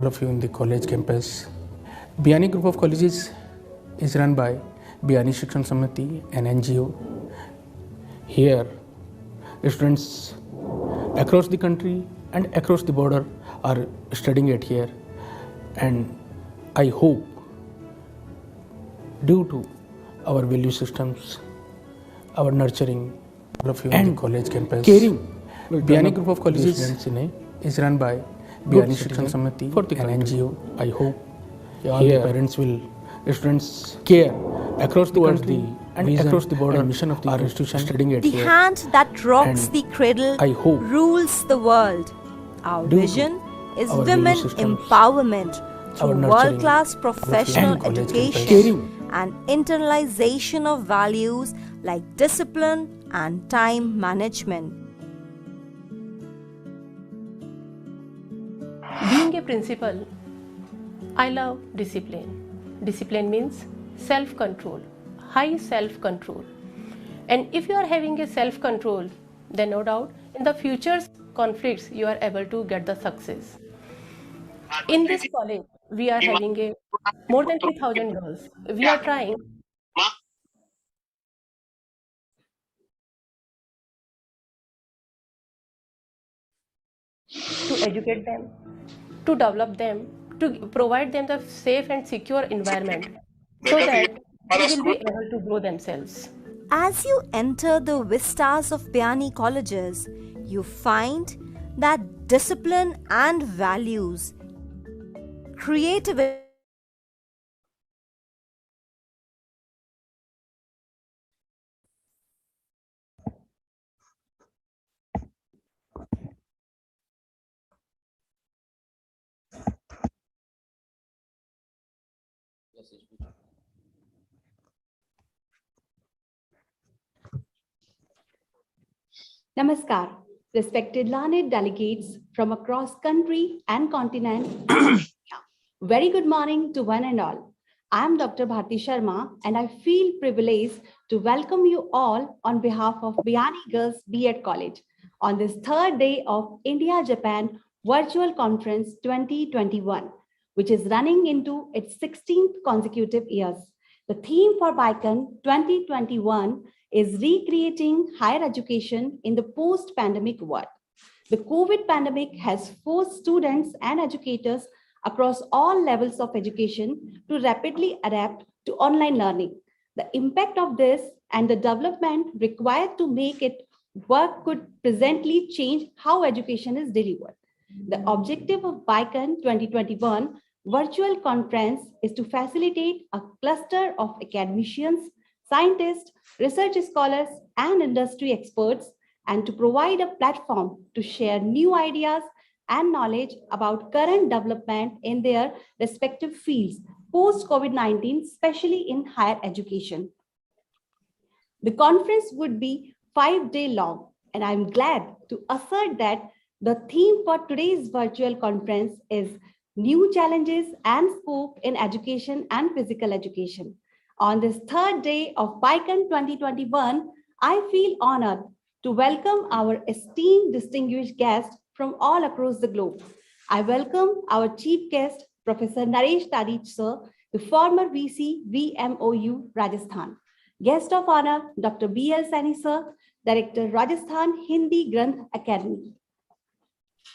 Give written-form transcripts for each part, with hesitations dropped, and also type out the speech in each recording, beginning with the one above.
all of you in the college campus. BICON Group of Colleges is run by BICON Shikshan Samiti, an NGO. Here, students across the country and across the border are studying it here, and I hope due to our value systems, our nurturing, all of you in the college campus, caring, BICON Group of Colleges is run by BICON Shikshan Samiti, an NGO. I hope here parents will, students care across the country and across the border mission of the institution studying it The here. hand that rocks And the cradle I hope rules the world. Our due to vision is our women value systems, empowerment our through nurturing world-class of professional and college education caring. and internalization of values like discipline and time management. Being a principal, I love discipline. Discipline means self-control, high self-control. And if you are having a self-control, then no doubt in the future conflicts you are able to get the success. In this college, we are having a more than 3,000 girls. We are trying to educate them, to develop them, to provide them the safe and secure environment so that they will be able to grow themselves. As you enter the vistas of BICON colleges, you find that discipline and values, creativity, Namaskar, respected learned delegates from across country and continent. Very good morning to one and all. I am Dr. Bharti Sharma and I feel privileged to welcome you all on behalf of BICON Girls B.Ed College on this third day of India-Japan Virtual Conference 2021, which is running into its 16th consecutive years. The theme for BICON 2021 is recreating higher education in the post-pandemic world. The COVID pandemic has forced students and educators across all levels of education to rapidly adapt to online learning. The impact of this and the development required to make it work could presently change how education is delivered. The objective of BICON 2021 virtual conference is to facilitate a cluster of academicians, scientists, research scholars, and industry experts, and to provide a platform to share new ideas and knowledge about current development in their respective fields post-COVID-19, especially in higher education. The conference would be 5-day long, and I'm glad to assert that the theme for today's virtual conference is New Challenges and Scope in Education and Physical Education. On this third day of BICON 2021, I feel honored to welcome our esteemed distinguished guests from all across the globe. I welcome our chief guest, Professor Naresh Tadich sir, the former VC VMOU Rajasthan. Guest of honor, Dr. B.L. Saini sir, Director Rajasthan Hindi Granth Academy.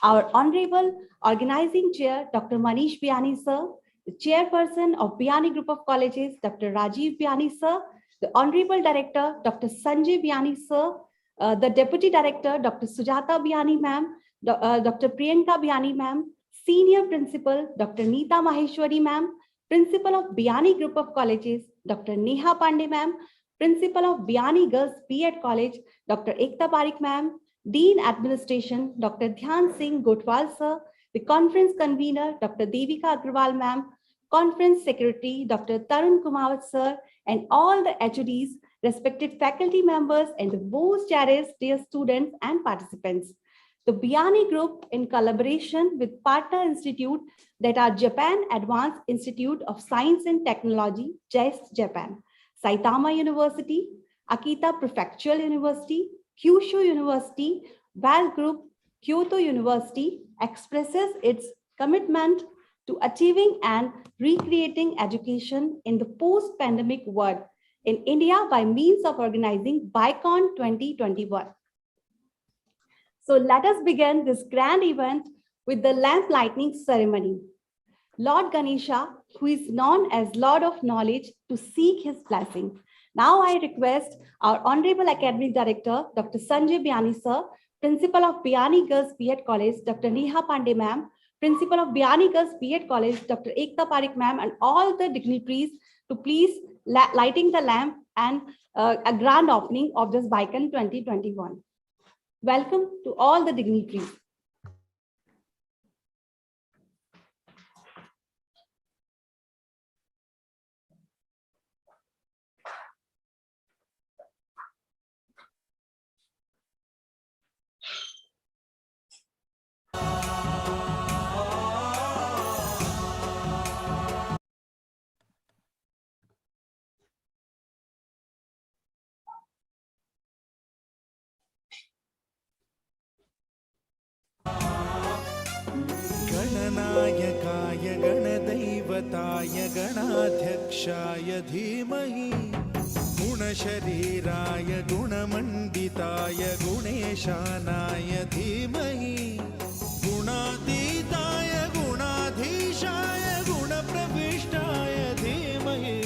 Our Honorable Organizing Chair, Dr. Manish Biani sir, the Chairperson of BICON Group of Colleges, Dr. Rajiv Biani sir, the Honorable Director, Dr. Sanjay Biani sir, the Deputy Director, Dr. Sujata Biani ma'am, Dr. Priyanka Biani ma'am, Senior Principal, Dr. Neeta Maheshwari ma'am, Principal of BICON Group of Colleges, Dr. Neha Pandey ma'am, Principal of BICON Girls B.Ed College, Dr. Ekta Parikh ma'am, Dean Administration, Dr. Dhyan Singh Gotwal sir, the Conference Convener, Dr. Devika Agrawal ma'am, Conference Secretary, Dr. Tarun Kumawat sir, and all the HODs, respected faculty members, and the most cherished dear students and participants. The BICON Group, in collaboration with partner institute that are Japan Advanced Institute of Science and Technology, JAIST Japan, Saitama University, Akita Prefectural University, Kyushu University, Val Group, Kyoto University, expresses its commitment to achieving and recreating education in the post-pandemic world in India by means of organizing BICON 2021. So let us begin this grand event with the lamp lighting ceremony. Lord Ganesha, who is known as Lord of Knowledge, to seek his blessing. Now I request our Honorable Academic Director, Dr. Sanjay Biani Sir, Principal of Biani Girls B.Ed College, Dr. Neha Pandey Ma'am, Principal of Biani Girls B.Ed College, Dr. Ekta Parekh Ma'am, and all the dignitaries to please lighting the lamp and a grand opening of this BICON 2021. Welcome to all the dignitaries. गणनायकाय गणदैवताय गणाध्यक्षाय धीमहि गुणशरीराय गुणमण्डिताय गुणेशानाय धीमहि गुणातीताय गुणाधीशाय गुणप्रविष्टाय धीमहि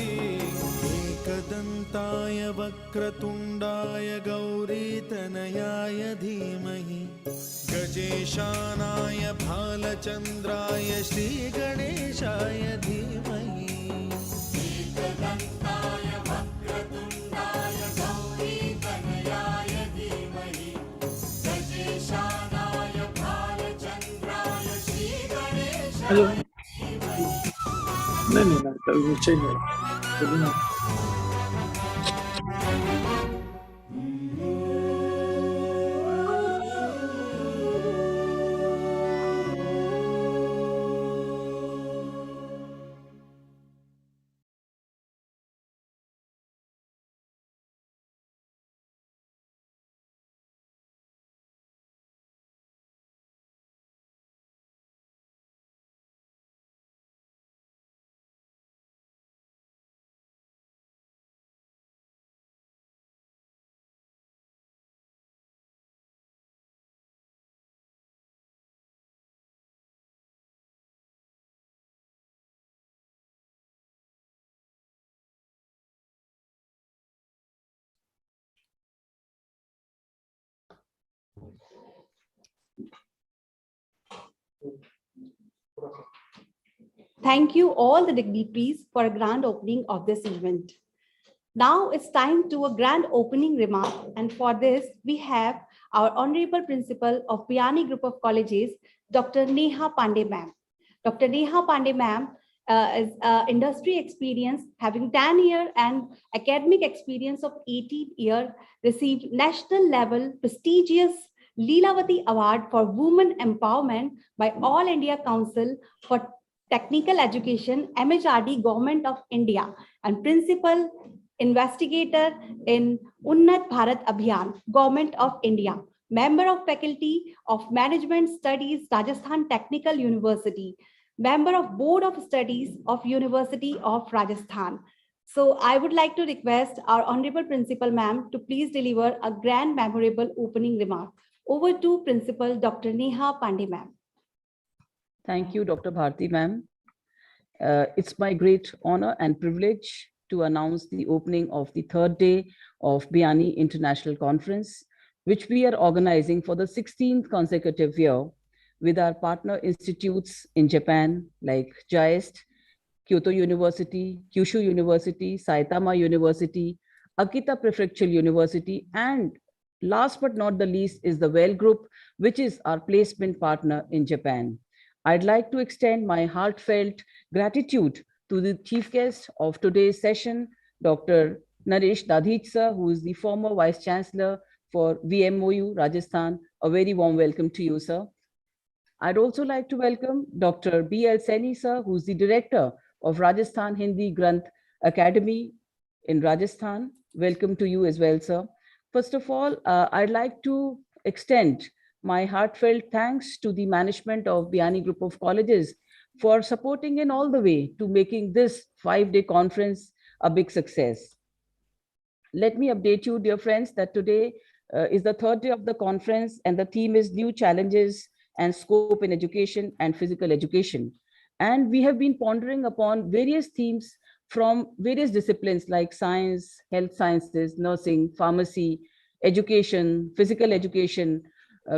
एकदन्ताय वक्रतुण्डाय गौरीतनयाय धीमहि गजेशानाय भालचन्द्राय श्रीगणेशाय धीमहि एकदन्ताय वक्रतुण्डाय गौरीतनयाय धीमहि गजेशानाय भालचन्द्राय श्रीगणेशाय नहीं Thank you all the dignitaries for a grand opening of this event. Now it's time to a grand opening remark, and for this we have our Honorable Principal of Biani Group of Colleges, Dr. Neha Pandey Ma'am. Dr. Neha Pandey Ma'am is industry experience, having 10-year and academic experience of 18 years, received national level prestigious Leelavati Award for Women Empowerment by All India Council for Technical Education, MHRD, Government of India, and Principal Investigator in Unnat Bharat Abhiyan, Government of India. Member of Faculty of Management Studies, Rajasthan Technical University. Member of Board of Studies of University of Rajasthan. So I would like to request our Honorable Principal Ma'am to please deliver a grand memorable opening remark. Over to Principal Dr. Neha Pandey Ma'am. Thank you, Dr. Bharti Ma'am. It's my great honor and privilege to announce the opening of the third day of Biani International Conference, which we are organizing for the 16th consecutive year with our partner institutes in Japan like JAIST, Kyoto University, Kyushu University, Saitama University, Akita Prefectural University, and last but not the least is the WELL Group, which is our placement partner in Japan. I'd like to extend my heartfelt gratitude to the chief guest of today's session, Dr. Naresh Dadhich sir, who is the former Vice Chancellor for VMOU Rajasthan. A very warm welcome to you, sir. I'd also like to welcome Dr. B.L. Saini sir, who's the Director of Rajasthan Hindi Granth Academy in Rajasthan. Welcome to you as well, sir. First of all, I'd like to extend my heartfelt thanks to the management of Biani Group of Colleges for supporting in all the way to making this 5-day conference a big success. Let me update you, dear friends, that today is the third day of the conference, and the theme is New Challenges and Scope in Education and Physical Education. And we have been pondering upon various themes from various disciplines like science, health sciences, nursing, pharmacy, education, physical education.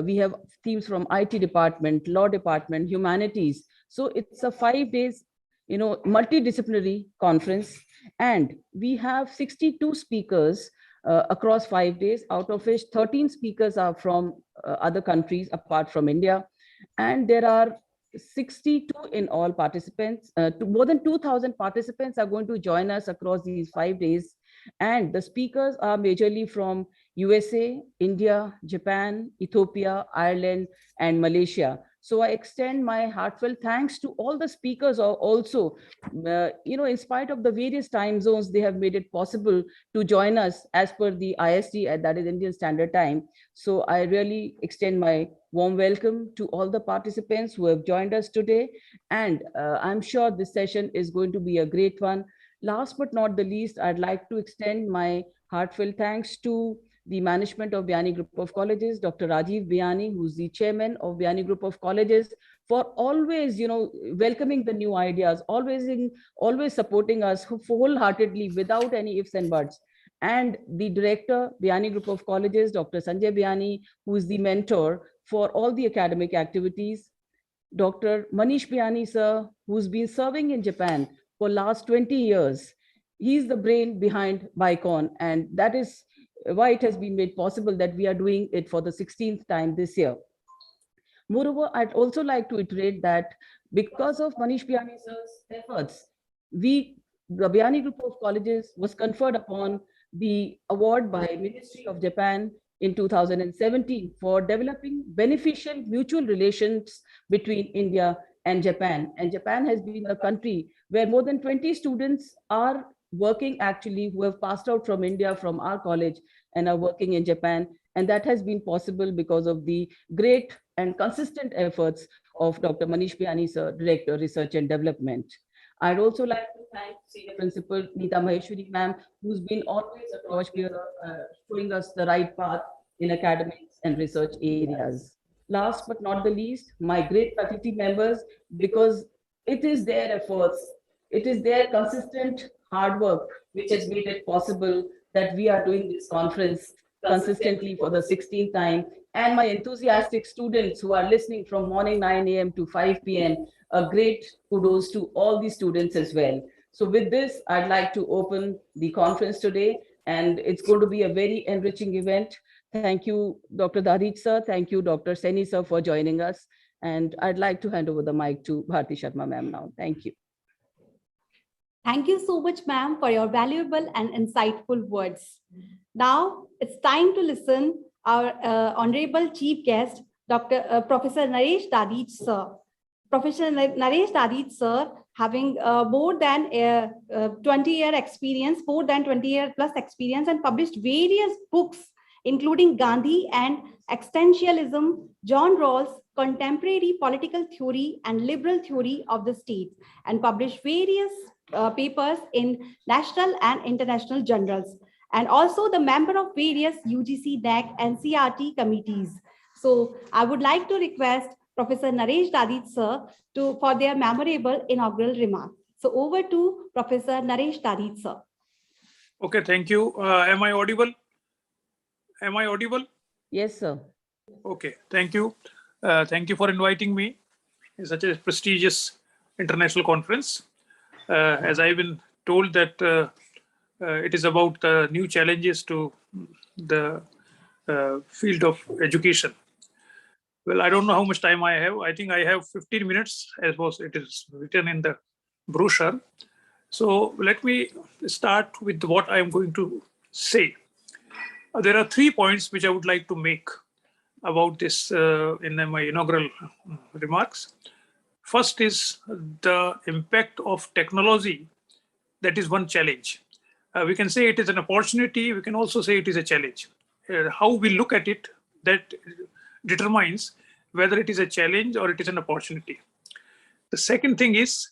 We have themes from IT department, law department, humanities. So it's a 5 days, multidisciplinary conference, and we have 62 speakers across 5 days, out of which 13 speakers are from other countries apart from India. And there are 62 in all participants. More than 2,000 participants are going to join us across these 5 days. And the speakers are majorly from USA, India, Japan, Ethiopia, Ireland, and Malaysia. So I extend my heartfelt thanks to all the speakers also. In spite of the various time zones, they have made it possible to join us as per the IST, that is Indian Standard Time. So I really extend my warm welcome to all the participants who have joined us today. And I'm sure this session is going to be a great one. Last but not the least, I'd like to extend my heartfelt thanks to the management of BICON Group of Colleges, Dr. Rajiv Biani, who's the chairman of BICON Group of Colleges, for always, welcoming the new ideas, always supporting us wholeheartedly without any ifs and buts. And the director, BICON Group of Colleges, Dr. Sanjay Biani, who is the mentor for all the academic activities. Dr. Manish Biani, sir, who's been serving in Japan for last 20 years. He's the brain behind BICON, and that is why it has been made possible that we are doing it for the 16th time this year. Moreover, I'd also like to iterate that because of Manish Biani sir's efforts, the BICON Group of Colleges was conferred upon the award by Ministry of Japan in 2017 for developing beneficial mutual relations between India and Japan. And Japan has been a country where more than 20 students are working actually, who have passed out from India, from our college, and are working in Japan. And that has been possible because of the great and consistent efforts of Dr. Manish Biani, sir, Director, Research and Development. I'd also like to thank Senior Principal Neeta Maheshwari ma'am, who's been always a torchbearer, showing us the right path in academics and research areas. Last but not the least, my great faculty members, because it is their efforts, it is their consistent hard work which has made it possible that we are doing this conference consistently for the 16th time. And my enthusiastic students who are listening from morning 9 a.m. to 5 p.m. A great kudos to all the students as well. So with this, I'd like to open the conference today, and it's going to be a very enriching event. Thank you, Dr. Darij sir. Thank you, Dr. Seni sir, for joining us. And I'd like to hand over the mic to Bharti Sharma ma'am now. Thank you. Thank you so much, ma'am, for your valuable and insightful words. Now it's time to listen our honorable chief guest, Professor Naresh Dadij sir. Professor Naresh Dadij sir, having more than 20-year experience, more than 20-year plus experience, and published various books, including Gandhi and Existentialism, John Rawls, Contemporary Political Theory and Liberal Theory of the State, and published various papers in national and international journals, and also the member of various UGC, NAC, and CRT committees. So I would like to request Professor Naresh Dadij sir for their memorable inaugural remark. So over to Professor Naresh Dadij sir. Okay, thank you. Am I audible? Am I audible? Yes, sir. Okay, thank you. Thank you for inviting me in such a prestigious international conference. As I've been told that it is about new challenges to the field of education. Well, I don't know how much time I have. I think I have 15 minutes, as was it is written in the brochure. So let me start with what I am going to say. There are 3 points which I would like to make about this in my inaugural remarks. First is the impact of technology. That is one challenge. We can say it is an opportunity. We can also say it is a challenge. How we look at it, that determines whether it is a challenge or it is an opportunity. The second thing is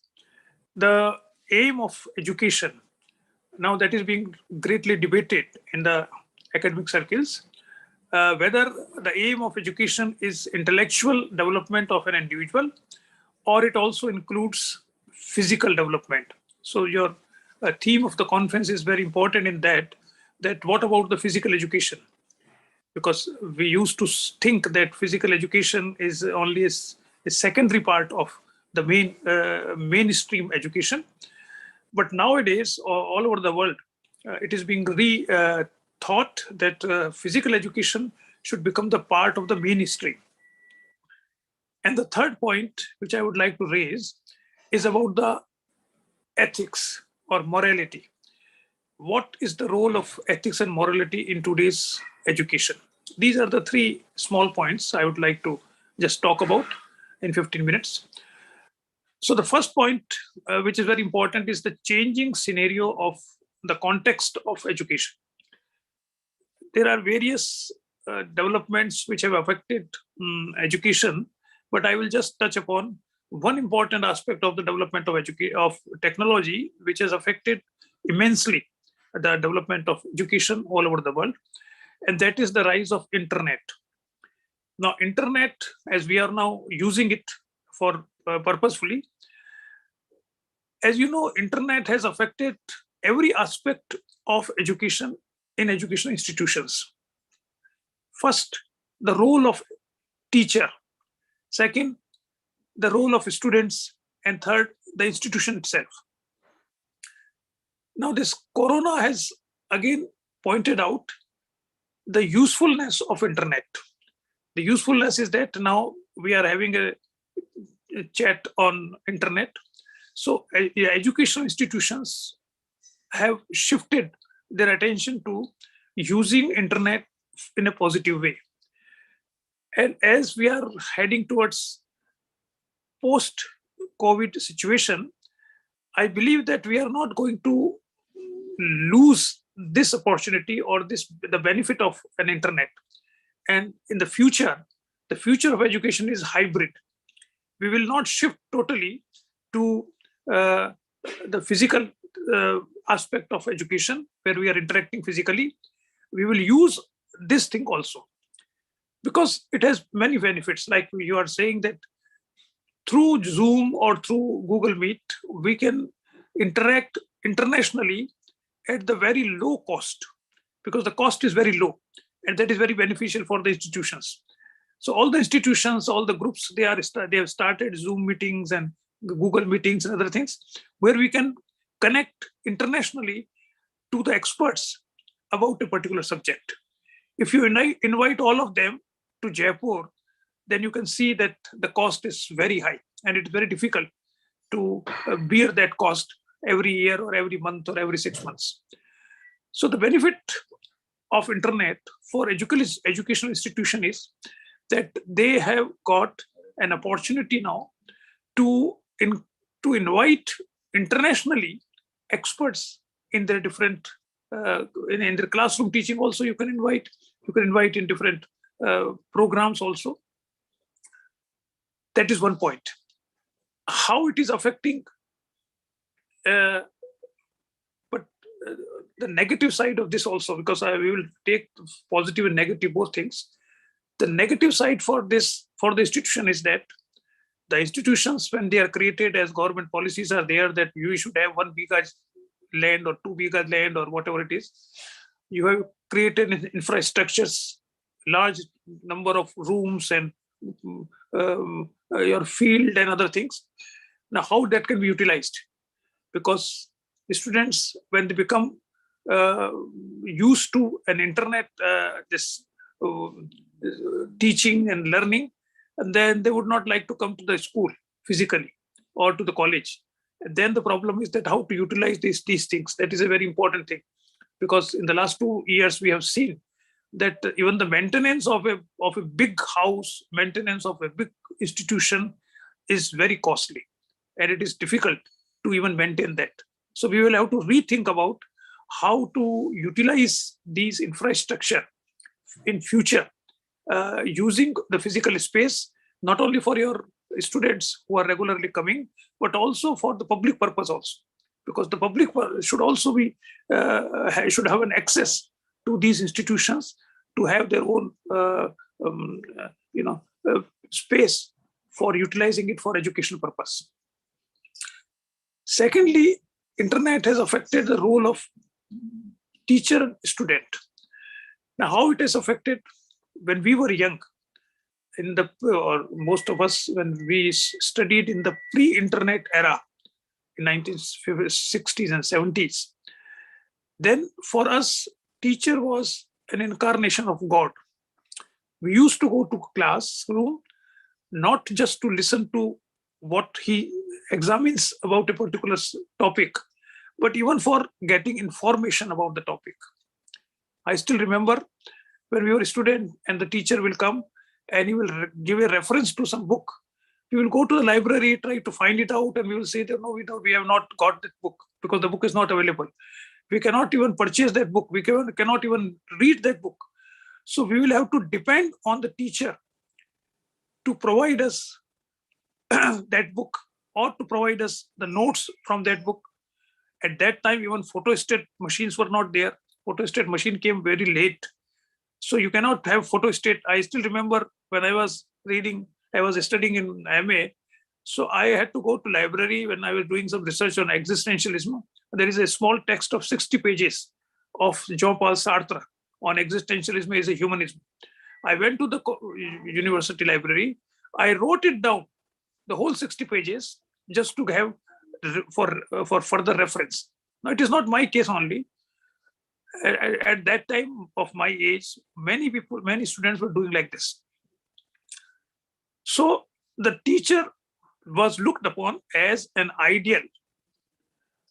the aim of education. Now that is being greatly debated in the academic circles, whether the aim of education is intellectual development of an individual, or it also includes physical development. So your theme of the conference is very important in that what about the physical education? Because we used to think that physical education is only a secondary part of the mainstream education. But nowadays, all over the world, it is being thought that physical education should become the part of the mainstream. And the third point, which I would like to raise, is about the ethics or morality. What is the role of ethics and morality in today's education? These are the three small points I would like to just talk about in 15 minutes. So the first point, which is very important, is the changing scenario of the context of education. There are various developments which have affected education, but I will just touch upon one important aspect of the development of technology, which has affected immensely the development of education all over the world, and that is the rise of internet. Now, internet, as we are now using it for purposefully, as you know, internet has affected every aspect of education in educational institutions. First, the role of teacher. Second, the role of students. And third, the institution itself. Now, this corona has again pointed out the usefulness of internet. The usefulness is that now we are having a chat on internet. So educational institutions have shifted their attention to using internet in a positive way. And as we are heading towards post-COVID situation, I believe that we are not going to lose this opportunity or the benefit of an internet. And in the future of education is hybrid. We will not shift totally to the physical aspect of education where we are interacting physically. We will use this thing also because it has many benefits. Like you are saying that through Zoom or through Google Meet, we can interact internationally at the very low cost because the cost is very low, and that is very beneficial for the institutions. So all the institutions, all the groups, they have started Zoom meetings and Google meetings and other things where we can connect internationally to the experts about a particular subject. If you invite all of them to Jaipur, then you can see that the cost is very high and it's very difficult to bear that cost every year or every month or every 6 months. So the benefit of internet for educational institution is that they have got an opportunity now to invite internationally experts in their different in their classroom teaching. Also, you can invite in different programs also. That is one point. How it is affecting, but the negative side of this also, because we will take positive and negative both things. The negative side for the institution is that the institutions, when they are created as government policies are there that you should have 1 bigha land or 2 bigha land or whatever it is, you have created infrastructures, large number of rooms and your field and other things. Now, how that can be utilized? Because the students, when they become used to an internet, teaching and learning, and then they would not like to come to the school physically or to the college. And then the problem is that how to utilize these things. That is a very important thing, because in the last 2 years we have seen that even the maintenance of a big house, maintenance of a big institution is very costly, and it is difficult to even maintain that. So we will have to rethink about how to utilize these infrastructure in future, using the physical space, not only for your students who are regularly coming, but also for the public purpose also, because the public should also be should have an access to these institutions to have their own space for utilizing it for educational purpose. Secondly, internet has affected the role of teacher and student. Now, how it has affected? When we were young, or most of us, when we studied in the pre-internet era in 1960s and 70s, then for us, teacher was an incarnation of God. We used to go to classroom not just to listen to what he examines about a particular topic, but even for getting information about the topic. I still remember when we were a student and the teacher will come and he will give a reference to some book. We will go to the library, try to find it out, and we will say that no, we have not got that book because the book is not available. We cannot even purchase that book. We cannot even read that book. So we will have to depend on the teacher to provide us that book or to provide us the notes from that book. At that time, even photostat machines were not there. Photostat machine came very late. So you cannot have photostat. I still remember when I was studying in MA. So I had to go to library when I was doing some research on existentialism. There is a small text of 60 pages of Jean-Paul Sartre on existentialism as a humanism. I went to the university library. I wrote it down, the whole 60 pages, just to have for further reference. Now, it is not my case only. At that time of my age, many students were doing like this. So the teacher was looked upon as an ideal.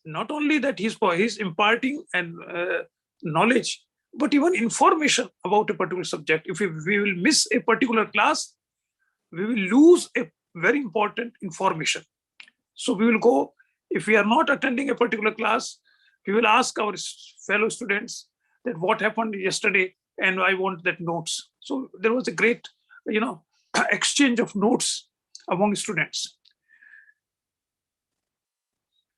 Not only that he's imparting and knowledge, but even information about a particular subject. If we will miss a particular class, we will lose a very important information. So we will go, if we are not attending a particular class, we will ask our fellow students that what happened yesterday, and I want that notes. So there was a great, exchange of notes among students.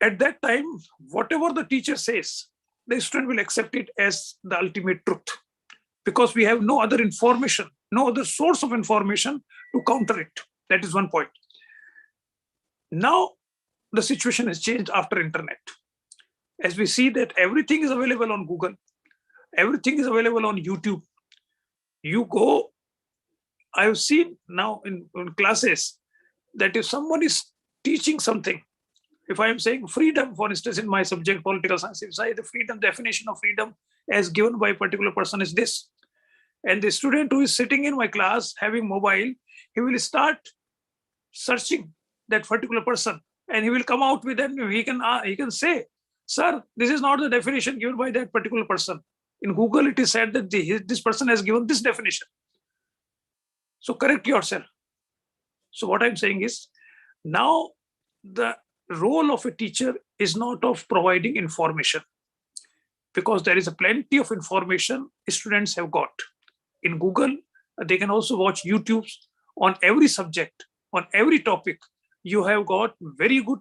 At that time, whatever the teacher says, the student will accept it as the ultimate truth, because we have no other information, no other source of information to counter it. That is one point. Now, the situation has changed after internet. As we see that everything is available on Google, everything is available on YouTube. You go, I've seen now in classes that if someone is teaching something, if I am saying freedom, for instance, in my subject, political science, if I say the freedom, definition of freedom as given by a particular person is this, and the student who is sitting in my class having mobile, he will start searching that particular person, and he will come out with them. He can say, sir, this is not the definition given by that particular person. In Google, it is said that this person has given this definition. So correct yourself. So what I'm saying is, now the role of a teacher is not of providing information, because there is a plenty of information students have got. In Google, they can also watch YouTubes on every subject, on every topic. You have got very good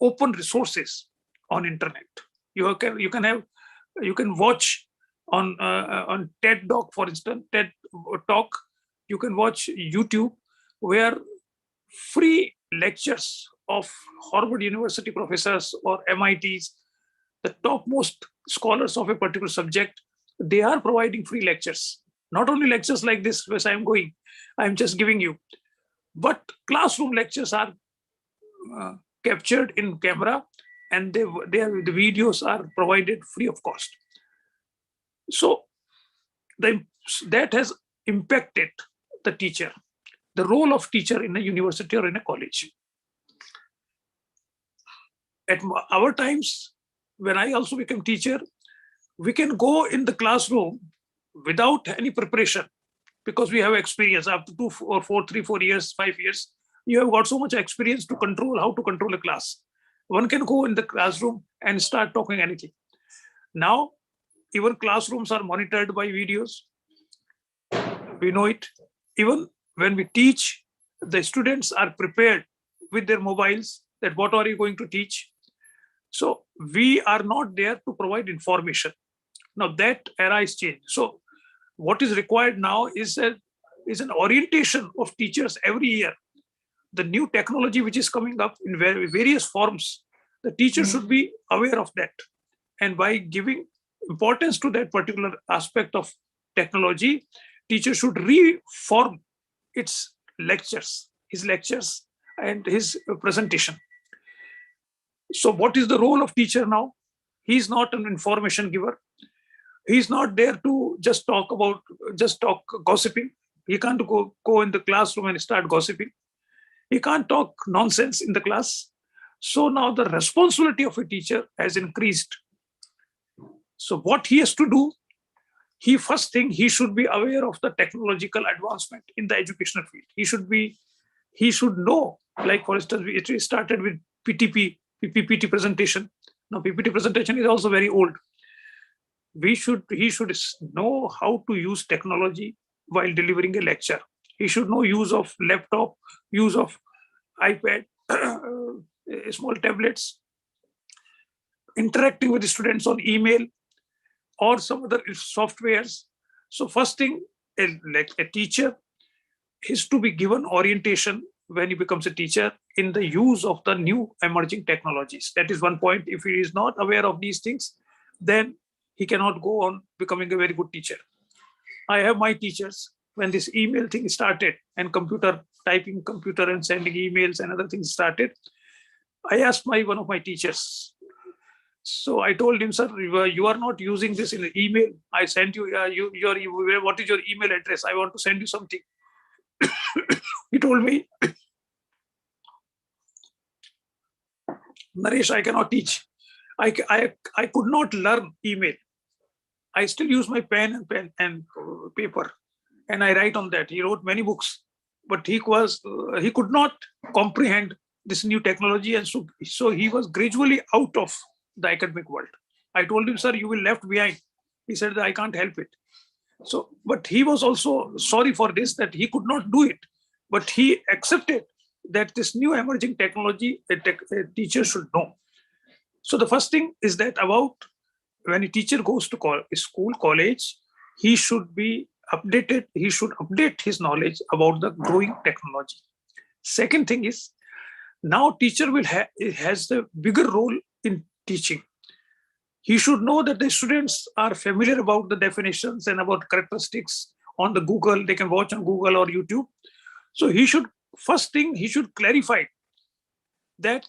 open resources on internet. You can watch on TED Talk, for instance, TED Talk. You can watch YouTube, where free lectures of Harvard University professors or MITs, the topmost scholars of a particular subject, they are providing free lectures. Not only lectures like this, which I'm just giving you, but classroom lectures are captured in camera, and the videos are provided free of cost. So that has impacted the teacher, the role of teacher in a university or in a college. At our times, when I also became teacher, we can go in the classroom without any preparation, because we have experience after 3, 4 years, 5 years. You have got so much experience to control how to control a class. One can go in the classroom and start talking anything. Now, even classrooms are monitored by videos. We know it. Even when we teach the students are prepared with their mobiles that what are you going to teach. So we are not there to provide information. Now that era is changed. So what is required now is an orientation of teachers every year. The new technology which is coming up in various forms, the teacher should be aware of that. And by giving importance to that particular aspect of technology, teacher should reform its lectures, his lectures and his presentation. So what is the role of teacher now? He is not an information giver. He is not there to just talk gossiping. He can't go in the classroom and start gossiping. He can't talk nonsense in the class. So now the responsibility of a teacher has increased. So what he has to do, first thing, he should be aware of the technological advancement in the educational field. He should know, like for instance, it started with PPT presentation. Now PPT presentation is also very old. He should know how to use technology while delivering a lecture. He should know use of laptop, use of iPad, small tablets, interacting with the students on email or some other softwares. So first thing, like a teacher is to be given orientation when he becomes a teacher in the use of the new emerging technologies. That is one point. If he is not aware of these things, then he cannot go on becoming a very good teacher. I have my teachers, when this email thing started and typing computer and sending emails and other things started, I asked one of my teachers. So I told him, sir, you are not using this in the email. I sent you, what is your email address? I want to send you something. He told me, Naresh, I cannot teach. I could not learn email. I still use my pen and paper, and I write on that. He wrote many books, but he could not comprehend this new technology, and so he was gradually out of the academic world. I told him, sir, you will left behind. He said that I can't help it. So, but he was also sorry for this, that he could not do it, but he accepted that this new emerging technology a teacher should know. So the first thing is that about when a teacher goes to school, college, he should be updated. He should update his knowledge about the growing technology. Second thing is, now teacher has the bigger role in teaching. He should know that the students are familiar about the definitions and about characteristics on the Google. They can watch on Google or YouTube. So first thing, he should clarify that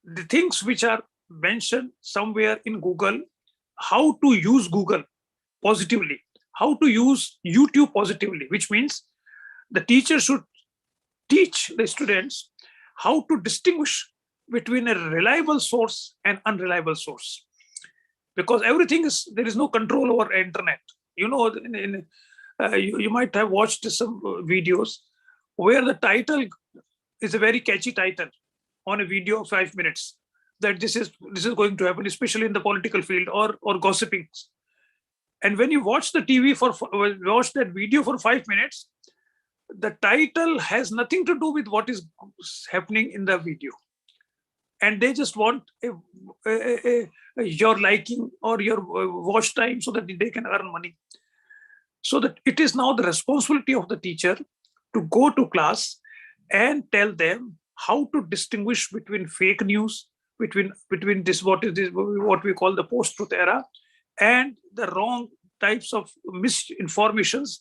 the things which are mentioned somewhere in Google, how to use Google positively, how to use YouTube positively, which means the teacher should teach the students how to distinguish between a reliable source and unreliable source. Because there is no control over internet. You know, you might have watched some videos where the title is a very catchy title on a video of 5 minutes, that this is going to happen, especially in the political field or gossiping. And when you watch the TV watch that video for 5 minutes, the title has nothing to do with what is happening in the video, and they just want your liking or your watch time so that they can earn money. So that it is now the responsibility of the teacher to go to class and tell them how to distinguish between fake news, between what we call the post-truth era, and the wrong types of misinformations,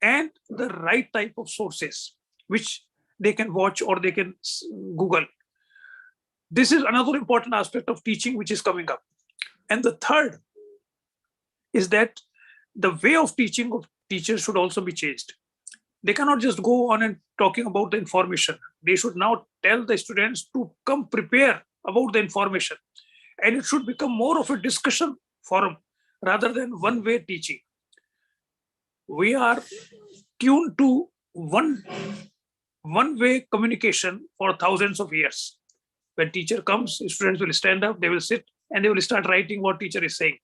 and the right type of sources which they can watch or they can Google. This is another important aspect of teaching which is coming up. And the third is that the way of teaching of teachers should also be changed. They cannot just go on and talking about the information. They should now tell the students to come prepare about the information. And it should become more of a discussion forum rather than one-way teaching. We are tuned to one-way communication for thousands of years. When teacher comes, students will stand up, they will sit, and they will start writing what teacher is saying.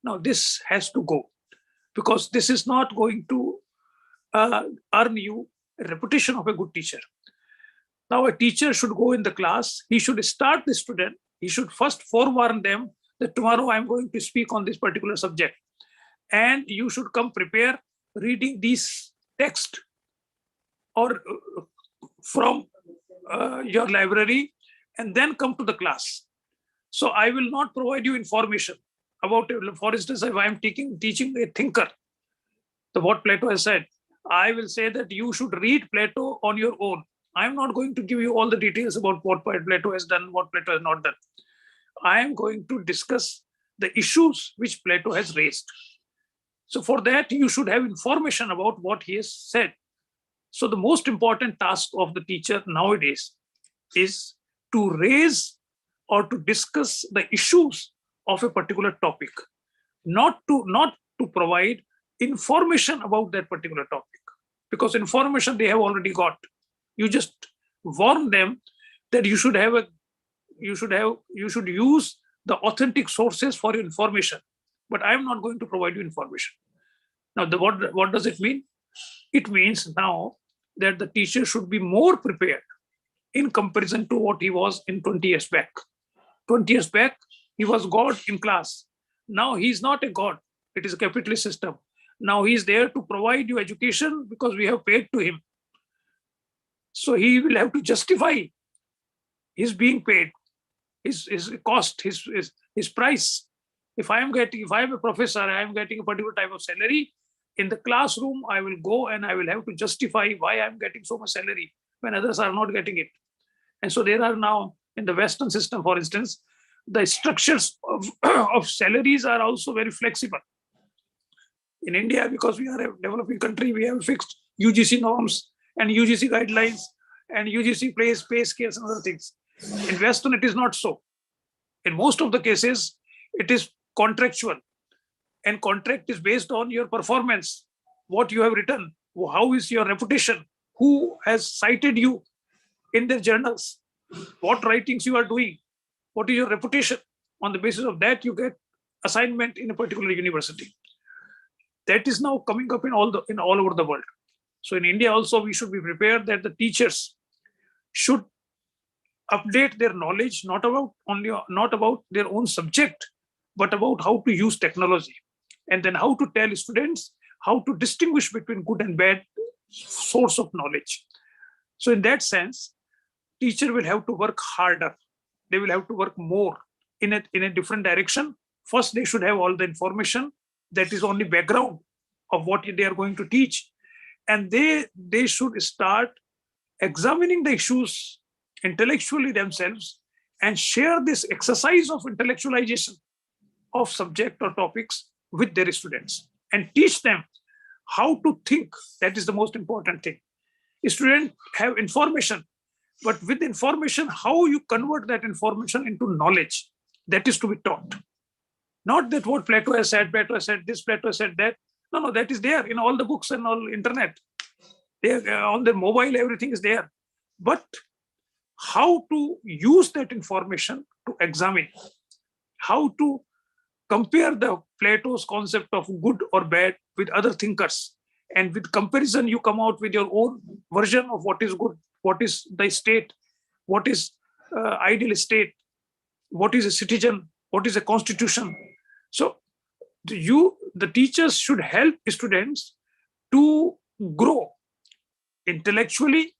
Now this has to go, because this is not going to earn you a reputation of a good teacher. Now, a teacher should go in the class. He should start the student. He should first forewarn them that tomorrow I'm going to speak on this particular subject. And you should come prepare reading these text or from your library and then come to the class. So I will not provide you information about, for instance, if I am teaching a thinker, what Plato has said, I will say that you should read Plato on your own. I am not going to give you all the details about what Plato has done, what Plato has not done. I am going to discuss the issues which Plato has raised. So for that, you should have information about what he has said. So the most important task of the teacher nowadays is to raise or to discuss the issues of a particular topic, not to provide information about that particular topic, because information they have already got. You just warn them that you should use the authentic sources for your information, but I am not going to provide you information. Now, what does it mean? It means now that the teacher should be more prepared in comparison to what he was in 20 years back. 20 years back, he was God in class. Now he's not a God. It is a capitalist system. Now he's there to provide you education because we have paid to him. So he will have to justify his being paid, his cost, his price. If I am a professor, I am getting a particular type of salary. In the classroom, I will go and I will have to justify why I'm getting so much salary when others are not getting it. And so there are now, in the Western system, for instance, the structures of salaries are also very flexible. In India, because we are a developing country, we have fixed UGC norms and UGC guidelines and UGC pay scales and other things. In Western, it is not so. In most of the cases, it is contractual. And contract is based on your performance, what you have written, how is your reputation, who has cited you in their journals, what writings you are doing, what is your reputation. On the basis of that, you get assignment in a particular university. That is now coming up in all over the world. So in India also, we should be prepared that the teachers should update their knowledge, not about their own subject, but about how to use technology. And then how to tell students how to distinguish between good and bad source of knowledge. So in that sense, teacher will have to work harder. They will have to work more in a different direction. First, they should have all the information that is only background of what they are going to teach. And they should start examining the issues intellectually themselves and share this exercise of intellectualization of subject or topics with their students and teach them how to think. That is the most important thing. Students have information, but with information, how you convert that information into knowledge, that is to be taught. Not that what Plato has said this, Plato has said that. No, that is there in all the books and all internet. On the mobile, everything is there. But how to use that information to examine, how to compare the Plato's concept of good or bad with other thinkers, and with comparison you come out with your own version of what is good, what is the state, what is ideal state, what is a citizen, what is a constitution. So the teachers should help students to grow intellectually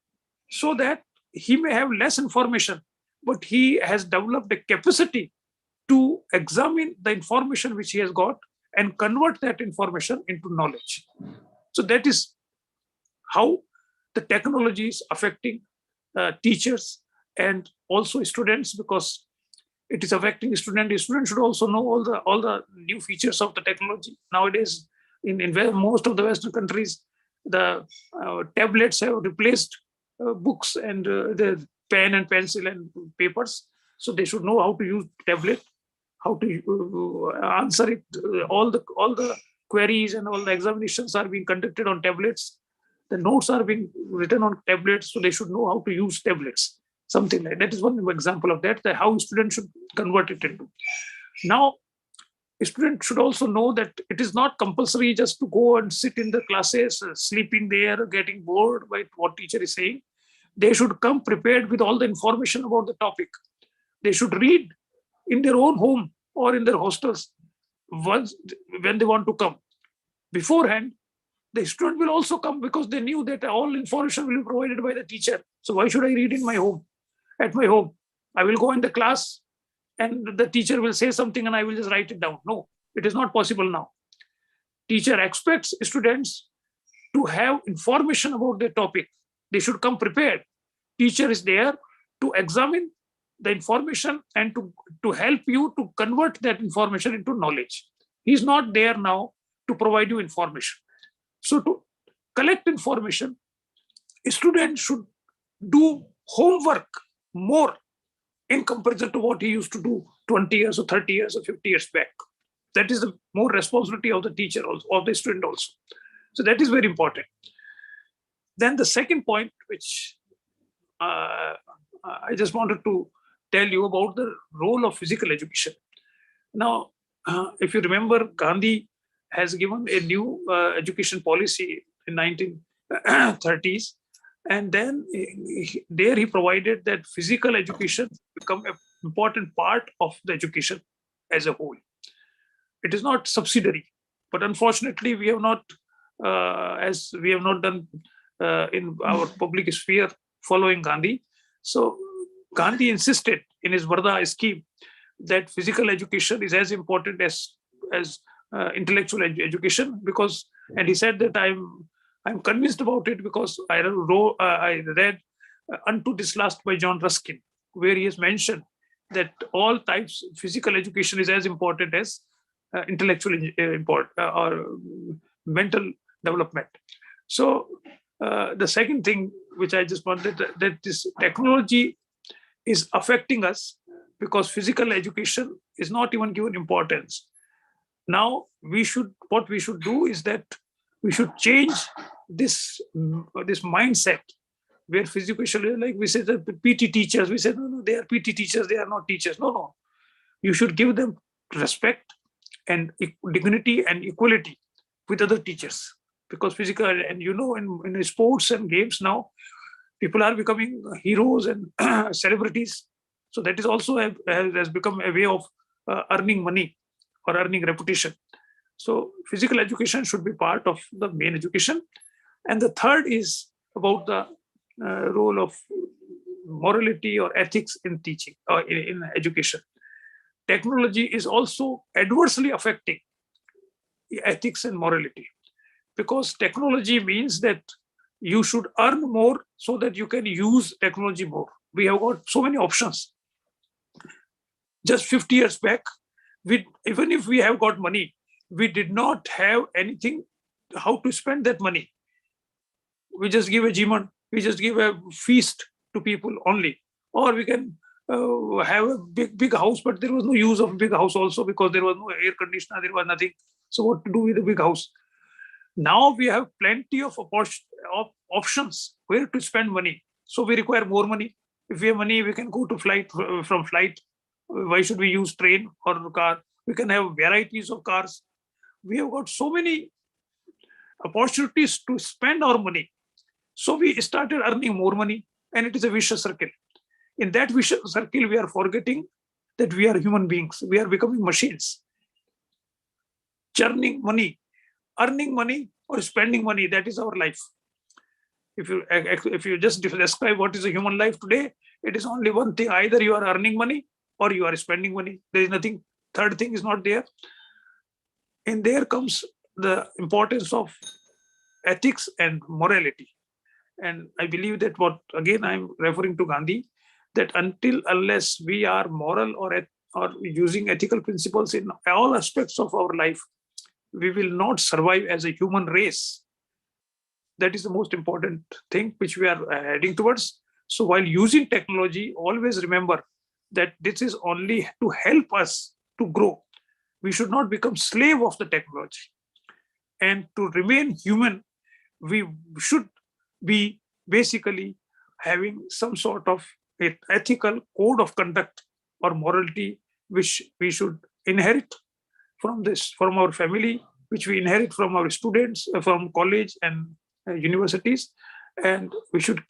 so that he may have less information, but he has developed a capacity to examine the information which he has got and convert that information into knowledge. So that is how the technology is affecting teachers and also students, because it is affecting students. Students should also know all the new features of the technology. Nowadays, in most of the Western countries, the tablets have replaced books and the pen and pencil and papers. So they should know how to use tablet, how to answer it. All the queries and all the examinations are being conducted on tablets. The notes are being written on tablets, so they should know how to use tablets. Something like that is one example of that how students should convert it into. Now, students should also know that it is not compulsory just to go and sit in the classes, sleeping there, getting bored by what teacher is saying. They should come prepared with all the information about the topic. They should read in their own home or in their hostels once when they want to come. Beforehand, the student will also come because they knew that all information will be provided by the teacher. So why should I read in my home? At my home, I will go in the class and the teacher will say something and I will just write it down. No, it is not possible now. Teacher expects students to have information about the topic. They should come prepared. Teacher is there to examine the information and to help you to convert that information into knowledge. He is not there now to provide you information. So to collect information, a student should do homework more in comparison to what he used to do 20 years or 30 years or 50 years back. That is the more responsibility of the teacher also, of the student also. So that is very important. Then the second point, which I just wanted to tell you about the role of physical education. Now, if you remember, Gandhi has given a new education policy in 1930s, and then there he provided that physical education become an important part of the education as a whole. It is not subsidiary, but unfortunately we have not, as we have not done in our public sphere following Gandhi. So Gandhi insisted in his Varda scheme that physical education is as important as intellectual education, because, and he said that I'm convinced about it because I read Unto This Last by John Ruskin, where he has mentioned that all types of physical education is as important as intellectual or mental development. So the second thing which I just wanted, that this technology is affecting us because physical education is not even given importance. Now what we should do is that we should change this mindset where physical, like we said, that PT teachers, we said, no, they are PT teachers, they are not teachers. No. You should give them respect and dignity and equality with other teachers, because physical, and in sports and games now, people are becoming heroes and celebrities. So that is also has become a way of earning money or earning reputation. So physical education should be part of the main education. And the third is about the role of morality or ethics in teaching or in education. Technology is also adversely affecting ethics and morality, because technology means that you should earn more so that you can use technology more. We have got so many options. Just 50 years back, even if we have got money, we did not have anything how to spend that money. We just give a jiman, we just give a feast to people only, or we can have a big house, but there was no use of big house also because there was no air conditioner, there was nothing. So what to do with a big house? Now we have plenty of options where to spend money. So we require more money. If we have money, we can go to flight. From flight, why should we use train or car? We can have varieties of cars. We have got so many opportunities to spend our money. So we started earning more money, and it is a vicious circle. In that vicious circle, we are forgetting that we are human beings. We are becoming machines. Churning money, earning money, or spending money, that is our life. If you just describe what is a human life today, it is only one thing: either you are earning money or you are spending money. There is nothing. Third thing is not there. And there comes the importance of ethics and morality. And I believe that I'm referring to Gandhi, that unless we are moral or using ethical principles in all aspects of our life, we will not survive as a human race. That is the most important thing which we are heading towards. So while using technology, always remember that this is only to help us to grow. We should not become slave of the technology. And to remain human, we should be basically having some sort of ethical code of conduct or morality, which we should inherit from our family, which we inherit from our students, from college and universities. and we should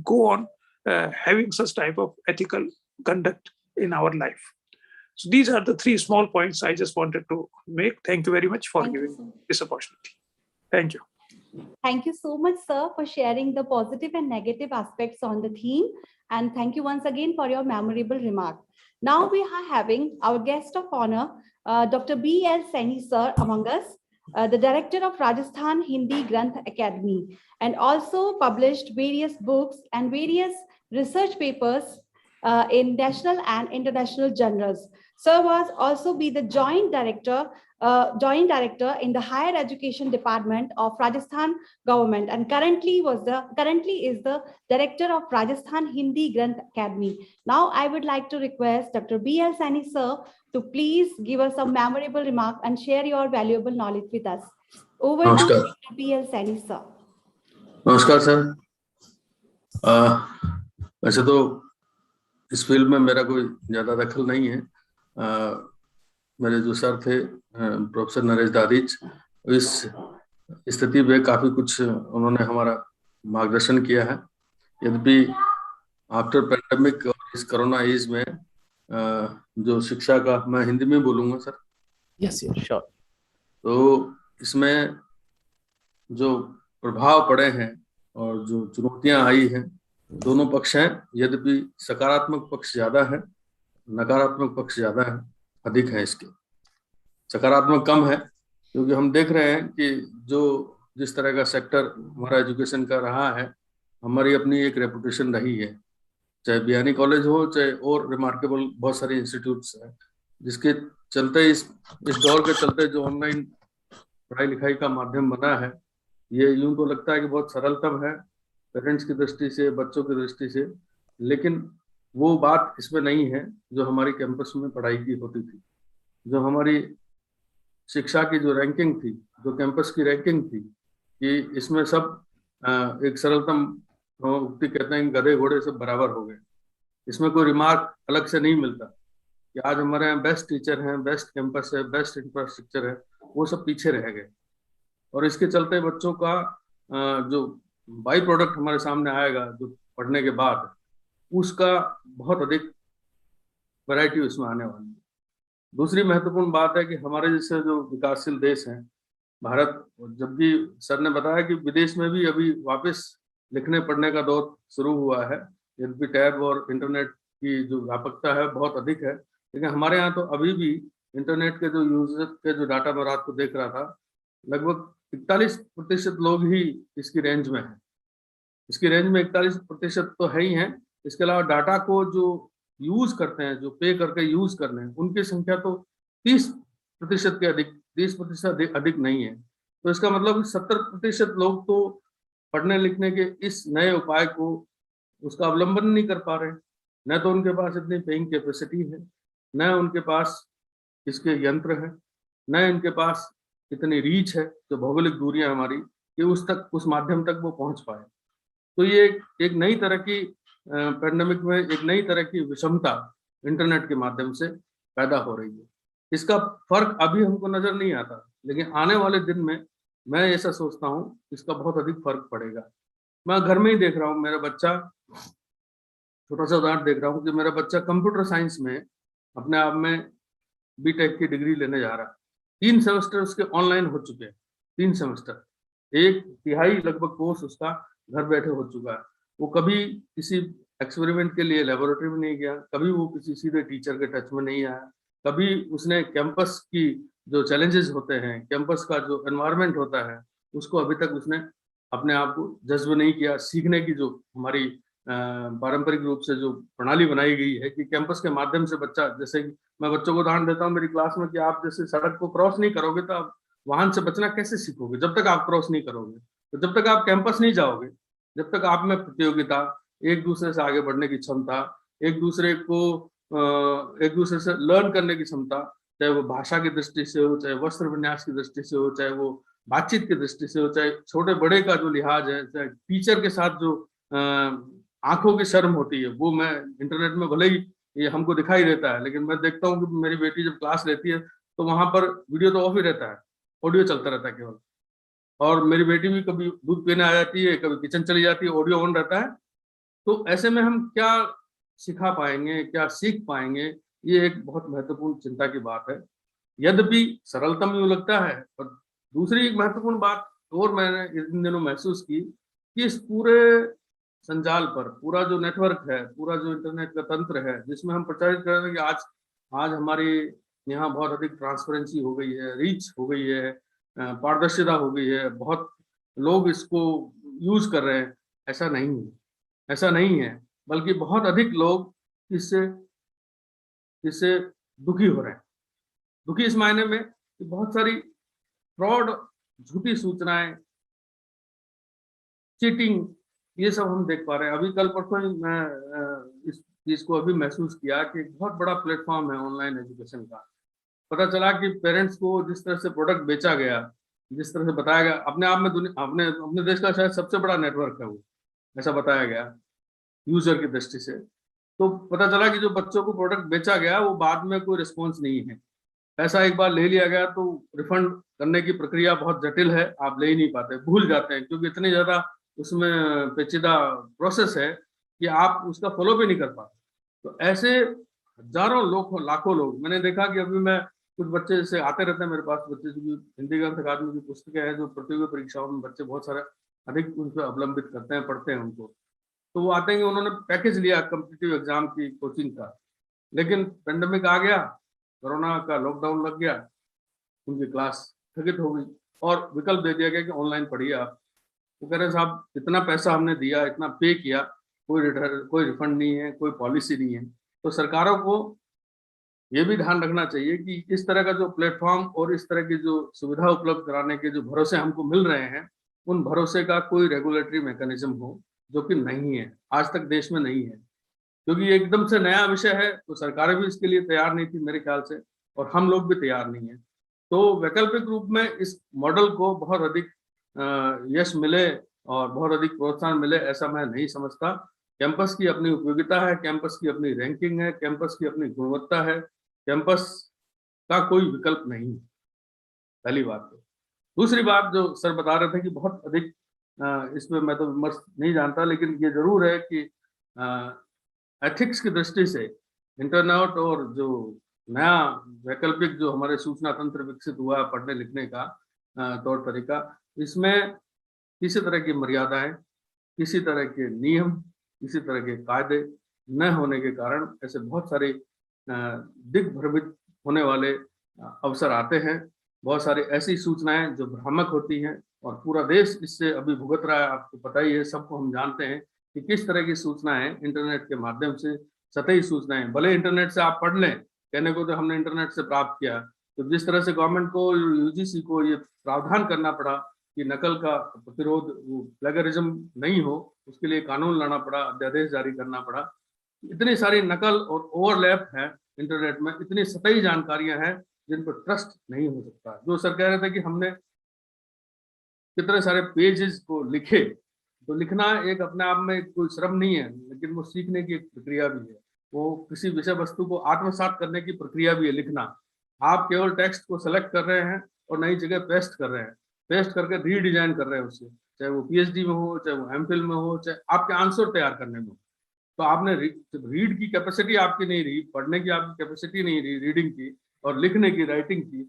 go on having such type of ethical conduct in our life. So these are the three small points I just wanted to make. Thank you very much for Thank you giving so much. this opportunity. Thank you. Thank you so much, sir, for sharing the positive and negative aspects on the theme. And thank you once again for your memorable remark. Now we are having our guest of honor, Dr. B.L. Saini, sir, among us, the director of Rajasthan Hindi Granth Academy, and also published various books and various research papers in national and international journals. Sir was also be the joint director in the higher education department of Rajasthan government, and currently is the director of Rajasthan Hindi Granth Academy. Now I would like to request Dr. B.L. Saini, sir, to please give us a memorable remark and share your valuable knowledge with us. Over to नमस्कार। Dr. B.L. Saini, sir. नमस्कार sir. वैसे तो इस field में मेरा कोई ज़्यादा दखल नहीं है। मेरे जो सर थे प्रोफेसर नरेश दादीज, इस स्थिति में काफ़ी कुछ उन्होंने हमारा मार्गदर्शन किया है। यद्यपि आफ्टर पैंडेमिक और इस कोरोना एज में जो शिक्षा का, मैं हिंदी में बोलूँगा सर। Yes, sure. तो इसमें जो प्रभाव पड़े हैं और जो चुनौतियां आई हैं, दोनों पक्ष हैं। यद्यपि सकारात्मक पक्ष ज्यादा है, नकारात्मक पक्ष ज्यादा है, अधिक है इसके। सकारात्मक कम है क्योंकि हम देख रहे हैं कि जो जिस तरह का सेक्टर हमारा एजुकेशन का रहा है, हमारी अपनी एक रेपुटेशन रही है, चाहे बियानी कॉलेज हो, चाहे और रिमार्केबल बहुत सारे इंस्टीट्यूट्स हैं, जिसके चलते इस दौर के चलते जो ऑनलाइन पढ़ाई लिखाई का माध्यम बना है, ये यूं तो लगता है कि बहुत सरलतम है पेरेंट्स की दृष्टि से, बच्चों की दृष्टि से, लेकिन वो बात इसमें नहीं है जो हमारी कैंपस में पढ़ाई की होती थी। जो हमारी शिक्षा की जो रैंकिंग थी, जो कैंपस की रैंकिंग थी, कि इसमें सब एक सरलतम उक्ति कहते हैं, गधे घोड़े सब बराबर हो गए। इसमें कोई रिमार्क अलग से नहीं मिलता कि आज हमारे यहाँ बेस्ट टीचर हैं, बेस्ट कैंपस है, बेस्ट इंफ्रास्ट्रक्चर है, वो सब पीछे रह गए। और इसके चलते बच्चों का जो बाई प्रोडक्ट हमारे सामने आएगा जो पढ़ने के बाद, उसका बहुत अधिक वैरायटी उसमें आने वाली है। दूसरी महत्वपूर्ण बात है कि हमारे जैसे जो विकासशील देश हैं, भारत, जबकि सर ने बताया कि विदेश में भी अभी वापस लिखने पढ़ने का दौर शुरू हुआ है, यद्यपि टैब और इंटरनेट की जो व्यापकता है बहुत अधिक है, लेकिन हमारे यहाँ तो अभी भी इंटरनेट के जो यूजर के जो डाटा मैं रात को देख रहा था, लगभग 41% लोग ही इसकी रेंज में हैं। इसकी रेंज में 41% तो है ही हैं। इसके अलावा डाटा को जो यूज करते हैं, जो पे करके यूज कर रहे हैं, उनकी संख्या तो 30% के अधिक, 30% अधिक नहीं है। तो इसका मतलब 70% लोग तो पढ़ने लिखने के इस नए उपाय को, उसका अवलंबन नहीं कर पा रहे। न तो उनके पास इतनी पेइंग कैपेसिटी है, न उनके पास इसके यंत्र है, न इनके पास इतनी रीच है, जो भौगोलिक दूरियां हमारी, कि उस माध्यम तक वो पहुंच पाए। तो ये एक नई तरह की पैंडेमिक में एक नई तरह की विषमता इंटरनेट के माध्यम से पैदा हो रही है। इसका फर्क अभी हमको नजर नहीं आता, लेकिन आने वाले दिन में मैं ऐसा सोचता हूँ इसका बहुत अधिक फर्क पड़ेगा। मैं घर में ही देख रहा हूँ, मेरा बच्चा, छोटा सा उदाहरण देख रहा हूँ कि मेरा बच्चा कंप्यूटर साइंस में अपने आप में बीटेक की डिग्री लेने जा रहा है। 3 सेमेस्टर उसके ऑनलाइन हो चुके हैं, 3 सेमेस्टर, 1/3 लगभग कोर्स उसका घर बैठे हो चुका है। वो कभी किसी एक्सपेरिमेंट के लिए लेबोरेटरी में नहीं गया, कभी वो किसी सीधे टीचर के टच में नहीं आया, कभी उसने कैंपस की जो चैलेंजेस होते हैं, कैंपस का जो एनवायरनमेंट होता है, उसको अभी तक उसने अपने आप को जज्ब नहीं किया। सीखने की जो हमारी पारंपरिक रूप से जो प्रणाली बनाई गई है कि कैंपस के माध्यम से बच्चा, जैसे मैं बच्चों को उदाहरण देता हूँ मेरी क्लास में कि आप जैसे सड़क को क्रॉस नहीं करोगे तो आप वाहन से बचना कैसे सीखोगे, जब तक आप क्रॉस नहीं करोगे। तो जब तक आप कैंपस नहीं जाओगे, जब तक आप में प्रतियोगिता, एक दूसरे से आगे बढ़ने की क्षमता, एक दूसरे से लर्न करने की क्षमता, चाहे वो भाषा की दृष्टि से हो, चाहे वस्त्र विन्यास की दृष्टि से हो, चाहे वो बातचीत की दृष्टि से हो, चाहे छोटे बड़े का जो लिहाज है, चाहे टीचर के साथ जो आंखों की शर्म होती है, वो मैं इंटरनेट में भले ही ये हमको दिखाई देता है, लेकिन मैं देखता हूँ कि मेरी बेटी जब क्लास लेती है तो वहां पर वीडियो तो ऑफ ही रहता है, ऑडियो चलता रहता है केवल। और मेरी बेटी भी कभी दूध पीने आ जाती है, कभी किचन चली जाती है, ऑडियो ऑन रहता है। तो ऐसे में हम क्या सिखा पाएंगे, क्या सीख पाएंगे, ये एक बहुत महत्वपूर्ण चिंता की बात है। यद्यपि सरलतम यूं लगता है, और दूसरी एक महत्वपूर्ण बात और मैंने इन दिनों महसूस की कि इस पूरे संजाल पर, पूरा जो नेटवर्क है, पूरा जो इंटरनेट का तंत्र है, जिसमें हम प्रचारित कर रहे हैं कि आज आज हमारी यहाँ बहुत अधिक ट्रांसपेरेंसी हो गई है, रीच हो गई है, पारदर्शिता हो गई है, बहुत लोग इसको यूज कर रहे हैं। ऐसा नहीं है, ऐसा नहीं है, बल्कि बहुत अधिक लोग इससे इससे दुखी हो रहे हैं। दुखी इस मायने में कि बहुत सारी फ्रॉड, झूठी सूचनाएं, चीटिंग, ये सब हम देख पा रहे हैं। अभी कल परसों ही मैं इस चीज को अभी महसूस किया कि एक बहुत बड़ा प्लेटफॉर्म है ऑनलाइन एजुकेशन का। पता चला कि पेरेंट्स को जिस तरह से प्रोडक्ट बेचा गया, जिस तरह से बताया गया, अपने आप में अपने देश का शायद सबसे बड़ा नेटवर्क है वो, ऐसा बताया गया यूजर की दृष्टि से। तो पता चला कि जो बच्चों को प्रोडक्ट बेचा गया वो बाद में कोई रिस्पॉन्स नहीं है। पैसा एक बार ले लिया गया तो रिफंड करने की प्रक्रिया बहुत जटिल है, आप ले ही नहीं पाते, भूल जाते हैं, क्योंकि इतनी ज्यादा उसमें पेचीदा प्रोसेस है कि आप उसका फॉलो भी नहीं कर पाते। तो ऐसे हजारों लोग, लाखों लोग, मैंने देखा कि अभी मैं कुछ बच्चे जैसे आते रहते हैं मेरे पास, बच्चे जो हिंदी ग्रंथ अकादमी की पुस्तकें हैं, जो प्रतियोगी परीक्षाओं में बच्चे बहुत सारे अधिक उनसे अवलंबित करते हैं, पढ़ते हैं उनको, तो वो आते हैं कि उन्होंने पैकेज लिया कॉम्पिटिटिव एग्जाम की कोचिंग का, लेकिन पेंडेमिक आ गया, कोरोना का लॉकडाउन लग गया, उनकी क्लास स्थगित हो गई और विकल्प दे दिया गया कि ऑनलाइन पढ़िए आप। वो कह रहे साहब इतना पैसा हमने दिया, इतना पे किया, कोई रिफंड नहीं है, कोई पॉलिसी नहीं है। तो सरकारों को ये भी ध्यान रखना चाहिए कि इस तरह का जो प्लेटफॉर्म और इस तरह की जो सुविधा उपलब्ध कराने के जो भरोसे हमको मिल रहे हैं, उन भरोसे का कोई रेगुलेटरी मैकेनिज्म हो, जो कि नहीं है, आज तक देश में नहीं है। क्योंकि ये एकदम से नया विषय है, तो सरकारें भी इसके लिए तैयार नहीं थी मेरे ख्याल से, और हम लोग भी तैयार नहीं है। तो वैकल्पिक रूप में इस मॉडल को बहुत अधिक यश मिले और बहुत अधिक प्रोत्साहन मिले, ऐसा मैं नहीं समझता। कैंपस की अपनी उपयोगिता है, कैंपस की अपनी रैंकिंग है, कैंपस की अपनी गुणवत्ता है, कैंपस का कोई विकल्प नहीं, पहली बात। तो दूसरी बात जो सर बता रहे थे कि बहुत अधिक इसमें मैं तो विमर्श नहीं जानता, लेकिन ये जरूर है कि एथिक्स की दृष्टि से इंटरनेट और जो नया वैकल्पिक जो हमारे सूचना तंत्र विकसित हुआ पढ़ने लिखने का तौर तरीका, इसमें किसी तरह की मर्यादाएं, किसी तरह के नियम, किसी तरह के कायदे न होने के कारण ऐसे बहुत सारे दिग्भ्रमित होने वाले अवसर आते हैं। बहुत सारी ऐसी सूचनाएं जो भ्रामक होती हैं और पूरा देश इससे अभी भुगत रहा है। आपको पता ही है, सबको हम जानते हैं कि किस तरह की सूचनाएं इंटरनेट के माध्यम से, सतही सूचनाएं, भले इंटरनेट से आप पढ़ लें, कहने को तो हमने इंटरनेट से प्राप्त किया, तो जिस तरह से गवर्नमेंट को, यूजीसी को ये प्रावधान करना पड़ा कि नकल का प्रतिरोध, प्लेगरिज्म नहीं हो, उसके लिए कानून लाना पड़ा, अध्यादेश जारी करना पड़ा। इतनी सारी नकल और ओवरलैप है इंटरनेट में, इतनी सतही जानकारियां हैं जिन पर ट्रस्ट नहीं हो सकता। जो सर कह रहे थे कि हमने कितने सारे पेजेस को लिखे, तो लिखना एक अपने आप में कोई श्रम नहीं है, लेकिन वो सीखने की एक प्रक्रिया भी है। वो किसी विषय वस्तु को आत्मसात करने की प्रक्रिया भी है लिखना। आप केवल टेक्स्ट को सेलेक्ट कर रहे हैं और नई जगह पेस्ट कर रहे हैं, पेस्ट करके रीडिजाइन कर रहे हैं उससे, चाहे वो पीएचडी में हो, चाहे वो एमफिल में हो, चाहे आपके आंसर तैयार करने में हो। तो आपने रीड की कैपेसिटी आपकी नहीं रही, पढ़ने की आपकी कैपेसिटी नहीं रही, रीडिंग की और लिखने की, राइटिंग की,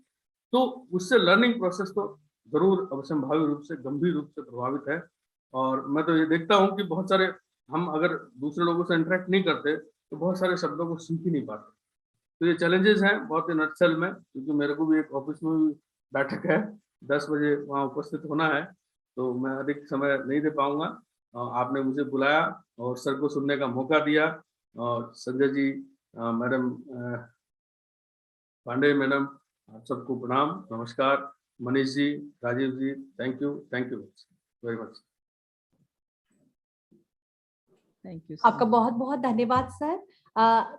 तो उससे लर्निंग प्रोसेस तो जरूर अवश्यंभावी रूप से, गंभीर रूप से प्रभावित है। और मैं तो ये देखता हूँ कि बहुत सारे, हम अगर दूसरे लोगों से इंटरेक्ट नहीं करते तो बहुत सारे शब्दों को सीख ही नहीं पाते। तो ये चैलेंजेस हैं बहुत ही नटसेल में, क्योंकि मेरे को भी एक ऑफिस में भी बैठक है, 10 बजे वहाँ उपस्थित होना है, तो मैं अधिक समय नहीं दे पाऊंगा। आपने मुझे बुलाया और सर को सुनने का मौका दिया, और संजय जी, मैडम पांडे मैडम, आप सबको प्रणाम, नमस्कार। Manish ji, Rajeev ji, thank you very much. Thank you. आपका बहुत बहुत धन्यवाद सर।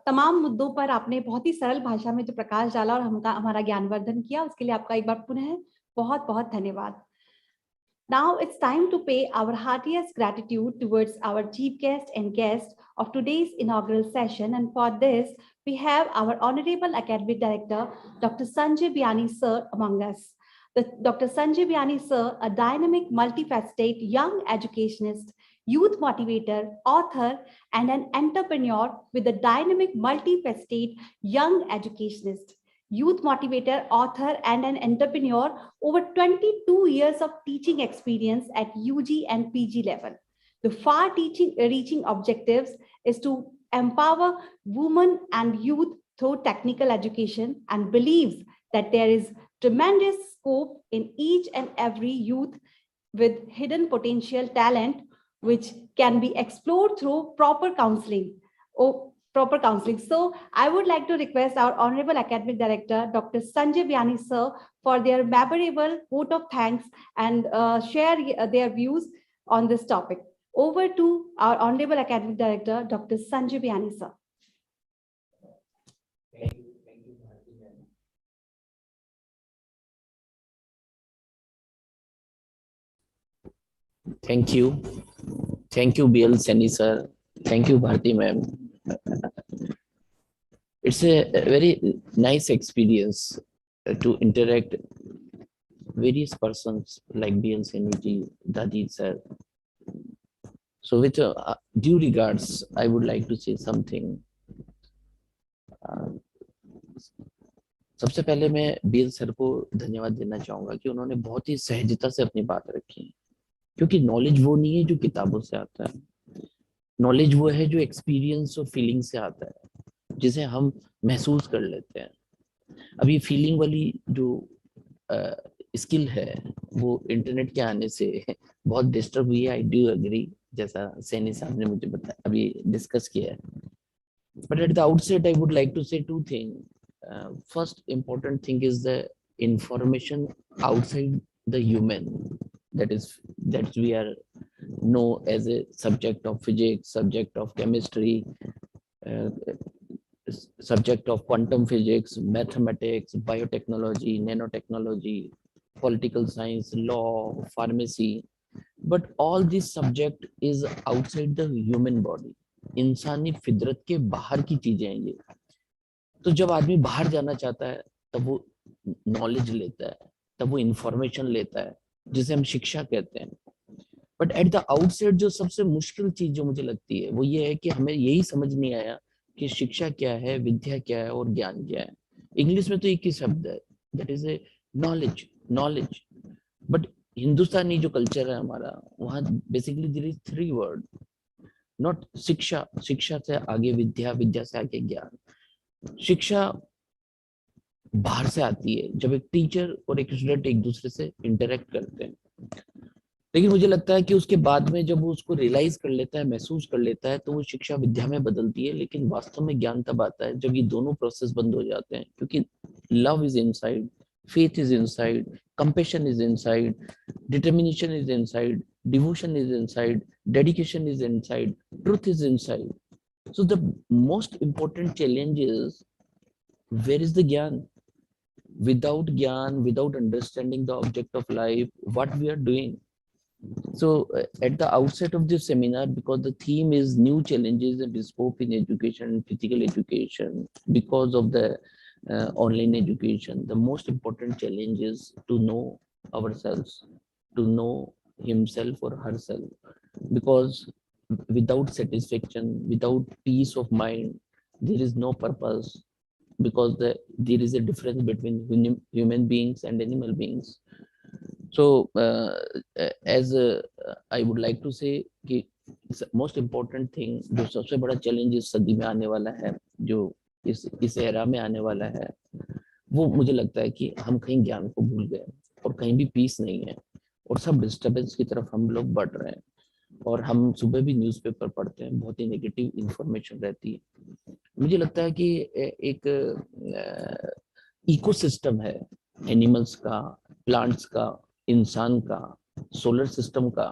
तमाम मुद्दों पर आपने बहुत ही सरल भाषा में जो प्रकाश डाला और हमारा ज्ञानवर्धन किया, उसके लिए आपका एक बार पुनः बहुत बहुत धन्यवाद। Now it's time to pay our heartiest gratitude towards our chief guest and guest of today's inaugural session. And for this, we have our Honorable Academic Director, Dr. Sanjay Biani sir among us. Dr. Sanjay Biani sir, a dynamic, multifaceted young educationist, youth motivator, author, and an entrepreneur with a dynamic, multifaceted young educationist, youth motivator, author, and an entrepreneur, over 22 years of teaching experience at UG and PG level. The far reaching objectives is to empower women and youth through technical education, and believes that there is tremendous scope in each and every youth with hidden potential talent, which can be explored through proper counseling. So I would like to request our Honorable Academic Director, Dr. Sanjay Biani sir, for their memorable vote of thanks and share their views on this topic. Over to our Honorable Academic Director, Dr. Sanjay Biani sir. Thank you. Thank you, BL Sani sir. Thank you, Bharti ma'am. It's a very nice experience to interact various persons like BL Sani ji, Dadi sir. So with due regards, I would like to say something. सबसे पहले मैं BL sir को धन्यवाद देना चाहूंगा कि उन्होंने बहुत ही सहजता से अपनी बात रखी, क्योंकि नॉलेज वो नहीं है जो किताबों से आता है। नॉलेज वो है जो एक्सपीरियंस और फीलिंग से आता है, जिसे हम महसूस कर लेते हैं। अब ये फीलिंग वाली जो स्किल है वो इंटरनेट के आने से बहुत डिस्टर्ब हुई है। आई डू एग्री, जैसा सैनी साहब ने मुझे बताया, अभी डिस्कस किया है। But at the outset I would like to say two thing. First important thing is the information outside the human, that we are know as a subject of physics, subject of chemistry, subject of quantum physics, mathematics, biotechnology, nanotechnology, political science, law, pharmacy. But all this subject is outside the human body. इंसानी फितरत के बाहर की चीजें हैं ये। तो जब आदमी बाहर जाना चाहता है तब वो नॉलेज लेता है, तब वो इंफॉर्मेशन लेता है, जिसे हम शिक्षा कहते हैं। बट एट द आउटसेट जो सबसे मुश्किल चीज जो मुझे लगती है वो ये है कि हमें यही समझ नहीं आया कि शिक्षा क्या है, विद्या क्या है और ज्ञान क्या है। इंग्लिश में तो एक ही शब्द है, that is a knowledge. But Hindustani जो कल्चर है हमारा, वहाँ basically there is 3 word, not शिक्षा से आगे विद्या, विद्या से आगे ज्ञान। शिक्षा बाहर से आती है जब एक टीचर और एक स्टूडेंट एक दूसरे से इंटरेक्ट करते हैं, लेकिन मुझे लगता है कि उसके बाद में जब वो उसको रियलाइज कर लेता है, महसूस कर लेता है, तो वो शिक्षा विद्या में बदलती है। लेकिन वास्तव में ज्ञान तब आता है जब ये दोनों प्रोसेस बंद हो जाते हैं, क्योंकि love is inside, faith is inside, compassion is inside, determination is inside, devotion is inside, dedication is inside, truth is inside. So the most important challenge is, where is the gyan? Without gyan, without understanding the object of life, what we are doing? So at the outset of this seminar, because the theme is new challenges and scope in education and physical education, because of the online education, the most important challenge is to know ourselves, to know himself or herself, because without satisfaction, without peace of mind, there is no purpose, because there is a difference between human beings and animal beings. So as I would like to say कि most important thing, जो सबसे बड़ा challenge इस सदी में आने वाला है, जो इस एरा में आने वाला है, वो मुझे लगता है कि हम कहीं ज्ञान को भूल गए और कहीं भी पीस नहीं है और सब डिस्टर्बेंस की तरफ हम लोग बढ़ रहे हैं। और हम सुबह भी न्यूज़पेपर पढ़ते हैं, बहुत ही नेगेटिव इंफॉर्मेशन रहती है। मुझे लगता है कि एक इकोसिस्टम है, एनिमल्स का, प्लांट्स का, इंसान का, सोलर सिस्टम का,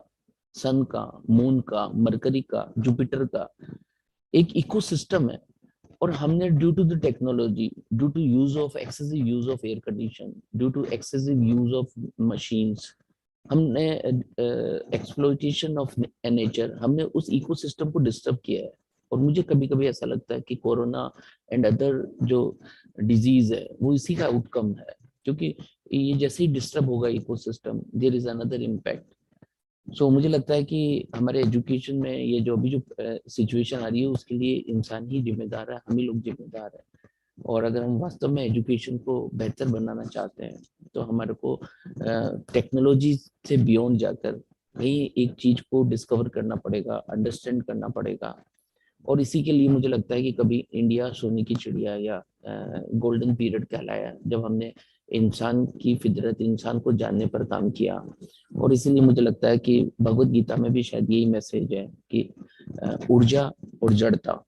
सन का, मून का, मरकरी का, जुपिटर का, एक इकोसिस्टम है। और हमने due to the technology, due to use of excessive use of air condition, due to excessive use of machines, हमने एक्सप्लॉइटेशन ऑफ नेचर, हमने उस इकोसिस्टम को डिस्टर्ब किया है। और मुझे कभी कभी ऐसा लगता है कि कोरोना एंड अदर जो डिजीज है वो इसी का आउटकम है, क्योंकि ये जैसे ही डिस्टर्ब होगा ecosystem, there is another impact. So मुझे लगता है कि हमारे एजुकेशन में ये जो अभी जो सिचुएशन आ रही है उसके लिए इंसान ही जिम्मेदार है, हम ही लोग जिम्मेदार है। और अगर हम वास्तव में एजुकेशन को बेहतर बनाना चाहते हैं तो हमारे को टेक्नोलॉजी से बियॉन्ड जाकर कहीं एक चीज को डिस्कवर करना पड़ेगा, अंडरस्टैंड करना पड़ेगा। और इसी के लिए मुझे लगता है कि कभी इंडिया सोने की चिड़िया या गोल्डन पीरियड कहलाया, जब हमने इंसान की फितरत, इंसान को जानने पर काम किया। और इसीलिए मुझे लगता है कि भगवत गीता में भी शायद यही मैसेज है कि ऊर्जा और जड़ता,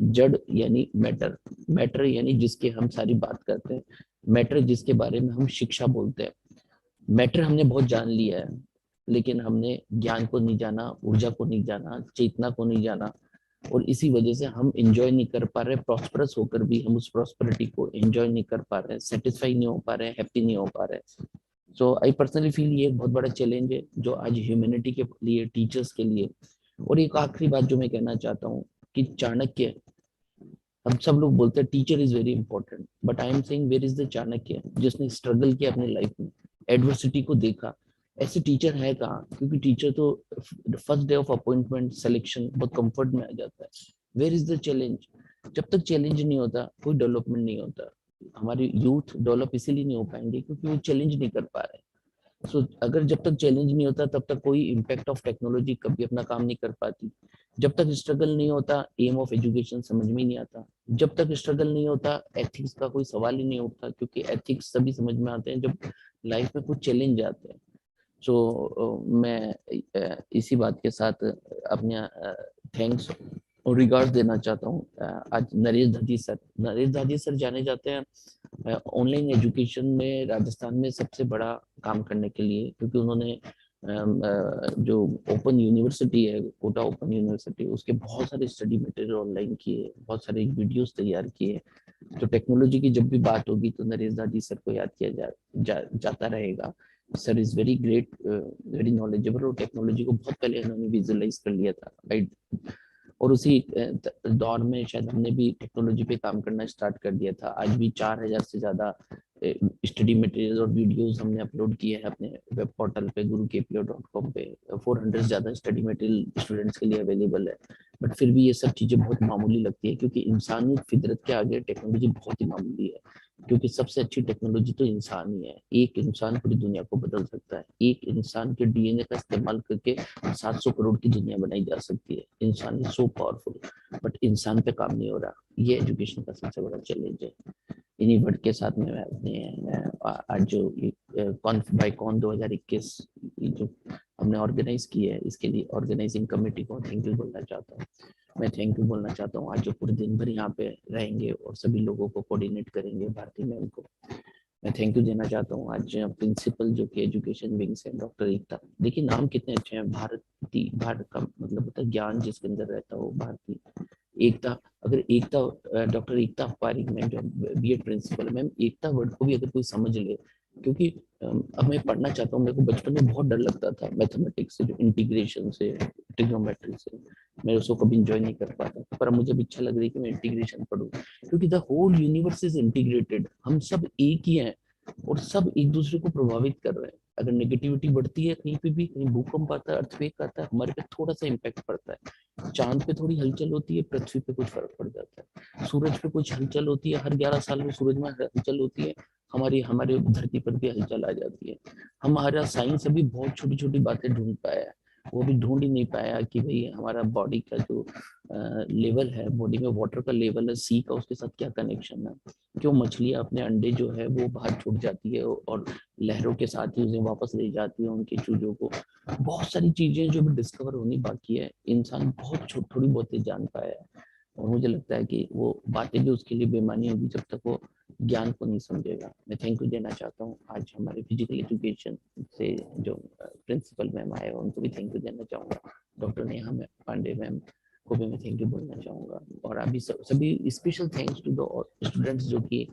जड़ यानी मैटर, मैटर यानी जिसके हम सारी बात करते हैं, मैटर जिसके बारे में हम शिक्षा बोलते हैं। मैटर हमने बहुत जान लिया है, लेकिन हमने ज्ञान को नहीं जाना, ऊर्जा को नहीं जाना, चेतना को नहीं जाना। और इसी वजह से हम एंजॉय नहीं कर पा रहे, प्रॉस्परस होकर भी हम उस प्रॉस्पेरिटी को एंजॉय नहीं कर पा रहे, सेटिस्फाई नहीं हो पा रहे, हैप्पी नहीं हो पा रहे। सो आई पर्सनली फील ये एक बहुत बड़ा चैलेंज है जो आज ह्यूमैनिटी के लिए, टीचर्स के लिए। और एक आखिरी बात जो मैं कहना चाहता हूँ कि चाणक्य, हम सब लोग बोलते हैं teacher is very important, but I am saying where is the Chanakya जिसने स्ट्रगल किया अपनी लाइफ में, एडवर्सिटी को देखा। ऐसे टीचर है कहाँ? क्योंकि टीचर तो first day of appointment selection बहुत कंफर्ट में आ जाता है। Where is the challenge? जब तक चैलेंज नहीं होता कोई डेवलपमेंट नहीं होता। हमारे यूथ डेवलप इसीलिए नहीं हो पाएंगे क्योंकि वो चैलेंज नहीं कर पा रहे। अगर जब तक चैलेंज नहीं होता तब तक कोई इम्पैक्ट ऑफ टेक्नोलॉजी कभी अपना काम नहीं कर पाती। जब तक स्ट्रगल नहीं होता एम ऑफ एजुकेशन समझ में नहीं आता। जब तक स्ट्रगल नहीं होता एथिक्स का कोई सवाल ही नहीं उठता, क्योंकि एथिक्स तभी समझ में आते हैं जब लाइफ में कुछ चैलेंज आते हैं। मैं इसी बात के साथ अपने थैंक्स और रिगार्ड देना चाहता हूँ आज नरेश धाजी सर जाने जाते हैं ऑनलाइन एजुकेशन में राजस्थान में सबसे बड़ा काम करने के लिए, क्योंकि उन्होंने जो ओपन यूनिवर्सिटी है, कोटा ओपन यूनिवर्सिटी, उसके बहुत सारे स्टडी मटेरियल ऑनलाइन किए, बहुत सारे वीडियोस तैयार किए। तो टेक्नोलॉजी की जब भी बात होगी तो नरेश दादी सर को याद किया जाता रहेगा। Sir is very great, very knowledgeable, और टेक्नोलॉजी को बहुत पहले उन्होंने विजुअलाइज कर लिया था, राइट। और उसी दौर में शायद हमने भी टेक्नोलॉजी पे काम करना स्टार्ट कर दिया था। आज भी 4000 से ज्यादा स्टडी मटेरियल और वीडियोस हमने अपलोड किए हैं अपने वेब पोर्टल पे gurukpo.com पे। 400 से ज्यादा स्टडी मटेरियल स्टूडेंट्स के लिए अवेलेबल है। बट फिर भी ये सब चीजें बहुत मामूली लगती है, क्योंकि इंसानी फितरत के आगे टेक्नोलॉजी बहुत ही मामूली है। क्योंकि सबसे अच्छी टेक्नोलॉजी तो इंसान ही है। एक इंसान पूरी दुनिया को बदल सकता है। एक इंसान के डीएनए का इस्तेमाल करके 700 करोड़ की दुनिया बनाई जा सकती है। इंसान इज सो पावरफुल, बट इंसान पे काम नहीं हो रहा। ये एजुकेशन का सबसे बड़ा चैलेंज है। इन्हीं वर्ड के साथ में मैं अपने आज जो बाइकॉन 2021 जो हमने ऑर्गेनाइज की है, इसके लिए ऑर्गेनाइजिंग कमेटी को थैंक यू बोलना चाहता हूँ। मैं थैंक यू बोलना चाहता हूँ आज जो पूरे दिन भर यहाँ पे रहेंगे और सभी लोगों को कोऑर्डिनेट करेंगे, भारती मैम को मैं थैंक यू देना चाहता हूँ। आज प्रिंसिपल जो कि एजुकेशन विंग से डॉक्टर एकता, देखिए नाम कितने अच्छे हैं, भारती, भारत का मतलब होता है ज्ञान जिसके अंदर रहता हो, भारती। एकता, अगर एकता, डॉक्टर एकता पारिक मैम जो बीएड प्रिंसिपल, मैम एकता वर्ड को भी अगर कोई समझ ले, क्योंकि अब मैं पढ़ना चाहता हूँ, मेरे को बचपन में बहुत डर लगता था मैथमेटिक्स से, जो इंटीग्रेशन से, ट्रिग्नोमेट्री से, मैं उसको कभी इंजॉय नहीं कर पाता। पर मुझे भी इच्छा लग रही है कि मैं इंटीग्रेशन पढूं, क्योंकि the whole universe is integrated. हम सब एक ही हैं और सब एक दूसरे को प्रभावित कर रहे हैं। अगर नेगेटिविटी बढ़ती है कहीं पे भी, कहीं भूकंप आता है, अर्थक्वेक आता है, हमारे पे थोड़ा सा इम्पैक्ट पड़ता है। चांद पे थोड़ी हलचल होती है, पृथ्वी पे कुछ फर्क पड़ जाता है। सूरज पे कुछ हलचल होती है, हर 11 साल में सूरज में हलचल होती है, हमारे धरती पर भी हलचल आ जाती है। हमारा साइंस अभी बहुत छोटी छोटी बातें ढूंढ पाया है, वो भी ढूंढ ही नहीं पाया कि भाई हमारा बॉडी का जो लेवल है, बॉडी में वाटर का लेवल है, सी का, उसके साथ क्या कनेक्शन है। क्यों मछलियां अपने अंडे जो है वो बाहर छूट जाती है और लहरों के साथ ही उसे वापस ले जाती है उनके चूजों को। बहुत सारी चीजें जो भी डिस्कवर होनी बाकी है, इंसान बहुत थोड़ी बहुत ही जान पाया है। और मुझे लगता है कि वो बातें भी उसके लिए बेमानी होगी जब तक वो ज्ञान को नहीं समझेगा। मैं थैंक यू देना चाहता हूँ आज हमारे फिजिकल एजुकेशन से जो प्रिंसिपल मैम आए उनको भी थैंक यू देना चाहूँगा। डॉक्टर नेहा पांडे मैम को भी मैं थैंक यू बोलना चाहूँगा। और अभी सभी special thanks to the students जो कि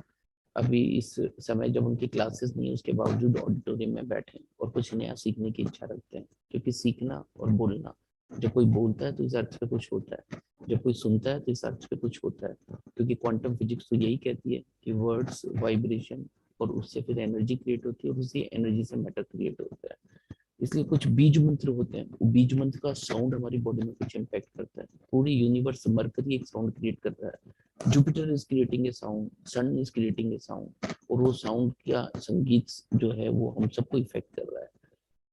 अभी इस समय जब उनकी क्लासेस नहीं है उसके बावजूद ऑडिटोरियम में बैठे और कुछ नया सीखने की इच्छा रखते हैं। क्योंकि सीखना और बोलना, जब कोई बोलता है तो इस अर्थ पे कुछ होता है, जब कोई सुनता है तो इस अर्थ पे कुछ होता है। क्योंकि क्वांटम फिजिक्स तो यही कहती है कि वर्ड्स वाइब्रेशन और उससे फिर एनर्जी क्रिएट होती है और उसी एनर्जी से मैटर क्रिएट होता है। इसलिए कुछ बीज मंत्र होते हैं, वो बीज मंत्र का साउंड हमारी बॉडी में कुछ इम्पैक्ट करता है। पूरी यूनिवर्स, मरकरी एक साउंड क्रिएट कर रहा है, Jupiter is creating a sound, sun is creating a sound, और वो साउंड का संगीत जो है वो हम सबको इफेक्ट कर रहा है।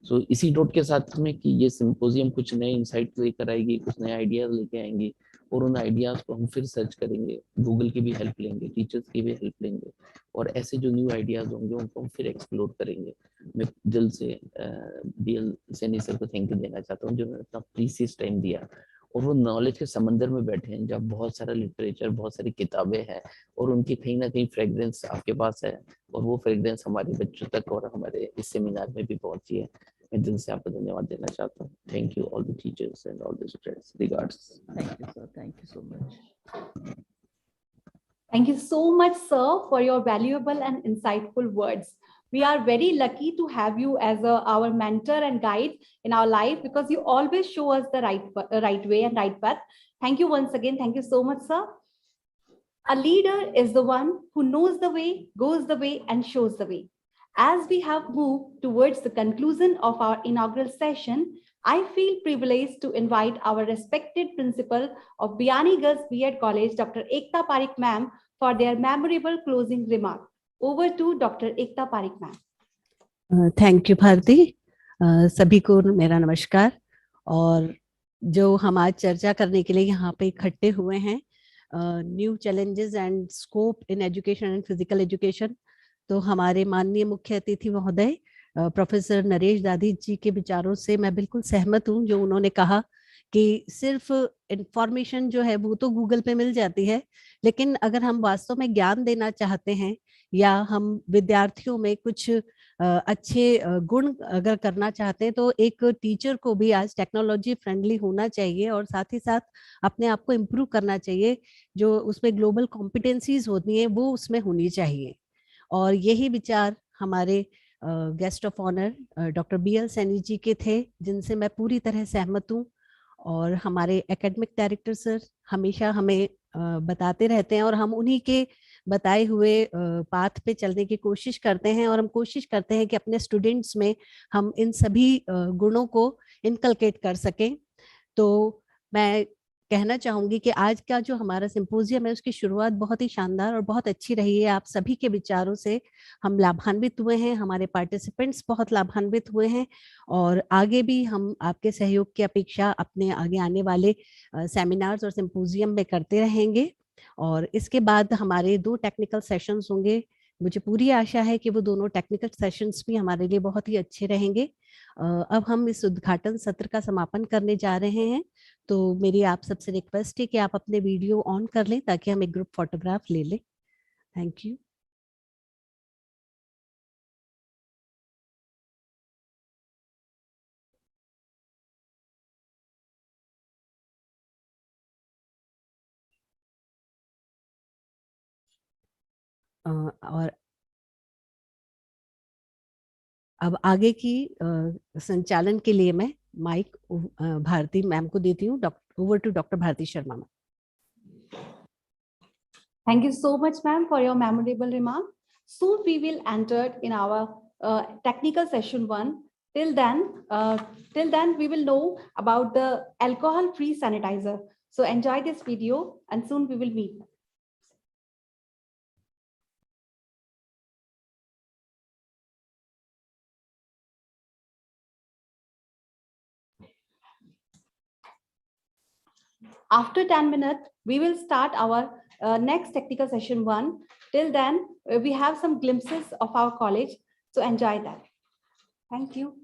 सो इसी नोट के साथ में कि ये सिंपोजियम कुछ नए इंसाइट लेकर आएगी, कुछ नए आइडियाज लेके आएंगे, और उन आइडियाज को हम फिर सर्च करेंगे, गूगल की भी हेल्प लेंगे, टीचर्स की भी हेल्प लेंगे, और ऐसे जो न्यू आइडियाज होंगे उनको हम फिर एक्सप्लोर करेंगे। मैं दिल से बीएल सैनी सर को थैंक यू देना चाहता हूँ, जिन्होंने अपना प्रीसियस टाइम दिया, और वो नॉलेज के समंदर में बैठे हैं जहाँ बहुत सारा लिटरेचर, बहुत सारी किताबें हैं, और उनकी कहीं ना कहीं फ्रेग्रेंस आपके पास है, और वो फ्रेग्रेंस हमारे बच्चों तक और हमारे इस सेमिनार में भी पहुंची है। मैं दिल से आपको धन्यवाद देना चाहता हूँ। Thank you all the teachers and all the students. Regards. Thank you, sir. Thank you so much. Thank you so much, sir, for your valuable and insightful words. We are very lucky to have you as our mentor and guide in our life, because you always show us the right way and right path. Thank you once again. Thank you so much, sir. A leader is the one who knows the way, goes the way, and shows the way. As we have moved towards the conclusion of our inaugural session, I feel privileged to invite our respected principal of Biani Girls B.Ed College, Dr. Ekta Parikh ma'am, for their memorable closing remark. Over to Dr. Ekta Parikh ma'am. Thank you Bharti. सभी को मेरा नमस्कार। और जो हम आज चर्चा करने के लिए यहाँ पे इकट्ठे हुए हैं, new challenges and scope in education and physical education, तो हमारे माननीय मुख्य अतिथि महोदय प्रोफेसर नरेश दाधी जी के विचारों से मैं बिल्कुल सहमत हूँ। जो उन्होंने कहा कि सिर्फ इंफॉर्मेशन जो है वो तो गूगल पे मिल जाती है, लेकिन अगर हम वास्तव में ज्ञान देना चाहते हैं या हम विद्यार्थियों में कुछ अच्छे गुण अगर करना चाहते हैं, तो एक टीचर को भी आज टेक्नोलॉजी फ्रेंडली होना चाहिए और साथ ही साथ अपने आप को इम्प्रूव करना चाहिए। जो उसमें ग्लोबल कॉम्पिटेंसीज होती हैं वो उसमें होनी चाहिए। और यही विचार हमारे guest of honour doctor BL Saini ji के थे, जिनसे मैं पूरी तरह सहमत हूँ। और हमारे एकेडमिक डायरेक्टर सर हमेशा हमें बताते रहते हैं और हम उन्हीं के बताए हुए पाथ पे चलने की कोशिश करते हैं, और हम कोशिश करते हैं कि अपने स्टूडेंट्स में हम इन सभी गुणों को इनकलकेट कर सकें। तो मैं कहना चाहूंगी कि आज का जो हमारा सिंपोजियम है उसकी शुरुआत बहुत ही शानदार और बहुत अच्छी रही है। आप सभी के विचारों से हम लाभान्वित हुए हैं, हमारे पार्टिसिपेंट्स बहुत लाभान्वित हुए हैं, और आगे भी हम आपके सहयोग की अपेक्षा अपने आगे आने वाले सेमिनार्स और सिंपोजियम में करते रहेंगे। और इसके बाद हमारे 2 टेक्निकल सेशंस होंगे। मुझे पूरी आशा है कि वो दोनों टेक्निकल सेशंस भी हमारे लिए बहुत ही अच्छे रहेंगे। अब हम इस उद्घाटन सत्र का समापन करने जा रहे हैं, तो मेरी आप सबसे रिक्वेस्ट है कि आप अपने वीडियो ऑन कर लें ताकि हम एक ग्रुप फोटोग्राफ ले लें। Thank you. और अब आगे की संचालन के लिए मैं माइक भारती मैम को देती हूँ। Over to doctor Bharti Sharma ma'am. Thank you so much, ma'am, for your memorable remark. Soon we will enter in our technical session 1. Till then, we will know about the alcohol-free sanitizer. So enjoy this video, and soon we will meet. After 10 minutes, we will start our next technical session 1. Till then, we have some glimpses of our college. So enjoy that. Thank you.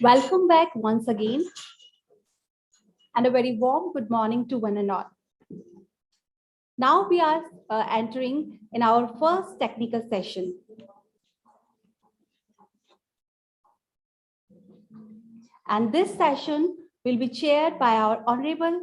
Welcome back once again, and a very warm good morning to one and all. Now we are entering in our first technical session. And this session will be chaired by our Honorable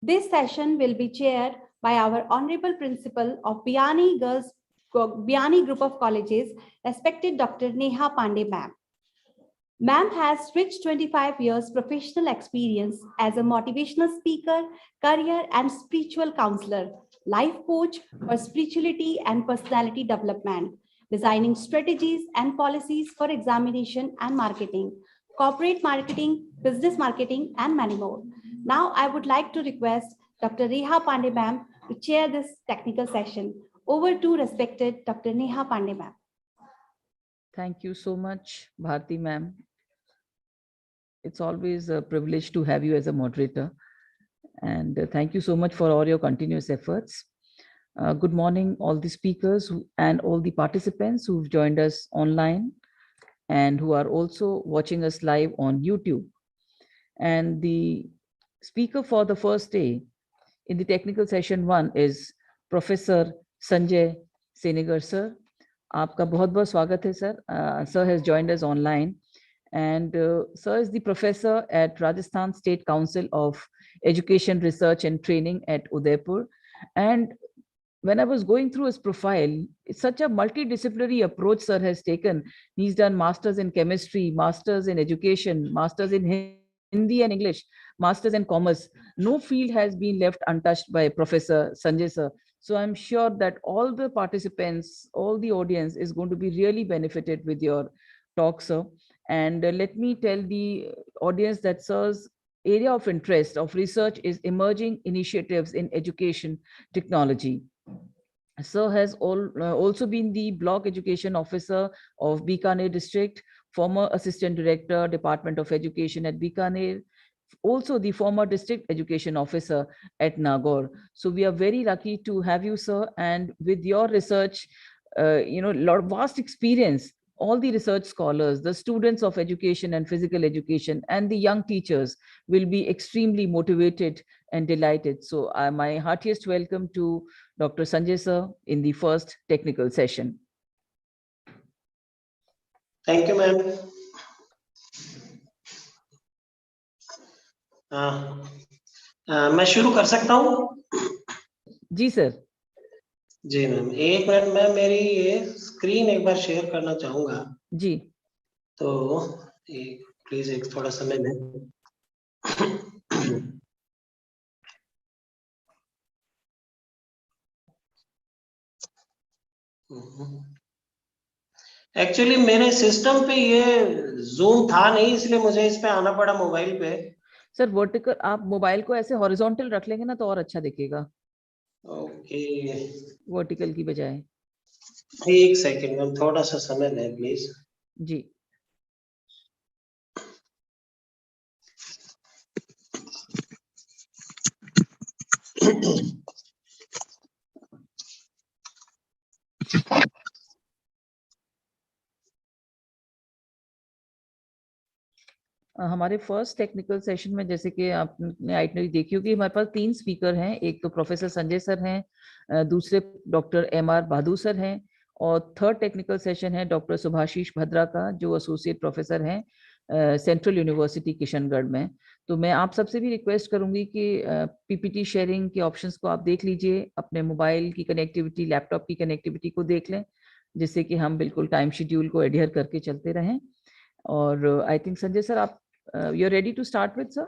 This session will be chaired by our Honorable Principal of Biani Group of Colleges, respected Dr. Neha Pandey ma'am. Ma'am has rich 25 years professional experience as a motivational speaker, career and spiritual counselor, life coach for spirituality and personality development, designing strategies and policies for examination and marketing, corporate marketing, business marketing, and many more. Now I would like to request Dr. Neha Pandey ma'am to chair this technical session. Over to respected Dr. Neha Pandey ma'am. Thank you so much, Bharti ma'am. It's always a privilege to have you as a moderator. And thank you so much for all your continuous efforts. Good morning, all the speakers and all the participants who've joined us online and who are also watching us live on YouTube. And the speaker for the first day in the technical session 1 is Professor Sanjay Senegar sir. आपका बहुत बहुत स्वागत है sir. Sir has joined us online, and sir is the professor at Rajasthan State Council of Education, Research and Training at Udaipur. And when I was going through his profile, it's such a multidisciplinary approach sir has taken. He's done masters in chemistry, masters in education, masters in Hindi and English, masters in commerce. No field has been left untouched by Professor Sanjay sir. So I'm sure that all the participants, all the audience is going to be really benefited with your talk, sir. And let me tell the audience that sir's area of interest of research is emerging initiatives in education technology. Sir has also been the block education officer of Bikaner district, former assistant director, Department of Education at Bikaner, also the former district education officer at Nagaur. So we are very lucky to have you, sir. And with your research, lot of vast experience, all the research scholars, the students of education and physical education, and the young teachers will be extremely motivated and delighted. So my heartiest welcome to Dr. Sanjay sir in the first technical session. Thank you, ma'am. मैं शुरू कर सकता हूँ? जी sir. जी ma'am, एक minute मैं मेरी ये screen एक बार शेयर करना चाहूंगा। जी। तो प्लीज एक थोड़ा समय में। एक्चुअली मेरे सिस्टम पे ये जूम था नहीं, इसलिए मुझे इस पे आना पड़ा मोबाइल पे। सर वर्टिकल, आप मोबाइल को ऐसे हॉरिजॉन्टल रख लेंगे ना तो और अच्छा दिखेगा। ओके, वर्टिकल की बजाय। एक सेकंड मैम, थोड़ा सा समय लें प्लीज। जी। हमारे फर्स्ट टेक्निकल सेशन में जैसे कि आपने आइटनरी देखी होगी, हमारे पास 3 स्पीकर हैं। एक तो प्रोफेसर संजय सर हैं, दूसरे डॉक्टर MR बहादुर सर हैं, और थर्ड टेक्निकल सेशन है डॉक्टर सुभाशीष भद्रा का, जो एसोसिएट प्रोफेसर हैं सेंट्रल यूनिवर्सिटी किशनगढ़ में। तो मैं आप सबसे भी रिक्वेस्ट करूंगी कि PPT शेयरिंग के ऑप्शंस को आप देख लीजिए, अपने मोबाइल की कनेक्टिविटी, लैपटॉप की कनेक्टिविटी को देख लें, जिससे कि हम बिल्कुल टाइम शेड्यूल को एडहियर करके चलते रहें। और आई थिंक संजय सर आप you are ready to start with sir?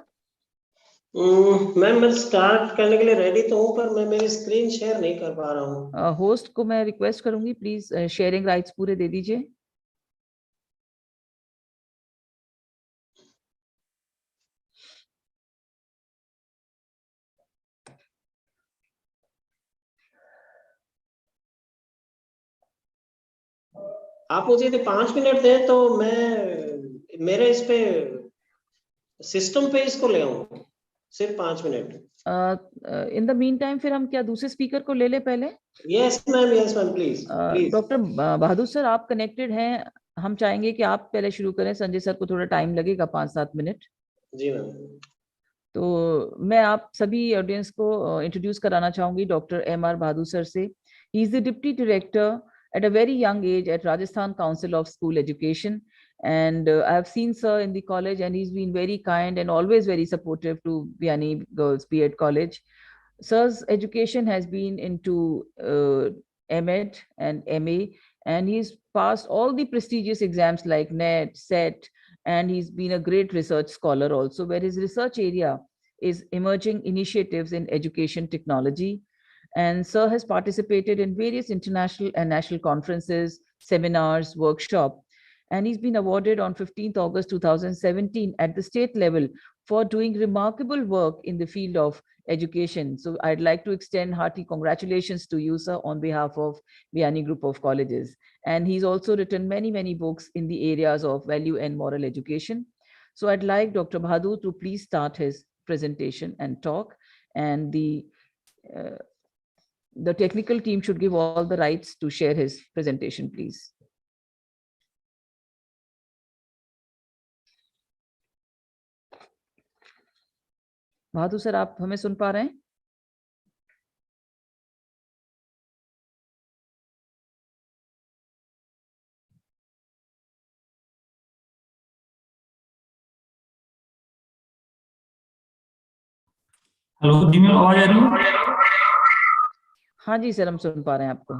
मैं स्टार्ट करने के लिए रेडी तो हूं, पर मैं मेरी स्क्रीन शेयर नहीं कर पा रहा हूं। होस्ट को मैं रिक्वेस्ट करूंगी प्लीज शेयरिंग राइट्स पूरे दे दीजिए। आप मुझे 5 मिनट दें तो मैं मेरे इस पे सिस्टम पे इसको ले आऊं। सिर्फ 5 minute. In the mean time फिर हम क्या दूसरे स्पीकर को ले ले पहले? Yes ma'am please please. Doctor Bahadur sir आप कनेक्टेड हैं, हम चाहेंगे कि आप पहले शुरू करें, संजय सर को थोड़ा टाइम लगेगा 5-7 मिनट। जी मैम। तो मैं आप सभी ऑडियंस को इंट्रोड्यूस कराना चाहूंगी डॉक्टर एम.आर. बहादुर सर से। He is the deputy director at a very young age at Rajasthan Council of School Education, and I have seen sir in the college, and he's been very kind and always very supportive to Biani Girls B.Ed College. Sir's education has been into M.Ed and M.A., and he's passed all the prestigious exams like NET, SET, and he's been a great research scholar also, where his research area is emerging initiatives in education technology. And Sir has participated in various international and national conferences, seminars, workshops, and he's been awarded on 15th August 2017 at the state level for doing remarkable work in the field of education. So I'd like to extend hearty congratulations to you, sir, on behalf of Biani Group of Colleges. And he's also written many, many books in the areas of value and moral education. So I'd like Dr. Bahadur to please start his presentation and talk, and the technical team should give all the rights to share his presentation, please. Bahadur sir आप हमें सुन पा रहे हैं? Hello जी ma'am, आवाज आ रही है? हाँ जी sir, हम सुन पा रहे हैं आपको।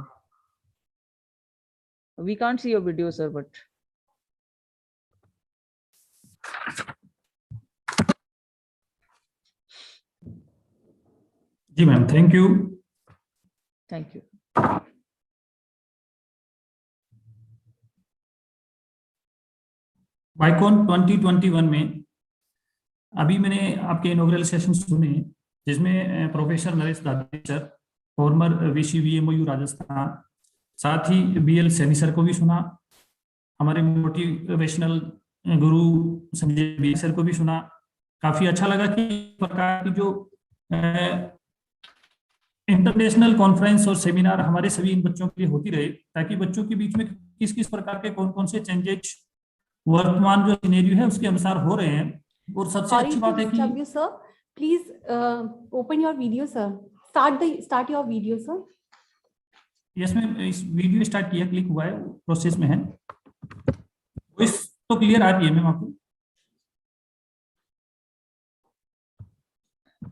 We can't see your video, sir, but जी ma'am, thank you. thank you. बाइकॉन 2021 में अभी मैंने आपके इनॉग्रल सेशन सुने, जिसमें प्रोफेसर नरेश दादी सर, फॉर्मर VCVMOU राजस्थान, साथ ही BL सैनी सर को भी सुना, हमारे मोटिवेशनल गुरु संजय बी सर को भी सुना। काफी अच्छा लगा कि प्रकार की जो इंटरनेशनल कॉन्फ्रेंस और सेमिनार हमारे सभी इन बच्चों के लिए होती रहे, ताकि बच्चों के बीच में किस किस प्रकार के कौन कौन से चेंजेस वर्तमान जो सिनेरियो है उसके अनुसार हो रहे हैं। और सबसे अच्छी बात है कि sir please open your video sir, start your video sir. Yes ma'am, इस वीडियो स्टार्ट किया, क्लिक हुआ है, प्रोसेस में है। वॉइस तो क्लियर आ रही है मैम आपको?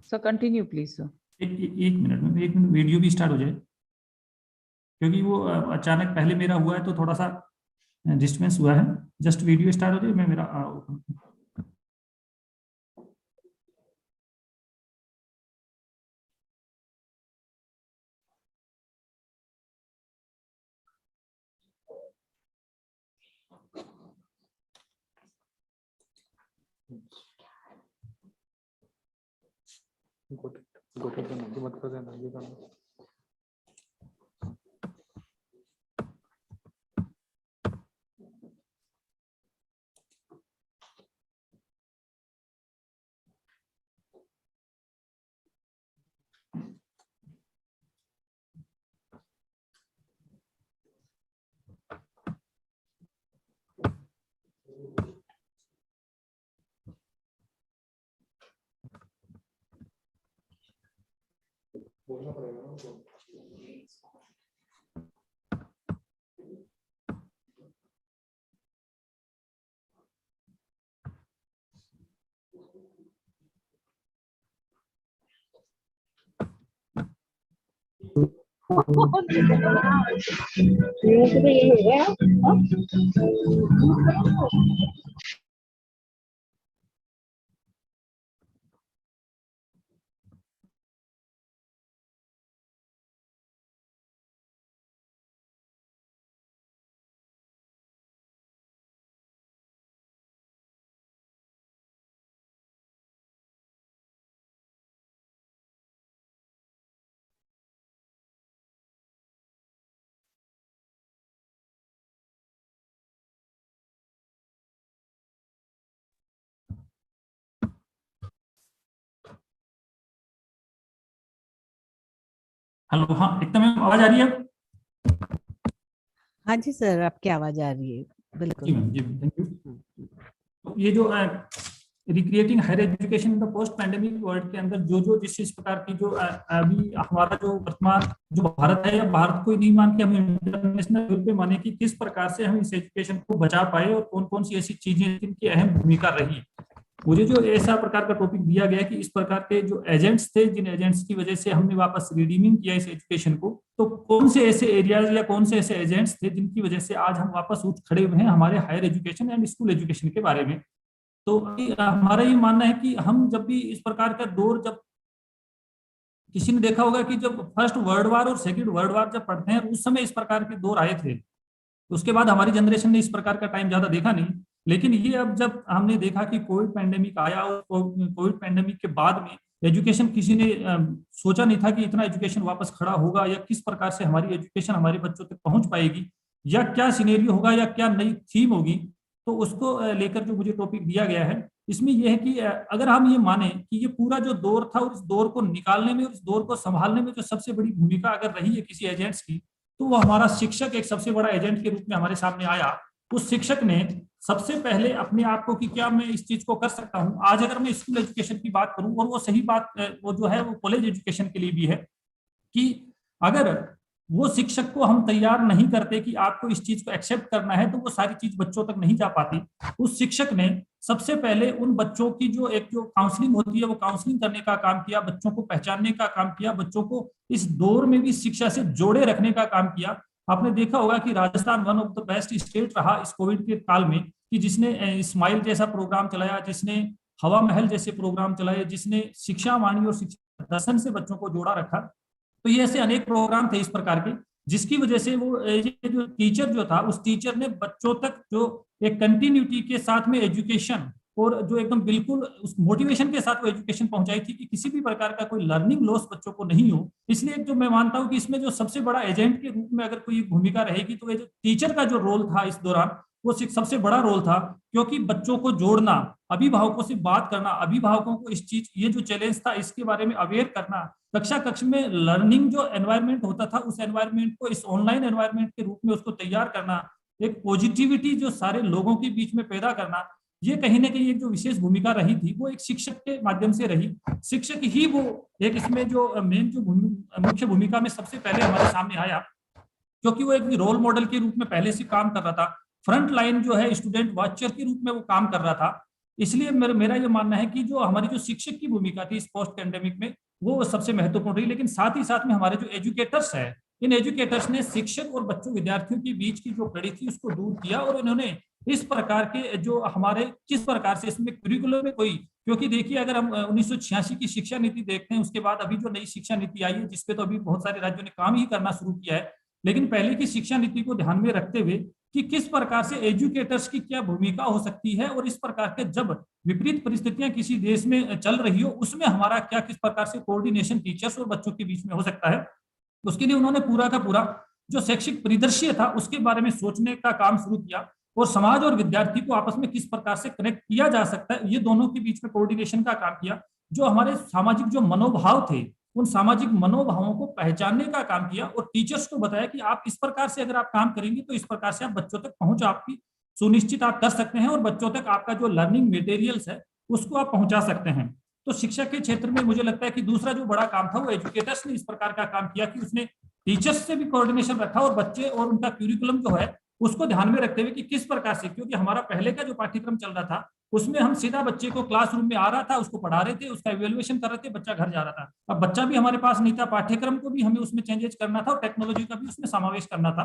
Sir continue please sir. एक मिनट में, एक मिनट, वीडियो भी स्टार्ट हो जाए, क्योंकि वो अचानक पहले मेरा हुआ है तो थोड़ा सा डिस्टर्बेंस हुआ है। जस्ट वीडियो स्टार्ट हो जाए, मैं मेरा बोलना पड़ेगा। हेलो, हाँ एकदम आवाज आ रही है? हाँ जी सर, आपकी आवाज आ रही है, बिल्कुल। जी मैम, जी थैंक यू। ये जो recreating higher education in the post pandemic world के अंदर जो जिस प्रकार की जो अभी हमारा जो वर्तमान जो भारत है, या भारत को ही नहीं मान के हम इंटरनेशनल लेवल पे माने कि किस प्रकार से हम इस एजुकेशन को बचा पाए और कौन कौन सी ऐसी चीजें जिनकी अहम भूमिका रही। मुझे जो ऐसा प्रकार का टॉपिक दिया गया कि इस प्रकार के जो एजेंट्स थे, जिन एजेंट्स की वजह से हमने वापस रिडीमिंग किया इस एजुकेशन को, तो कौन से ऐसे एरियाज या कौन से ऐसे एजेंट्स थे जिनकी वजह से आज हम वापस उठ खड़े हुए हैं हमारे higher education and school education के बारे में। तो हमारा ये मानना है कि हम जब भी इस प्रकार का दौर, जब किसी ने देखा होगा कि जब फर्स्ट वर्ल्ड वार और सेकंड वर्ल्ड वार जब पढ़ते हैं, उस समय इस प्रकार के दौर आए थे। उसके बाद हमारी जनरेशन ने इस प्रकार का टाइम ज्यादा देखा नहीं, लेकिन ये अब जब हमने देखा कि कोविड पैंडेमिक आया और कोविड पैंडेमिक के बाद में एजुकेशन, किसी ने सोचा नहीं था कि इतना एजुकेशन वापस खड़ा होगा, या किस प्रकार से हमारी एजुकेशन हमारे बच्चों तक पहुंच पाएगी, या क्या सिनेरियो होगा, या क्या नई थीम होगी। तो उसको लेकर जो मुझे टॉपिक दिया गया है, इसमें यह है कि अगर हम ये माने कि ये पूरा जो दौर था, और इस दौर को निकालने में और इस दौर को संभालने में जो सबसे बड़ी भूमिका अगर रही है किसी एजेंट्स की, तो वो हमारा शिक्षक एक सबसे बड़ा एजेंट के रूप में हमारे सामने आया। उस शिक्षक ने सबसे पहले अपने आप को कि क्या मैं इस चीज को कर सकता हूं। आज अगर मैं स्कूल एजुकेशन की बात करूं, और वो सही बात वो जो है वो कॉलेज एजुकेशन के लिए भी है, कि अगर वो शिक्षक को हम तैयार नहीं करते कि आपको इस चीज को एक्सेप्ट करना है, तो वो सारी चीज बच्चों तक नहीं जा पाती। उस शिक्षक ने सबसे पहले उन बच्चों की जो काउंसलिंग होती है, वो काउंसलिंग करने का काम किया, बच्चों को पहचानने का काम किया, बच्चों को इस दौर में भी शिक्षा से जोड़े रखने का काम किया। आपने देखा होगा कि Rajasthan one of the best state रहा इस कोविड के काल में, कि जिसने स्माइल जैसा प्रोग्राम चलाया, जिसने हवा महल जैसे प्रोग्राम चलाए, जिसने शिक्षा वाणी और शिक्षा दर्शन से बच्चों को जोड़ा रखा। तो ये ऐसे अनेक प्रोग्राम थे इस प्रकार के, जिसकी वजह से वो ये जो टीचर जो था, उस टीचर ने बच्चों तक जो एक कंटिन्यूटी के साथ में एजुकेशन, और जो एकदम बिल्कुल उस मोटिवेशन के साथ वो एजुकेशन पहुंचाई थी कि किसी भी प्रकार का कोई लर्निंग लॉस बच्चों को नहीं हो। इसलिए जो मैं मानता हूं कि इसमें जो सबसे बड़ा एजेंट के रूप में अगर कोई भूमिका रहेगी, तो ये जो टीचर का जो रोल था इस दौरान, वो सबसे बड़ा रोल था। क्योंकि बच्चों को जोड़ना, अभिभावकों से बात करना, अभिभावकों को इस चीज, ये जो चैलेंज था इसके बारे में अवेयर करना, कक्षा कक्ष में लर्निंग जो एनवायरनमेंट होता था, उस एनवायरनमेंट को इस ऑनलाइन एनवायरनमेंट के रूप में उसको तैयार करना, एक पॉजिटिविटी जो सारे लोगों के बीच में पैदा करना, ये कहीं ना कहीं एक जो विशेष भूमिका रही थी, वो एक शिक्षक के माध्यम से रही। शिक्षक ही वो एक इसमें जो मेन जो मुख्य भूमिका में सबसे पहले हमारे सामने आया, क्योंकि वो एक रोल मॉडल के रूप में पहले से काम कर रहा था। फ्रंट लाइन जो है स्टूडेंट वॉचर के रूप में वो काम कर रहा था। इसलिए मेरा ये मानना है कि जो हमारी जो शिक्षक की भूमिका थी इस पोस्ट पैंडेमिक में, वो सबसे महत्वपूर्ण रही। लेकिन साथ ही साथ में हमारे जो एजुकेटर्स है, इन एजुकेटर्स ने शिक्षक और बच्चों विद्यार्थियों के बीच की जो कड़ी थी उसको दूर किया, और इन्होंने इस प्रकार के जो हमारे किस प्रकार से इसमें करिकुलम में कोई, क्योंकि देखिए अगर हम 1986 की शिक्षा नीति देखते हैं, उसके बाद अभी जो नई शिक्षा नीति आई है, जिसपे तो अभी बहुत सारे राज्यों ने काम ही करना शुरू किया है, लेकिन पहले की शिक्षा नीति को ध्यान में रखते हुए कि किस प्रकार से एजुकेटर्स की क्या भूमिका हो सकती है, और इस प्रकार के जब विपरीत परिस्थितियां किसी देश में चल रही हो, उसमें हमारा क्या किस प्रकार से कोऑर्डिनेशन टीचर्स और बच्चों के बीच में हो सकता है, उसके लिए उन्होंने पूरा का पूरा जो शैक्षिक परिदृश्य था उसके बारे में सोचने का काम शुरू किया, और समाज और विद्यार्थी को आपस में किस प्रकार से कनेक्ट किया जा सकता है, ये दोनों के बीच में कोऑर्डिनेशन का काम किया। जो हमारे सामाजिक जो मनोभाव थे, उन सामाजिक मनोभावों को पहचानने का काम किया, और टीचर्स को बताया कि आप इस प्रकार से अगर आप काम करेंगे, तो इस प्रकार से आप बच्चों तक पहुंच आपकी सुनिश्चित आप कर सकते हैं, और बच्चों तक आपका जो लर्निंग मटेरियल्स है उसको आप पहुंचा सकते हैं। तो शिक्षा के क्षेत्र में मुझे लगता है कि दूसरा जो बड़ा काम था, वो एजुकेटर्स ने इस प्रकार का काम किया कि उसने टीचर्स से भी कोऑर्डिनेशन रखा, और बच्चे और उनका क्यूरिकुलम जो है उसको ध्यान में रखते हुए कि किस प्रकार से, क्योंकि हमारा पहले का जो पाठ्यक्रम चल रहा था, उसमें हम सीधा बच्चे को क्लासरूम में आ रहा था, उसको पढ़ा रहे थे, उसका इवैल्यूएशन कर रहे थे, बच्चा घर जा रहा था। अब बच्चा भी हमारे पास नहीं था, पाठ्यक्रम को भी हमें उसमें चेंजेस करना था, और टेक्नोलॉजी का भी उसमें समावेश करना था।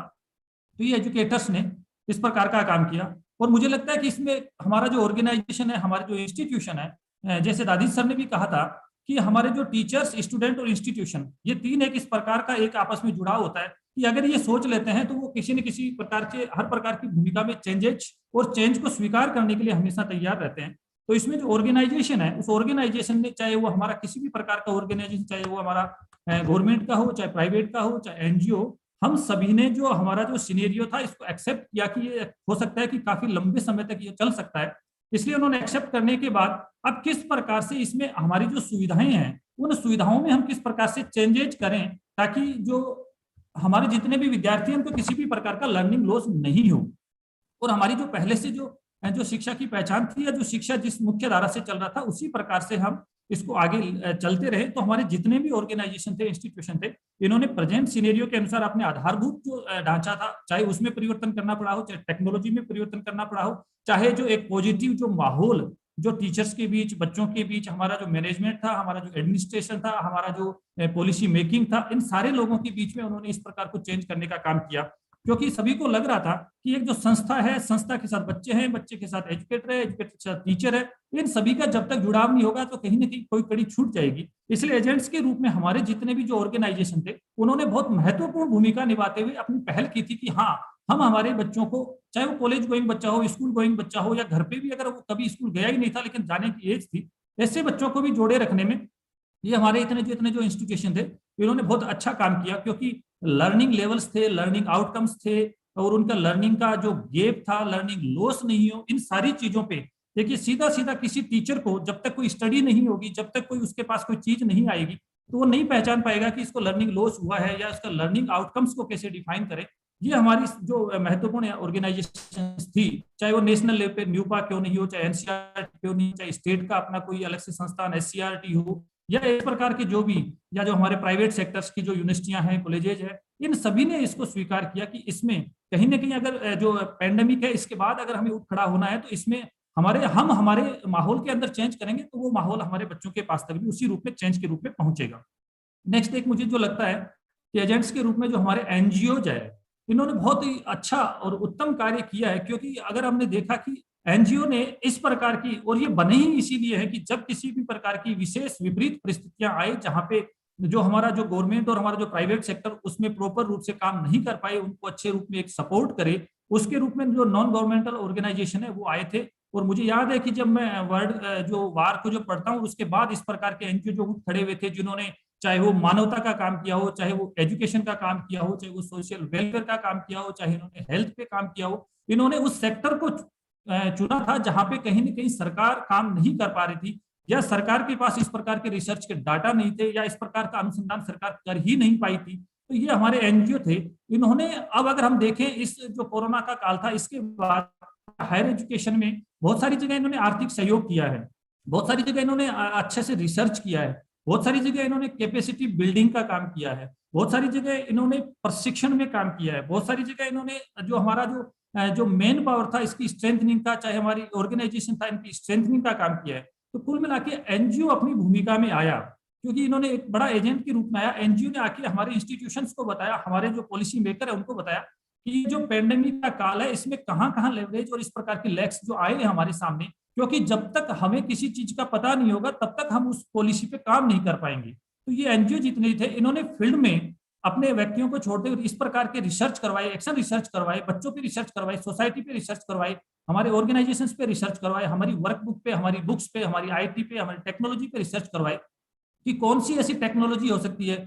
तो ये एजुकेटर्स ने इस प्रकार का काम किया, और मुझे लगता है कि इसमें हमारा जो ऑर्गेनाइजेशन है, हमारा जो इंस्टीट्यूशन है, जैसे राजेश सर ने भी कहा था कि हमारे जो टीचर्स, स्टूडेंट और इंस्टीट्यूशन, ये तीन एक इस प्रकार का एक आपस में जुड़ाव होता है कि अगर ये सोच लेते हैं, तो वो किसी न किसी प्रकार के हर प्रकार की भूमिका में चेंजेज और चेंज को स्वीकार करने के लिए हमेशा तैयार रहते हैं। तो इसमें जो ऑर्गेनाइजेशन है, उस ऑर्गेनाइजेशन ने, चाहे वो हमारा किसी भी प्रकार का ऑर्गेनाइजेशन, चाहे वो हमारा गवर्नमेंट का हो, चाहे प्राइवेट का हो, चाहे एनजीओ, हम सभी ने जो हमारा जो सिनेरियो था इसको एक्सेप्ट किया कि ये हो सकता है कि काफी लंबे समय तक ये चल सकता है। इसलिए उन्होंने एक्सेप्ट करने के बाद अब किस प्रकार से इसमें हमारी जो सुविधाएं हैं उन सुविधाओं में हम किस प्रकार से चेंजेज करें ताकि जो हमारे जितने भी विद्यार्थी हैं उनको किसी भी प्रकार का लर्निंग लॉस नहीं हो, और हमारी जो पहले से जो शिक्षा की पहचान थी या जो शिक्षा जिस मुख्य धारा से चल रहा था उसी प्रकार से हम इसको आगे चलते रहे। तो हमारे जितने भी ऑर्गेनाइजेशन थे, इंस्टीट्यूशन थे, इन्होंने प्रेजेंट सिनेरियो के अनुसार अपने आधारभूत जो ढांचा था, चाहे उसमें परिवर्तन करना पड़ा हो, चाहे टेक्नोलॉजी में परिवर्तन करना पड़ा हो, चाहे जो एक पॉजिटिव जो माहौल जो टीचर्स के बीच, बच्चों के बीच, हमारा जो मैनेजमेंट था, हमारा जो एडमिनिस्ट्रेशन था, हमारा जो पॉलिसी मेकिंग था, इन सारे लोगों के बीच में उन्होंने इस प्रकार को चेंज करने का काम किया। क्योंकि सभी को लग रहा था कि एक जो संस्था है, संस्था के साथ बच्चे हैं, बच्चे के साथ एजुकेटर है, एजुकेटर के साथ टीचर है, इन सभी का जब तक जुड़ाव नहीं होगा तो कहीं ना कहीं कोई कड़ी छूट जाएगी। इसलिए एजेंट्स के रूप में हमारे जितने भी जो ऑर्गेनाइजेशन थे उन्होंने बहुत महत्वपूर्ण भूमिका निभाते हुए अपनी पहल की थी कि हाँ, हम हमारे बच्चों को, चाहे वो कॉलेज गोइंग बच्चा हो, स्कूल गोइंग बच्चा हो, या घर पे भी अगर वो कभी स्कूल गया ही नहीं था लेकिन जाने की एज थी, ऐसे बच्चों को भी जोड़े रखने में ये हमारे इतने जो इंस्टीट्यूशन थे इन्होंने बहुत अच्छा काम किया। क्योंकि लर्निंग लेवल्स थे, लर्निंग आउटकम्स थे, और उनका लर्निंग का जो गैप था, लर्निंग लॉस नहीं हो, इन सारी चीजों पे देखिए सीधा किसी टीचर को जब तक कोई स्टडी नहीं होगी, जब तक कोई उसके पास कोई चीज नहीं आएगी, तो वो नहीं पहचान पाएगा कि इसको लर्निंग लॉस हुआ है या उसका लर्निंग आउटकम्स को कैसे डिफाइन करें। ये हमारी जो महत्वपूर्ण ऑर्गेनाइजेशन थी, चाहे वो नेशनल लेवल पे न्यूपा क्यों नहीं हो, चाहे एनसीईआरटी क्यों नहीं, चाहे स्टेट का अपना कोई अलग से संस्थान एससीईआरटी हो, या इस प्रकार के जो भी, या जो हमारे प्राइवेट सेक्टर्स की जो यूनिवर्सिटियां हैं, कॉलेजेज है, इन सभी ने इसको स्वीकार किया कि इसमें कहीं ना कहीं अगर जो पैंडेमिक है इसके बाद अगर हमें उठ खड़ा होना है तो इसमें हमारे माहौल के अंदर चेंज करेंगे तो वो माहौल हमारे बच्चों के पास तक भी उसी रूप में चेंज के रूप में पहुंचेगा। नेक्स्ट एक मुझे जो लगता है कि एजेंट्स के रूप में जो हमारे एनजीओज है, इन्होंने बहुत ही अच्छा और उत्तम कार्य किया है। क्योंकि अगर हमने देखा कि एनजीओ ने इस प्रकार की, और ये बने ही इसीलिए है कि जब किसी भी प्रकार की विशेष विपरीत परिस्थितियां आए जहां पे जो हमारा जो गवर्नमेंट और हमारा जो प्राइवेट सेक्टर उसमें प्रॉपर रूप से काम नहीं कर पाए, उनको अच्छे रूप में एक सपोर्ट करे, उसके रूप में जो नॉन गवर्नमेंटल ऑर्गेनाइजेशन है वो आए थे। और मुझे याद है कि जब मैं वर्ल्ड जो वार को जो पढ़ता हूँ उसके बाद इस प्रकार के एनजीओ जो खड़े हुए थे, जिन्होंने चाहे वो मानवता का काम किया हो, चाहे वो एजुकेशन का काम किया हो, चाहे वो सोशल वेलफेयर का काम किया हो, चाहे इन्होंने हेल्थ पे काम किया हो, इन्होंने उस सेक्टर को चुना था जहां पे कहीं ना कहीं सरकार काम नहीं कर पा रही थी, या सरकार के पास इस प्रकार के रिसर्च के डाटा नहीं थे, या इस प्रकार का अनुसंधान सरकार कर ही नहीं पाई थी। तो ये हमारे एनजीओ थे। इन्होंने, अब अगर हम देखें इस जो कोरोना का काल था इसके बाद हायर एजुकेशन में बहुत सारी जगह इन्होंने आर्थिक सहयोग किया है, बहुत सारी जगह इन्होंने अच्छे से रिसर्च किया है, बहुत सारी जगह इन्होंने कैपेसिटी बिल्डिंग का काम किया है, बहुत सारी जगह इन्होंने प्रशिक्षण में काम किया है, बहुत सारी जगह इन्होंने जो हमारा जो मेन पावर था इसकी स्ट्रेंथनिंग का, चाहे हमारी ऑर्गेनाइजेशन था इनकी स्ट्रेंथनिंग का काम किया है। तो कुल मिला के एनजीओ अपनी भूमिका में आया, क्योंकि इन्होंने एक बड़ा एजेंट के रूप में आया। एनजीओ ने आके हमारे इंस्टीट्यूशंस को बताया, हमारे जो पॉलिसी मेकर है उनको बताया कि जो पेंडेमिक का काल है इसमें कहाँ कहाँ लेवरेज और इस प्रकार के लैक्स जो आए हैं हमारे सामने, क्योंकि जब तक हमें किसी चीज का पता नहीं होगा तब तक हम उस पॉलिसी पे काम नहीं कर पाएंगे। तो ये एनजीओ जितने थे इन्होंने फील्ड में अपने व्यक्तियों को छोड़ते हुए इस प्रकार के रिसर्च करवाए, एक्शन रिसर्च करवाए, बच्चों पे रिसर्च करवाए, सोसाइटी पे रिसर्च करवाए, हमारे ऑर्गेनाइजेशंस पे रिसर्च करवाए, हमारी वर्कबुक पे, हमारी बुक्स पे, हमारी आईटी पे, हमारी टेक्नोलॉजी पे रिसर्च करवाए कि कौन सी ऐसी टेक्नोलॉजी हो सकती है।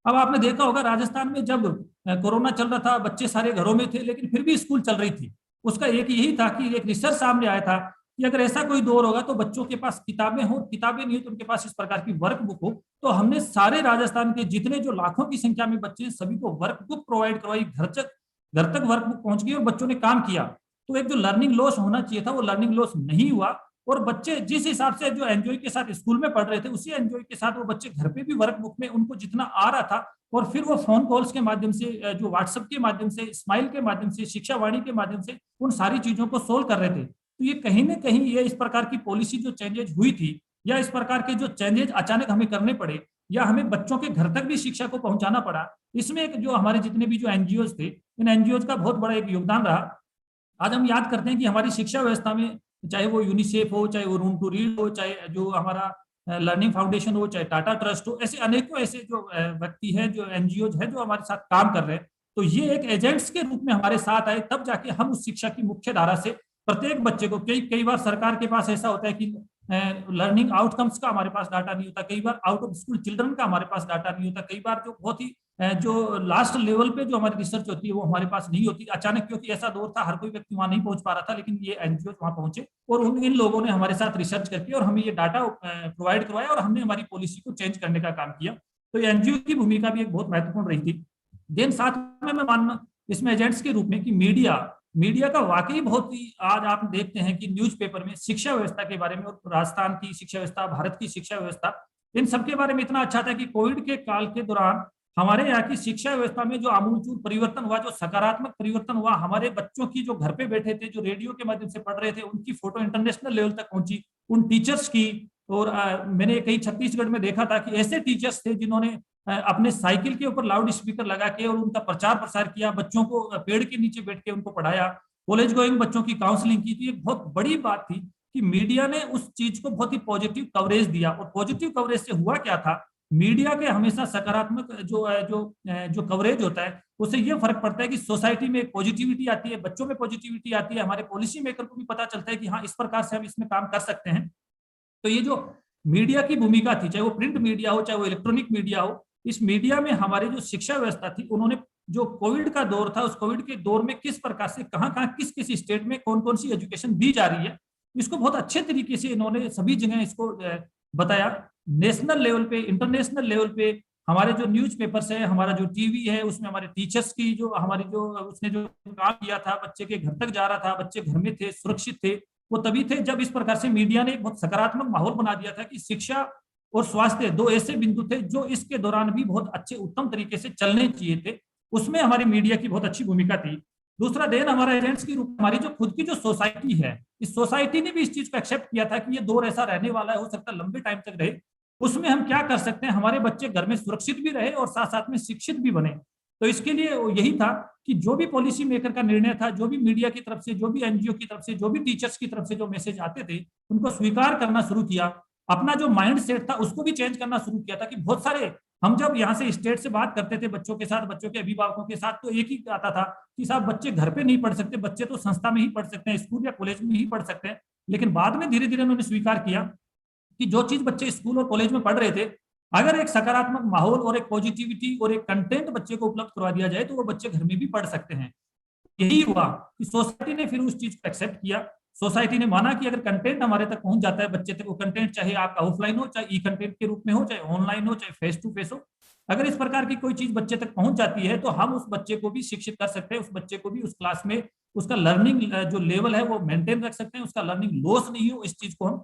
अब आपने देखा होगा राजस्थान में जब कोरोना चल रहा था, बच्चे सारे घरों में थे लेकिन फिर भी स्कूल चल रही थी। उसका एक यही था कि एक रिसर्च सामने आया था कि अगर ऐसा कोई दौर होगा तो बच्चों के पास किताबें हो, किताबें नहीं हो तो उनके पास इस प्रकार की वर्क बुक हो। तो हमने सारे राजस्थान के जितने जो लाखों की संख्या में बच्चे हैं सभी को वर्क बुक प्रोवाइड करवाई, घर तक वर्क बुक पहुंच गई और बच्चों ने काम किया। तो एक जो लर्निंग लॉस होना चाहिए था वो लर्निंग लॉस नहीं हुआ, और बच्चे जिस हिसाब से जो एनजीओ के साथ स्कूल में पढ़ रहे थे उसी एनजीओ के साथ वो बच्चे घर पे भी वर्क बुक में उनको जितना आ रहा था, और फिर वो फोन कॉल्स के माध्यम से, जो व्हाट्सएप के माध्यम से, स्माइल के माध्यम से, शिक्षा वाणी के माध्यम से उन सारी चीजों को सोल्व कर रहे थे। तो ये कहीं ना कहीं ये इस प्रकार की पॉलिसी जो चेंजेज हुई थी, या इस प्रकार के जो चेंजेज अचानक हमें करने पड़े, या हमें बच्चों के घर तक भी शिक्षा को पहुंचाना पड़ा, इसमें एक जो हमारे जितने भी जो एनजीओज थे, इन एनजीओज का बहुत बड़ा एक योगदान रहा। आज हम याद करते हैं कि हमारी शिक्षा व्यवस्था में, चाहे वो यूनिसेफ हो, चाहे वो रूम टू रीड हो, चाहे जो हमारा लर्निंग फाउंडेशन हो, चाहे टाटा ट्रस्ट हो, ऐसे अनेकों ऐसे जो व्यक्ति हैं, जो एनजीओ है जो हमारे साथ काम कर रहे हैं। तो ये एक एजेंट्स के रूप में हमारे साथ आए, तब जाके हम उस शिक्षा की मुख्य धारा से प्रत्येक बच्चे को, कई बार सरकार के पास ऐसा होता है कि लर्निंग आउटकम्स का हमारे पास डाटा नहीं होता, कई बार आउट ऑफ स्कूल चिल्ड्रन का हमारे पास डाटा नहीं होता, कई बार जो बहुत ही जो लास्ट लेवल पे जो हमारी रिसर्च होती है वो हमारे पास नहीं होती अचानक, क्योंकि ऐसा दौर था हर कोई व्यक्ति वहां नहीं पहुंच पा रहा था, लेकिन ये एनजीओ वहां पहुंचे और इन लोगों ने हमारे साथ रिसर्च करके और हमें ये डाटा प्रोवाइड करवाया और हमने हमारी पॉलिसी को चेंज करने का काम किया। तो ये एनजीओ की भूमिका भी एक बहुत महत्वपूर्ण रही थी। देन साथ में मैं मानना इसमें एजेंट्स के रूप में कि मीडिया का वाकई बहुत ही, आज आप देखते हैं कि न्यूज़पेपर में शिक्षा व्यवस्था के बारे में और राजस्थान की शिक्षा व्यवस्था, भारत की शिक्षा व्यवस्था, इन सब के बारे में इतना अच्छा था कि कोविड के काल के दौरान हमारे यहाँ की शिक्षा व्यवस्था में जो आमूलचूल परिवर्तन हुआ, जो सकारात्मक परिवर्तन हुआ, हमारे बच्चों की जो घर पे बैठे थे, जो रेडियो के माध्यम से पढ़ रहे थे, उनकी फोटो इंटरनेशनल लेवल तक पहुंची, उन टीचर्स की। और मैंने कहीं छत्तीसगढ़ में देखा था कि ऐसे टीचर्स थे जिन्होंने अपने साइकिल के ऊपर लाउड स्पीकर लगा के और उनका प्रचार प्रसार किया, बच्चों को पेड़ के नीचे बैठ के उनको पढ़ाया, कॉलेज गोइंग बच्चों की काउंसलिंग की। तो ये बहुत बड़ी बात थी कि मीडिया ने उस चीज को बहुत ही पॉजिटिव कवरेज दिया। और पॉजिटिव कवरेज से हुआ क्या था, मीडिया के हमेशा सकारात्मक जो कवरेज होता है उससे ये फर्क पड़ता है कि सोसाइटी में एक पॉजिटिविटी आती है, बच्चों में पॉजिटिविटी आती है, हमारे पॉलिसी मेकर को भी पता चलता है कि हाँ इस प्रकार से हम इसमें काम कर सकते हैं। तो ये जो मीडिया की भूमिका थी, चाहे वो प्रिंट मीडिया हो चाहे वो इलेक्ट्रॉनिक मीडिया हो, इस मीडिया में हमारी जो शिक्षा व्यवस्था थी, उन्होंने जो कोविड का दौर था, उस कोविड के दौर में किस प्रकार से कहाँ कहाँ किस किस स्टेट में कौन कौन सी एजुकेशन दी जा रही है, इसको बहुत अच्छे तरीके से इन्होंने सभी जगह इसको बताया। नेशनल लेवल पे, इंटरनेशनल लेवल पे हमारे जो न्यूज़पेपर्स है, हमारा जो टीवी है, उसमें हमारे टीचर्स की जो हमारी जो उसने जो काम किया था, बच्चे के घर तक जा रहा था, बच्चे घर में थे, सुरक्षित थे, वो तभी थे जब इस प्रकार से मीडिया ने एक बहुत सकारात्मक माहौल बना दिया था कि शिक्षा और स्वास्थ्य दो ऐसे बिंदु थे जो इसके दौरान भी बहुत अच्छे उत्तम तरीके से चलने चाहिए थे। उसमें हमारी मीडिया की बहुत अच्छी भूमिका थी। दूसरा देन हमारा एजेंट्स की रूप हमारी जो खुद की जो सोसाइटी है, इस सोसाइटी ने भी इस चीज को एक्सेप्ट किया था कि ये दौर ऐसा रहने वाला है, हो सकता है लंबे टाइम तक रहे। उसमें हम क्या कर सकते हैं, हमारे बच्चे घर में सुरक्षित भी रहे और साथ साथ में शिक्षित भी बने। तो इसके लिए यही था कि जो भी पॉलिसी मेकर का निर्णय था, जो भी मीडिया की तरफ से, जो भी एनजीओ की तरफ से, जो भी टीचर्स की तरफ से जो मैसेज आते थे, उनको स्वीकार करना शुरू किया। अपना जो माइंड सेट था उसको भी चेंज करना शुरू किया था कि बहुत सारे, हम जब यहाँ से स्टेट से बात करते थे बच्चों के साथ, बच्चों के अभिभावकों के साथ, तो एक ही आता था कि साहब बच्चे घर पे नहीं पढ़ सकते, बच्चे तो संस्था में ही पढ़ सकते हैं, स्कूल या कॉलेज में ही पढ़ सकते हैं। लेकिन बाद में धीरे धीरे उन्होंने स्वीकार किया कि जो चीज बच्चे स्कूल और कॉलेज में पढ़ रहे थे, अगर एक सकारात्मक माहौल और एक पॉजिटिविटी और एक कंटेंट बच्चे को उपलब्ध करवा दिया जाए तो वो बच्चे घर में भी पढ़ सकते हैं। यही हुआ कि सोसाइटी ने फिर उस चीज को एक्सेप्ट किया। सोसाइटी ने माना कि अगर कंटेंट हमारे तक पहुंच जाता है बच्चे तक, वो कंटेंट चाहे आपका ऑफलाइन हो, चाहे ई कंटेंट के रूप में हो, चाहे ऑनलाइन हो, चाहे फेस टू फेस हो, अगर इस प्रकार की कोई चीज बच्चे तक पहुंच जाती है तो हम उस बच्चे को भी शिक्षित कर सकते हैं, उस बच्चे को भी उस क्लास में उसका लर्निंग जो लेवल है वो मेंटेन रख सकते हैं, उसका लर्निंग लॉस नहीं हो, इस चीज को हम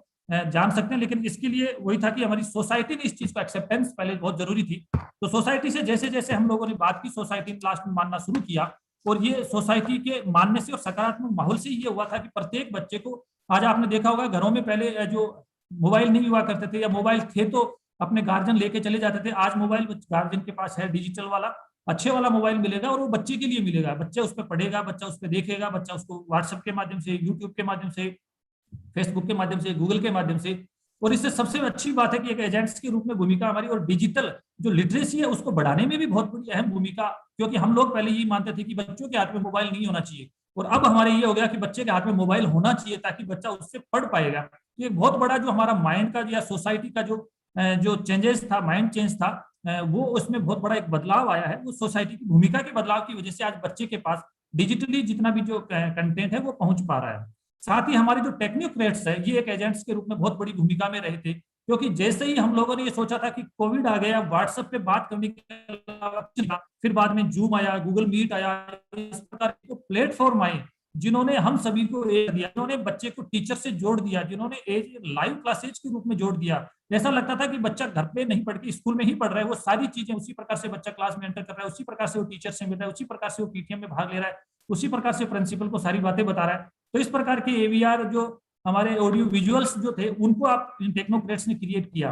जान सकते हैं। लेकिन इसके लिए वही था कि हमारी सोसाइटी ने इस चीज को एक्सेप्टेंस पहले बहुत जरूरी थी। तो सोसाइटी से जैसे जैसे हम लोगों ने बात की, सोसाइटी ने लास्ट में मानना शुरू किया। और ये सोसाइटी के मानने से और सकारात्मक माहौल से ये हुआ था कि प्रत्येक बच्चे को, आज आपने देखा होगा घरों में पहले जो मोबाइल नहीं हुआ करते थे, या मोबाइल थे तो अपने गार्जियन लेके चले जाते थे, आज मोबाइल गार्जियन के पास है, डिजिटल वाला अच्छे वाला मोबाइल मिलेगा और वो बच्चे के लिए मिलेगा। बच्चा उस पर पढ़ेगा, बच्चा उस पर देखेगा, बच्चा उसको व्हाट्सएप के माध्यम से, यूट्यूब के माध्यम से, फेसबुक के माध्यम से, गूगल के माध्यम से। और इससे सबसे अच्छी बात है कि एक एजेंट्स के रूप में भूमिका हमारी, और डिजिटल जो लिटरेसी है उसको बढ़ाने में भी बहुत बड़ी अहम भूमिका, क्योंकि हम लोग पहले यही मानते थे कि बच्चों के हाथ में मोबाइल नहीं होना चाहिए, और अब हमारे ये हो गया कि बच्चे के हाथ में मोबाइल होना चाहिए ताकि बच्चा उससे पढ़ पाएगा। ये बहुत बड़ा जो हमारा माइंड का या सोसाइटी का जो चेंजेस था, माइंड चेंज था, वो उसमें बहुत बड़ा एक बदलाव आया है। वो सोसाइटी की भूमिका के बदलाव की वजह से आज बच्चे के पास डिजिटली जितना भी जो कंटेंट है वो पहुंच पा रहा है। साथ ही हमारे जो टेक्नोक्रेट्स है, ये एक एजेंट्स के रूप में बहुत बड़ी भूमिका में रहे थे, क्योंकि जैसे ही हम लोगों ने ये सोचा था कि कोविड आ गया, व्हाट्सएप पे बात करने के अलावा, फिर बाद में जूम आया, गूगल मीट आया, इस प्रकार के प्लेटफॉर्म आए जिन्होंने हम सभी को दिया, जिन्होंने बच्चे को टीचर से जोड़ दिया, जिन्होंने लाइव क्लासेज के रूप में जोड़ दिया। ऐसा लगता था कि बच्चा घर पे नहीं पढ़ के स्कूल में ही पढ़ रहा है, वो सारी चीजें उसी प्रकार से बच्चा क्लास में एंटर कर रहा है, उसी प्रकार से वो टीचर से मिल रहा है, उसी प्रकार से वो पीटीएम में भाग ले रहा है, उसी प्रकार से प्रिंसिपल को सारी बातें बता रहा है। तो इस प्रकार के एवीआर जो हमारे ऑडियो विजुअल्स जो थे उनको आप टेक्नोक्रेट्स ने क्रिएट किया।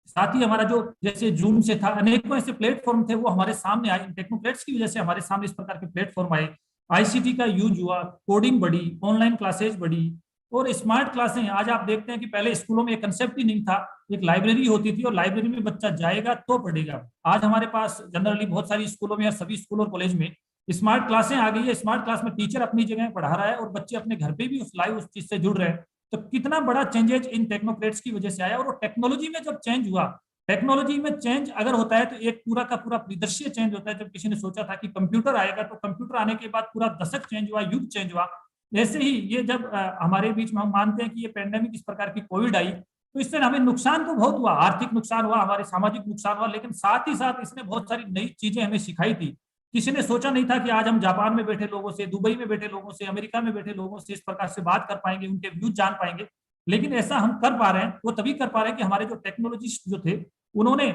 साथ ही हमारा जो जैसे जूम से था, अनेकों ऐसे प्लेटफॉर्म थे वो हमारे सामने आए, टेक्नोक्रेट्स की वजह से हमारे सामने इस प्रकार के प्लेटफॉर्म आए। आईसीटी का यूज हुआ, कोडिंग बढ़ी, ऑनलाइन क्लासेज बढ़ी और स्मार्ट क्लासें। आज आप देखते हैं कि पहले स्कूलों में एक कंसेप्ट ही नहीं था, एक लाइब्रेरी होती थी और लाइब्रेरी में बच्चा जाएगा तो पढ़ेगा। आज हमारे पास जनरली बहुत सारी स्कूलों में या सभी स्कूल और कॉलेज में स्मार्ट क्लासें आ गई है। स्मार्ट क्लास में टीचर अपनी जगह पढ़ा रहा है और बच्चे अपने घर पे भी उस लाइव उस चीज से जुड़ रहे हैं। तो कितना बड़ा चेंजेज इन टेक्नोक्रेट्स की वजह से आया। और टेक्नोलॉजी में जब चेंज हुआ टेक्नोलॉजी में चेंज अगर होता है तो एक पूरा का पूरा परिदृश्य चेंज होता है। जब किसी ने सोचा था कि कंप्यूटर आएगा, तो कंप्यूटर आने के बाद पूरा दशक चेंज हुआ, युग चेंज हुआ। ऐसे ही ये जब हमारे बीच में हम मानते हैं कि ये पेंडेमिक इस प्रकार की कोविड आई, तो इससे हमें नुकसान तो बहुत हुआ, आर्थिक नुकसान हुआ, हमारे सामाजिक नुकसान हुआ, लेकिन साथ ही साथ इसने बहुत सारी नई चीजें हमें सिखाई थी। किसी ने सोचा नहीं था कि आज हम जापान में बैठे लोगों से, दुबई में बैठे लोगों से, अमेरिका में बैठे लोगों से इस प्रकार से बात कर पाएंगे, उनके व्यूज जान पाएंगे। लेकिन ऐसा हम कर पा रहे हैं, वो तभी कर पा रहे हैं कि हमारे जो टेक्नोलॉजिस्ट जो थे, उन्होंने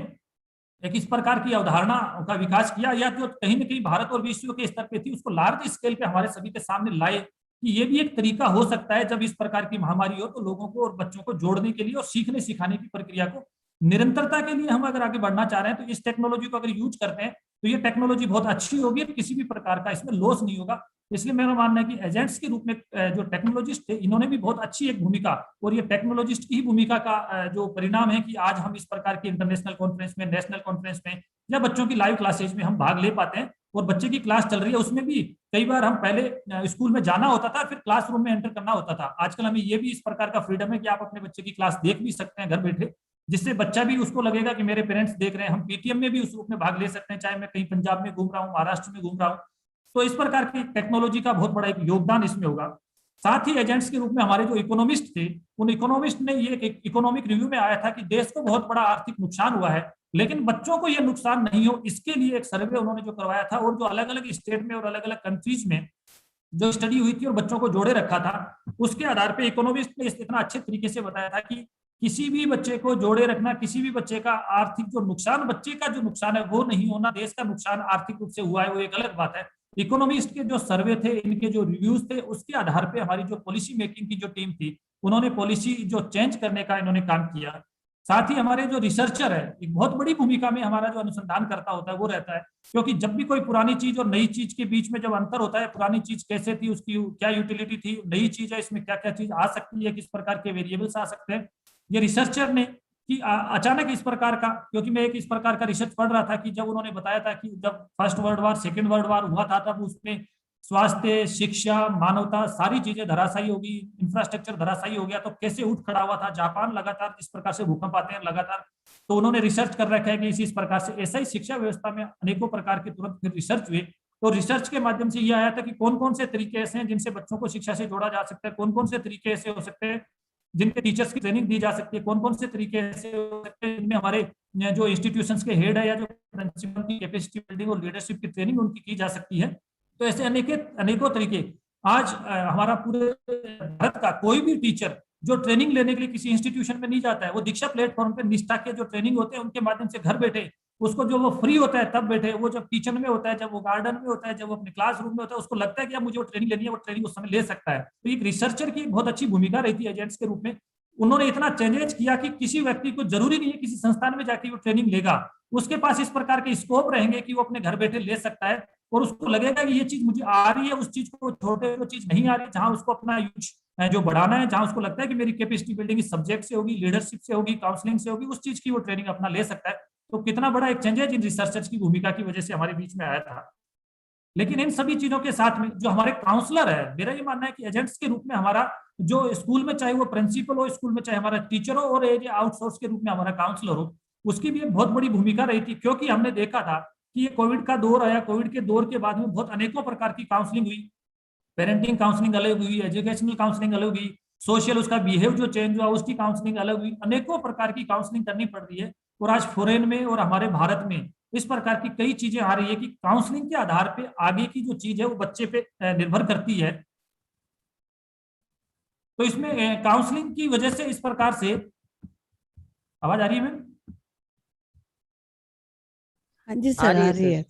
एक इस प्रकार की अवधारणा का विकास किया, या जो कहीं ना कहीं भारत और विश्व के स्तर पे थी, उसको लार्ज स्केल पे हमारे सभी के सामने लाए कि ये भी एक तरीका हो सकता है जब इस प्रकार की महामारी हो, तो लोगों को और बच्चों को जोड़ने के लिए और सीखने सिखाने की प्रक्रिया को निरंतरता के लिए हम अगर आगे बढ़ना चाह रहे हैं, तो इस टेक्नोलॉजी को अगर यूज करते हैं तो ये टेक्नोलॉजी बहुत अच्छी होगी, किसी भी प्रकार का इसमें लॉस नहीं होगा। इसलिए मेरा मानना है कि एजेंट्स के रूप में जो टेक्नोलॉजिस्ट थे, इन्होंने भी बहुत अच्छी एक भूमिका, और ये टेक्नोलॉजिस्ट की ही भूमिका का जो परिणाम है कि आज हम इस प्रकार के इंटरनेशनल कॉन्फ्रेंस में, नेशनल कॉन्फ्रेंस में, या बच्चों की लाइव क्लासेज में हम भाग ले पाते हैं। और बच्चे की क्लास चल रही है, उसमें भी कई बार हम पहले स्कूल में जाना होता था, फिर क्लासरूम में एंटर करना होता था। आजकल हमें ये भी इस प्रकार का फ्रीडम है कि आप अपने बच्चे की क्लास देख भी सकते हैं घर बैठे, जिससे बच्चा भी उसको लगेगा कि मेरे पेरेंट्स देख रहे हैं। हम पीटीएम में भी उस रूप में भाग ले सकते हैं, चाहे मैं कहीं पंजाब में घूम रहा हूँ, महाराष्ट्र में घूम रहा हूँ। तो इस प्रकार की टेक्नोलॉजी का बहुत बड़ा एक योगदान इसमें होगा। साथ ही एजेंट्स के रूप में हमारे जो इकोनॉमिस्ट थे, उन इकोनॉमिस्ट ने ये एक इकोनॉमिक रिव्यू में आया था कि देश को बहुत बड़ा आर्थिक नुकसान हुआ है, लेकिन बच्चों को ये नुकसान नहीं हो, इसके लिए एक सर्वे उन्होंने जो करवाया था, और जो अलग अलग स्टेट में और अलग अलग कंट्रीज में जो स्टडी हुई थी और बच्चों को जोड़े रखा था, उसके आधार पर इकोनॉमिस्ट ने इतना अच्छे तरीके से बताया था कि किसी भी बच्चे को जोड़े रखना, किसी भी बच्चे का आर्थिक जो नुकसान, बच्चे का जो नुकसान है वो नहीं होना, देश का नुकसान आर्थिक रूप से हुआ है वो एक अलग बात है। इकोनॉमिस्ट के जो सर्वे थे, इनके जो रिव्यूज थे, उसके आधार पे हमारी जो पॉलिसी मेकिंग की जो टीम थी, उन्होंने पॉलिसी जो चेंज करने का इन्होंने काम किया। साथ ही हमारे जो रिसर्चर है, एक बहुत बड़ी भूमिका में हमारा जो अनुसंधान करता होता है वो रहता है, क्योंकि जब भी कोई पुरानी चीज और नई चीज के बीच में जब अंतर होता है, पुरानी चीज कैसे थी, उसकी क्या यूटिलिटी थी, नई चीज है, इसमें क्या क्या चीज आ सकती है, किस प्रकार के वेरिएबल्स आ सकते हैं, ये रिसर्चर ने कि अचानक इस प्रकार का, क्योंकि मैं एक इस प्रकार का रिसर्च पढ़ रहा था कि जब उन्होंने बताया था कि जब first world war, second world war हुआ था, तब उसमें स्वास्थ्य, शिक्षा, मानवता सारी चीजें धराशायी होगी, इंफ्रास्ट्रक्चर धराशायी हो गया, तो कैसे उठ खड़ा हुआ था जापान, लगातार जिस प्रकार से भूकंप आते हैं लगातार। तो उन्होंने रिसर्च कर रखा है कि इसी प्रकार से ऐसा ही शिक्षा व्यवस्था में अनेकों प्रकार के तुरंत फिर रिसर्च हुए। तो रिसर्च के माध्यम से ये आया था कि कौन कौन से तरीके ऐसे हैं जिनसे बच्चों को शिक्षा से जोड़ा जा सकता है, कौन कौन से तरीके ऐसे हो सकते हैं जिनके टीचर्स की ट्रेनिंग दी जा सकती है, कौन कौन से तरीके ऐसे हो सकते हैं जिनमें हमारे जो इंस्टीट्यूशंस के हेड है या जो प्रिंसिपल की कैपेसिटी बिल्डिंग और लीडरशिप की ट्रेनिंग उनकी की जा सकती है। तो ऐसे अनेकों तरीके आज हमारा पूरे भारत का कोई भी टीचर जो ट्रेनिंग लेने के लिए किसी इंस्टीट्यूशन में नहीं जाता है, वो दीक्षा प्लेटफॉर्म पे निष्ठा के जो ट्रेनिंग होते हैं उनके माध्यम से घर बैठे उसको जो वो फ्री होता है तब बैठे, वो जब किचन में होता है, जब वो गार्डन में होता है, जब वो अपने क्लासरूम में होता है, उसको लगता है कि अब मुझे वो ट्रेनिंग लेनी है, वो ट्रेनिंग उस समय ले सकता है। तो एक रिसर्चर की बहुत अच्छी भूमिका रहती है एजेंट्स के रूप में। उन्होंने इतना चेंजेस किया कि किसी व्यक्ति को जरूरी नहीं है किसी संस्थान में जाके वो ट्रेनिंग लेगा, उसके पास इस प्रकार के स्कोप रहेंगे कि वो अपने घर बैठे ले सकता है, और उसको लगेगा कि ये चीज मुझे आ रही है, उस चीज को छोटे वो चीज नहीं आ रही, जहां उसको अपना यूज जो बढ़ाना है, जहां उसको लगता है कि मेरी कैपेसिटी बिल्डिंग इस सब्जेक्ट से होगी, लीडरशिप से होगी, काउंसलिंग से होगी, उस चीज की वो ट्रेनिंग अपना ले सकता है। तो कितना बड़ा एक चेंज है जिन रिसर्चर्स की भूमिका की वजह से हमारे बीच में आया था। लेकिन इन सभी चीजों के साथ में जो हमारे काउंसलर है, मेरा ये मानना है कि एजेंट्स के रूप में हमारा जो स्कूल में, चाहे वो प्रिंसिपल हो, स्कूल में चाहे हमारा टीचर हो, और एज आउटसोर्स के रूप में हमारा काउंसलर हो, उसकी भी एक बहुत बड़ी भूमिका रही थी। क्योंकि हमने देखा था कि ये कोविड का दौर आया, कोविड के दौर के बाद में बहुत अनेकों प्रकार की काउंसलिंग हुई, पेरेंटिंग काउंसलिंग अलग हुई, एजुकेशनल काउंसलिंग अलग हुई, सोशल उसका बिहेव जो चेंज हुआ उसकी काउंसलिंग अलग हुई, अनेकों प्रकार की काउंसलिंग करनी पड़ रही है। और आज फॉरेन में और हमारे भारत में इस प्रकार की कई चीजें आ रही है कि काउंसलिंग के आधार पे आगे की जो चीज है वो बच्चे पे निर्भर करती है। तो इसमें काउंसलिंग की वजह से इस प्रकार से, आवाज आ रही है मैम? हाँ जी सर, आ रही है।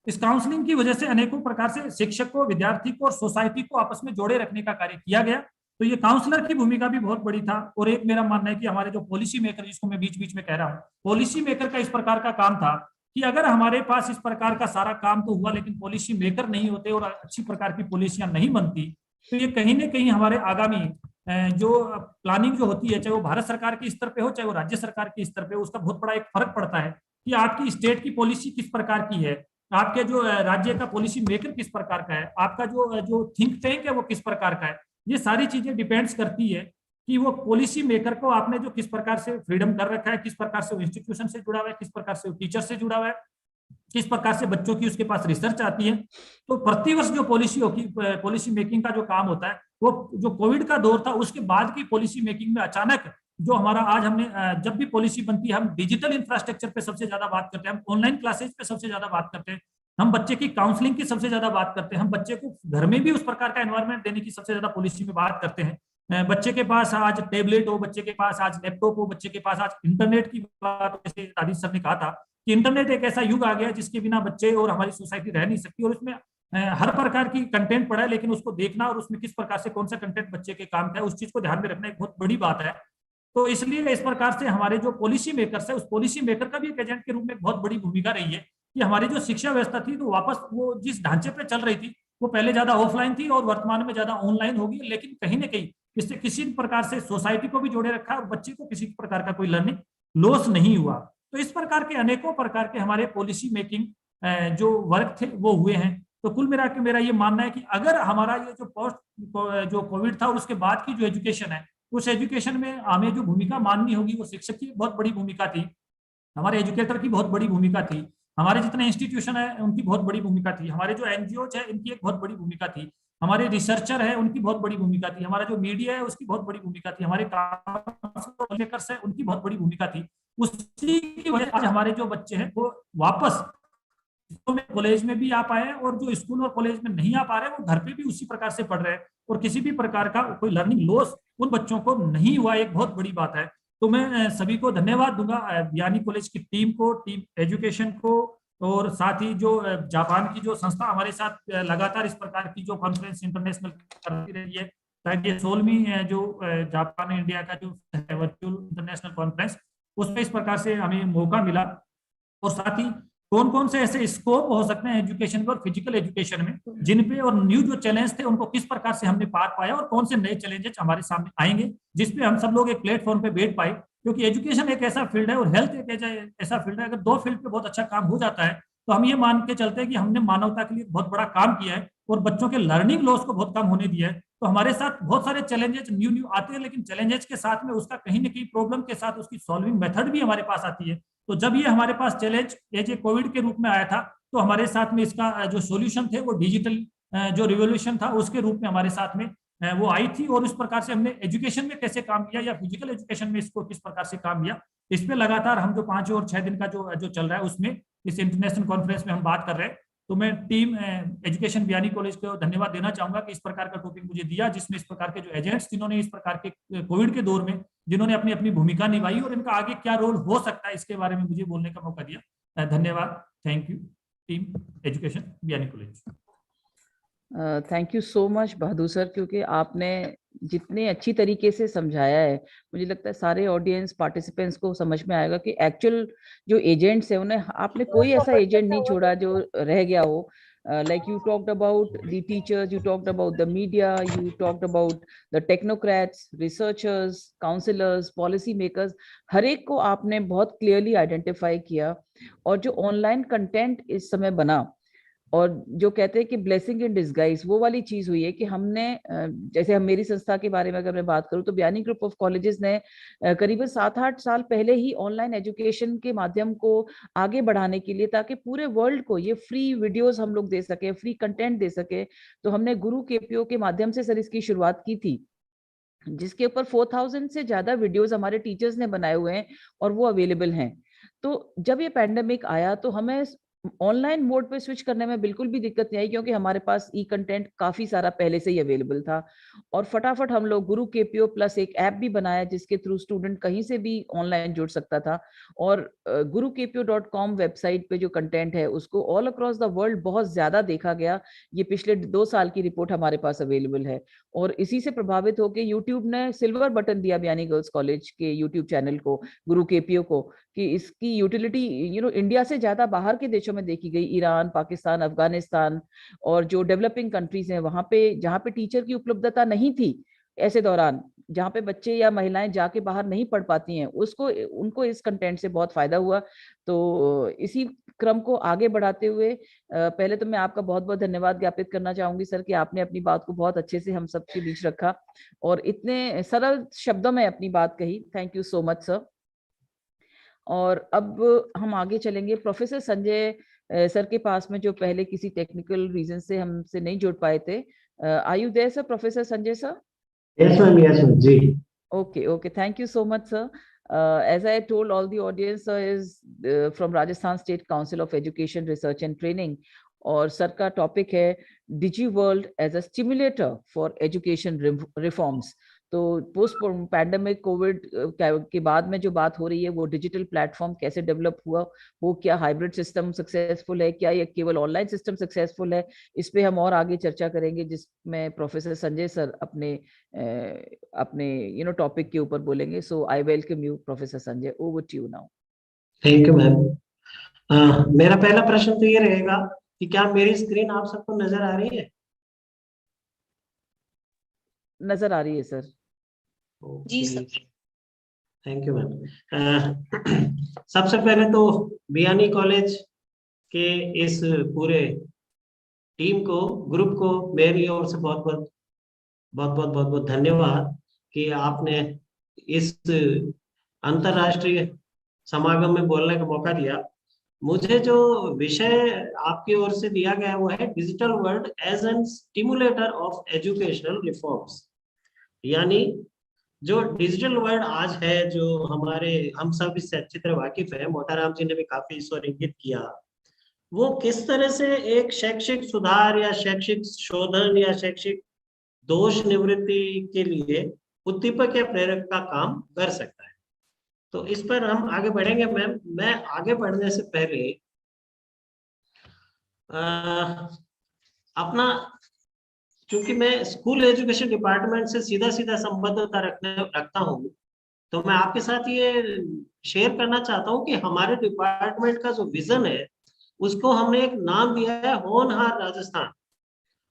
इस काउंसलिंग की वजह से अनेकों प्रकार से शिक्षक को, विद्यार्थी को और सोसाइटी को आपस में जोड़े रखने का कार्य किया गया। तो ये काउंसलर की भूमिका भी बहुत बड़ी था। और एक मेरा मानना है कि हमारे जो पॉलिसी मेकर, जिसको मैं बीच बीच में कह रहा हूँ, पॉलिसी मेकर का इस प्रकार का काम था कि अगर हमारे पास इस प्रकार का सारा काम तो हुआ, लेकिन पॉलिसी मेकर नहीं होते और अच्छी प्रकार की पॉलिसियां नहीं बनती, तो ये कहीं ना कहीं हमारे आगामी जो प्लानिंग जो होती है, चाहे वो भारत सरकार के स्तर पे हो, चाहे वो राज्य सरकार के स्तर पे, उसका बहुत बड़ा एक फर्क पड़ता है कि आपकी स्टेट की पॉलिसी किस प्रकार की है, आपके जो राज्य का पॉलिसी मेकर किस प्रकार का है, आपका जो थिंक टैंक है वो किस प्रकार का है। ये सारी चीजें डिपेंड्स करती है कि वो पॉलिसी मेकर को आपने जो किस प्रकार से फ्रीडम कर रखा है, किस प्रकार से वो इंस्टीट्यूशन से जुड़ा हुआ है, किस प्रकार से वो टीचर से जुड़ा हुआ है, किस प्रकार से बच्चों की उसके पास रिसर्च आती है। तो प्रतिवर्ष जो पॉलिसी मेकिंग का जो काम होता है, वो जो कोविड का दौर था उसके बाद की पॉलिसी मेकिंग में अचानक जो हमारा आज हमने जब भी पॉलिसी बनती है, हम डिजिटल इंफ्रास्ट्रक्चर पे सबसे ज्यादा बात करते हैं, हम ऑनलाइन क्लासेज पे सबसे ज्यादा बात करते हैं, हम बच्चे की काउंसलिंग की सबसे ज्यादा बात करते हैं, हम बच्चे को घर में भी उस प्रकार का एनवायरनमेंट देने की सबसे ज्यादा पॉलिसी में बात करते हैं। बच्चे के पास आज टैबलेट हो, बच्चे के पास आज लैपटॉप हो, बच्चे के पास आज इंटरनेट की बात, जैसे दादी सर ने कहा था कि इंटरनेट एक ऐसा युग आ गया जिसके बिना बच्चे और हमारी सोसाइटी रह नहीं सकती, और उसमें हर प्रकार की कंटेंट पड़ा है, लेकिन उसको देखना और उसमें किस प्रकार से कौन सा कंटेंट बच्चे के काम का है, उस चीज को ध्यान में रखना एक बहुत बड़ी बात है। तो इसलिए इस प्रकार से हमारे जो पॉलिसी मेकर्स है, उस पॉलिसी मेकर का भी एक एजेंट के रूप में बहुत बड़ी भूमिका रही है कि हमारी जो शिक्षा व्यवस्था थी तो वापस वो जिस ढांचे पे चल रही थी वो पहले ज्यादा ऑफलाइन थी और वर्तमान में ज्यादा ऑनलाइन होगी, लेकिन कहीं ना कहीं इससे किसी प्रकार से सोसाइटी को भी जोड़े रखा और बच्चे को किसी प्रकार का कोई लर्निंग लॉस नहीं हुआ। तो इस प्रकार के अनेकों प्रकार के हमारे पॉलिसी मेकिंग जो वर्क थे वो हुए हैं। तो कुल मिला के मेरा ये मानना है कि अगर हमारा ये जो पोस्ट जो कोविड था और उसके बाद की जो एजुकेशन है, उस एजुकेशन में हमें जो भूमिका माननी होगी वो शिक्षक की बहुत बड़ी भूमिका थी, हमारे एजुकेटर की बहुत बड़ी भूमिका थी, हमारे जितने इंस्टीट्यूशन है उनकी बहुत बड़ी भूमिका थी, हमारे जो एनजीओ है इनकी एक बहुत बड़ी भूमिका थी, हमारे रिसर्चर है उनकी बहुत बड़ी भूमिका थी, हमारा जो मीडिया है उसकी बहुत बड़ी भूमिका थी, हमारे मेकर्स है उनकी बहुत बड़ी भूमिका थी। उसी की वजह आज हमारे जो बच्चे हैं वो वापस कॉलेज में भी आ पाए और जो स्कूल और कॉलेज में नहीं आ पा रहे वो घर पे भी उसी प्रकार से पढ़ रहे हैं और किसी भी प्रकार का कोई लर्निंग लॉस उन बच्चों को नहीं हुआ, एक बहुत बड़ी बात है। तो मैं सभी को धन्यवाद दूंगा, बियानी कॉलेज की टीम को, टीम एजुकेशन को, और साथ ही जो जापान की जो संस्था हमारे साथ लगातार इस प्रकार की जो कॉन्फ्रेंस इंटरनेशनल करती रही है, ताकि 16वीं जो जापान इंडिया का जो वर्चुअल इंटरनेशनल कॉन्फ्रेंस उसमें इस प्रकार से हमें मौका मिला, और साथ ही कौन कौन से ऐसे स्कोप हो सकते हैं एजुकेशन में और फिजिकल एजुकेशन में जिन पे और न्यू जो चैलेंज थे उनको किस प्रकार से हमने पार पाया और कौन से नए चैलेंजेस हमारे सामने आएंगे जिसपे हम सब लोग एक प्लेटफॉर्म पे बैठ पाए। क्योंकि एजुकेशन एक ऐसा फील्ड है और हेल्थ एक ऐसा फील्ड है, अगर दो फील्ड पे बहुत अच्छा काम हो जाता है तो हम ये मान के चलते हैं कि हमने मानवता के लिए बहुत बड़ा काम किया है और बच्चों के लर्निंग लॉस को बहुत कम होने दिया है। तो हमारे साथ बहुत सारे चैलेंजेस न्यू आते हैं, लेकिन चैलेंजेस के साथ में उसका कहीं ना कहीं प्रॉब्लम के साथ उसकी सॉल्विंग मेथड भी हमारे पास आती है। तो जब ये हमारे पास चैलेंज एज ए कोविड के रूप में आया था तो हमारे साथ में इसका जो सॉल्यूशन थे वो डिजिटल जो रिवोल्यूशन था उसके रूप में हमारे साथ में वो आई थी, और उस प्रकार से हमने एजुकेशन में कैसे काम किया या फिजिकल एजुकेशन में इसको किस प्रकार से काम किया, इस पे लगातार हम जो 5 और 6 दिन का जो चल रहा है उसमें इस इंटरनेशनल कॉन्फ्रेंस में हम बात कर रहे हैं। तो मैं टीम एजुकेशन बियानी कॉलेज को धन्यवाद देना चाहूंगा कि इस प्रकार का टॉपिक मुझे दिया, जिसमें इस प्रकार के जो एजेंट्स जिन्होंने इस प्रकार के कोविड के दौर में जिन्होंने अपनी अपनी भूमिका निभाई और इनका आगे क्या रोल हो सकता है इसके बारे में मुझे बोलने का मौका दिया। धन्यवाद। Thank you team education Biyani college. Thank you so much Bahadur sir, क्योंकि आपने जितने अच्छी तरीके से समझाया है मुझे लगता है सारे ऑडियंस पार्टिसिपेंट्स को समझ में आएगा कि एक्चुअल जो एजेंट्स है उन्हें आपने कोई ऐसा एजेंट नहीं छोड़ा जो रह गया हो। Like you talked about the teachers, you talked about the media, you talked about the technocrats, researchers, counselors, policy makers, हर एक को आपने बहुत क्लियरली आइडेंटिफाई किया। और जो ऑनलाइन कंटेंट इस समय बना और जो कहते हैं कि ब्लेसिंग इन डिस्गाइज, वो वाली चीज हुई है कि हमने जैसे हम मेरी संस्था के बारे में अगर मैं बात करूं तो बियानी ग्रुप ऑफ कॉलेजेस ने करीबन 7-8 साल पहले ही ऑनलाइन एजुकेशन के माध्यम को आगे बढ़ाने के लिए, ताकि पूरे वर्ल्ड को ये फ्री वीडियोस हम लोग दे सके, फ्री कंटेंट दे सके, तो हमने गुरु केपीओ के माध्यम से सर इसकी शुरुआत की थी, जिसके ऊपर 4000 से ज्यादा वीडियोस हमारे टीचर्स ने बनाए हुए हैं और वो अवेलेबल हैं। तो जब ये पैंडेमिक आया तो हमें ऑनलाइन मोड पे स्विच करने में बिल्कुल भी दिक्कत नहीं आई, क्योंकि हमारे पास ई कंटेंट काफी सारा पहले से ही अवेलेबल था। और फटाफट हम लोग गुरु केपीओ प्लस एक ऐप भी बनाया जिसके थ्रू स्टूडेंट कहीं से भी ऑनलाइन जुड़ सकता था। और gurukepio.com वेबसाइट पे जो कंटेंट है उसको ऑल अक्रॉस द वर्ल्ड बहुत ज्यादा देखा गया। ये पिछले 2 साल की रिपोर्ट हमारे पास अवेलेबल है। और इसी से प्रभावित होकर यूट्यूब ने सिल्वर बटन दिया बियानी गर्ल्स कॉलेज के यूट्यूब चैनल को, गुरु केपीओ को, कि इसकी यूटिलिटी इंडिया से ज्यादा बाहर के देशों में देखी गई, ईरान, पाकिस्तान, अफगानिस्तान और जो डेवलपिंग कंट्रीज हैं वहां पे, जहाँ पे टीचर की उपलब्धता नहीं थी ऐसे दौरान, जहाँ पे बच्चे या महिलाएं जाके बाहर नहीं पढ़ पाती हैं, उनको इस कंटेंट से बहुत फायदा हुआ। तो इसी क्रम को आगे बढ़ाते हुए पहले तो मैं आपका बहुत बहुत धन्यवाद ज्ञापित करना चाहूंगी सर कि आपने अपनी बात को बहुत अच्छे से हम सबके बीच रखा और इतने सरल शब्दों में अपनी बात कही। Thank you so much sir. और अब हम आगे चलेंगे प्रोफेसर संजय सर के पास में, जो पहले किसी टेक्निकल रीजन से हमसे नहीं जुड़ पाए थे। Are you there sir, professor Sanjay sir? Yes ma'am, yes ma'am जी। Okay, thank you so much sir. As I told all the audience, sir is from Rajasthan State Council of Education Research and Training, और sir का topic है digi world as a stimulator for education reforms. तो post pandemic COVID के बाद में जो बात हो रही है वो डिजिटल प्लेटफॉर्म कैसे डेवलप हुआ, वो क्या हाइब्रिड सिस्टम सक्सेसफुल है, क्या ये केवल ऑनलाइन सिस्टम सक्सेसफुल है, इस पे हम और आगे चर्चा करेंगे, जिसमें प्रोफेसर संजय सर अपने टॉपिक के ऊपर बोलेंगे। So I welcome you professor Sanjay, over to you now. Thank you ma'am. मेरा पहला प्रश्न तो ये रहेगा कि क्या मेरी स्क्रीन आप सबको नजर आ रही है? नजर आ रही है सर। जी सर। Thank you ma'am. सबसे पहले तो बियानी कॉलेज के इस पूरे टीम को, ग्रुप को मेरी ओर से बहुत बहुत धन्यवाद कि आपने इस अंतरराष्ट्रीय समागम में बोलने का मौका दिया। मुझे जो विषय आपकी ओर से दिया गया वो है digital world as an stimulator of educational reforms. यानी जो डिजिटल वर्ल्ड आज है, जो हम सब इससे अच्छी तरह वाकिफ है, मोटाराम जी ने भी काफी इस ओर इंगित किया, वो किस तरह से एक शैक्षिक सुधार या शैक्षिक शोधन या शैक्षिक दोष निवृत्ति के लिए उद्दीपक या प्रेरक का काम कर सकता है। तो इस पर हम आगे बढ़ेंगे मैम। मैं आगे बढ़ने से पहले अपना, चूंकि मैं स्कूल एजुकेशन डिपार्टमेंट से सीधा संबद्धता रखता हूँ, तो मैं आपके साथ ये शेयर करना चाहता हूँ कि हमारे डिपार्टमेंट का जो विजन है उसको हमने एक नाम दिया है होनहार राजस्थान।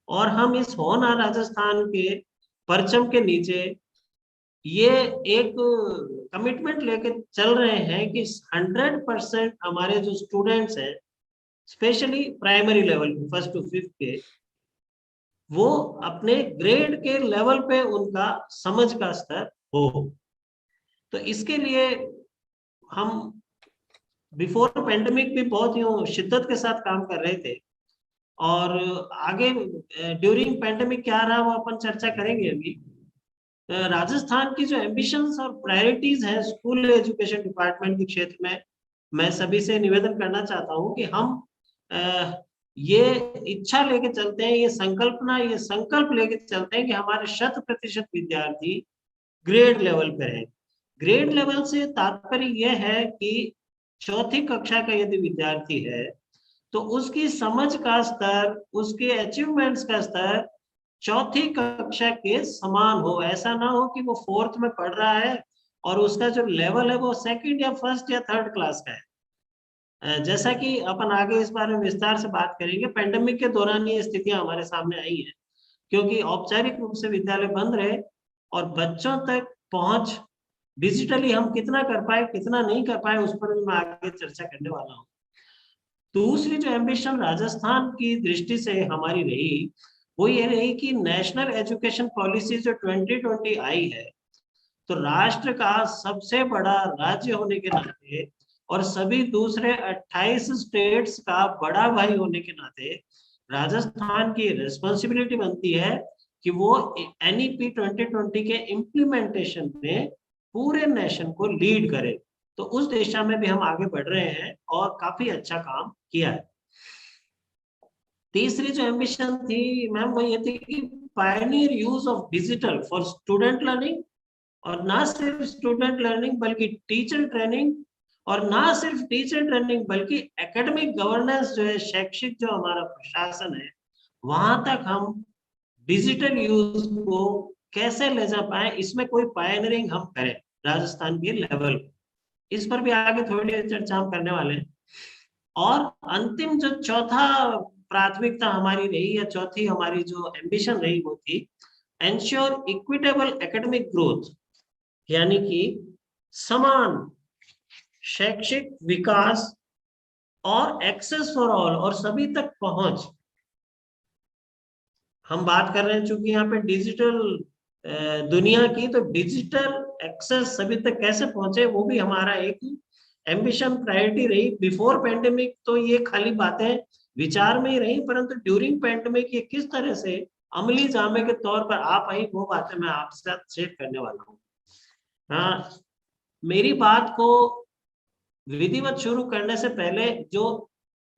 और हम इस होनहार राजस्थान के परचम के नीचे ये एक कमिटमेंट लेके चल रहे हैं कि 100% हमारे जो स्टूडेंट्स हैं, specially primary level first to fifth के, वो अपने ग्रेड के लेवल पे उनका समझ का स्तर हो। तो इसके लिए हम बिफोर पैंडेमिक भी बहुत ही शिद्दत के साथ काम कर रहे थे, और आगे ड्यूरिंग पैंडेमिक क्या रहा वो अपन चर्चा करेंगे। अभी राजस्थान की जो एम्बिशंस और प्रायोरिटीज हैं स्कूल एजुकेशन डिपार्टमेंट के क्षेत्र में, मैं सभी से निवेदन करना चाहता हूं कि हम ये इच्छा लेके चलते हैं, ये संकल्प लेके चलते हैं कि हमारे 100% विद्यार्थी ग्रेड लेवल पे हैं। ग्रेड लेवल से तात्पर्य यह है कि चौथी कक्षा का यदि विद्यार्थी है तो उसकी समझ का स्तर, उसके अचीवमेंट्स का स्तर चौथी कक्षा के समान हो। ऐसा ना हो कि वो फोर्थ में पढ़ रहा है और उसका जो लेवल है वो सेकंड या फर्स्ट या थर्ड क्लास का है। जैसा कि अपन आगे इस बारे में विस्तार से बात करेंगे, पेंडेमिक के दौरान ये स्थितियां हमारे सामने आई हैं, क्योंकि औपचारिक रूप से विद्यालय बंद रहे और बच्चों तक पहुंच डिजिटली हम कितना कर पाए कितना नहीं कर पाए उस पर भी मैं आगे चर्चा करने वाला हूँ। दूसरी जो एम्बिशन राजस्थान की दृष्टि से हमारी रही वो ये रही कि नेशनल एजुकेशन पॉलिसी जो 2020 आई है, तो राष्ट्र का सबसे बड़ा राज्य होने के नाते और सभी दूसरे 28 स्टेट्स का बड़ा भाई होने के नाते राजस्थान की रिस्पॉन्सिबिलिटी बनती है कि वो NEP 2020 के इम्प्लीमेंटेशन में पूरे नेशन को लीड करे। तो उस दिशा में भी हम आगे बढ़ रहे हैं और काफी अच्छा काम किया है। तीसरी जो एम्बिशन थी मैम वो ये थी कि Pioneer use of digital for student learning, और ना सिर्फ स्टूडेंट लर्निंग बल्कि टीचर ट्रेनिंग, और ना सिर्फ टीचर ट्रेनिंग बल्कि एकेडमिक गवर्नेंस जो है, शैक्षिक जो हमारा प्रशासन है, वहां तक हम डिजिटल यूज को कैसे ले जा पाए, इसमें कोई पायनियरिंग हम करें राजस्थान के लेवल पे। इस पर भी आगे थोड़ी चर्चा हम करने वाले हैं। और अंतिम जो चौथा प्राथमिकता हमारी रही या चौथी हमारी जो एम्बिशन रही वो थी एंश्योर इक्विटेबल एकेडमिक ग्रोथ, यानी कि समान शैक्षिक विकास और एक्सेस फॉर ऑल, और सभी तक पहुंच। हम बात कर रहे हैं चूंकि यहाँ पे डिजिटल दुनिया की, तो डिजिटल एक्सेस सभी तक कैसे पहुंचे वो भी हमारा एक एम्बिशन प्रायोरिटी रही। बिफोर पेंडेमिक तो ये खाली बातें विचार में ही रही, परंतु ड्यूरिंग पेंडेमिक ये किस तरह से अमली जामे के तौर पर आ पाई, वो बातें मैं आपके साथ शेयर करने वाला हूँ। मेरी बात को विधिवत शुरू करने से पहले जो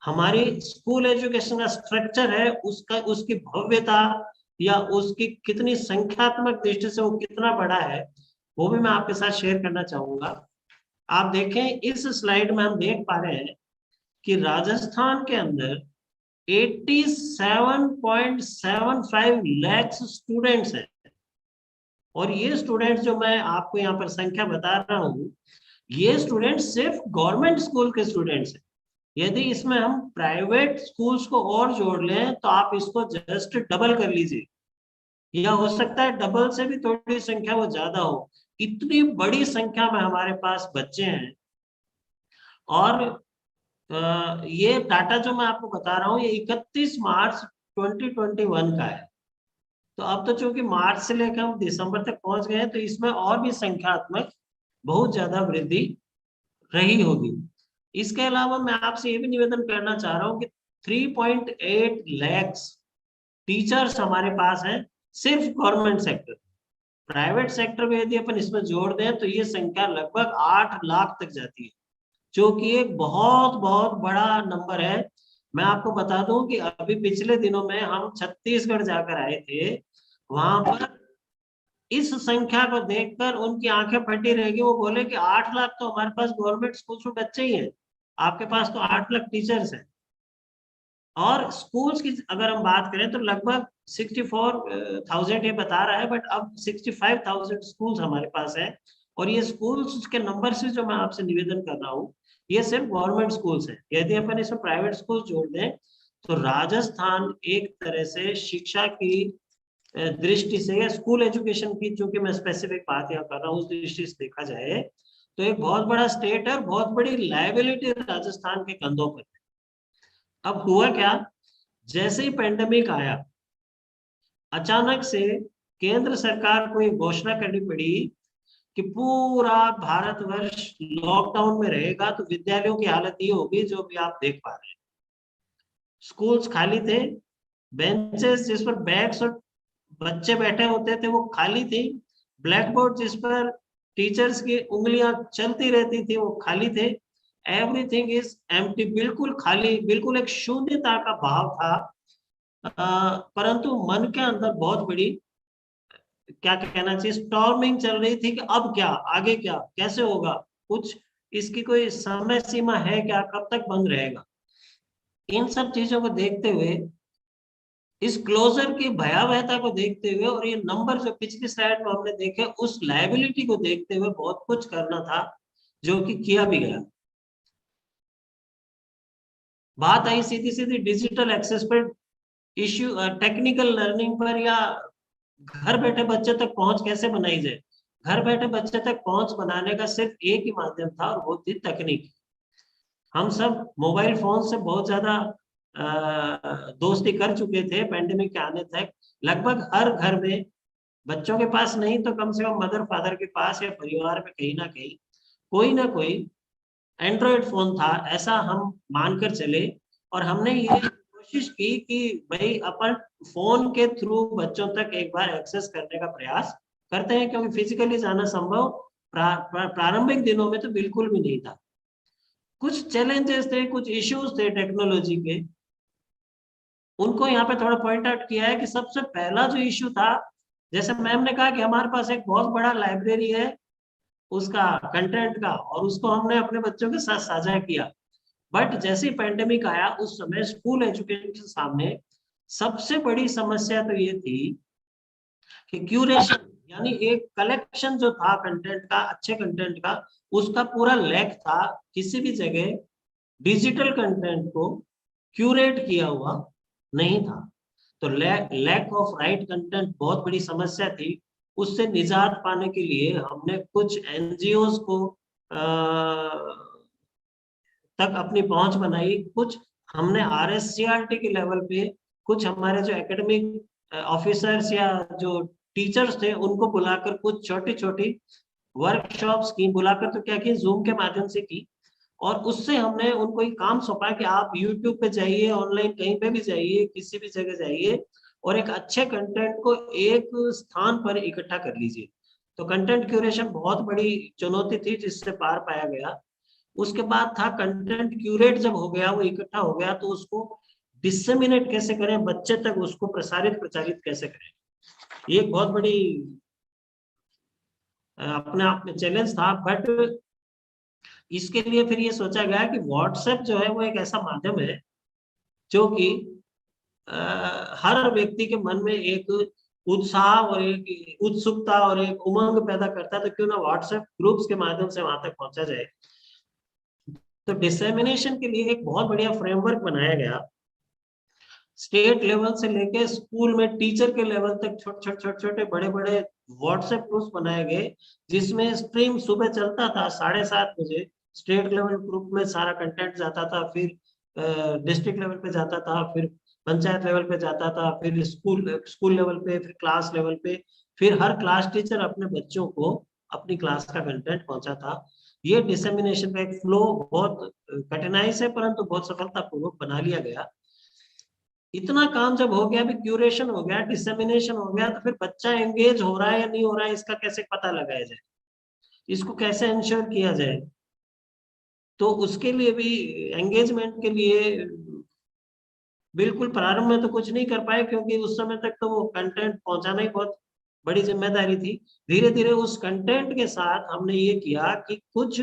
हमारी स्कूल एजुकेशन का स्ट्रक्चर है, उसकी भव्यता या उसकी कितनी संख्यात्मक दृष्टि से वो कितना बड़ा है, वो भी मैं आपके साथ शेयर करना चाहूंगा। आप देखें इस स्लाइड में हम देख पा रहे हैं कि राजस्थान के अंदर 87.75 लाख स्टूडेंट्स हैं। और ये स्टूडेंट्स जो मैं आपको यहाँ पर संख्या बता रहा हूँ, ये स्टूडेंट्स सिर्फ गवर्नमेंट स्कूल के स्टूडेंट्स हैं। यदि इसमें हम प्राइवेट स्कूल्स को और जोड़ लें तो आप इसको जस्ट डबल कर लीजिए, या हो सकता है डबल से भी थोड़ी संख्या वो ज्यादा हो। इतनी बड़ी संख्या में हमारे पास बच्चे हैं। और ये डाटा जो मैं आपको बता रहा हूँ ये 31 मार्च 2021 का है। तो अब तो चूंकि मार्च से लेकर हम दिसंबर तक पहुंच गए हैं, तो इसमें और भी संख्यात्मक बहुत ज्यादा वृद्धि रही होगी। इसके अलावा मैं आपसे ये भी निवेदन करना चाह रहा हूँ कि 3.8 लाख टीचर्स हमारे पास हैं सिर्फ गवर्नमेंट सेक्टर। प्राइवेट सेक्टर में यदि अपन इसमें जोड़ दें तो ये संख्या लगभग 8 लाख तक जाती है, जो कि एक बहुत बहुत बड़ा नंबर है। मैं आपको बता दूं कि अभी पिछले दिनों में हम छत्तीसगढ़ जाकर आए थे। वहां पर इस संख्या को देखकर उनकी आंखें फटी रहेगी। वो बोले कि 8 लाख तो हमारे पास गवर्नमेंट स्कूल में बच्चे ही हैं, आपके पास तो 8 लाख टीचर्स हैं। और स्कूल्स की अगर हम बात करें तो लगभग 64,000 ये बता रहा है, बट अब 65,000 स्कूल्स हमारे पास है। और ये स्कूल्स के नंबर से जो मैं आपसे निवेदन कर रहा हूँ, ये सिर्फ गवर्नमेंट स्कूल्स हैं। यदि अपन इसमें प्राइवेट स्कूल जोड़ दें तो राजस्थान एक तरह से शिक्षा की दृष्टि से, या स्कूल एजुकेशन की, चूंकि मैं स्पेसिफिक बात यहाँ कर रहा हूँ, उस दृष्टि से देखा जाए तो एक बहुत बड़ा स्टेट है, बहुत बड़ी लायबिलिटी राजस्थान के कंधों पर। अब हुआ क्या, जैसे ही पेंडेमिक आया, अचानक से केंद्र सरकार को एक घोषणा करनी पड़ी कि पूरा भारतवर्ष लॉकडाउन में रहेगा। तो विद्यालयों की हालत ये होगी जो भी आप देख पा रहे हैं। स्कूल्स खाली थे, बेंचेस जिस पर बैग्स और बच्चे बैठे होते थे वो खाली थी, ब्लैक बोर्ड जिस पर टीचर्स की उंगलियां चलती रहती थी वो खाली थे। एवरीथिंग इज एम्प्टी, बिल्कुल खाली, बिल्कुल एक शून्यता का भाव था। परंतु मन के अंदर बहुत बड़ी, क्या कहना चाहिए, स्टॉर्मिंग चल रही थी कि अब क्या, आगे क्या, कैसे होगा, कुछ इसकी कोई समय सीमा है क्या, कब तक बंद रहेगा। इन सब चीजों को देखते हुए, इस क्लोजर की भयावहता को देखते हुए, और ये नंबर जो पिछली स्लाइड में हमने देखे, उस लायबिलिटी को देखते हुए बहुत कुछ करना था, जो कि किया भी गया। बात आई सीधी सीधी डिजिटल एक्सेस पर, इश्यू टेक्निकल लर्निंग पर, या घर बैठे बच्चे तक पहुंच कैसे बनाई जाए। घर बैठे बच्चे तक पहुंच बनाने का सिर्फ एक ही माध्यम था, और वो थी तकनीक। हम सब मोबाइल फोन से बहुत ज्यादा दोस्ती कर चुके थे पेंडेमिक के आने तक। लगभग हर घर में, बच्चों के पास नहीं तो कम से कम मदर फादर के पास या परिवार में कहीं ना कोई एंड्रॉयड फोन था, ऐसा हम मानकर चले। और हमने ये कोशिश की कि भाई अपन फोन के थ्रू बच्चों तक एक बार एक्सेस करने का प्रयास करते हैं, क्योंकि फिजिकली जाना संभव प्रारंभिक दिनों में तो बिल्कुल भी नहीं था। कुछ चैलेंजेस थे, कुछ इश्यूज थे टेक्नोलॉजी के, उनको यहाँ पे थोड़ा पॉइंट आउट किया है। कि सबसे पहला जो इश्यू था, जैसे मैम ने कहा कि हमारे पास एक बहुत बड़ा लाइब्रेरी है उसका कंटेंट का, और उसको हमने अपने बच्चों के साथ साझा किया। बट जैसे ही पेंडेमिक आया, उस समय स्कूल एजुकेशन के सामने सबसे बड़ी समस्या तो ये थी कि क्यूरेशन, यानी एक कलेक्शन जो था कंटेंट का, अच्छे कंटेंट का, उसका पूरा लैक था। किसी भी जगह डिजिटल कंटेंट को क्यूरेट किया हुआ नहीं था। तो लैक ऑफ राइट कंटेंट बहुत बड़ी समस्या थी। उससे निजात पाने के लिए हमने कुछ एनजीओज को तक अपनी पहुंच बनाई। कुछ हमने RSCRT के लेवल पे, कुछ हमारे जो एकेडमिक ऑफिसर्स या जो टीचर्स थे उनको बुलाकर कुछ छोटी छोटी वर्कशॉप्स की, बुलाकर तो क्या की, जूम के माध्यम से की। और उससे हमने उनको एक काम सौंपा कि आप यूट्यूब पे जाइए, ऑनलाइन कहीं पे भी जाइए, किसी भी जगह जाइए और एक अच्छे कंटेंट को एक स्थान पर इकट्ठा कर लीजिए। तो कंटेंट क्यूरेशन बहुत बड़ी चुनौती थी जिससे पार पाया गया। उसके बाद था कंटेंट क्यूरेट जब हो गया, वो इकट्ठा हो गया, तो उसको डिसेमिनेट कैसे करें, बच्चे तक उसको प्रसारित प्रचारित कैसे करें। ये एक बहुत बड़ी अपने आप में चैलेंज था। बट इसके लिए फिर ये सोचा गया कि व्हाट्सएप जो है वो एक ऐसा माध्यम है जो कि हर व्यक्ति के मन में एक उत्साह और एक उत्सुकता और एक उमंग पैदा करता है। तो क्यों ना व्हाट्सएप ग्रुप्स के माध्यम से वहां तक पहुंचा जाए। तो डिसेमिनेशन के लिए एक बहुत बढ़िया फ्रेमवर्क बनाया गया। स्टेट लेवल से लेके स्कूल में टीचर के लेवल तक छोटे बड़े बड़े व्हाट्सएप ग्रुप्स बनाए गए, जिसमें स्ट्रीम सुबह चलता था 7:30 बजे। स्टेट लेवल ग्रुप में सारा कंटेंट जाता था, फिर डिस्ट्रिक्ट लेवल पे जाता था, फिर पंचायत लेवल पे जाता था, फिर स्कूल लेवल पे, फिर क्लास लेवल पे, फिर हर क्लास टीचर अपने बच्चों को अपनी क्लास का कंटेंट पहुंचा था। ये डिसेमिनेशन का एक फ्लो बहुत कठिनाई से परंतु बहुत सफलतापूर्वक बना लिया गया। इतना काम जब हो गया, अभी क्यूरेशन हो गया, डिसेमिनेशन हो गया, तो फिर बच्चा एंगेज हो रहा है या नहीं हो रहा है, इसका कैसे पता लगाया जाए, इसको कैसे इंश्योर किया जाए। तो उसके लिए भी, एंगेजमेंट के लिए बिल्कुल प्रारंभ में तो कुछ नहीं कर पाए, क्योंकि उस समय तक तो वो कंटेंट पहुंचाना ही बहुत बड़ी जिम्मेदारी थी। धीरे धीरे उस कंटेंट के साथ हमने ये किया कि कुछ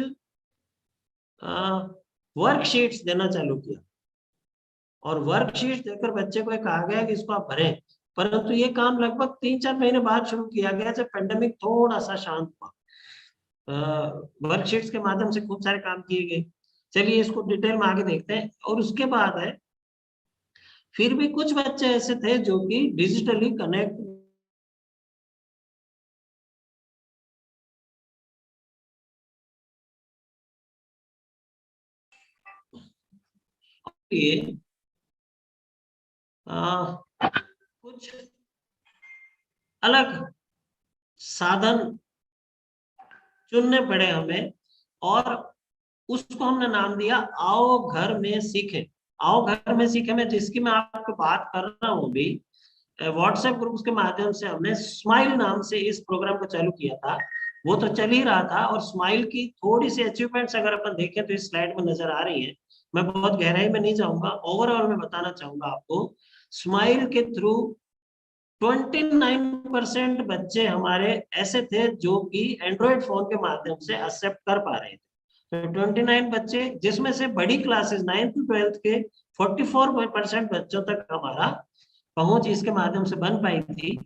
वर्कशीट्स देना चालू किया, और वर्कशीट देकर बच्चे को कहा गया कि इसको आप भरें। परंतु ये काम लगभग 3-4 महीने बाद शुरू किया गया, जब पेंडेमिक थोड़ा सा शांत हुआ। वर्कशीट्स के माध्यम से खूब सारे काम किए गए। चलिए इसको डिटेल में आगे देखते हैं। और उसके बाद है, फिर भी कुछ बच्चे ऐसे थे जो कि डिजिटली कनेक्ट किए, कुछ अलग साधन चुनने पड़े हमें, और उसको हमने नाम दिया आओ घर में सीखें। आओ घर में सीखें में जिसकी मैं आपको बात कर रहा हूँ भी, व्हाट्सएप ग्रुप्स के माध्यम से हमने स्माइल नाम से इस प्रोग्राम को चालू किया था। वो तो चल ही रहा था, और स्माइल की थोड़ी सी अचीवमेंट्स अगर अपन देखें तो इस स्लाइड में नजर आ रही है। मैं बहुत गहराई में नहीं जाऊंगा, ओवरऑल मैं बताना चाहूंगा आपको। स्माइल के थ्रू 29% बच्चे हमारे ऐसे थे जो कि एंड्रॉइड फोन के माध्यम से एक्सेप्ट कर पा रहे थे। तो 29 बच्चे, जिसमें से बड़ी क्लासेस 9th to 12th के 44% बच्चों तक हमारा पहुंच इसके माध्यम से बन पाई थी।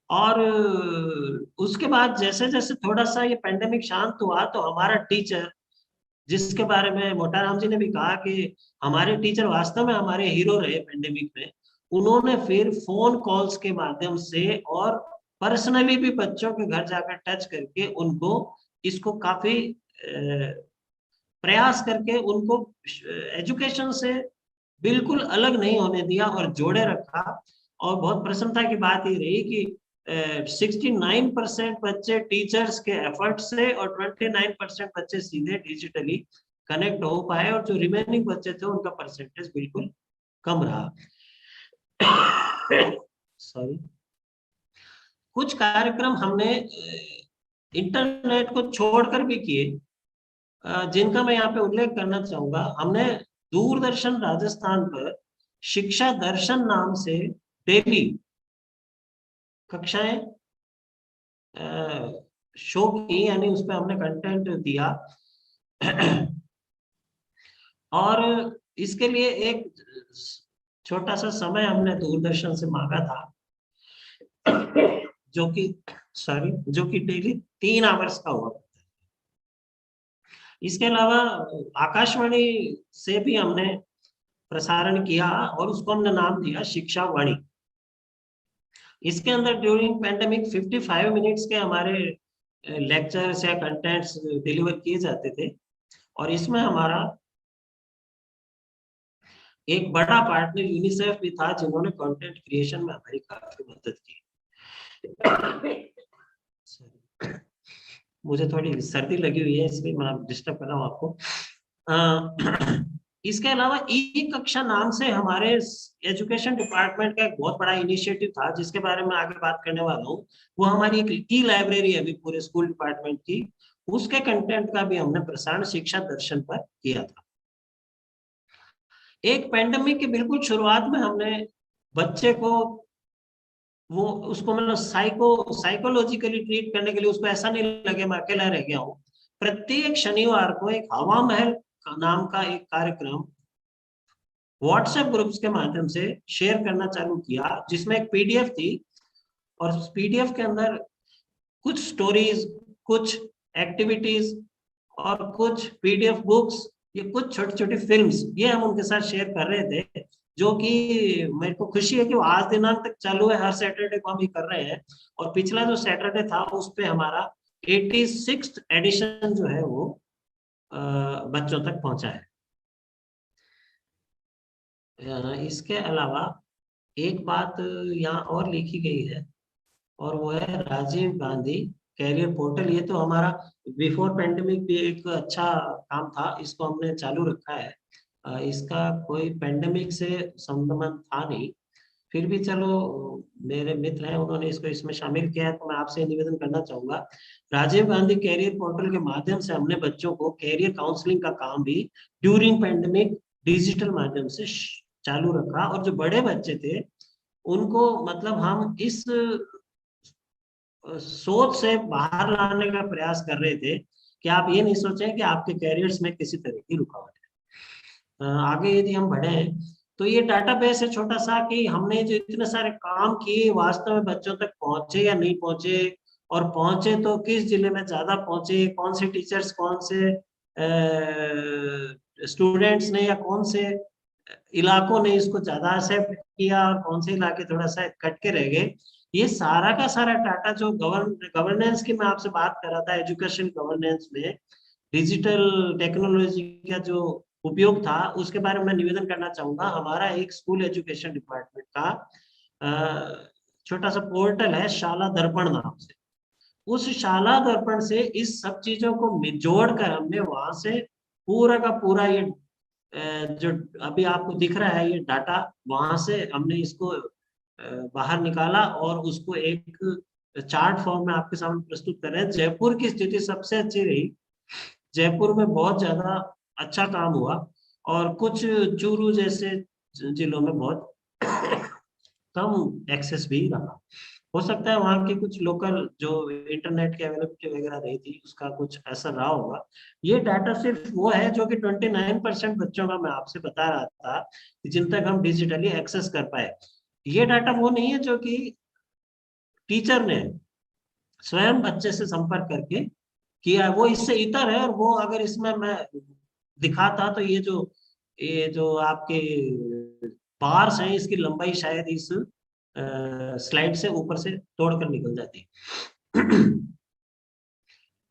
और उसके बाद जैसे जैसे थोड़ा सा ये पेंडेमिक शांत हुआ, तो हमारा टीचर, जिसके बारे में मोटाराम जी ने भी कहा कि हमारे टीचर वास्तव में हमारे हीरो रहे पेंडेमिक में, उन्होंने फिर फोन कॉल्स के माध्यम से और पर्सनली भी बच्चों के घर जाकर टच करके उनको इसको काफी प्रयास करके उनको एजुकेशन से बिल्कुल अलग नहीं होने दिया और जोड़े रखा। और बहुत प्रसन्नता की बात ये रही कि 69% बच्चे टीचर्स के एफर्ट से और 29% बच्चे सीधे डिजिटली कनेक्ट हो पाए, और जो रिमेनिंग बच्चे थे उनका परसेंटेज बिल्कुल कम रहा। सॉरी, कुछ कार्यक्रम हमने इंटरनेट को छोड़कर भी किए, जिनका मैं यहाँ पे उल्लेख करना चाहूंगा। हमने दूरदर्शन राजस्थान पर शिक्षा दर्शन नाम से डेली कक्षाएं शो की, यानी उस पर हमने कंटेंट दिया। और इसके लिए एक छोटा सा समय हमने दूरदर्शन से मांगा था, जो कि डेली 3 आवर्स का हुआ। इसके अलावा आकाशवाणी से भी हमने प्रसारण किया, और उसको हमने नाम दिया शिक्षा वाणी। इसके अंदर ड्यूरिंग पेंडेमिक 55 मिनट्स के हमारे लेक्चर्स या कंटेंट्स डिलीवर किए जाते थे, और इसमें हमारा एक बड़ा पार्टनर यूनिसेफ भी था जिन्होंने कंटेंट क्रिएशन में हमारी काफी मदद की। मुझे थोड़ी सर्दी लगी हुई है इसलिए मैं डिस्टर्ब कर रहा हूँ आपको। इसके अलावा ई कक्षा नाम से हमारे एजुकेशन डिपार्टमेंट का एक बहुत बड़ा इनिशिएटिव था जिसके बारे में आगे बात करने वाला हूँ। वो हमारी एक ई लाइब्रेरी है अभी पूरे स्कूल डिपार्टमेंट की, उसके कंटेंट का भी हमने प्रसारण शिक्षा दर्शन पर किया था। एक पेंडेमिक के बिल्कुल शुरुआत में हमने बच्चे को वो उसको मतलब साइकोलॉजिकली ट्रीट करने के लिए उसको ऐसा नहीं लगे मैं अकेला रह गया हूँ, प्रत्येक शनिवार को एक हवा महल नाम का एक कार्यक्रम व्हाट्सएप ग्रुप्स के माध्यम से शेयर करना चालू किया जिसमें एक पीडीएफ थी और पीडीएफ के अंदर कुछ स्टोरीज, कुछ एक्टिविटीज और कुछ पीडीएफ बुक्स, ये कुछ छोटी छोटी फिल्म्स, ये हम उनके साथ शेयर कर रहे थे, जो कि मेरे को खुशी है कि वो आज दिनांक तक चालू है। हर सैटरडे को हम ये कर रहे हैं और पिछला जो सैटरडे था उस पे हमारा 86th एडिशन जो है वो बच्चों तक पहुंचा है। इसके अलावा एक बात यहाँ और लिखी गई है और वो है राजीव गांधी कैरियर पोर्टल। ये तो हमारा बिफोर पेंडेमिक भी एक अच्छा काम था, इसको हमने चालू रखा है। इसका कोई पेंडेमिक से संबंध था नहीं, फिर भी चलो मेरे मित्र हैं उन्होंने इसको इसमें शामिल किया है तो मैं आपसे निवेदन करना चाहूंगा। राजीव गांधी कैरियर पोर्टल के माध्यम से हमने बच्चों को कैरियर काउंसलिंग का काम भी ड्यूरिंग पेंडेमिक डिजिटल माध्यम से चालू रखा और जो बड़े बच्चे थे उनको मतलब हम इस सोच से बाहर लाने का प्रयास कर रहे थे कि आप ये नहीं सोचें कि आपके कैरियर्स में किसी तरह की रुकावट है। आगे यदि हम बढ़े तो ये डाटाबेस है छोटा सा कि हमने जो इतने सारे काम किए वास्तव में बच्चों तक पहुंचे या नहीं पहुंचे, और पहुंचे तो किस जिले में ज्यादा पहुंचे, कौन से टीचर्स कौन से स्टूडेंट्स ने या कौन से इलाकों ने इसको ज्यादा एक्सेप्ट किया और कौन से इलाके थोड़ा सा कट के रह गए। ये सारा का सारा डाटा जो गवर्नेंस की मैं आपसे बात कर रहा था, एजुकेशन गवर्नेंस में डिजिटल टेक्नोलॉजी का जो उपयोग था उसके बारे में मैं निवेदन करना चाहूंगा। हमारा एक स्कूल एजुकेशन डिपार्टमेंट का छोटा सा पोर्टल है शाला दर्पण नाम से। उस शाला दर्पण से इस सब चीजों को जोड़कर हमने वहां से पूरा का पूरा ये जो अभी आपको दिख रहा है ये डाटा, वहां से हमने इसको बाहर निकाला और उसको एक चार्ट फॉर्म में आपके सामने प्रस्तुत कर रहे हैं। जयपुर की स्थिति सबसे अच्छी रही, जयपुर में बहुत ज्यादा अच्छा काम हुआ और कुछ चूरू जैसे जिलों में बहुत कम एक्सेस भी रहा। हो सकता है वहाँ की कुछ लोकल जो इंटरनेट की अवेलेबिलिटी वगैरह रही थी उसका कुछ असर रहा होगा। ये डाटा सिर्फ वो है जो कि 29% बच्चों का मैं आपसे बता रहा था जिन तक हम डिजिटली एक्सेस कर पाए। ये डाटा वो नहीं है जो कि टीचर ने स्वयं बच्चे से संपर्क करके किया, वो इससे इतर है। और वो अगर इसमें मैं दिखाता तो ये जो आपके बार्स हैं इसकी लंबाई शायद इस स्लाइड से ऊपर से तोड़कर निकल जाती।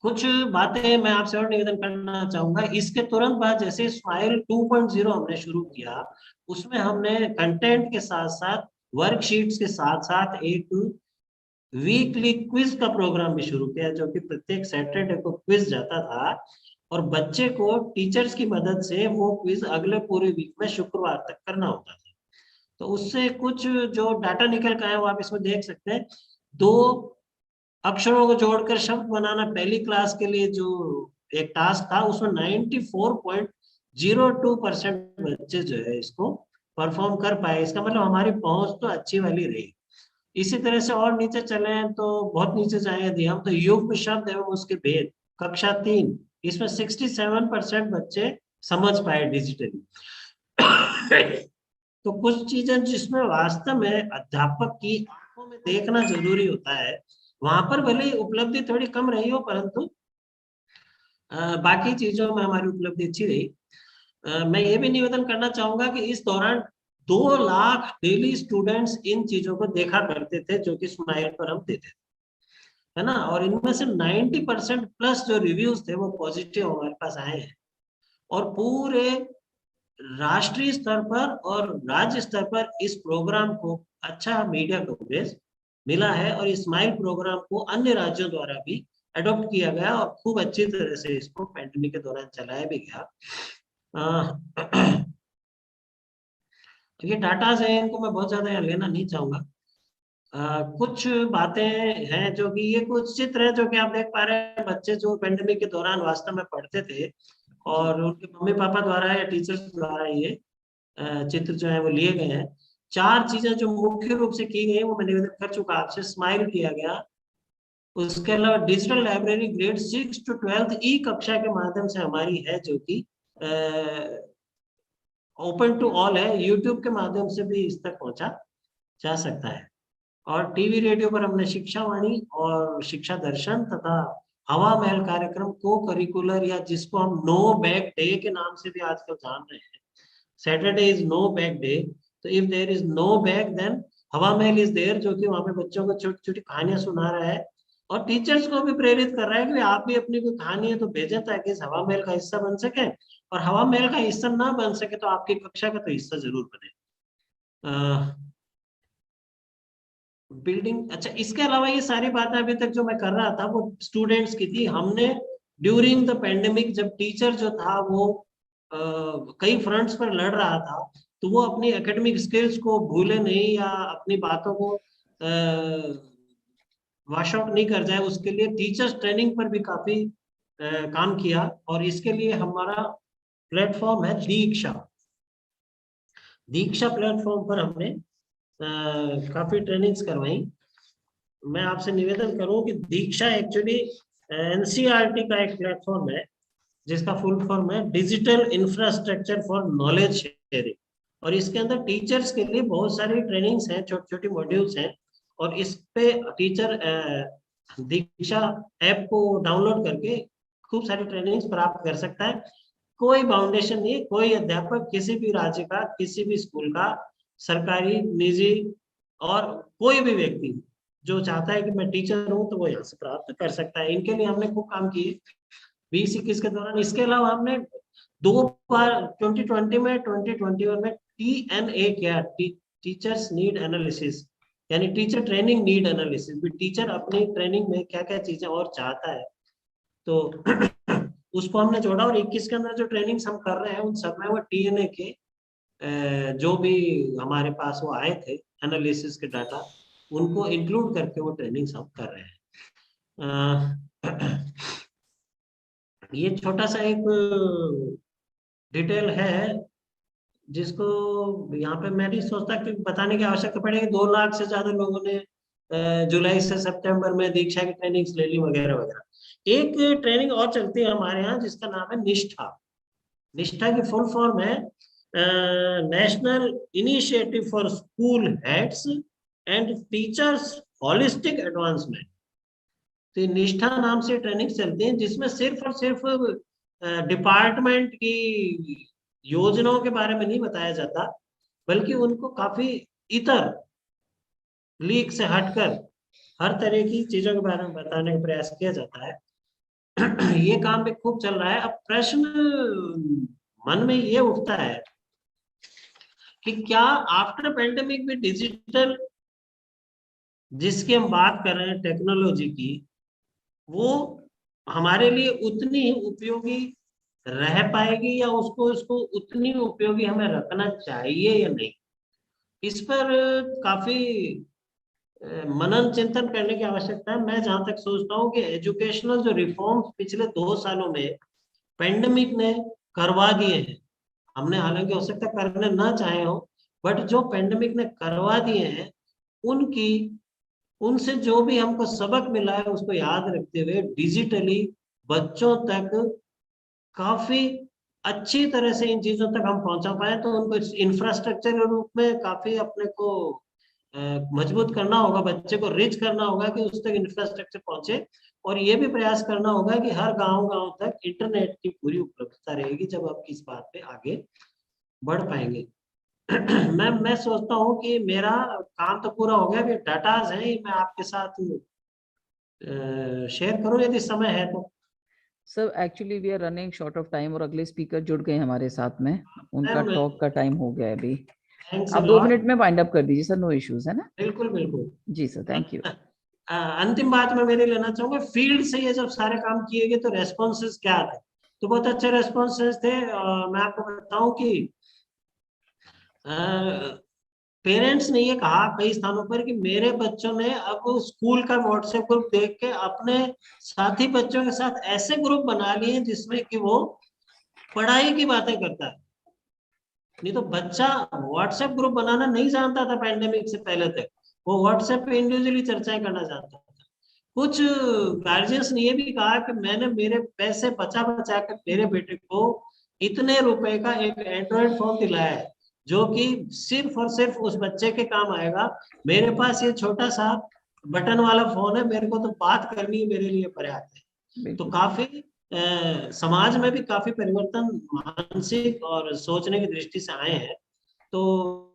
कुछ बातें मैं आपसे और निवेदन करना चाहूंगा। इसके तुरंत बाद जैसे स्माइल 2.0 हमने शुरू किया, उसमें हमने कंटेंट के साथ साथ वर्कशीट्स के साथ साथ एक वीकली क्विज का प्रोग्राम भी शुरू किया, जो कि प्रत्येक सैटरडे को क्विज जाता था और बच्चे को टीचर्स की मदद से वो क्विज अगले पूरे वीक में शुक्रवार तक करना होता था। तो उससे कुछ जो डाटा निकल का है वो आप इसमें देख सकते हैं। 2 अक्षरों को जोड़कर शब्द बनाना पहली क्लास के लिए जो एक टास्क था उसमें 94.02% बच्चे जो है इसको परफॉर्म कर पाए। इसका मतलब हमारी पहुंच तो अच्छी वाली रही। इसी तरह से और नीचे चले तो बहुत नीचे जाए यदि हम तो युग्म शब्द एवं उसके भेद कक्षा 3, इसमें 67% बच्चे समझ पाए डिजिटली। तो कुछ चीजें जिसमें वास्तव में अध्यापक की आंखों में देखना जरूरी होता है, वहां पर भले ही उपलब्धि थोड़ी कम रही हो परंतु बाकी चीजों में हमारी उपलब्धि अच्छी रही। मैं ये भी निवेदन करना चाहूंगा कि इस दौरान 2 लाख डेली स्टूडेंट्स इन चीजों को देखा करते थे जो कि स्माइल पर हम देते थे, है ना। और इनमें से 90% प्लस जो रिव्यूज थे वो पॉजिटिव हमारे पास आए हैं और पूरे राष्ट्रीय स्तर पर और राज्य स्तर पर इस प्रोग्राम को अच्छा मीडिया कवरेज मिला है और स्माइल प्रोग्राम को अन्य राज्यों द्वारा भी अडॉप्ट किया गया और खूब अच्छी तरह से इसको पैंडेमिक के दौरान चलाया भी गया। ये डाटा है, इनको मैं बहुत ज्यादा यहाँ लेना नहीं चाहूंगा। कुछ बातें हैं जो कि ये कुछ चित्र है जो कि आप देख पा रहे हैं, बच्चे जो पेंडेमिक के दौरान वास्तव में पढ़ते थे और उनके मम्मी पापा द्वारा या टीचर्स द्वारा ये चित्र जो है वो लिए गए हैं। 4 चीजें जो मुख्य रूप से की गई वो मैं निवेदन कर चुका आपसे। स्माइल किया गया, उसके अलावा डिजिटल लाइब्रेरी ग्रेड 6 to 12 ई कक्षा के माध्यम से हमारी है, जो कि ओपन टू ऑल है, यूट्यूब के माध्यम से भी इस तक पहुंचा जा सकता है। और टीवी रेडियो पर हमने शिक्षा वाणी और शिक्षा दर्शन तथा हवा महल कार्यक्रम को करिकुलर या जिसको हम नो बैग डे के नाम से भी आजकल जान रहे हैं, Saturday is no bag day, तो if there is no bag then Hawa Mahal is there, जो कि वहां पे बच्चों को छोटी छोटी कहानियां सुना रहा है और टीचर्स को भी प्रेरित कर रहा है कि आप भी अपनी कोई कहानी है तो भेजें ताकि इस हवा महल का हिस्सा बन सके, और हवा महल का हिस्सा ना बन सके तो आपकी कक्षा का तो हिस्सा जरूर बने। बिल्डिंग, अच्छा, इसके अलावा ये सारी बातें अभी तक जो मैं कर रहा था वो स्टूडेंट्स की थी। हमने ड्यूरिंग द पेंडेमिक जब टीचर जो था वो कई फ्रंट्स पर लड़ रहा था, तो वो अपनी एकेडमिक स्किल्स को भूले नहीं या अपनी बातों को वॉश आउट नहीं कर जाए, उसके लिए टीचर्स ट्रेनिंग पर भी काफी काम किया। और इसके लिए हमारा प्लेटफॉर्म है दीक्षा। दीक्षा प्लेटफॉर्म पर हमने काफी ट्रेनिंग्स करवाई। मैं आपसे निवेदन करूं कि दीक्षा एक्चुअली एनसीईआरटी का एक प्लेटफॉर्म है जिसका फुल फॉर्म है digital infrastructure for knowledge sharing, और इसके अंदर टीचर्स के लिए बहुत सारी ट्रेनिंग्स हैं, छोटी छोटी मॉड्यूल्स हैं, और इस पे टीचर दीक्षा ऐप को डाउनलोड करके खूब सारी ट्रेनिंग्स प्राप्त कर सकता है। कोई बाउंडेशन नहीं, कोई अध्यापक किसी भी राज्य का, किसी भी स्कूल का, सरकारी, निजी, और कोई भी व्यक्ति जो चाहता है कि मैं टीचर हूं तो वो यहाँ से प्राप्त कर सकता है। इनके लिए हमने खूब काम किए 2021 के दौरान। इसके अलावा हमने 2 बार 2020 में 2021 में TNA किया, टीचर्स नीड एनालिसिस, यानी टीचर ट्रेनिंग नीड एनालिसिस भी, टीचर अपनी ट्रेनिंग में क्या क्या चीजें और चाहता है तो उसको हमने जोड़ा। और 21 के अंदर जो ट्रेनिंग्स हम कर रहे हैं उन सब में वो TNA के जो भी हमारे पास वो आए थे एनालिसिस के डाटा, उनको इंक्लूड करके वो ट्रेनिंग्स हम कर रहे हैं। ये छोटा सा एक डिटेल है जिसको यहाँ पे मैं नहीं सोचता कि बताने की आवश्यकता पड़ेगी। 2 लाख से ज्यादा लोगों ने जुलाई से सितंबर में दीक्षा की ट्रेनिंग्स ले ली वगैरह वगैरह। एक ट्रेनिंग और चलती है हमारे यहाँ जिसका नाम है निष्ठा। निष्ठा की फुल फॉर्म है national initiative for school heads and teachers holistic advancement. तो निष्ठा नाम से ट्रेनिंग चलती है जिसमें सिर्फ और सिर्फ डिपार्टमेंट की योजनाओं के बारे में नहीं बताया जाता, बल्कि उनको काफी इतर लीक से हटकर हर तरह की चीजों के बारे में बताने का प्रयास किया जाता है। ये काम भी खूब चल रहा है। अब प्रश्न मन में ये उठता है कि क्या आफ्टर पेंडेमिक भी डिजिटल जिसकी हम बात कर रहे हैं टेक्नोलॉजी की, वो हमारे लिए उतनी ही उपयोगी रह पाएगी या उसको उतनी उपयोगी हमें रखना चाहिए या नहीं, इस पर काफी मनन चिंतन करने की आवश्यकता है। मैं जहां तक सोचता हूँ कि एजुकेशनल जो रिफॉर्म्स पिछले 2 सालों में पेंडेमिक ने करवा दिए हैं, हमने हालांकि हो सकता है करने ना चाहे हो, बट जो पेंडेमिक ने करवा दिए हैं उनसे जो भी हमको सबक मिला है उसको याद रखते हुए डिजिटली बच्चों तक काफी अच्छी तरह से इन चीजों तक हम पहुंचा पाए, तो उनको इंफ्रास्ट्रक्चर के रूप में काफी अपने को मजबूत करना होगा, बच्चे को रिच करना होगा कि उस तक इंफ्रास्ट्रक्चर पहुंचे, और ये भी प्रयास करना होगा कि हर गांव तक इंटरनेट की पूरी उपलब्धता रहेगी जब आप इस बात पे आगे बढ़ पाएंगे। मैं सोचता हूँ कि मेरा काम तो पूरा हो गया, कि डाटाज हैं मैं आपके साथ शेयर करूं यदि समय है तो। Sir actually we are running short of time और अगले स्पीकर जुड़ गए हमारे साथ में, उनका Ma'am, टॉक का टाइम हो गया है अभी। थैंक्स आप 2 मिनट में वाइंड अप कर दीजिए सर, नो इश्यूज है ना। बिल्कुल बिल्कुल। जी सर, थैंक यू। अंतिम बात मैं मेरी लेना चाहूंगा, फील्ड से ये जब सारे काम किए गए तो रेस्पॉन्सेस क्या थे? तो बहुत अच्छे रेस्पॉन्सेस थे। मैं आपको बताऊं कि पेरेंट्स ने ये कहा कई स्थानों पर कि मेरे बच्चों ने अब स्कूल का व्हाट्सएप ग्रुप देख के अपने साथी बच्चों के साथ ऐसे ग्रुप बना लिए जिसमें कि वो पढ़ाई की बातें करता है। नहीं तो बच्चा व्हाट्सएप ग्रुप बनाना नहीं जानता था पैंडेमिक से पहले तक, वो व्हाट्सएप पे इंडिविजुअली चर्चाएं करना जानता था। कुछ गार्जियंस ने ये भी कहा कि मैंने मेरे पैसे बचा बचा कर मेरे बेटे को इतने रुपए का एक एंड्रॉइड फोन दिलाया है जो कि सिर्फ और सिर्फ उस बच्चे के काम आएगा। मेरे पास ये छोटा सा बटन वाला फोन है, मेरे को तो बात करनी मेरे लिए पर्याप्त है। तो काफी समाज में भी काफी परिवर्तन मानसिक और सोचने की दृष्टि से आए हैं। तो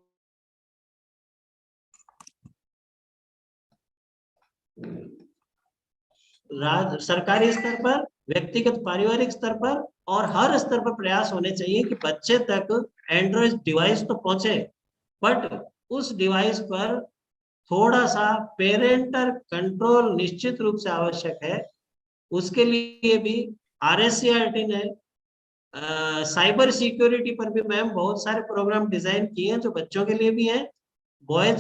सरकारी स्तर पर, व्यक्तिगत पारिवारिक स्तर पर और हर स्तर पर प्रयास होने चाहिए कि बच्चे तक एंड्रॉइड डिवाइस तो पहुंचे, बट उस डिवाइस पर थोड़ा सा पेरेंटल कंट्रोल निश्चित रूप से आवश्यक है। उसके लिए भी RSCRT ने साइबर सिक्योरिटी पर भी मैम बहुत सारे प्रोग्राम डिजाइन किए हैं जो बच्चों के लिए भी हैं। बॉय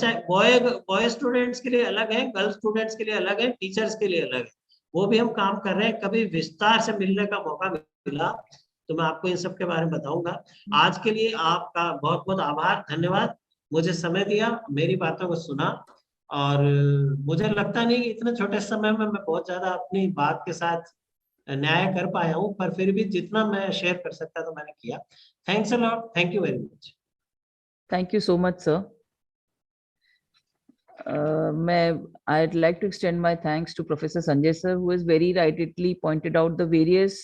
बॉय स्टूडेंट्स के लिए अलग है, गर्ल स्टूडेंट्स के लिए अलग है, टीचर्स के लिए अलग है। वो भी हम काम कर रहे हैं। कभी विस्तार से मिलने का मौका मिला तो मैं आपको इन सब के बारे में बताऊंगा। आज के लिए आपका बहुत बहुत आभार, धन्यवाद। मुझे समय दिया, मेरी बातों को सुना, और मुझे लगता नहीं कि इतने छोटे समय में मैं बहुत ज्यादा अपनी बात के साथ न्याय कर पाया हूँ, पर फिर भी जितना मैं शेयर कर सकता था मैंने किया। Thanks a lot, thank you very much. Thank you so much sir. I'd like to extend my thanks to Professor Sanjay sir, who has very rightly pointed out the various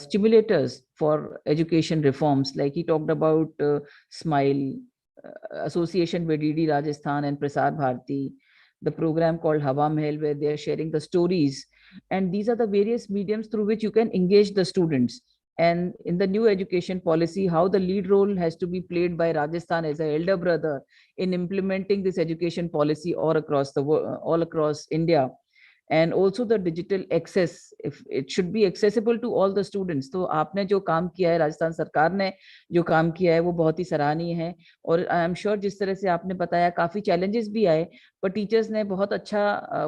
stimulators for education reforms. Like he talked about SMILE, association with DD Rajasthan and Prasar Bharati, the program called Hawa Mahal, where they are sharing the stories. And these are the various mediums through which you can engage the students. And in the new education policy, how the lead role has to be played by Rajasthan as an elder brother in implementing this education policy all across the world, all across India. And also the digital access, if it should be accessible to all the students. तो आपने जो काम किया है, राजस्थान सरकार ने जो काम किया है, वो बहुत ही सराहनीय है। और आई एम श्योर जिस तरह से आपने बताया काफी चैलेंजेस भी आए, पर टीचर्स ने बहुत अच्छा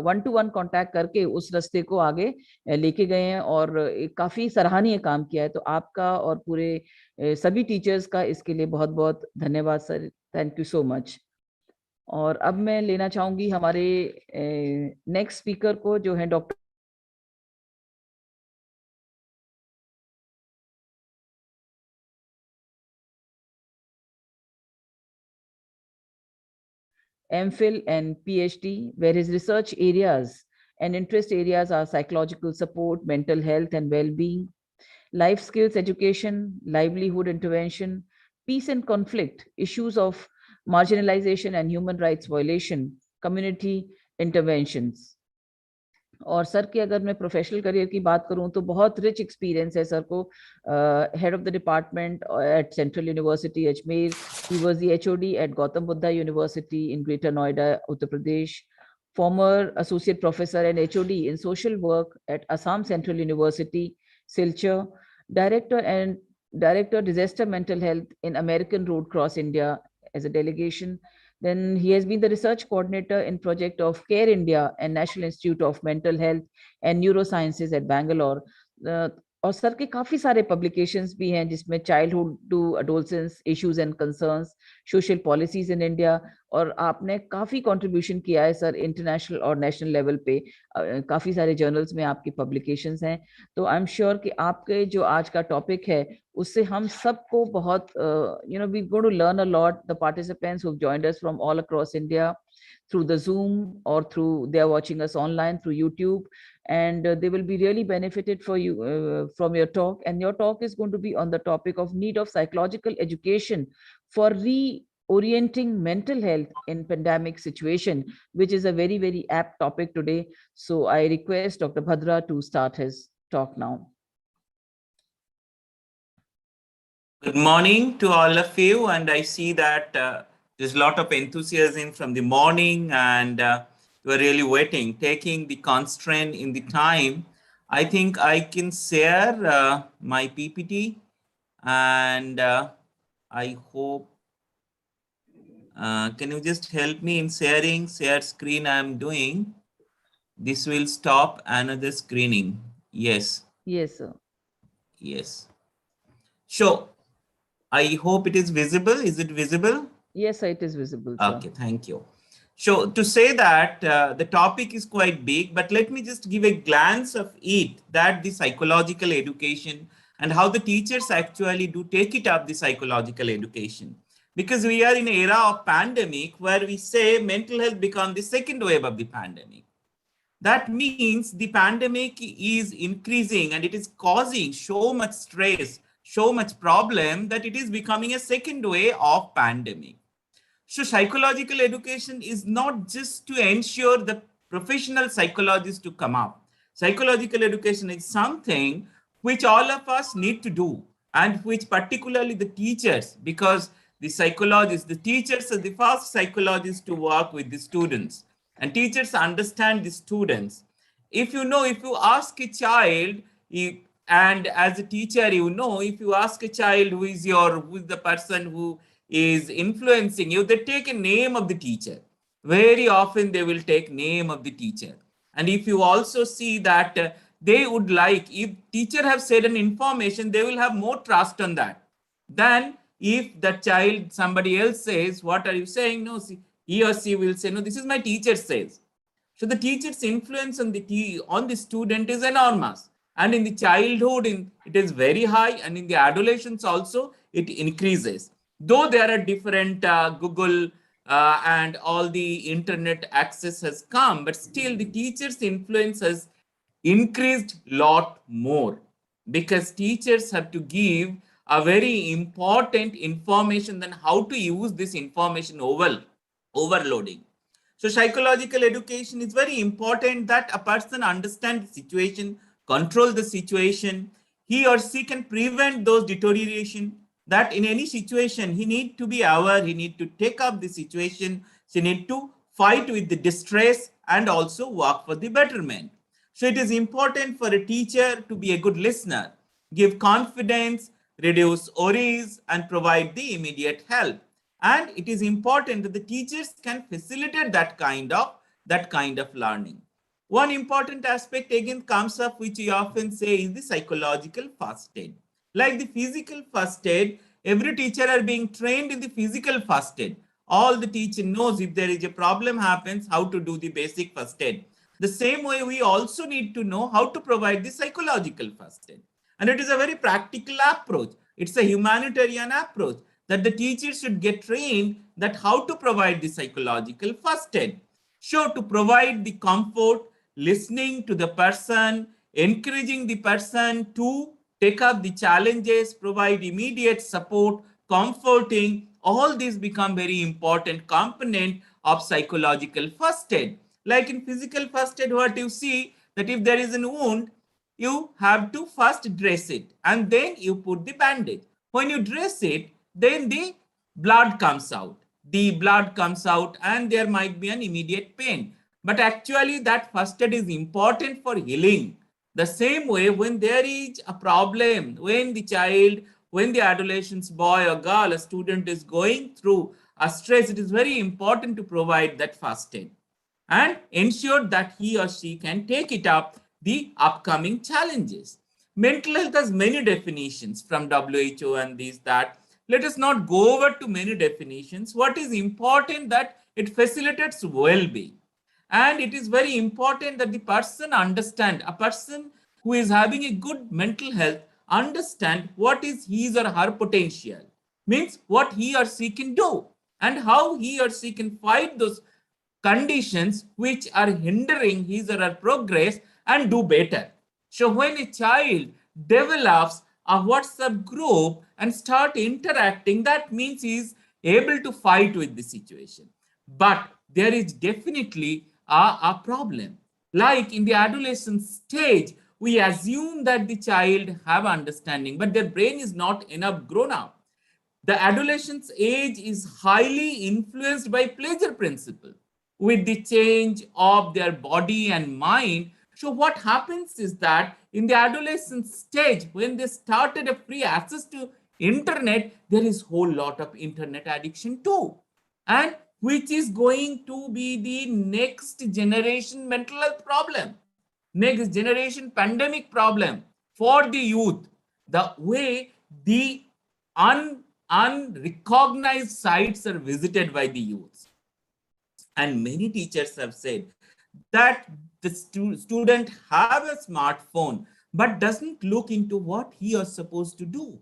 1-to-1 कांटेक्ट करके उस रास्ते को आगे लेके गए हैं और काफी सराहनीय काम किया है। तो आपका और पूरे सभी टीचर्स का इसके लिए बहुत बहुत धन्यवाद sir, thank you so much. और अब मैं लेना चाहूंगी हमारे नेक्स्ट स्पीकर को, जो है doctor MPhil and PhD, where his research areas and interest areas are psychological support, mental health and well-being, life skills education, livelihood intervention, peace and conflict, issues of marginalization and human rights violation, community interventions. और sir की अगर मैं professional career की बात करूं तो बहुत rich experience है सर को। Head of the department at central university Ajmer, he was the HOD at Gautam Buddha university in Greater Noida Uttar Pradesh, former associate professor and HOD in social work at Assam Central University, Silchar, director disaster mental health in American Red Cross India as a delegation. Then he has been the research coordinator in project of Care India and National Institute of Mental Health and Neurosciences at Bangalore. और sir के काफी सारे publications भी हैं जिसमें childhood to adolescence issues and concerns, social policies in India, और आपने काफी कंट्रीब्यूशन किया है सर इंटरनेशनल और नेशनल लेवल पे। काफी सारे जर्नल्स में आपकी पब्लिकेशंस हैं। तो आई एम श्योर कि आपके जो आज का टॉपिक है उससे हम सबको बहुत we going to learn a lot, the participants who joined us from all across India through the Zoom or through they are watching us online through YouTube, and they will be really benefited for you from your talk. And your talk is going to be on the topic of need of psychological education for reorienting mental health in pandemic situation, which is a very, very apt topic today. So I request Dr. Bhadra to start his talk now. Good morning to all of you, and I see that there's a lot of enthusiasm from the morning, and you are really waiting, taking the constraint in the time. I think I can share my PPT, and I hope, can you just help me in sharing, share screen I'm doing? This will stop another screening. Yes. Yes, sir. Yes. So I hope it is visible. Is it visible? Yes, sir, it is visible, sir. Okay, thank you. So to say that the topic is quite big, but let me just give a glance of it, that the psychological education and how the teachers actually do take it up, the psychological education. Because we are in an era of pandemic where we say mental health become the second wave of the pandemic. That means the pandemic is increasing and it is causing so much stress, so much problem that it is becoming a second wave of pandemic. So psychological education is not just to ensure the professional psychologists to come up. Psychological education is something which all of us need to do, and which particularly the teachers, because the psychologists, the teachers are the first psychologists to work with the students, and teachers understand the students. If you know, if you ask a child, and as a teacher, you know, if you ask a child who is the person who is influencing you, they take a name of the teacher. Very often they will take name of the teacher. And if you also see that they would like, if teacher have said an information, they will have more trust on that than if the child, somebody else says, what are you saying? No, see, he or she will say, no, this is my teacher says. So the teacher's influence on the student is enormous, and in the childhood, it is very high, and in the adolescence also it increases. Though there are different Google and all the internet access has come, but still the teacher's influence has increased lot more, because teachers have to give a very important information than how to use this information overloading. So psychological education is very important, that a person understand the situation, control the situation. He or she can prevent those deterioration. That in any situation, he need to be aware. He need to take up the situation. He need to fight with the distress and also work for the betterment. So it is important for a teacher to be a good listener, give confidence, reduce worries, and provide the immediate help. And it is important that the teachers can facilitate that kind of learning. One important aspect again comes up, which we often say, is the psychological first aid. Like the physical first aid, every teacher are being trained in the physical first aid. All the teacher knows if there is a problem happens, how to do the basic first aid. The same way, we also need to know how to provide the psychological first aid. And it is a very practical approach. It's a humanitarian approach, that the teachers should get trained that how to provide the psychological first aid. So to provide the comfort, listening to the person, encouraging the person to take up the challenges, provide immediate support, comforting, all these become very important component of psychological first aid. Like in physical first aid, what you see, that if there is a wound, you have to first dress it and then you put the bandage. When you dress it, then the blood comes out. The blood comes out and there might be an immediate pain. But actually, that first aid is important for healing. The same way, when there is a problem, when the child, when the adolescent boy or girl, a student is going through a stress, it is very important to provide that first aid and ensure that he or she can take it up the upcoming challenges. Mental health has many definitions from WHO and these that. Let us not go over to many definitions. What is important, that it facilitates well-being. And it is very important that the person understand, a person who is having a good mental health, understand what is his or her potential. Means what he or she can do and how he or she can fight those conditions which are hindering his or her progress and do better. So when a child develops a WhatsApp group and start interacting, that means he is able to fight with the situation. But there is definitely a problem. Like in the adolescent stage, we assume that the child have understanding, but their brain is not enough grown up. The adolescence age is highly influenced by pleasure principle with the change of their body and mind. So what happens is that in the adolescent stage, when they started a free access to internet, there is whole lot of internet addiction too, and which is going to be the next generation mental health problem, next generation pandemic problem for the youth. The way the unrecognized sites are visited by the youth, and many teachers have said that the student have a smartphone but doesn't look into what he is supposed to do,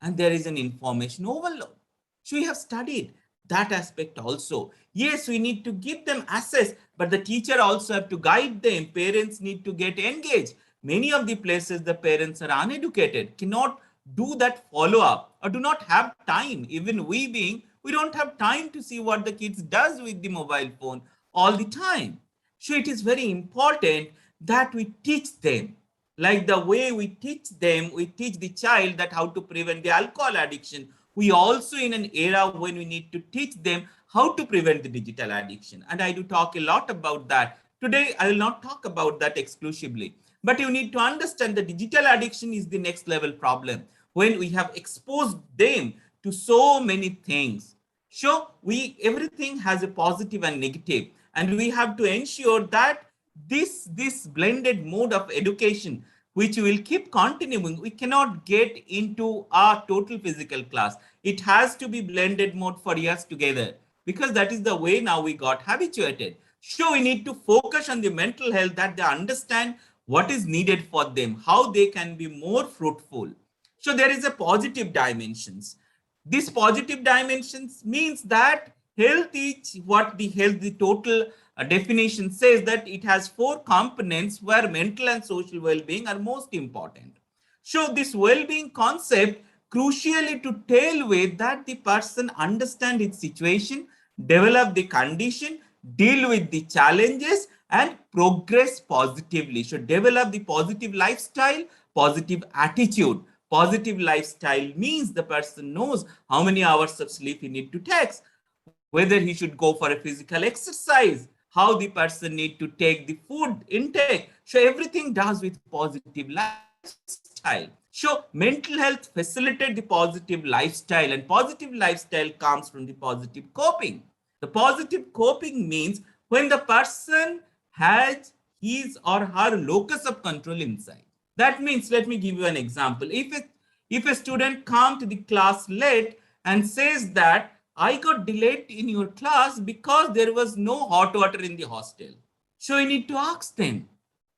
and there is an information overload. So we have studied that aspect also. Yes, we need to give them access, but the teacher also have to guide them. Parents need to get engaged. Many of the places the parents are uneducated, cannot do that follow up, or do not have time. Even we being, we don't have time to see what the kids does with the mobile phone all the time. So it is very important that we teach them, like the way we teach them, we teach the child that how to prevent the alcohol addiction. We also in an era when we need to teach them how to prevent the digital addiction. And I do talk a lot about that. Today, I will not talk about that exclusively, but you need to understand that digital addiction is the next level problem when we have exposed them to so many things. So everything has a positive and negative, and we have to ensure that this blended mode of education, which will keep continuing, we cannot get into a total physical class. It has to be blended mode for years together, because that is the way now we got habituated. So we need to focus on the mental health, that they understand what is needed for them, how they can be more fruitful. So there is a positive dimensions. This positive dimensions means that health is what the total definition says, that it has 4 components where mental and social well-being are most important. So this well-being concept crucially to tell with that the person understand its situation, develop the condition, deal with the challenges, and progress positively. So develop the positive lifestyle, positive attitude. Positive lifestyle means the person knows how many hours of sleep he need to take, whether he should go for a physical exercise, how the person need to take the food intake. So everything does with positive lifestyle. So mental health facilitate the positive lifestyle, and positive lifestyle comes from the positive coping. The positive coping means when the person has his or her locus of control inside. That means, let me give you an example. If a student come to the class late and says that I got delayed in your class because there was no hot water in the hostel. So you need to ask them,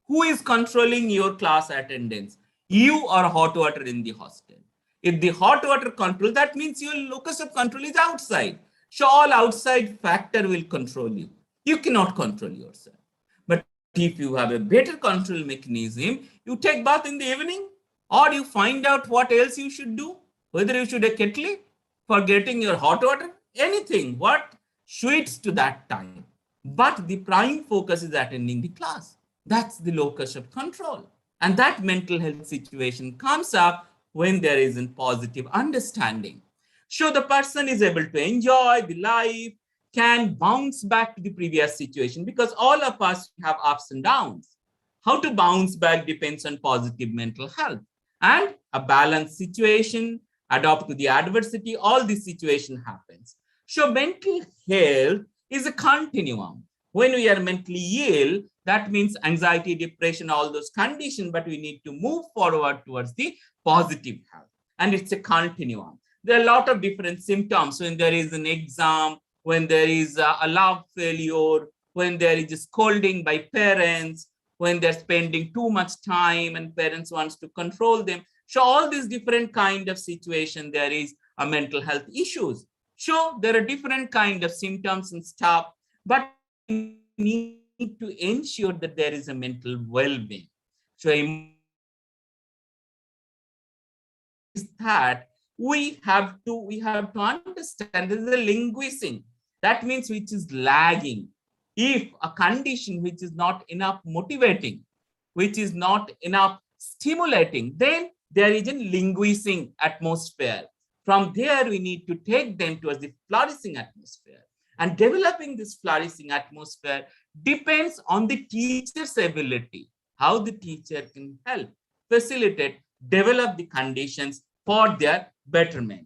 who is controlling your class attendance? You or hot water in the hostel? If the hot water control, that means your locus of control is outside. So all outside factor will control you. You cannot control yourself. But if you have a better control mechanism, you take bath in the evening, or you find out what else you should do, whether you should a kettle for getting your hot water, anything, what suits to that time. But the prime focus is attending the class. That's the locus of control. And that mental health situation comes up when there isn't positive understanding. So the person is able to enjoy the life, can bounce back to the previous situation, because all of us have ups and downs. How to bounce back depends on positive mental health and a balanced situation, adapt to the adversity, all this situation happens. So mental health is a continuum. When we are mentally ill, that means anxiety, depression, all those conditions, but we need to move forward towards the positive health. And it's a continuum. There are a lot of different symptoms when there is an exam, when there is a love failure, when there is a scolding by parents, when they're spending too much time and parents wants to control them. So all these different kind of situation, there is a mental health issues. So there are different kind of symptoms and stuff, but we need to ensure that there is a mental well-being. So that we have to understand this is a linguistic. That means which is lagging. If a condition which is not enough motivating, which is not enough stimulating, then there is a languishing atmosphere. From there, we need to take them towards the flourishing atmosphere. And developing this flourishing atmosphere depends on the teacher's ability, how the teacher can help, facilitate, develop the conditions for their betterment.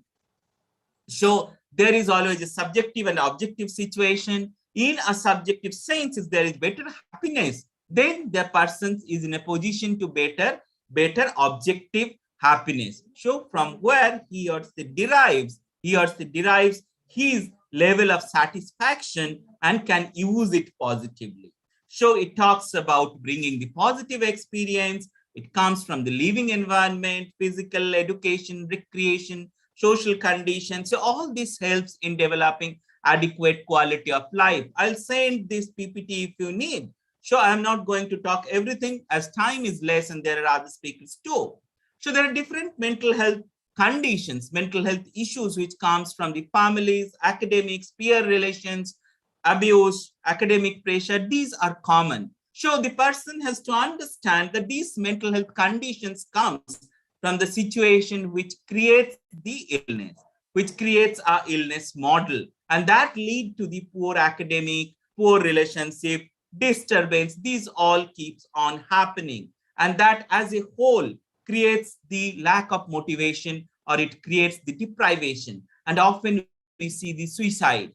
So there is always a subjective and objective situation. In a subjective sense, if there is better happiness, then the person is in a position to better objective happiness. So from where he or she derives his level of satisfaction and can use it positively. So it talks about bringing the positive experience. It comes from the living environment, physical education, recreation, social conditions. So all this helps in developing adequate quality of life. I'll send this PPT if you need. So I'm not going to talk everything as time is less and there are other speakers too. So there are different mental health conditions, mental health issues which comes from the families, academics, peer relations, abuse, academic pressure. These are common. So the person has to understand that these mental health conditions comes from the situation which creates the illness, which creates a illness model, and that lead to the poor academic, poor relationship, disturbance. These all keeps on happening, and that as a whole creates the lack of motivation, or it creates the deprivation. And often we see the suicide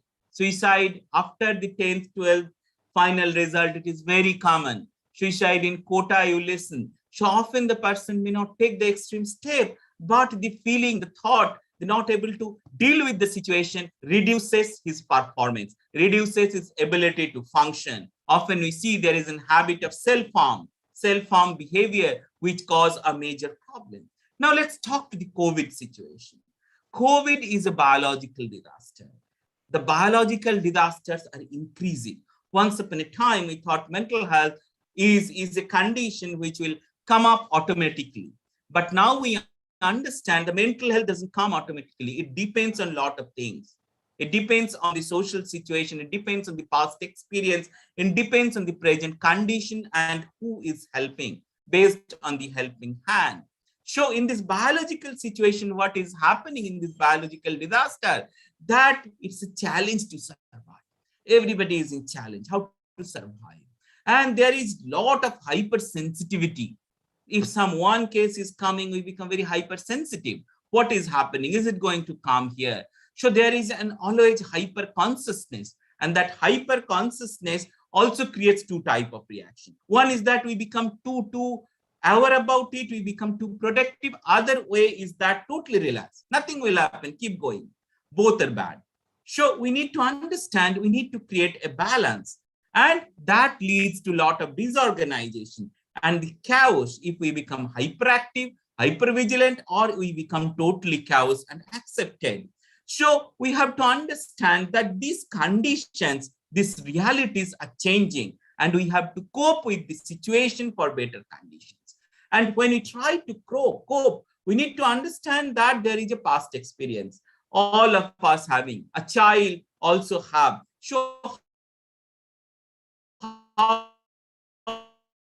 after the 10th 12th final result. It is very common. Suicide in quota, you listen. So often the person may not take the extreme step, but the feeling, the thought, they're not able to deal with the situation, reduces his performance, reduces his ability to function. Often we see there is a habit of self-harm behavior, which cause a major problem. Now let's talk to the COVID situation. COVID is a biological disaster. The biological disasters are increasing. Once upon a time, we thought mental health is a condition which will come up automatically. But now we understand the mental health doesn't come automatically. It depends on a lot of things. It depends on the social situation. It depends on the past experience. It depends on the present condition and who is helping based on the helping hand. So in this biological situation, what is happening in this biological disaster, that it's a challenge to survive. Everybody is in challenge, how to survive. And there is a lot of hypersensitivity. If some one case is coming, we become very hypersensitive. What is happening? Is it going to come here? So there is an always hyper consciousness, and that hyper consciousness also creates two types of reaction. One is that we become too aware about it, we become too protective. Other way is that totally relax, nothing will happen, keep going. Both are bad. So we need to understand, we need to create a balance, and that leads to a lot of disorganization and the chaos if we become hyperactive, hypervigilant, or we become totally chaos and accepted. So we have to understand that these conditions, these realities are changing, and we have to cope with the situation for better conditions. And when we try to cope, we need to understand that there is a past experience. All of us having, a child also have. So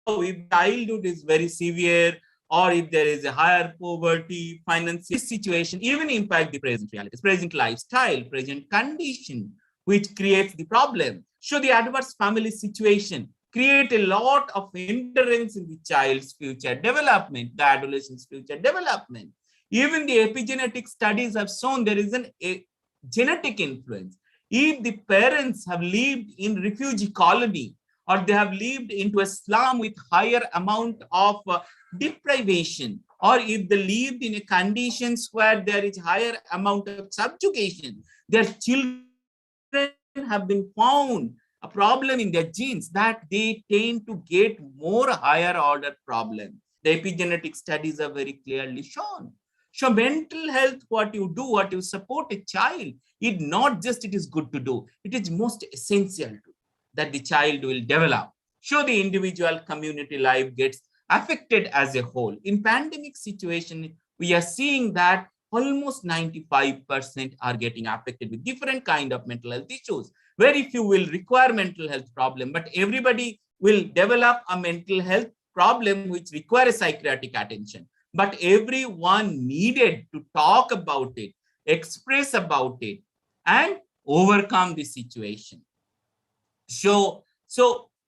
if childhood is very severe, or if there is a higher poverty, financial situation, even impact the present realities, present lifestyle, present condition, which creates the problem. So the adverse family situation create a lot of hindrance in the child's future development, the adolescent's future development. Even the epigenetic studies have shown there is a genetic influence. If the parents have lived in refugee colony, or they have lived into a slum with higher amount of deprivation, or if they lived in a conditions where there is higher amount of subjugation, their children have been found a problem in their genes that they tend to get more higher order problem. The epigenetic studies are very clearly shown. So mental health, what you do, what you support a child, it not just it is good to do, it is most essential to that the child will develop. So the individual community life gets affected as a whole. In pandemic situation, we are seeing that almost 95% are getting affected with different kind of mental health issues. Very few will require mental health problem, but everybody will develop a mental health problem which requires psychiatric attention, but everyone needed to talk about it, express about it, and overcome the situation. So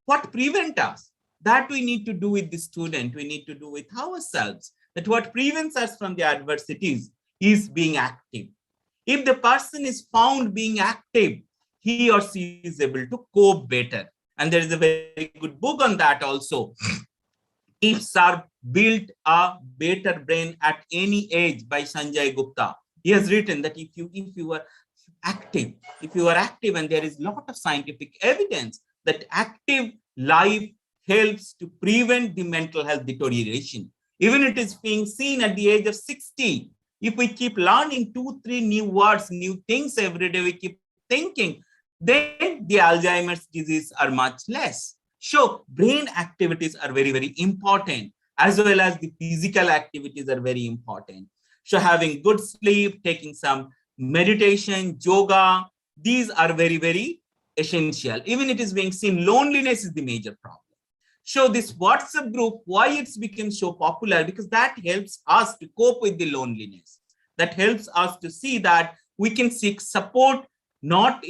what prevent us? That we need to do with the student, we need to do with ourselves. That what prevents us from the adversities is being active. If the person is found being active, he or she is able to cope better. And there is a very good book on that also. If Sir built a better brain at any age by Sanjay Gupta. He has written that if you are active, and there is a lot of scientific evidence that active life helps to prevent the mental health deterioration. Even it is being seen at the age of 60. If we keep learning 2-3 new words, new things every day, we keep thinking, then the Alzheimer's disease are much less. So brain activities are very, very important, as well as the physical activities are very important. So having good sleep, taking some meditation, yoga, these are very, very essential. Even it is being seen, loneliness is the major problem. So this WhatsApp group, why it's become so popular? Because that helps us to cope with the loneliness. That helps us to see that we can seek support, not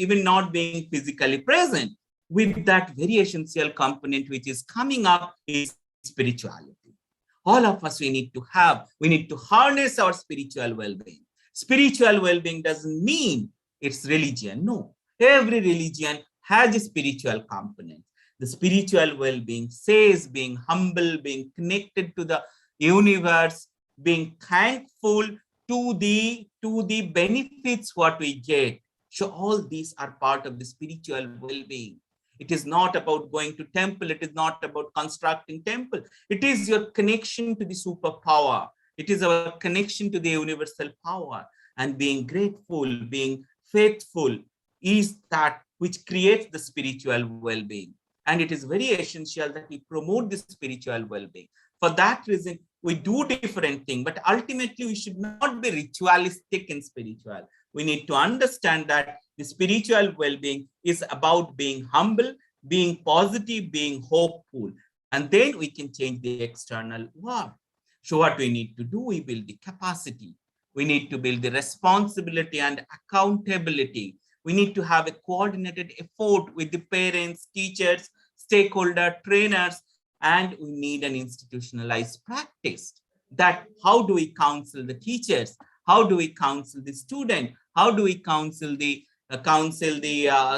being physically present, with that very essential component which is coming up is spirituality. All of us, we need to harness our spiritual well-being. Spiritual well-being doesn't mean it's religion. No, every religion has a spiritual component. The spiritual well-being says being humble, being connected to the universe, being thankful to the benefits what we get. So all these are part of the spiritual well-being. It is not about going to temple. It is not about constructing temple. It is your connection to the superpower. It is our connection to the universal power, and being grateful, being faithful is that which creates the spiritual well-being. And it is very essential that we promote the spiritual well-being. For that reason, we do different things, but ultimately we should not be ritualistic and spiritual. We need to understand that the spiritual well-being is about being humble, being positive, being hopeful, and then we can change the external world. So what we need to do, we build the capacity. We need to build the responsibility and accountability. We need to have a coordinated effort with the parents, teachers, stakeholder, trainers, and we need an institutionalized practice. That how do we counsel the teachers? How do we counsel the student? How do we counsel the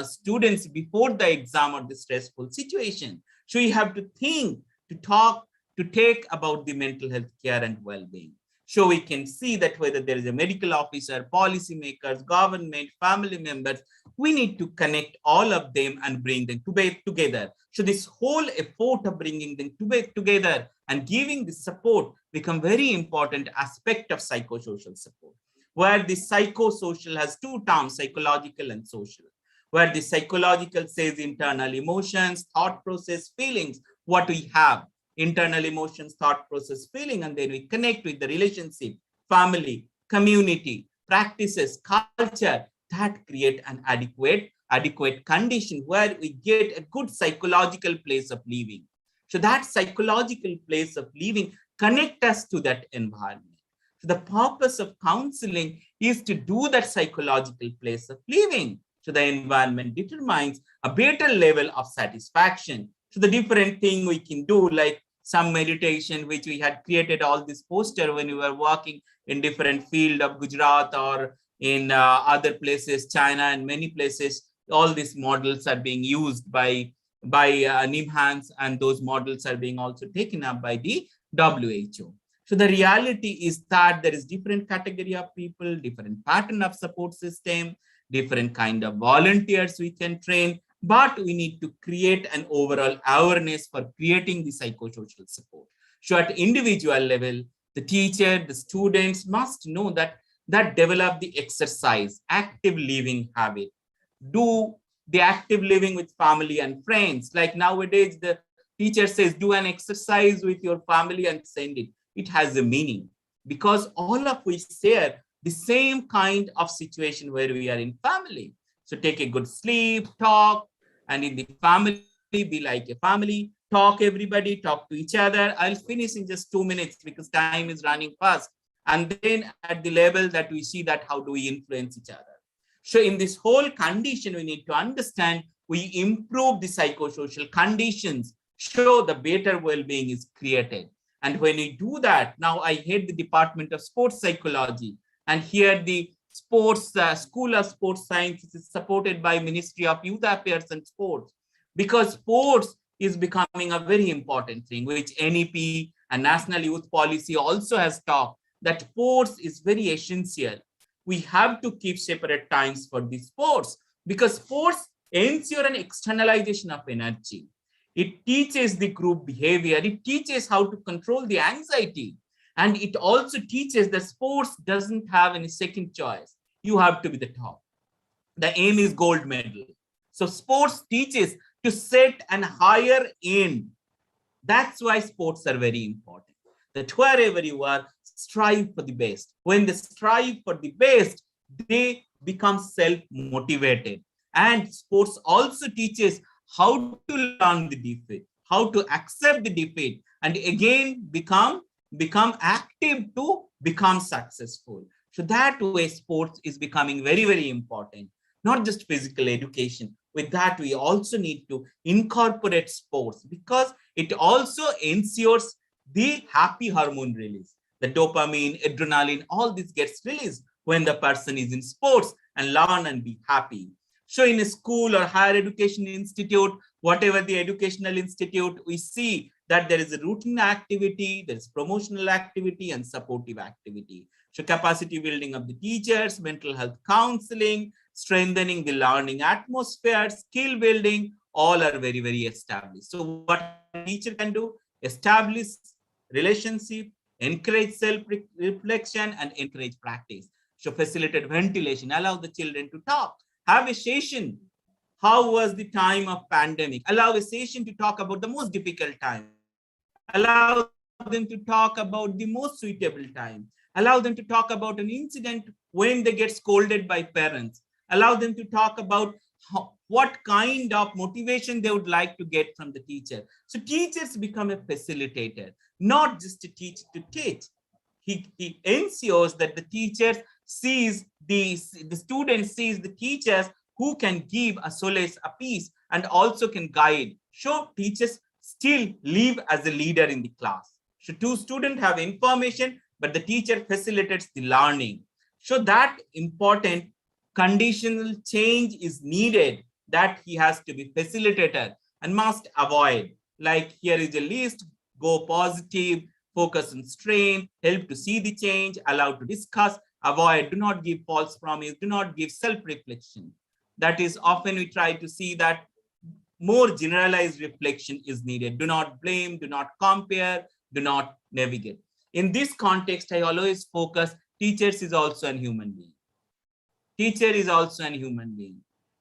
students before the exam or the stressful situation? So you have to think, to talk, to take about the mental health care and well-being. So we can see that whether there is a medical officer, policymakers, government, family members, we need to connect all of them and bring them together. So this whole effort of bringing them together and giving the support become very important aspect of psychosocial support, where the psychosocial has two terms, psychological and social, where the psychological says internal emotions, thought process, feelings, what we have, internal emotions, thought process, feeling, and then we connect with the relationship, family, community, practices, culture that create an adequate condition where we get a good psychological place of living. So that psychological place of living connect us to that environment. So the purpose of counseling is to do that psychological place of living. So the environment determines a better level of satisfaction. So the different thing we can do, like some meditation, which we had created all this poster when we were working in different field of Gujarat or in other places, China and many places, all these models are being used by NIMHANS, and those models are being also taken up by the WHO. So the reality is that there is different category of people, different pattern of support system, different kind of volunteers we can train, but we need to create an overall awareness for creating the psychosocial support. So at individual level, the teacher, the students must know that develop the exercise, active living habit, do the active living with family and friends. Like nowadays, the teacher says, do an exercise with your family and send it. It has a meaning because all of us share the same kind of situation where we are in family. So take a good sleep, talk, and in the family, be like a family, talk everybody, talk to each other. I'll finish in just 2 minutes because time is running fast. And then at the level that we see that how do we influence each other. So in this whole condition, we need to understand we improve the psychosocial conditions, so the better well-being is created. And when we do that, now I head the Department of Sports Psychology, and here the sports School of Sports Science is supported by Ministry of Youth Affairs and Sports, because sports is becoming a very important thing, which NEP and National Youth Policy also has talked that sports is very essential. We have to keep separate times for the sports, because sports ensure an externalization of energy. It teaches the group behavior. It teaches how to control the anxiety. And it also teaches that sports doesn't have any second choice. You have to be the top. The aim is gold medal. So sports teaches to set an higher aim. That's why sports are very important. That wherever you are, strive for the best. When they strive for the best, they become self-motivated. And sports also teaches how to learn the defeat, how to accept the defeat, and again become active to become successful. So that way, sports is becoming very, very important. Not just physical education. With that, we also need to incorporate sports, because it also ensures the happy hormone release. The dopamine, adrenaline, all this gets released when the person is in sports and learn and be happy. So in a school or higher education institute, whatever the educational institute, we see that there is a routine activity, there is promotional activity and supportive activity. So capacity building of the teachers, mental health counseling, strengthening the learning atmosphere, skill building, all are very, very established. So what a teacher can do, establish relationship, encourage self-reflection and encourage practice. So facilitate ventilation, allow the children to talk, have a session. How was the time of pandemic? Allow a session to talk about the most difficult time. Allow them to talk about the most suitable time. Allow them to talk about an incident when they get scolded by parents. Allow them to talk about what kind of motivation they would like to get from the teacher. So teachers become a facilitator, not just to teach to teach. He ensures that the teacher sees the student sees the teachers who can give a solace, a peace, and also can guide. So teachers still live as a leader in the class. So two students have information, but the teacher facilitates the learning. So that important conditional change is needed, that he has to be facilitator and must avoid. Like here is a list: go positive, focus on strength, help to see the change, allow to discuss, avoid, do not give false promise, do not give self-reflection. That is often we try to see that more generalized reflection is needed. Do not blame, do not compare, do not navigate. In this context, I always focus, teachers is also a human being. Teacher is also a human being.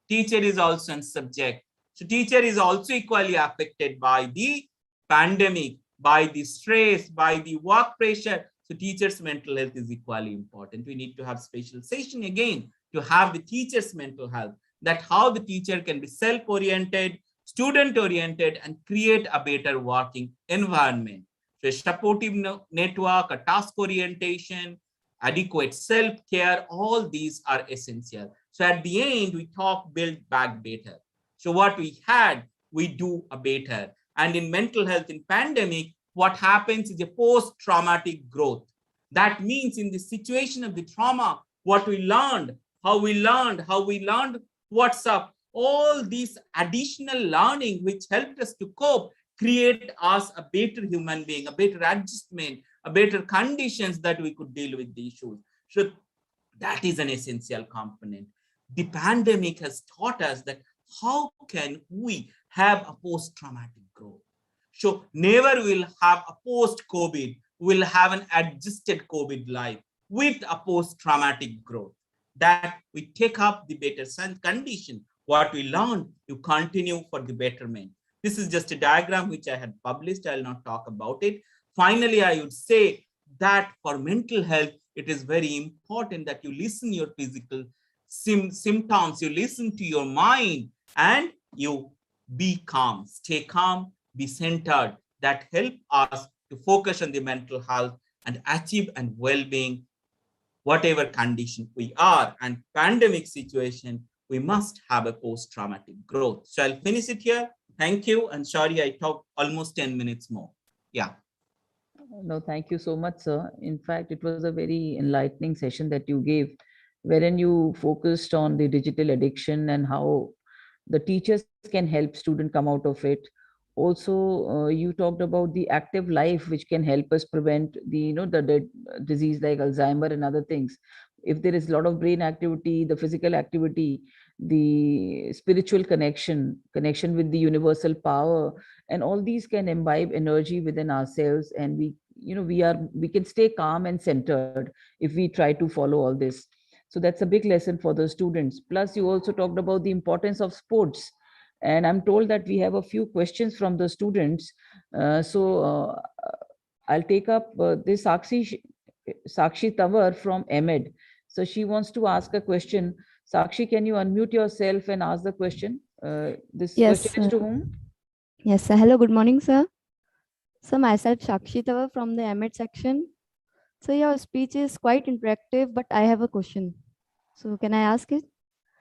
Teacher is also a subject. So teacher is also equally affected by the pandemic, by the stress, by the work pressure. So teachers' mental health is equally important. We need to have special session again to have the teacher's mental health, that how the teacher can be self-oriented, student-oriented, and create a better working environment. So a supportive network, a task orientation, adequate self-care, all these are essential. So at the end, we talk, build back better. So what we had, we do a better. And in mental health in pandemic, what happens is a post-traumatic growth. That means in the situation of the trauma, what we learned, how we learned, what's up, all these additional learning which helped us to cope, create us a better human being, a better adjustment, a better conditions that we could deal with the issues. So that is an essential component. The pandemic has taught us that how can we have a post-traumatic growth. So never will have a post-COVID, we'll have an adjusted COVID life with a post-traumatic growth, that we take up the better condition. What we learn, you continue for the betterment. This is just a diagram which I had published. I'll not talk about it. Finally, I would say that for mental health, it is very important that you listen your physical symptoms, you listen to your mind, and you be calm, stay calm, be centered, that help us to focus on the mental health and achieve and well-being, whatever condition we are. And pandemic situation, we must have a post-traumatic growth. So I'll finish it here. Thank you. And sorry, I talked almost 10 minutes more. Yeah. No, thank you so much, sir. In fact, it was a very enlightening session that you gave, wherein you focused on the digital addiction and how the teachers can help student come out of it. Also, you talked about the active life, which can help us prevent the, the disease like Alzheimer and other things. If there is a lot of brain activity, the physical activity, the spiritual connection with the universal power, and all these can imbibe energy within ourselves, and we can stay calm and centered if we try to follow all this. So that's a big lesson for the students. Plus, you also talked about the importance of sports, and I'm told that we have a few questions from the students. I'll take up this Sakshi Tawar from EMED. So she wants to ask a question. Sakshi, can you unmute yourself and ask the question? This Yes, question is to whom? Yes, sir. Hello, good morning, sir. So myself, Shakshi Tawar from the MIT section. So your speech is quite interactive, but I have a question. So can I ask it?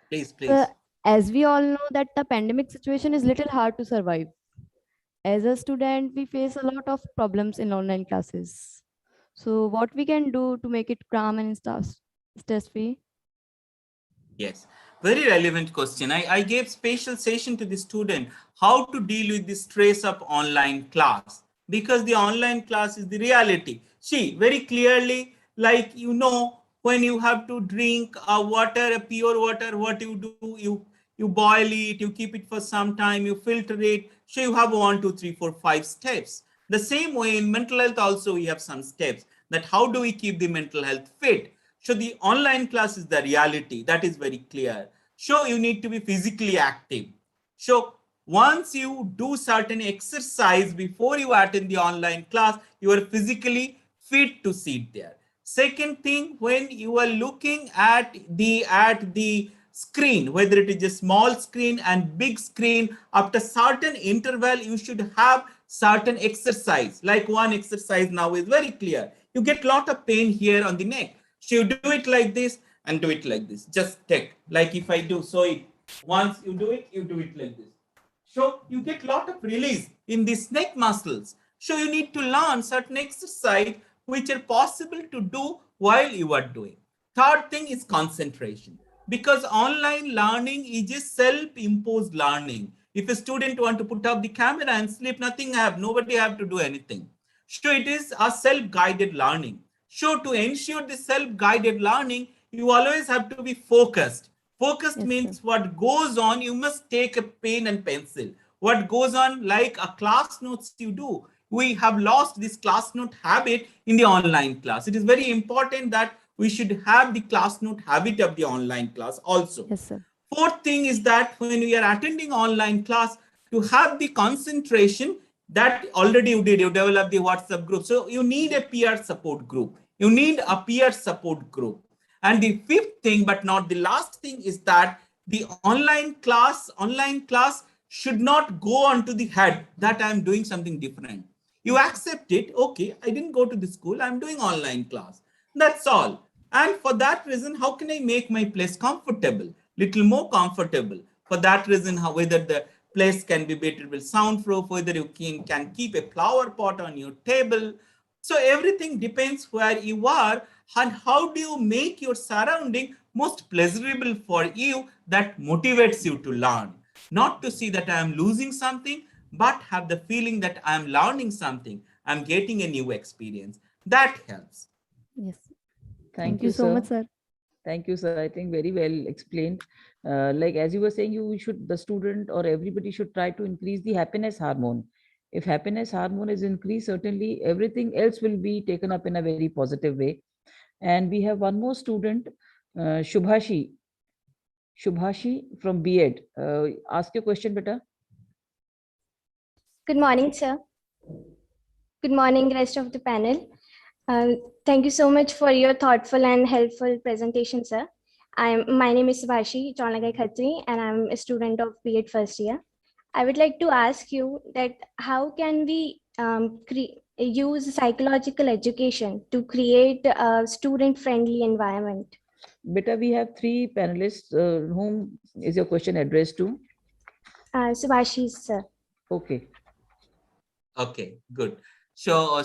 Please, please. So, as we all know that the pandemic situation is little hard to survive. As a student, we face a lot of problems in online classes. So what we can do to make it calm and stress-free? Yes, very relevant question. I gave special session to the student how to deal with the stress of online class, because the online class is the reality. See, very clearly, like, when you have to drink water, a pure water, what you do, you boil it, you keep it for some time, you filter it. So you have 1, 2, 3, 4, 5 steps. The same way in mental health also we have some steps, that how do we keep the mental health fit. So the online class is the reality, that is very clear. So you need to be physically active. So once you do certain exercise before you attend the online class, you are physically fit to sit there. Second thing, when you are looking at the screen, whether it is a small screen and big screen, after certain interval, you should have certain exercise. Like one exercise now is very clear. You get a lot of pain here on the neck. So you do it like this and do it like this. Just take, like if I do, so once you do it like this. So you get a lot of release in these neck muscles. So you need to learn certain exercise which are possible to do while you are doing. Third thing is concentration, because online learning is a self-imposed learning. If a student want to put up the camera and sleep, nobody have to do anything. So it is a self-guided learning. So to ensure the self-guided learning, you always have to be focused. Focused means what goes on, you must take a pen and pencil. What goes on, like a class notes you do. We have lost this class note habit in the online class. It is very important that we should have the class note habit of the online class also. Yes, sir. Fourth thing is that when we are attending online class, to have the concentration that already you did, you develop the WhatsApp group. So you need a peer support group. You need a peer support group. And the fifth thing, but not the last thing, is that the online class should not go onto the head that I'm doing something different. You accept it. Okay, I didn't go to the school. I'm doing online class. That's all. And for that reason, how can I make my place comfortable? Little more comfortable. For that reason, whether the place can be better with soundproof, whether you can keep a flower pot on your table. So everything depends where you are and how do you make your surrounding most pleasurable for you, that motivates you to learn. Not to see that I am losing something, but have the feeling that I am learning something. I'm getting a new experience. That helps. Yes. Thank you so much, sir. Thank you, sir. I think very well explained. Like as you were saying, the student or everybody should try to increase the happiness hormone. If happiness hormone is increased, certainly everything else will be taken up in a very positive way. And we have one more student, Shubhashi from B.Ed. Ask your question, beta. Good morning, sir. Good morning, rest of the panel. Thank you so much for your thoughtful and helpful presentation, sir. My name is Subhashi Chonlagai Khatri, and I'm a student of B.Ed first year. I would like to ask you that how can we use psychological education to create a student-friendly environment? Beta, we have 3 panelists. Whom is your question addressed to? Subhashi, sir. Okay. Okay, good. So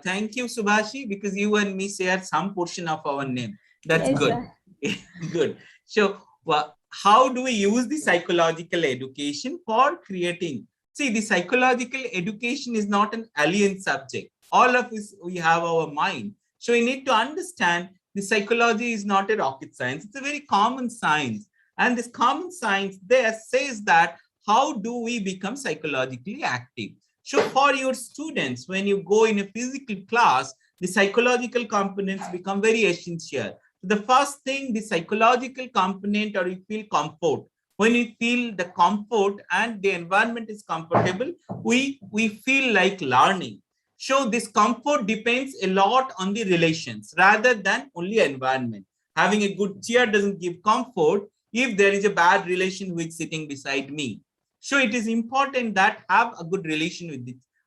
thank you, Subhashi, because you and me share some portion of our name. That's Yes, good. Good. So how do we use the psychological education for creating? See, the psychological education is not an alien subject. All of us, we have our mind. So we need to understand the psychology is not a rocket science. It's a very common science. And this common science there says that how do we become psychologically active? So for your students, when you go in a physical class, the psychological components become very essential. The first thing, the psychological component, or you feel comfort. When you feel the comfort and the environment is comfortable, we feel like learning. So this comfort depends a lot on the relations rather than only environment. Having a good chair doesn't give comfort if there is a bad relation who is sitting beside me. So it is important that have a good relation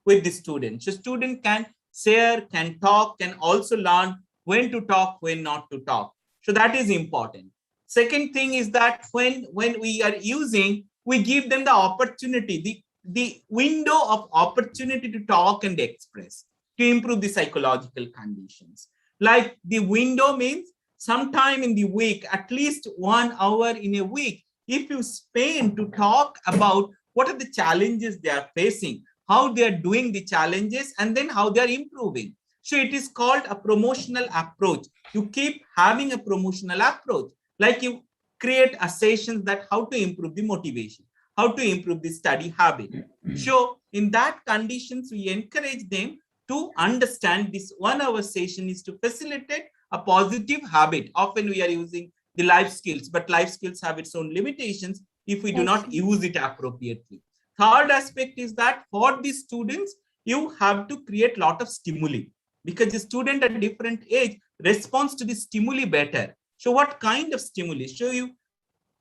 with the student. So student can share, can talk, can also learn when to talk, when not to talk. So that is important. Second thing is that when we are using, we give them the opportunity, the window of opportunity to talk and express, to improve the psychological conditions. Like the window means sometime in the week, at least 1 hour in a week, if you spend to talk about what are the challenges they are facing, how they are doing the challenges, and then how they are improving. So it is called a promotional approach. You keep having a promotional approach, like you create a sessions that how to improve the motivation, how to improve the study habit. So in that conditions, we encourage them to understand this 1 hour session is to facilitate a positive habit. Often we are using the life skills, but life skills have its own limitations if we do not use it appropriately. Third aspect is that for the students, you have to create a lot of stimuli, because the student at different age responds to the stimuli better. So what kind of stimuli?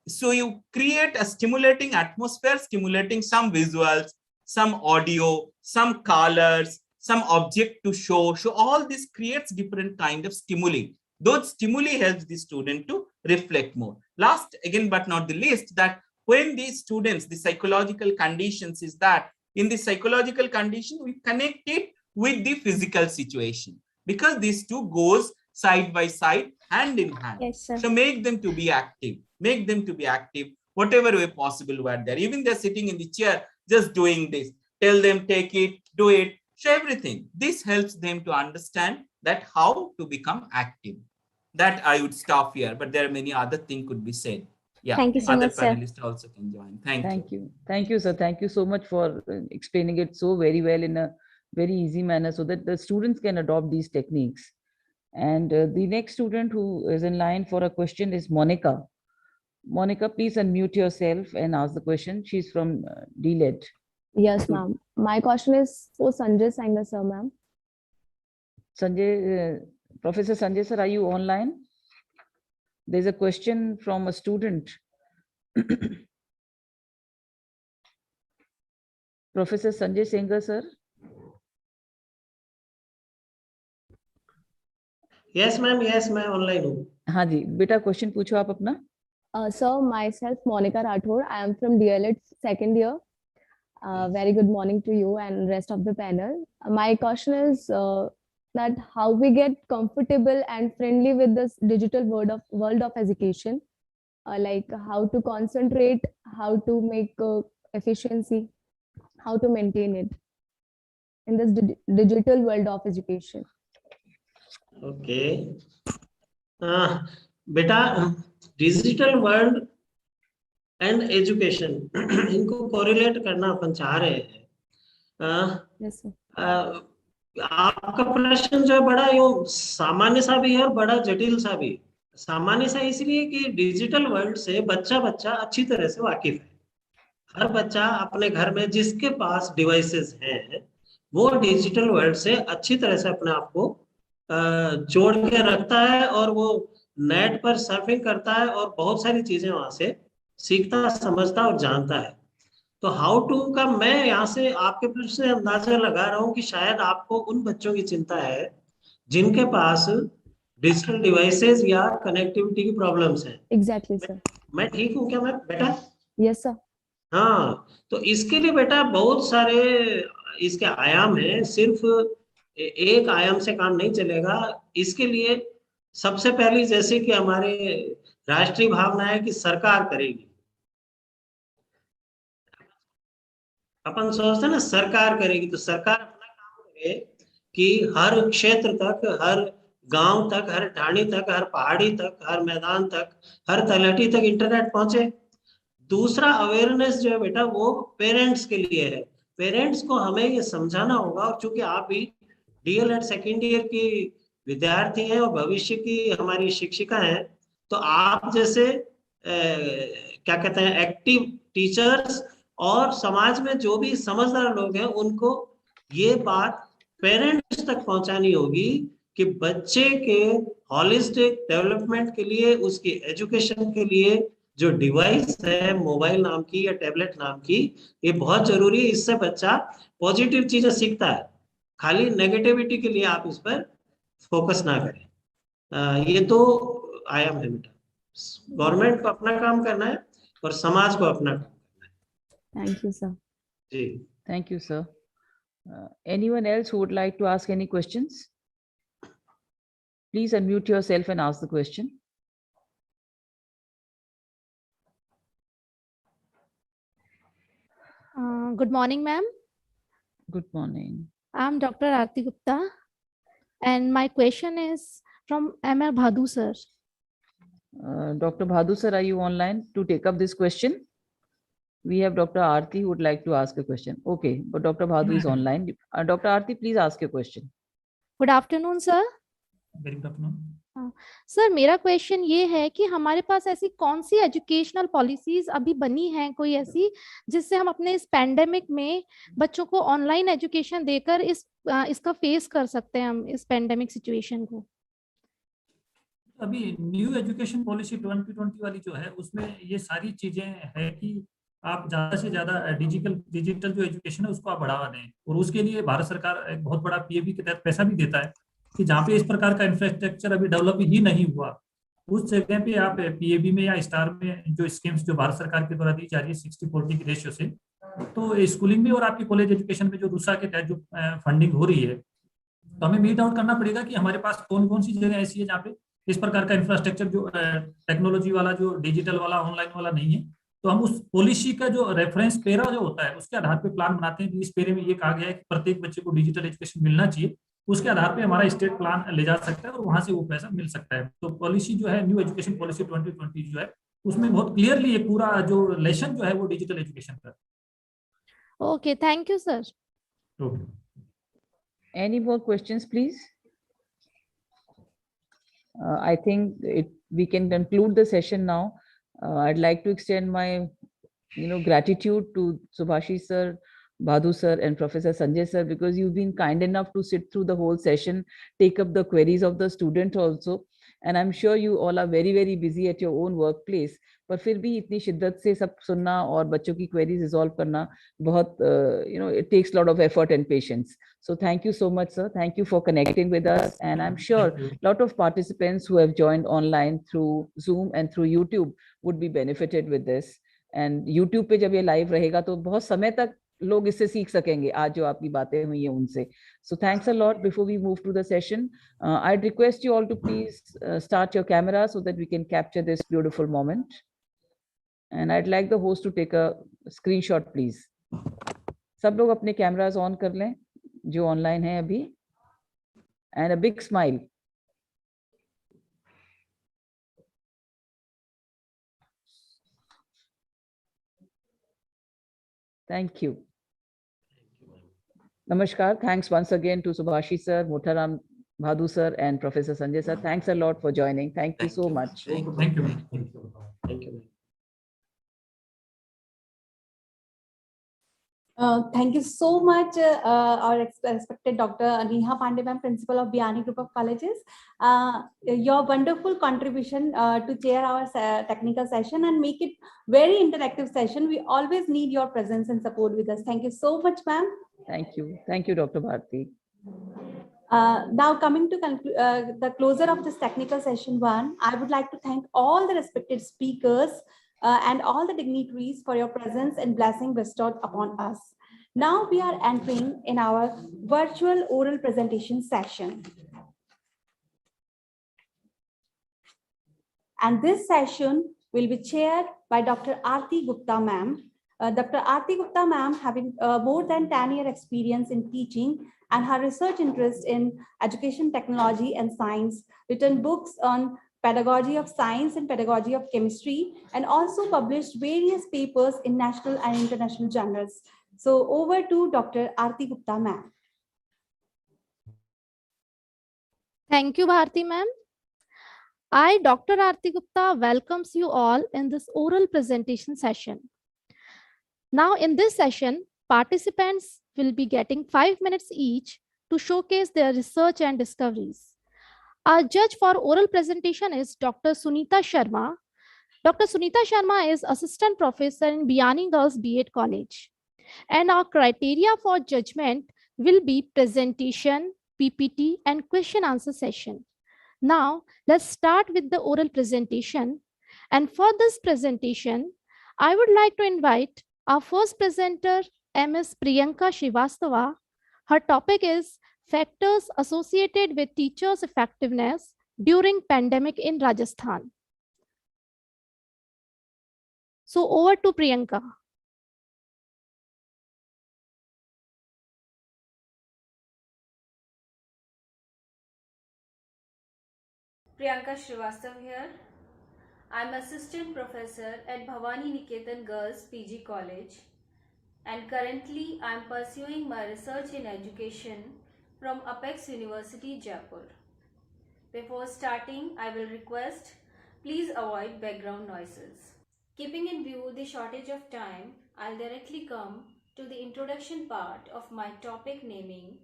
So you create a stimulating atmosphere, stimulating some visuals, some audio, some colors, some object to show. So all this creates different kind of stimuli. Those stimuli helps the student to reflect more. Last, again, but not the least, that when these students, the psychological conditions is that in the psychological condition, we connect it with the physical situation, because these two goes side by side, hand in hand. Yes, sir. So make them to be active, whatever way possible where they're, even they're sitting in the chair, just doing this, tell them, take it, do it, show everything. This helps them to understand that how to become active. That I would stop here, but there are many other things could be said. Yeah, Thank you so other much, sir. panelists also can join. Thank you. Thank you, sir. Thank you so much for explaining it so very well in a very easy manner so that the students can adopt these techniques. And the next student who is in line for a question is Monica. Monica, please unmute yourself and ask the question. She's from DLED. Yes, ma'am. My question is for Sanjay Sanger, sir, ma'am. Sanjay, Professor Sanjay, sir, are you online? There's a question from a student. Professor Sanjay Sanger, sir. Yes, ma'am. Yes, मैं online हूँ. हाँ जी, बेटा question पूछो आप अपना. Sir, myself, Monica Rathore. I am from DLED second year. Very good morning to you and rest of the panel. My question is that how we get comfortable and friendly with this digital world of education, like how to concentrate, how to make efficiency, how to maintain it in this digital world of education. Okay. बेटा digital world and education इनको correlate करना अपन चाह रहे हैं. Yes, sir. आपका प्रश्न जो है बड़ा यूं सामान्य सा भी है और बड़ा जटिल सा भी. सामान्य सा इसलिए कि डिजिटल वर्ल्ड से बच्चा अच्छी तरह से वाकिफ है. हर बच्चा अपने घर में जिसके पास डिवाइसेस हैं वो डिजिटल वर्ल्ड से अच्छी तरह से अपने आप को जोड़ के रखता है और वो नेट पर सर्फिंग करता है और बहुत सारी चीजें वहां से सीखता, समझता और जानता है. तो हाउ टू का मैं यहाँ से आपके प्रश्न से अंदाजा लगा रहा हूँ कि शायद आपको उन बच्चों की चिंता है जिनके पास डिजिटल डिवाइसेस या कनेक्टिविटी की प्रॉब्लम्स हैं। Exactly sir. मैं ठीक हूँ क्या मैं बेटा? Yes sir. हाँ, तो इसके लिए बेटा बहुत सारे इसके आयाम हैं, सिर्फ एक आयाम से काम नहीं चलेगा। इसके लिए सबसे पहली, जैसे कि हमारे राष्ट्रीय भावना है कि सरकार करेगी, अपन सोचते हैं ना सरकार करेगी, तो सरकार अपना काम करे कि हर क्षेत्र तक, हर गांव तक, हर ढाणी तक, हर पहाड़ी तक, हर मैदान तक, हर तलहटी तक इंटरनेट पहुंचे। दूसरा अवेयरनेस जो है बेटा वो पेरेंट्स के लिए है। पेरेंट्स को हमें ये समझाना होगा, और चूंकि आप भी डीएलएड सेकेंड ईयर की विद्यार्थी हैं और भविष्य की हमारी शिक्षिका हैं, तो आप जैसे क्या कहते हैं एक्टिव टीचर्स और समाज में जो भी समझदार लोग हैं उनको ये बात पेरेंट्स तक पहुंचानी होगी कि बच्चे के हॉलिस्टिक डेवलपमेंट के लिए, उसकी एजुकेशन के लिए जो डिवाइस है मोबाइल नाम की या टैबलेट नाम की, ये बहुत जरूरी है। इससे बच्चा पॉजिटिव चीजें सीखता है, खाली नेगेटिविटी के लिए आप इस पर फोकस ना करें। ये तो आयाम है बेटा। गवर्नमेंट को अपना काम करना है और समाज को अपना काम करना है। Thank you sir. जी, Thank you, sir. Anyone else who would like to ask any questions? Please unmute yourself and ask the question. Good morning, ma'am. Good morning. I'm Dr. Aarti Gupta, and my question is from ML Bhadu, sir. Dr. Bhadu, sir, are you online to take up this question? We have Dr. Aarti who would like to ask a question. Okay, but Dr. Bhadu is online. Dr. Aarti, please ask your question. Good afternoon, sir. Very good afternoon. Sir मेरा question ये है कि हमारे पास ऐसी कौन सी educational policies अभी बनी हैं, कोई ऐसी जिससे हम अपने इस पैंडेमिक में बच्चों को ऑनलाइन एजुकेशन देकर इसका फेस कर सकते हैं, हम इस पैंडेमिक सिचुएशन को? अभी न्यू एजुकेशन पॉलिसी 2020 वाली जो है उसमें ये सारी चीजें है कि आप ज्यादा से ज्यादा डिजिटल जो एजुकेशन है उसको आप बढ़ावा दें, और उसके लिए भारत सरकार एक बहुत बड़ा पीएबी के तहत पैसा भी देता है कि जहाँ पे इस प्रकार का इंफ्रास्ट्रक्चर अभी डेवलप ही नहीं हुआ उस जगह पे आप पीएबी में या स्टार में जो स्कीम्स जो भारत सरकार के द्वारा दी जा रही है 60-40 की रेशियो से, तो स्कूलिंग में और आपकी कॉलेज एजुकेशन में जो रूसा के तहत जो फंडिंग हो रही है, तो हमें मीट आउट करना पड़ेगा कि हमारे पास कौन कौन सी जगह ऐसी है जहाँ पे इस प्रकार का इंफ्रास्ट्रक्चर जो टेक्नोलॉजी वाला, जो डिजिटल वाला, ऑनलाइन वाला नहीं है। तो हम उस पॉलिसी का जो रेफरेंस पेरा जो होता है उसके आधार पे प्लान बनाते हैं कि इस पेरे में ये कहा गया है कि प्रत्येक बच्चे को डिजिटल एजुकेशन मिलना चाहिए, उसके आधार पे हमारा स्टेट प्लान ले जा सकता है और वहां से वो पैसा मिल सकता है। तो पॉलिसी जो है न्यू एजुकेशन पॉलिसी 2020 जो है उसमें बहुत क्लियरली ये पूरा जो लेसन जो है वो डिजिटल एजुकेशन का। Okay, thank you sir. Any more questions, please? I think we can conclude the session now. I'd like to extend my, gratitude to Subhashi sir, Bhadu sir, and Professor Sanjay sir, because you've been kind enough to sit through the whole session, take up the queries of the student also. And I'm sure you all are very, very busy at your own workplace. पर फिर भी इतनी शिद्दत से सब सुनना और बच्चों की क्वेरीज रिजॉल्व करना बहुत it takes a lot of effort and patience. So thank you so much, sir. Thank you for connecting with us. And I'm sure a lot of participants who have joined online through Zoom and through YouTube would be benefited with this. And YouTube पे जब ये live रहेगा तो बहुत समय तक लोग इससे सीख सकेंगे आज जो आपकी बातें हुई हैं उनसे. So thanks a lot. Before we move to the session, I'd request you all to please start your camera so that we can capture this beautiful moment. And I'd like the host to take a screenshot, please. सब लोग अपने cameras on कर लें जो online है अभी, and a big smile. Thank you. Namaskar. Thanks once again to Subhashi sir, Mutharam Bhadu sir, and Professor Sanjay sir. Thanks a lot for joining. Thank you so much. Thank you. Thank you. Thank you so much, our respected Dr. Neha Pandey, ma'am, Principal of Biani Group of Colleges. Your wonderful contribution to chair our technical session and make it very interactive session. We always need your presence and support with us. Thank you so much, ma'am. Thank you. Thank you, Dr. Bharti. Now coming to the closer of this technical session one, I would like to thank all the respected speakers and all the dignitaries for your presence and blessing bestowed upon us. Now we are entering in our virtual oral presentation session. And this session will be chaired by Dr. Aarti Gupta ma'am. Dr. Aarti Gupta ma'am, having more than 10-year experience in teaching and her research interest in education technology and science, written books on pedagogy of science and pedagogy of chemistry, and also published various papers in national and international journals. So over to Dr. Aarti Gupta ma'am. Thank you, Bharti ma'am. I, Dr. Aarti Gupta, welcomes you all in this oral presentation session. Now, in this session, participants will be getting 5 minutes each to showcase their research and discoveries. Our judge for oral presentation is Dr. Sunita Sharma. Dr. Sunita Sharma is Assistant Professor in Biani Girls B.Ed College. And our criteria for judgment will be presentation, PPT, and question answer session. Now, let's start with the oral presentation. And for this presentation, I would like to invite our first presenter, Ms. Priyanka Srivastava. Her topic is Factors Associated with Teachers' Effectiveness During Pandemic in Rajasthan. So over to Priyanka. Priyanka Srivastava here. I'm Assistant Professor at Bhavani Niketan Girls PG College, and currently I'm pursuing my research in education from Apex University, Jaipur. Before starting, I will request, please avoid background noises. Keeping in view the shortage of time, I'll directly come to the introduction part of my topic, naming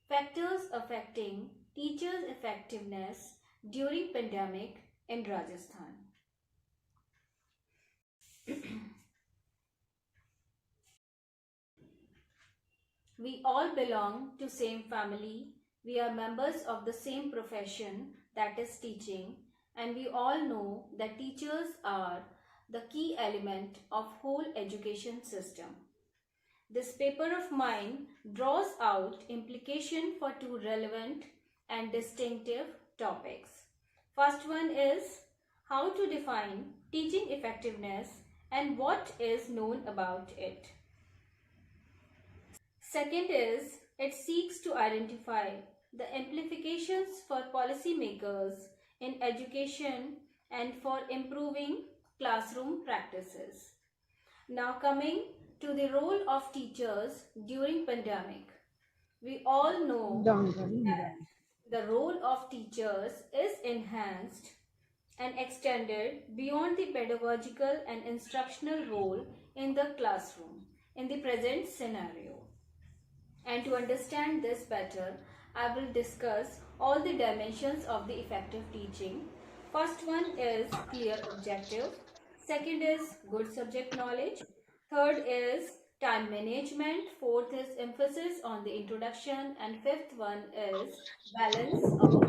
Factors Affecting Teachers' Effectiveness During Pandemic in Rajasthan. We all belong to same family. We are members of the same profession, that is teaching, and we all know that teachers are the key element of whole education system. This paper of mine draws out implication for two relevant and distinctive topics. First one is how to define teaching effectiveness and what is known about it. Second is it seeks to identify the implications for policymakers in education and for improving classroom practices. Now coming to the role of teachers during pandemic. We all know that the role of teachers is enhanced and extended beyond the pedagogical and instructional role in the classroom in the present scenario. And to understand this better, I will discuss all the dimensions of the effective teaching. First one is clear objective. Second is good subject knowledge. Third is time management. Fourth is emphasis on the introduction. And fifth one is balance of.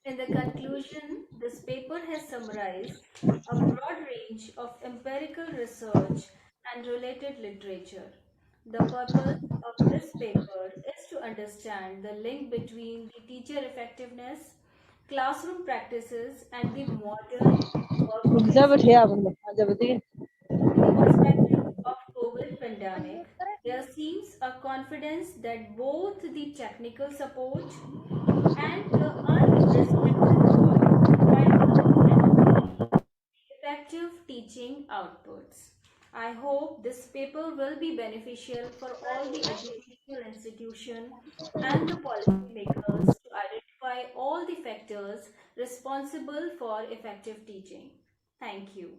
In the conclusion, this paper has summarized a broad range of empirical research and related literature. The purpose of this paper is to understand the link between the teacher effectiveness, classroom practices, and the modern workplace. In the perspective of COVID pandemic, there seems a confidence that both the technical support and the unrestricted work can effective teaching outputs. I hope this paper will be beneficial for all the educational institutions and the policymakers to identify all the factors responsible for effective teaching. Thank you.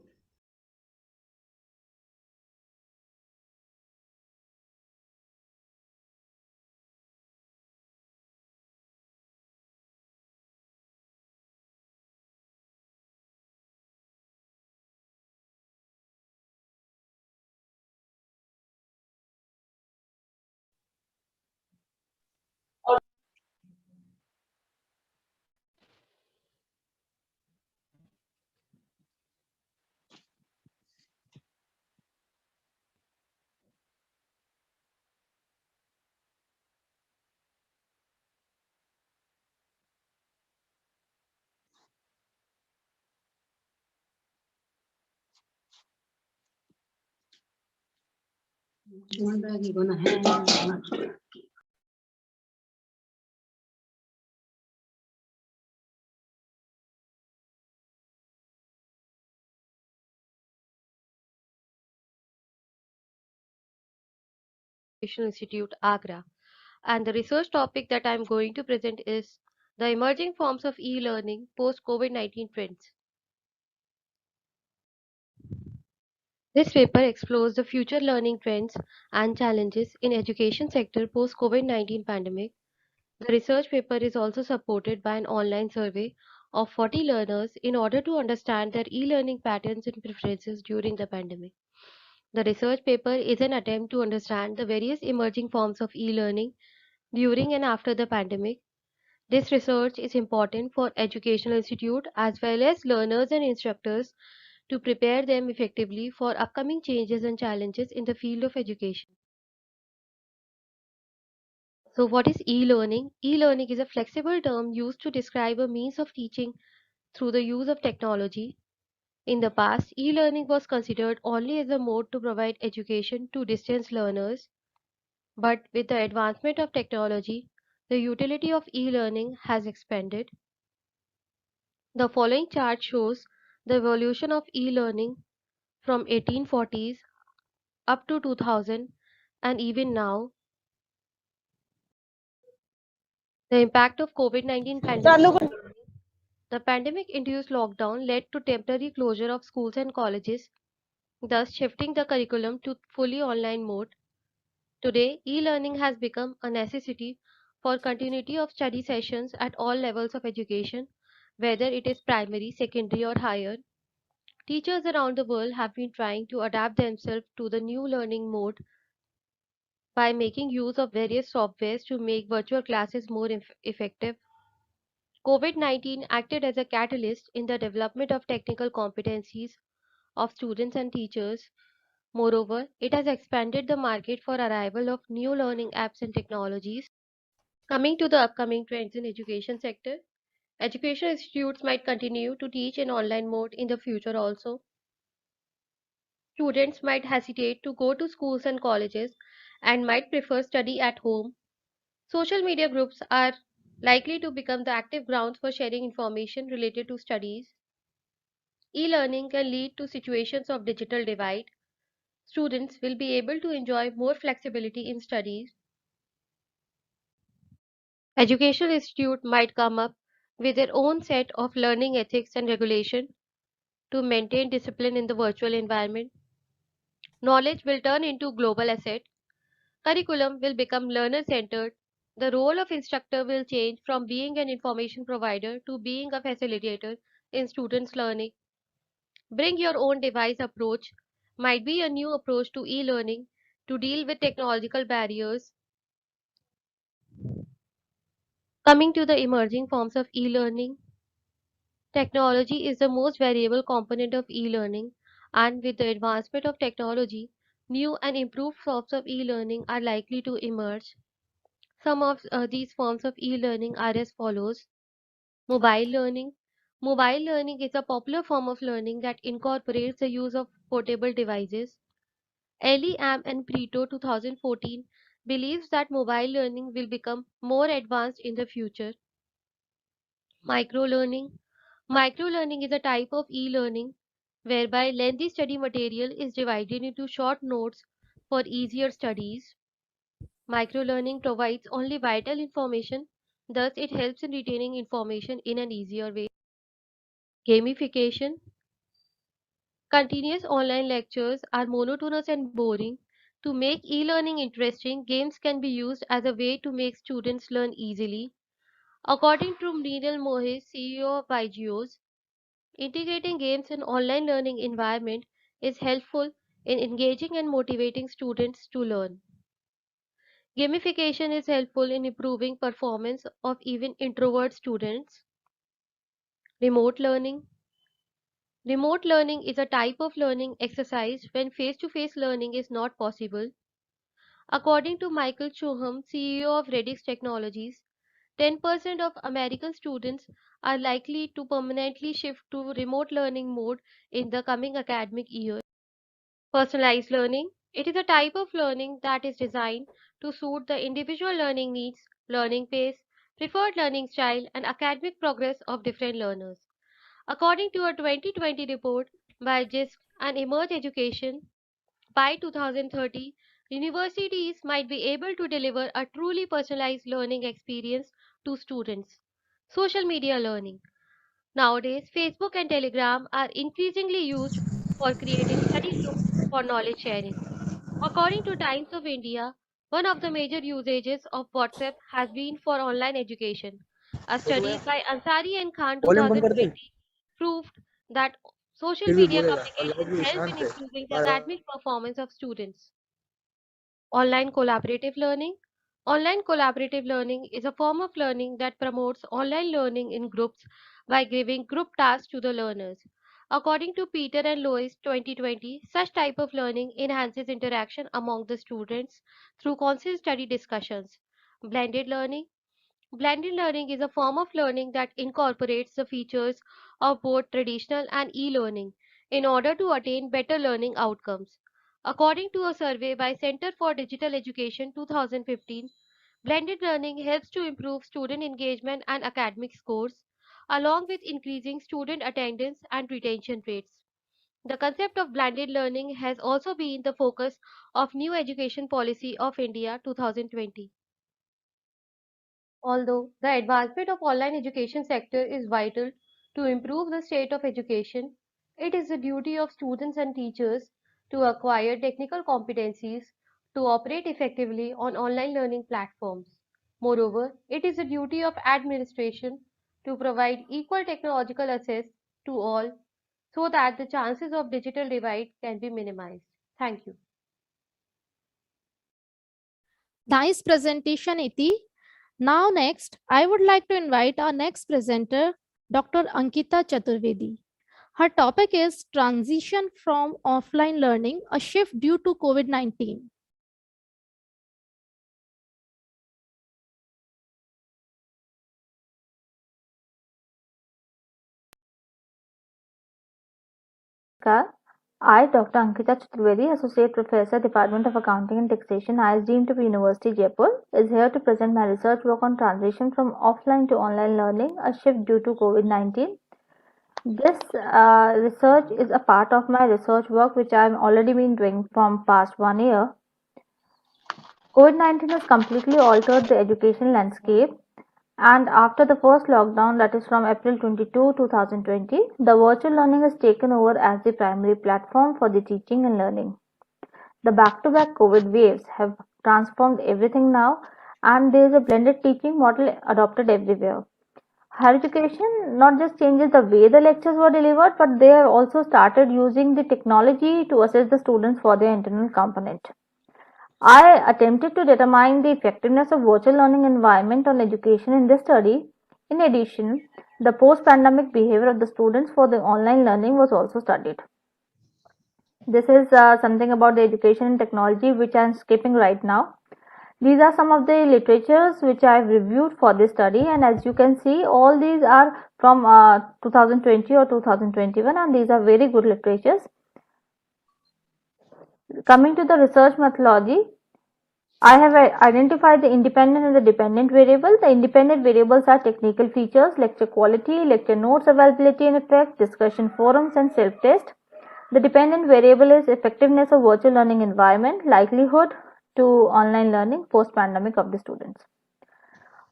Educational Institute, Agra. And the research topic that I'm going to present is the emerging forms of e-learning post COVID-19 trends. This paper explores the future learning trends and challenges in education sector post COVID-19 pandemic. The research paper is also supported by an online survey of 40 learners in order to understand their e-learning patterns and preferences during the pandemic. The research paper is an attempt to understand the various emerging forms of e-learning during and after the pandemic. This research is important for educational institute as well as learners and instructors to prepare them effectively for upcoming changes and challenges in the field of education. So what is e-learning? E-learning is a flexible term used to describe a means of teaching through the use of technology. In the past, e-learning was considered only as a mode to provide education to distance learners. But with the advancement of technology, the utility of e-learning has expanded. The following chart shows the evolution of e-learning from 1840s up to 2000 and even now. The impact of COVID-19 pandemic. The pandemic-induced lockdown led to temporary closure of schools and colleges, thus shifting the curriculum to fully online mode. Today, e-learning has become a necessity for continuity of study sessions at all levels of education, whether it is primary, secondary or higher. Teachers around the world have been trying to adapt themselves to the new learning mode by making use of various softwares to make virtual classes more effective. COVID-19 acted as a catalyst in the development of technical competencies of students and teachers. Moreover, it has expanded the market for arrival of new learning apps and technologies. Coming to the upcoming trends in education sector, education institutes might continue to teach in online mode in the future also. Students might hesitate to go to schools and colleges and might prefer study at home. Social media groups are likely to become the active grounds for sharing information related to studies. E-learning can lead to situations of digital divide. Students will be able to enjoy more flexibility in studies. Educational institute might come up with their own set of learning ethics and regulation to maintain discipline in the virtual environment. Knowledge will turn into global asset. Curriculum will become learner-centered. The role of instructor will change from being an information provider to being a facilitator in students' learning. Bring your own device approach might be a new approach to e-learning to deal with technological barriers. Coming to the emerging forms of e-learning, technology is the most variable component of e-learning, and with the advancement of technology, new and improved forms of e-learning are likely to emerge. Some of these forms of e-learning are as follows. Mobile learning. Mobile learning is a popular form of learning that incorporates the use of portable devices. Ellie Am and Preto 2014 believes that mobile learning will become more advanced in the future. Microlearning. Microlearning is a type of e-learning whereby lengthy study material is divided into short notes for easier studies. Microlearning provides only vital information, thus it helps in retaining information in an easier way. Gamification. Continuous online lectures are monotonous and boring. To make e-learning interesting, games can be used as a way to make students learn easily. According to Mrinal Mohe, CEO of BICON, integrating games in online learning environment is helpful in engaging and motivating students to learn. Gamification is helpful in improving performance of even introvert students. Remote learning. Remote learning is a type of learning exercise when face-to-face learning is not possible. According to Michael Chuham, CEO of Redis Technologies, 10% of American students are likely to permanently shift to remote learning mode in the coming academic year. Personalized learning. It is a type of learning that is designed to suit the individual learning needs, learning pace, preferred learning style, and academic progress of different learners. According to a 2020 report by GIST and Emerge Education, by 2030, universities might be able to deliver a truly personalized learning experience to students. Social media learning. Nowadays, Facebook and Telegram are increasingly used for creating study groups for knowledge sharing. According to Times of India, one of the major usages of WhatsApp has been for online education. A study by Ansari and Khan volume बंद कर दे 2020 proved that social फिर भी media बोलेगा और communication loud में help in शांत है improving the academic performance of students. Online collaborative learning. Online collaborative learning is a form of learning that promotes online learning in groups by giving group tasks to the learners. According to Peter and Lois 2020, such type of learning enhances interaction among the students through constant study discussions. Blended learning. Blended learning is a form of learning that incorporates the features of both traditional and e-learning in order to attain better learning outcomes. According to a survey by Center for Digital Education 2015, blended learning helps to improve student engagement and academic scores, along with increasing student attendance and retention rates. The concept of blended learning has also been the focus of New Education Policy of India 2020. Although the advancement of online education sector is vital to improve the state of education, it is the duty of students and teachers to acquire technical competencies to operate effectively on online learning platforms. Moreover, it is the duty of administration to provide equal technological access to all so that the chances of digital divide can be minimized. Thank you. Nice presentation, Iti. Now next, I would like to invite our next presenter, Dr. Ankita Chaturvedi. Her topic is transition from offline learning, a shift due to COVID-19. Namaskar. I, Dr. Ankita Chaturvedi, Associate Professor, Department of Accounting and Taxation, ISD to University Jaipur, is here to present my research work on transition from offline to online learning, a shift due to COVID-19. This research is a part of my research work which I have already been doing from past 1 year. COVID-19 has completely altered the education landscape, and after the first lockdown, that is from April 22, 2020, the virtual learning has taken over as the primary platform for the teaching and learning. The back-to-back COVID waves have transformed everything now, and there is a blended teaching model adopted everywhere. Higher education not just changes the way the lectures were delivered, but they have also started using the technology to assess the students for their internal component. I attempted to determine the effectiveness of virtual learning environment on education in this study. In addition, the post-pandemic behavior of the students for the online learning was also studied. This is something about the education and technology which I am skipping right now. These are some of the literatures which I have reviewed for this study, and as you can see, all these are from 2020 or 2021, and these are very good literatures. Coming to the research methodology, I have identified the independent and the dependent variables. The independent variables are technical features, lecture quality, lecture notes availability and effect, discussion forums, and self-test. The dependent variable is effectiveness of virtual learning environment, likelihood to online learning post-pandemic of the students.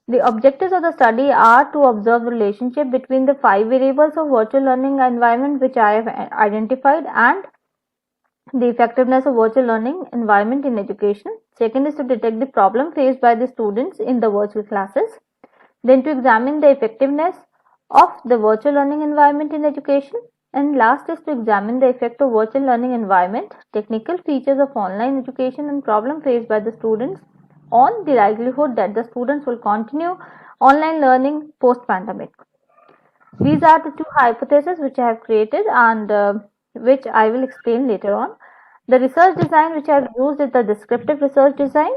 The objectives of the study are to observe the relationship between the 5 variables of virtual learning environment which I have identified and the effectiveness of virtual learning environment in education. Second is to detect the problem faced by the students in the virtual classes. Then to examine the effectiveness of the virtual learning environment in education. And last is to examine the effect of virtual learning environment, technical features of online education and problem faced by the students on the likelihood that the students will continue online learning post-pandemic. These are the 2 hypotheses which I have created and which I will explain later on. The research design which I have used is the descriptive research design,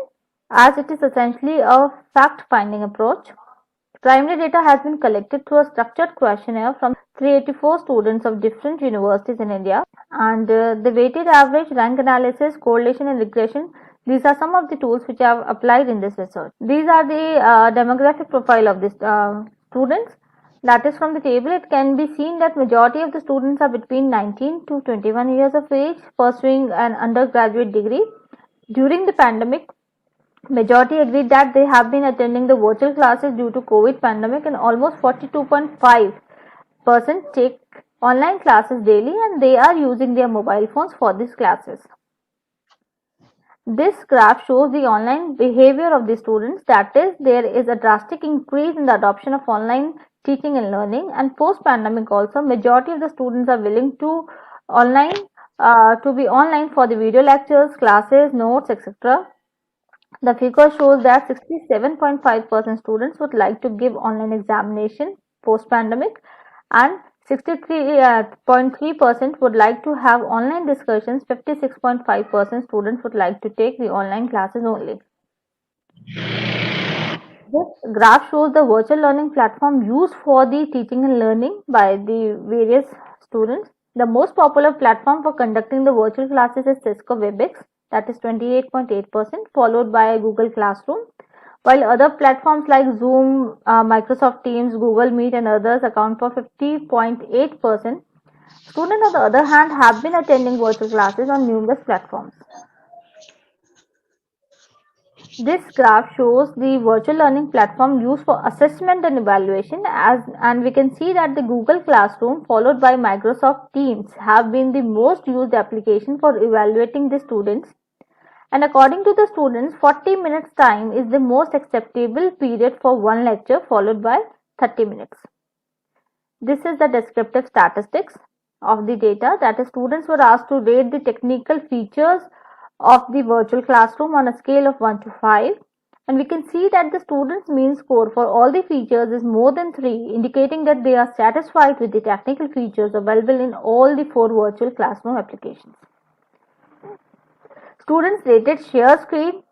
as it is essentially a fact-finding approach. Primary data has been collected through a structured questionnaire from 384 students of different universities in India, and the weighted average, rank analysis, correlation and regression, these are some of the tools which I have applied in this research. These are the demographic profile of this students. That is, from the table it can be seen that majority of the students are between 19 to 21 years of age, pursuing an undergraduate degree. During the pandemic, majority agreed that they have been attending the virtual classes due to COVID pandemic, and almost 42.5% take online classes daily, and they are using their mobile phones for these classes. This graph shows the online behavior of the students. That is, there is a drastic increase in the adoption of online teaching and learning, and post-pandemic also majority of the students are willing to be online for the video lectures, classes, notes, etc. The figure shows that 67.5% students would like to give online examination post-pandemic, and 63.3% would like to have online discussions. 56.5% students would like to take the online classes only. This graph shows the virtual learning platform used for the teaching and learning by the various students. The most popular platform for conducting the virtual classes is Cisco WebEx, that is 28.8%, followed by Google Classroom, while other platforms like Zoom, Microsoft Teams, Google Meet and others account for 50.8%. Students, on the other hand, have been attending virtual classes on numerous platforms. This graph shows the virtual learning platform used for assessment and evaluation, and we can see that the Google Classroom followed by Microsoft Teams have been the most used application for evaluating the students. And according to the students, 40 minutes time is the most acceptable period for one lecture, followed by 30 minutes. This is the descriptive statistics of the data, that is, students were asked to rate the technical features of the virtual classroom on a scale of 1 to 5, and we can see that the students' mean score for all the features is more than 3, indicating that they are satisfied with the technical features available in all the 4 virtual classroom applications. Students rated share screen,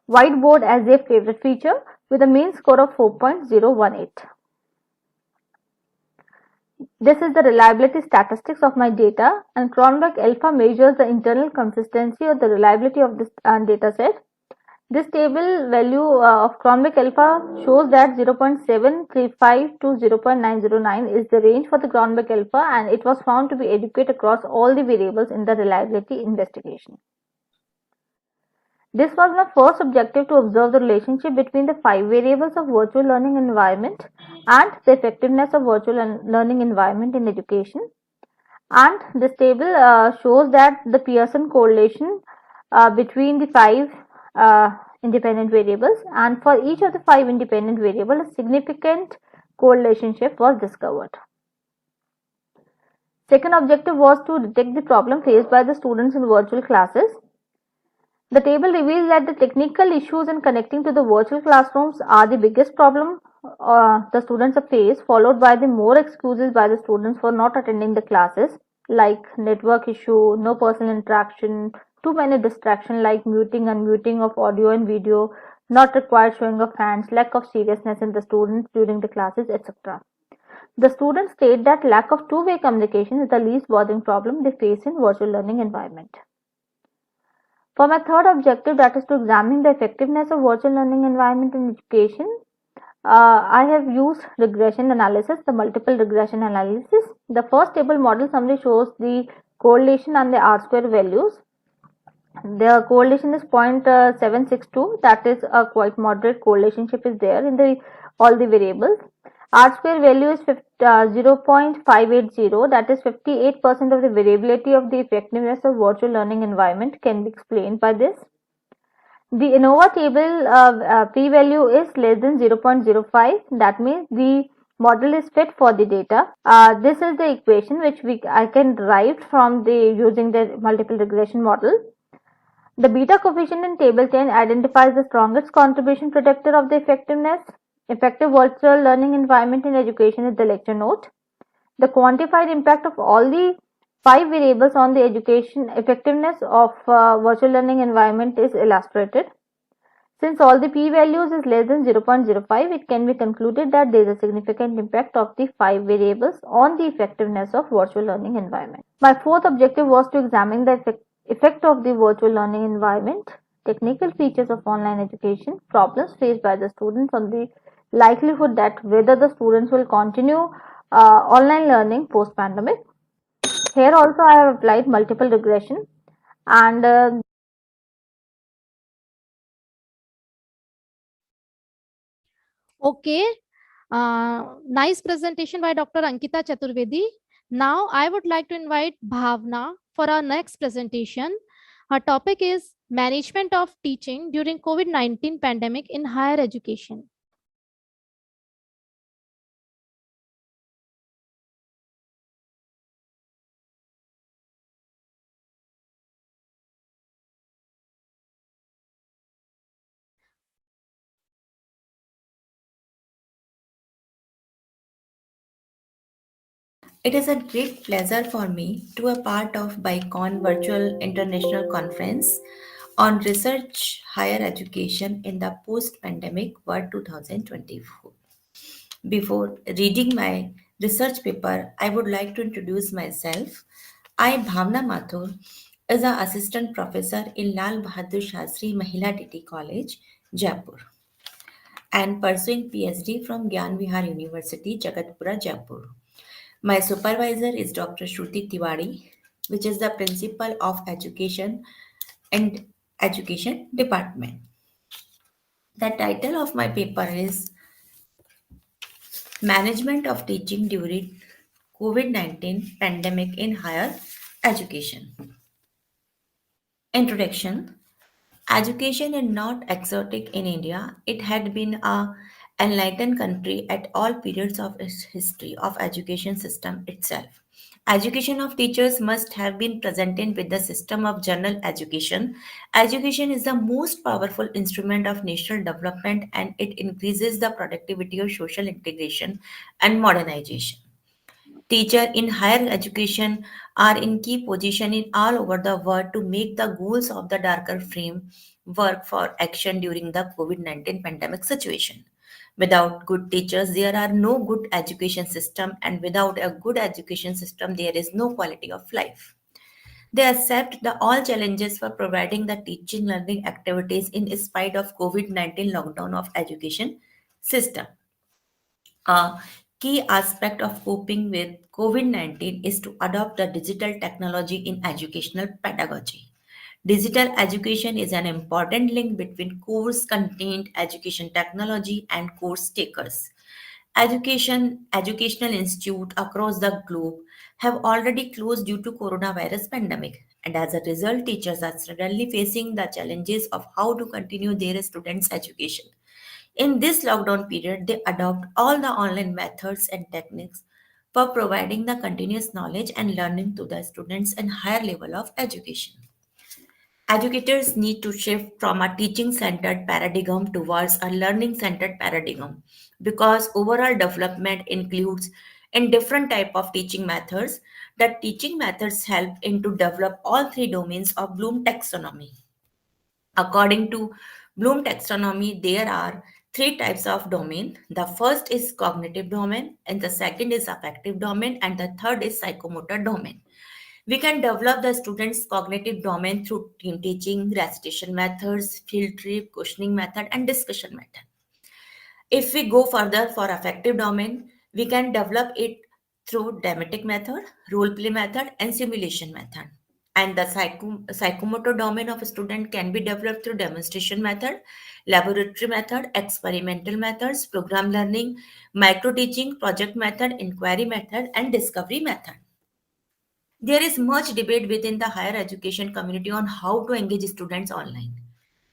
whiteboard as their favorite feature with a mean score of 4.018. This is the reliability statistics of my data, and Cronbach alpha measures the internal consistency or the reliability of this data set. This table value of Cronbach alpha shows that 0.735 to 0.909 is the range for the Cronbach alpha, and it was found to be adequate across all the variables in the reliability investigation. This was my first objective, to observe the relationship between the 5 variables of virtual learning environment and the effectiveness of virtual learning environment in education. And this table shows that the Pearson correlation between the 5 independent variables, and for each of the 5 independent variables, a significant correlation was discovered. Second objective was to detect the problem faced by the students in virtual classes. The table reveals that the technical issues in connecting to the virtual classrooms are the biggest problem the students have faced, followed by the more excuses by the students for not attending the classes, like network issue, no personal interaction, too many distractions like muting, unmuting of audio and video, not required showing of hands, lack of seriousness in the students during the classes, etc. The students state that lack of two-way communication is the least bothering problem they face in virtual learning environment. For my third objective, that is to examine the effectiveness of virtual learning environment in education, I have used regression analysis, the multiple regression analysis. The first table model summary shows the correlation and the R-square values. The correlation is 0.762, that is a quite moderate correlation is there in all the variables. R-square value is 0.580, that is 58% of the variability of the effectiveness of virtual learning environment can be explained by this. The ANOVA table p-value is less than 0.05, that means the model is fit for the data. This is the equation which I can derive from using the multiple regression model. The beta coefficient in table 10 identifies the strongest contribution predictor of the effectiveness. Effective virtual learning environment in education is the lecture note. The quantified impact of all the 5 variables on the education effectiveness of virtual learning environment is illustrated. Since all the p-values is less than 0.05, it can be concluded that there is a significant impact of the 5 variables on the effectiveness of virtual learning environment. My fourth objective was to examine the effect of the virtual learning environment, technical features of online education, problems faced by the students on the likelihood that whether the students will continue online learning post-pandemic. Here also I have applied multiple regression and Okay, nice presentation by Dr. Ankita Chaturvedi. Now I would like to invite Bhavna for our next presentation. Her topic is management of teaching during COVID-19 pandemic in higher education. It is a great pleasure for me to be a part of BICON Virtual International Conference on Research Higher Education in the Post-Pandemic World 2024. Before reading my research paper, I would like to introduce myself. I, Bhavna Mathur, is an assistant professor in Lal Bahadur Shastri Mahila Deity College, Jaipur, and pursuing PhD from Gyan Vihar University, Jagatpura, Jaipur. My supervisor is Dr. Shruti Tiwari, which is the principal of Education and Education Department. The title of my paper is Management of Teaching During COVID-19 Pandemic in Higher Education. Introduction. Education is not exotic in India. It had been a enlightened country at all periods of its history of education system itself. Education of teachers must have been presented with the system of general education. Education is the most powerful instrument of national development and it increases the productivity of social integration and modernization. Teachers in higher education are in key position in all over the world to make the goals of the darker frame work for action during the COVID-19 pandemic situation. Without good teachers, there are no good education system, and without a good education system, there is no quality of life. They accept the all challenges for providing the teaching learning activities in spite of COVID-19 lockdown of education system. A key aspect of coping with COVID 19 is to adopt the digital technology in educational pedagogy. Digital education is an important link between course content, education technology, and course takers. Educational institute across the globe have already closed due to coronavirus pandemic. And as a result, teachers are suddenly facing the challenges of how to continue their students' education. In this lockdown period, they adopt all the online methods and techniques for providing the continuous knowledge and learning to the students and higher level of education. Educators need to shift from a teaching centered paradigm towards a learning centered paradigm because overall development includes in different type of teaching methods. The teaching methods help in to develop all three domains of Bloom taxonomy. According to Bloom taxonomy, there are three types of domain. The first is cognitive domain, and the second is affective domain, and the third is psychomotor domain. We can develop the students' cognitive domain through team teaching, recitation methods, field trip, questioning method, and discussion method. If we go further for affective domain, we can develop it through dramatic method, role play method, and simulation method. And the psychomotor domain of a student can be developed through demonstration method, laboratory method, experimental methods, program learning, micro teaching, project method, inquiry method, and discovery method. There is much debate within the higher education community on how to engage students online.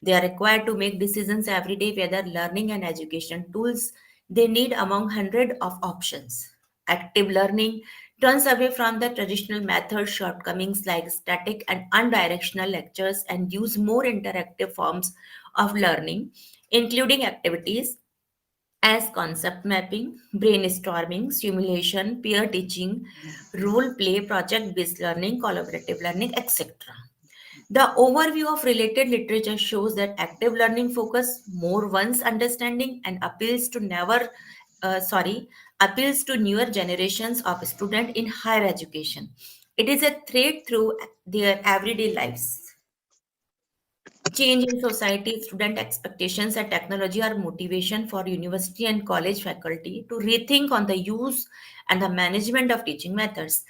They are required to make decisions every day whether learning and education tools they need among hundred of options. Active learning turns away from the traditional method shortcomings like static and undirectional lectures and use more interactive forms of learning, including activities as concept mapping, brainstorming, simulation, peer teaching, role play, project based learning, collaborative learning, etc. The overview of related literature shows that active learning focus more one's understanding and appeals to newer generations of students in higher education. It is a thread through their everyday lives. Change in society, student expectations, and technology are motivation for university and college faculty to rethink on the use and the management of teaching methods.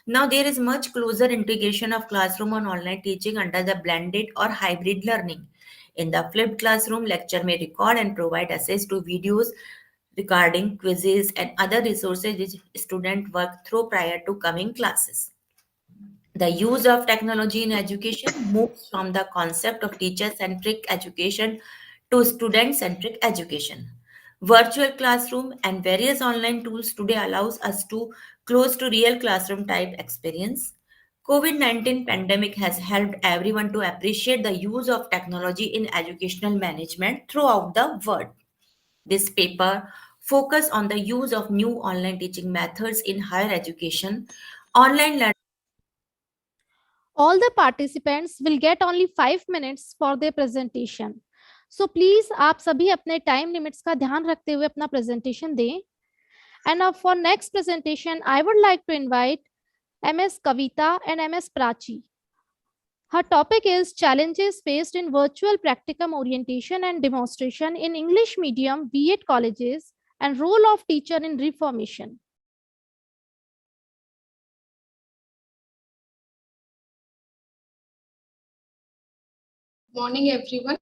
Now, there is much closer integration of classroom and online teaching under the blended or hybrid learning. In the flipped classroom, lecture may record and provide access to videos, recording, quizzes, and other resources which students work through prior to coming classes. The use of technology in education moves from the concept of teacher-centric education to student-centric education. Virtual classroom and various online tools today allows us to close to real classroom type experience. COVID-19 pandemic has helped everyone to appreciate the use of technology in educational management throughout the world. This paper focus on the use of new online teaching methods in higher education. Online learning. All the participants will get only 5 minutes for their presentation. So please आप सभी अपने time limits का ध्यान रखते हुए अपना presentation दें. And now for next presentation, I would like to invite MS Kavita and MS Prachi. Her topic is challenges faced in virtual practicum orientation and demonstration in English medium B.Ed colleges and role of teacher in reformation. Morning, everyone.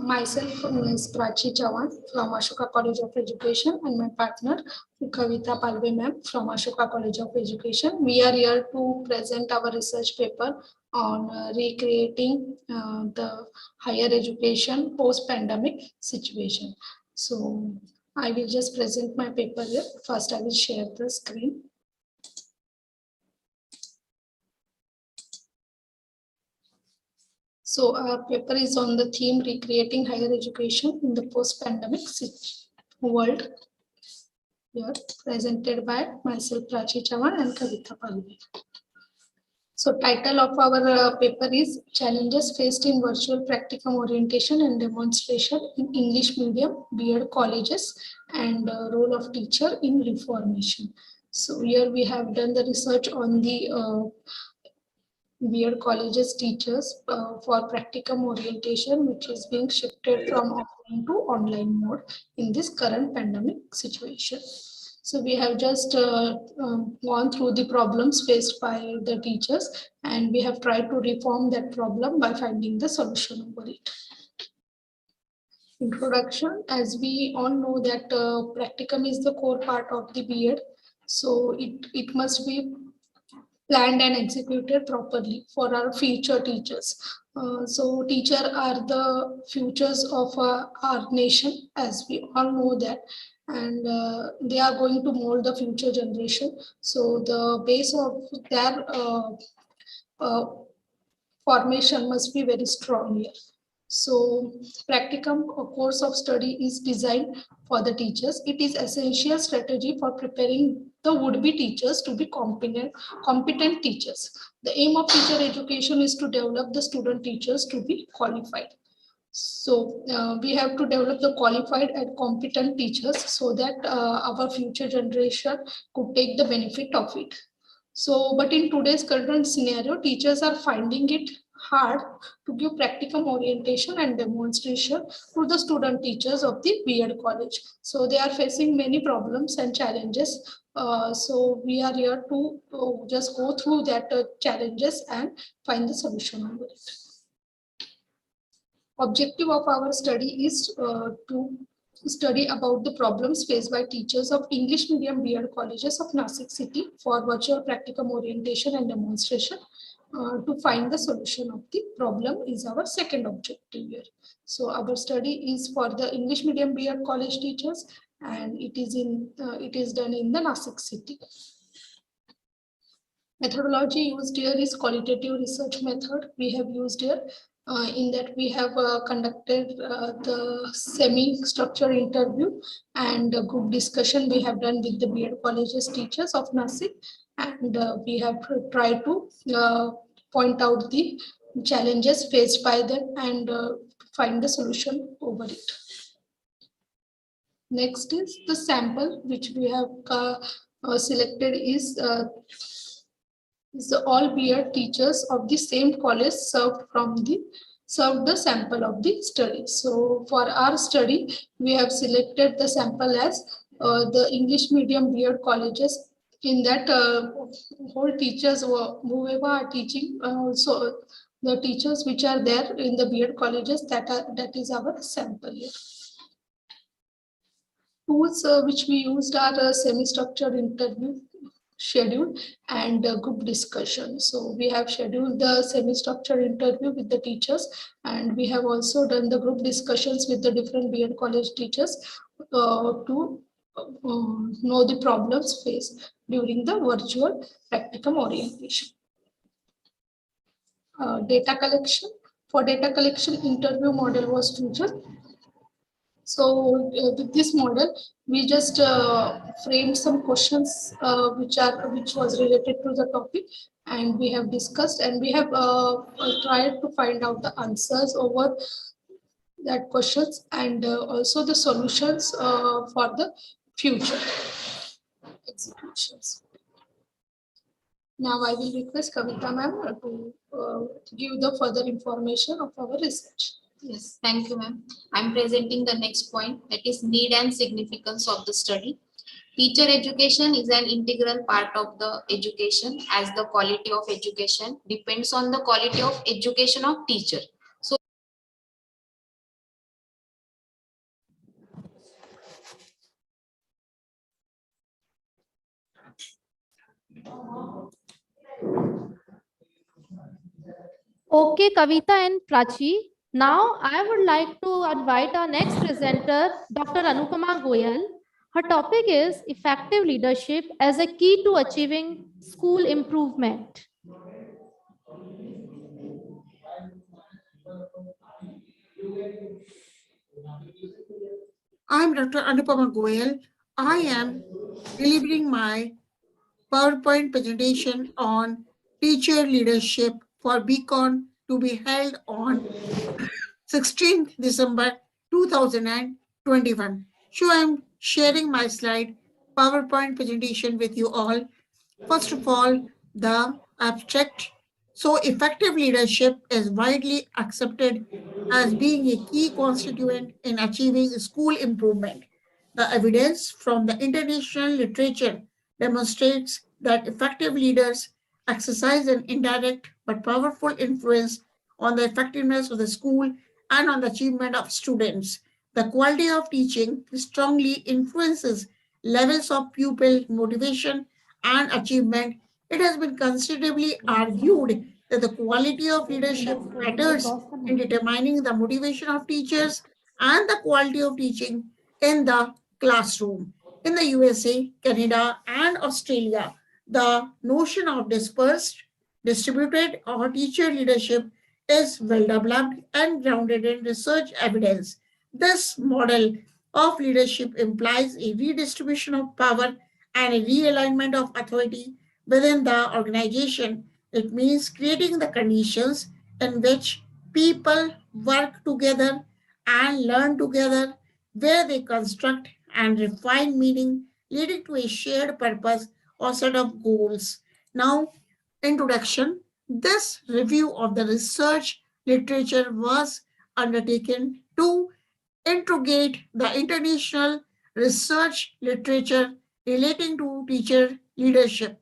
Myself is Prachi Chavan from Ashoka College of Education and my partner Kavita Palve ma'am from Ashoka College of Education. We are here to present our research paper on recreating the higher education post-pandemic situation. So I will just present my paper here. First, I will share the screen. So our paper is on the theme recreating higher education in the post-pandemic world. Here presented by myself Prachi Chavan and Kavita Palve. So title of our paper is Challenges Faced in Virtual Practicum Orientation and Demonstration in English Medium B.Ed Colleges and Role of Teacher in Reformation. So here we have done the research on the B.Ed colleges teachers for practicum orientation, which is being shifted from offline to online mode in this current pandemic situation. So we have just gone through the problems faced by the teachers, and we have tried to reform that problem by finding the solution over it. Introduction, as we all know that practicum is the core part of the B.Ed, so it must be planned and executed properly for our future teachers. So teachers are the futures of our nation, as we all know that, and they are going to mold the future generation. So the base of their formation must be very strong here. So practicum, a course of study, is designed for the teachers. It is essential strategy for preparing the would-be teachers to be competent teachers. The aim of teacher education is to develop the student teachers to be qualified. So we have to develop the qualified and competent teachers so that our future generation could take the benefit of it. So, but in today's current scenario, teachers are finding it hard to give practicum orientation and demonstration to the student teachers of the B.Ed college. So they are facing many problems and challenges. So we are here to just go through that challenges and find the solution over it. Objective of our study is to study about the problems faced by teachers of English medium B.Ed colleges of Nasik city for virtual practicum orientation and demonstration. To find the solution of the problem is our second objective here. So our study is for the English medium B.Ed college teachers, and it is done in the Nasik city. Methodology used here is qualitative research method. We have used here in that we have conducted the semi-structured interview and group discussion we have done with the B.Ed colleges teachers of Nasik, and we have tried to point out the challenges faced by them and find the solution over it. Next is the sample which we have selected is all peer teachers of the same college served the sample of the study. So for our study, we have selected the sample as the English medium B.Ed colleges. In that, whole teachers whoever are teaching, so the teachers which are there in the B.Ed colleges, that is our sample here. Tools which we used are a semi-structured interview schedule and group discussion. So we have scheduled the semi-structured interview with the teachers, and we have also done the group discussions with the different B.Ed college teachers to know the problems faced during the virtual practicum orientation. Data collection. For data collection, interview model was chosen. So with this model, we just framed some questions which was related to the topic, and we have discussed, and we have tried to find out the answers over that questions, and also the solutions for the future executions. Now I will request Kavita ma'am to give the further information of our research. Yes, thank you, ma'am. I'm presenting the next point, that is need and significance of the study. Teacher education is an integral part of the education, as the quality of education depends on the quality of education of teacher. So Okay, Kavita and Prachi. Now I would like to invite our next presenter, Dr. Anupama Goyal. Her topic is effective leadership as a key to achieving school improvement. I'm Dr. Anupama Goyal. I am delivering my PowerPoint presentation on teacher leadership for BICON to be held on 16th December 2021. So I'm sharing my slide PowerPoint presentation with you all. First of all, the abstract. So effective leadership is widely accepted as being a key constituent in achieving school improvement. The evidence from the international literature demonstrates that effective leaders exercise an indirect but powerful influence on the effectiveness of the school and on the achievement of students. The quality of teaching strongly influences levels of pupil motivation and achievement. It has been considerably argued that the quality of leadership matters in determining the motivation of teachers and the quality of teaching in the classroom. In the USA, Canada, and Australia, the notion of dispersed, distributed, or teacher leadership is well developed and grounded in research evidence. This model of leadership implies a redistribution of power and a realignment of authority within the organization. It means creating the conditions in which people work together and learn together, where they construct and refine meaning, leading to a shared purpose or set of goals. Now, introduction. This review of the research literature was undertaken to interrogate the international research literature relating to teacher leadership,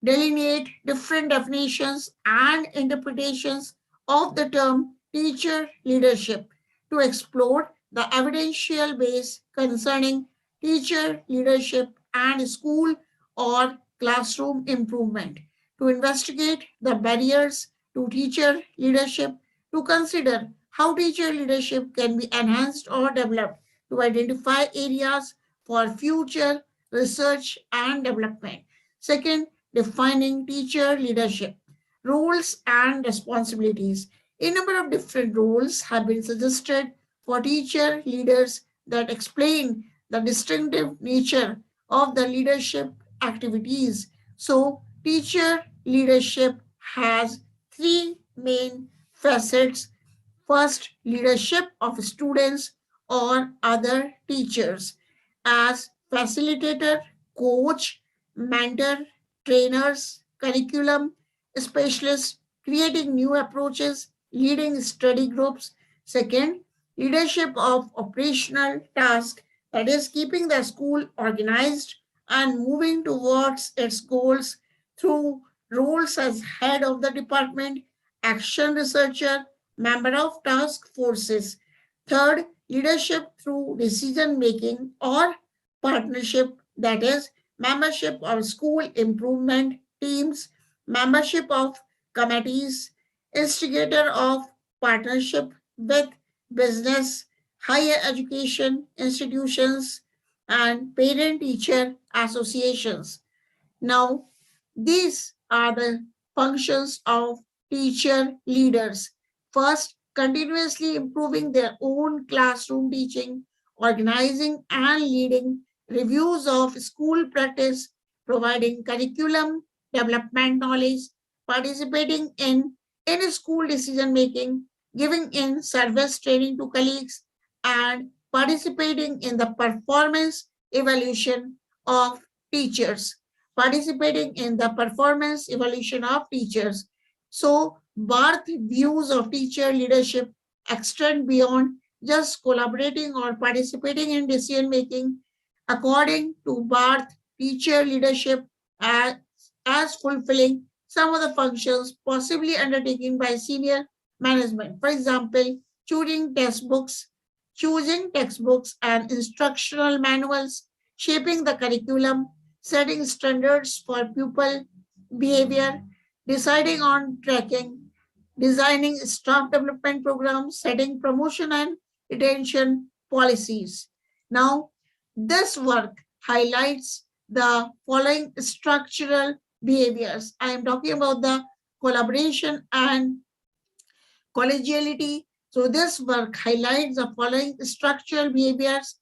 delineate different definitions and interpretations of the term teacher leadership, to explore the evidential base concerning teacher leadership and school or classroom improvement, to investigate the barriers to teacher leadership, to consider how teacher leadership can be enhanced or developed, to identify areas for future research and development. Second, defining teacher leadership, roles and responsibilities. A number of different roles have been suggested for teacher leaders that explain the distinctive nature of the leadership activities. So, teacher leadership has three main facets. First, leadership of students or other teachers as facilitator, coach, mentor, trainers, curriculum specialists, creating new approaches, leading study groups. Second, leadership of operational tasks, that is keeping the school organized and moving towards its goals through roles as head of the department, action researcher, member of task forces. Third, leadership through decision making or partnership, that is membership of school improvement teams, membership of committees, instigator of partnership with business, higher education institutions, and parent-teacher associations. Now, these are the functions of teacher leaders. First, continuously improving their own classroom teaching, organizing and leading reviews of school practice, providing curriculum development knowledge, participating in school decision making, giving in service training to colleagues, and participating in the performance evaluation of teachers. Participating in the performance evaluation of teachers. So, Barth views of teacher leadership extend beyond just collaborating or participating in decision making. According to Barth, teacher leadership as fulfilling some of the functions possibly undertaken by senior management. For example, choosing textbooks and instructional manuals, shaping the curriculum, setting standards for pupil behavior, deciding on tracking, designing staff development programs, setting promotion and retention policies. Now, this work highlights the following structural behaviors. I am talking about the collaboration and collegiality. So this work highlights the following structural behaviors: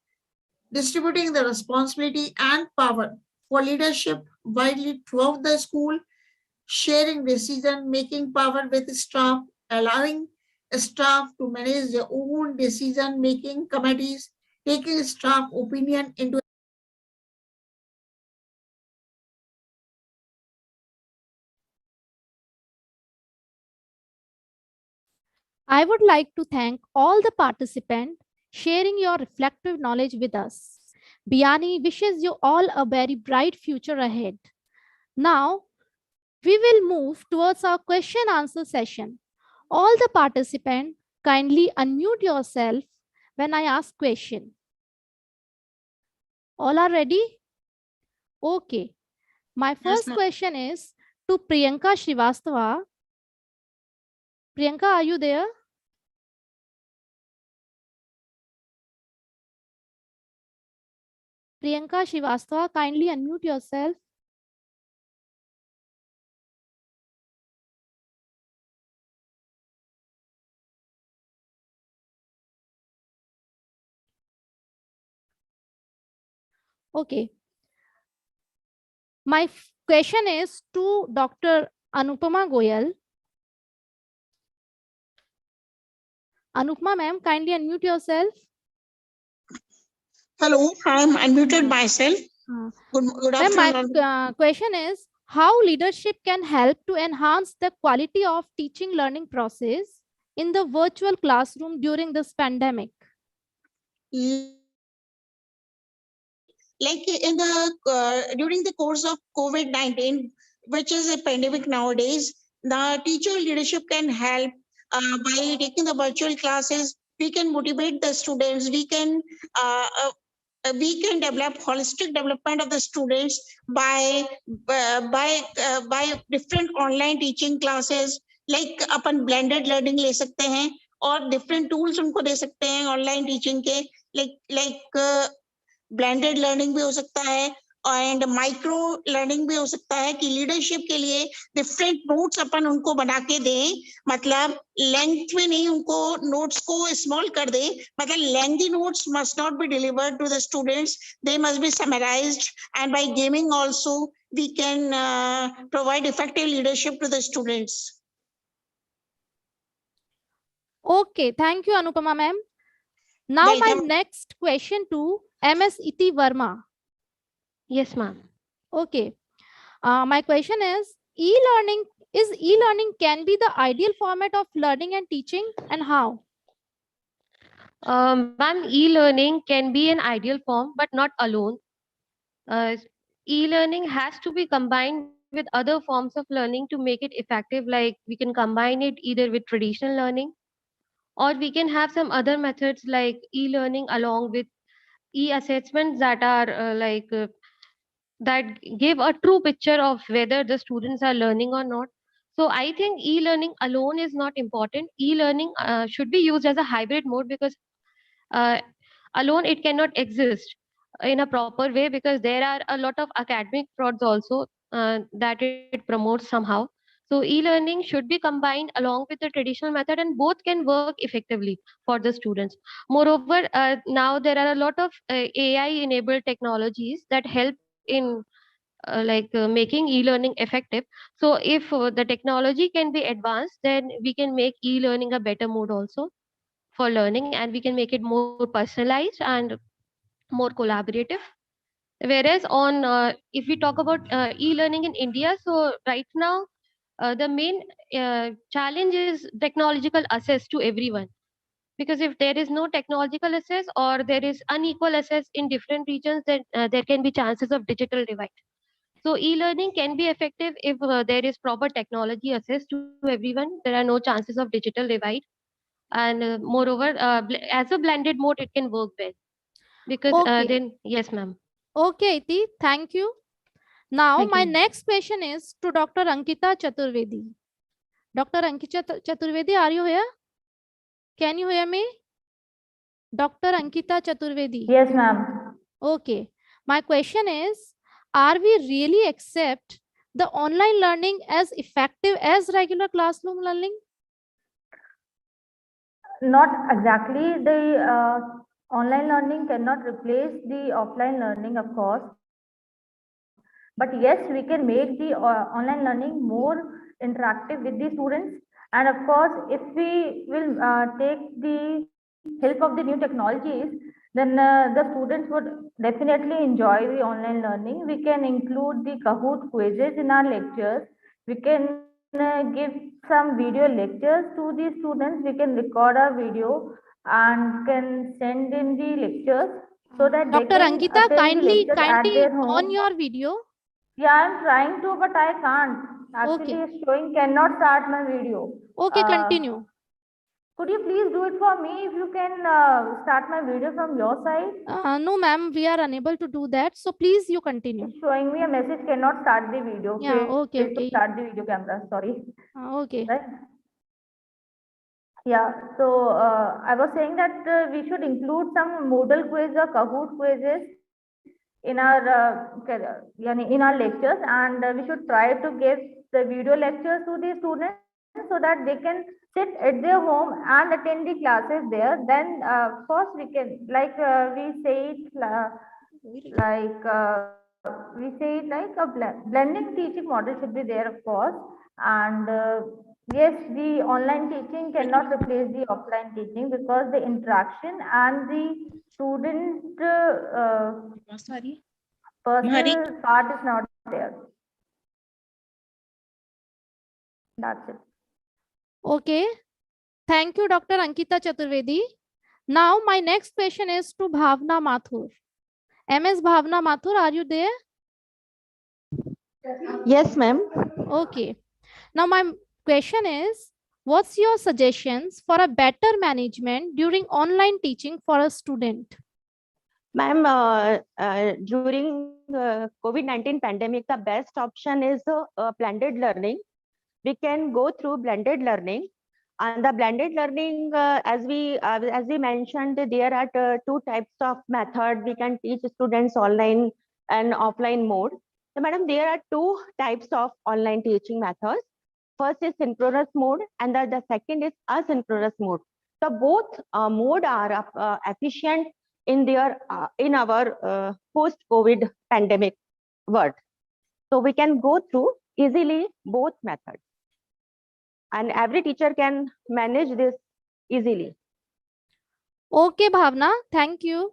distributing the responsibility and power for leadership widely throughout the school, sharing decision-making power with staff, allowing staff to manage their own decision-making committees, taking staff opinion into I would like to thank all the participants sharing your reflective knowledge with us. Biani wishes you all a very bright future ahead. Now, we will move towards our question answer session. All the participants kindly unmute yourself when I ask question. All are ready? Okay. My first question is to Priyanka Srivastava. Priyanka, are you there? Priyanka Srivastava, kindly unmute yourself. Okay. My question is to Dr. Anupama Goyal. Anupama ma'am, kindly unmute yourself. Hello, I am unmuted myself. Good afternoon. My question is, how leadership can help to enhance the quality of teaching learning process in the virtual classroom during this pandemic? Like in the during the course of COVID-19, which is a pandemic nowadays, the teacher leadership can help by taking the virtual classes. We can motivate the students. We can develop holistic development of the students by different online teaching classes. Like upon blended learning ले सकते हैं और different tools उनको दे सकते हैं online teaching के, like blended learning भी हो सकता है एंड माइक्रो लर्निंग भी हो सकता है कि लीडरशिप के लिए डिफरेंट नोट्स अपन उनको बना के दें, मतलब लेंथ में नहीं, उनको नोट्स को स्मॉल कर दें, मतलब lengthy notes must not be delivered to the students, they must be summarised, and by gaming also we can provide effective leadership to the students. Okay, thank you, Anupama ma'am. Now my next question to MS Iti Verma. Yes, ma'am. Okay. My question is e-learning can be the ideal format of learning and teaching, and how? Ma'am, e-learning can be an ideal form, but not alone. Uh, E-learning has to be combined with other forms of learning to make it effective. Like we can combine it either with traditional learning, or we can have some other methods like e-learning along with e-assessments that are that give a true picture of whether the students are learning or not. So I think e-learning alone is not important. E-learning should be used as a hybrid mode, because uh, alone it cannot exist in a proper way, because there are a lot of academic frauds also that it promotes somehow. So e-learning should be combined along with the traditional method, and both can work effectively for the students. Moreover, now there are a lot of AI enabled technologies that help in making e-learning effective. So if the technology can be advanced, then we can make e-learning a better mode also for learning, and we can make it more personalized and more collaborative. Whereas on if we talk about e-learning in India, so right now the main challenge is technological access to everyone, because if there is no technological access or there is unequal access in different regions, then there can be chances of digital divide. So e-learning can be effective if there is proper technology access to everyone. There are no chances of digital divide, and moreover, as a blended mode, it can work well, because Okay. then yes, ma'am. Okay, Iti, thank you. Now, Thank my you. next question is to Dr. Ankita Chaturvedi. Dr. Ankita Chaturvedi, are you here? Can you hear me? Dr. Ankita Chaturvedi. Yes, ma'am. Okay. My question is, are we really accept the online learning as effective as regular classroom learning? Not exactly. The online learning cannot replace the offline learning, of course. But yes, we can make the online learning more interactive with the students. And of course, if we will take the help of the new technologies, then the students would definitely enjoy the online learning. We can include the Kahoot quizzes in our lectures. We can give some video lectures to the students. We can record our video and can send in the lectures so that they Dr. can Ankita, attend the lectures at kindly their on home. your video. Yeah, I'm trying to, but I can't. Actually, Okay. it's showing cannot start my video. Okay, continue. Could you please do it for me if you can start my video from your side? No, ma'am, we are unable to do that. So please, you continue. It's showing me a message cannot start the video. Yeah, okay, Fail to okay. start the video camera. Sorry. Okay. Right? Yeah, so I was saying that we should include some modal quiz or Kahoot quizzes in our in our lectures, and we should try to give the video lectures to the students so that they can sit at their home and attend the classes there. Then first we can we say it like a blending teaching model should be there, of course. And yes, the online teaching cannot replace the offline teaching, because the interaction and the student personal part is not there. That's it. Okay. Thank you, Dr. Ankita Chaturvedi. Now, my next question is to Bhavna Mathur. MS Bhavna Mathur, are you there? Yes, ma'am. Okay. Now, my question is, what's your suggestions for a better management during online teaching for a student? Ma'am, during COVID-19 pandemic, the best option is blended learning. We can go through blended learning, and the blended learning, as we mentioned, there are two types of method. We can teach students online and offline mode. So, madam, there are two types of online teaching methods. First is synchronous mode, and the second is asynchronous mode. So both mode are efficient in their in our post-COVID pandemic world. So we can go through easily both methods, and every teacher can manage this easily. Okay, Bhavna, thank you.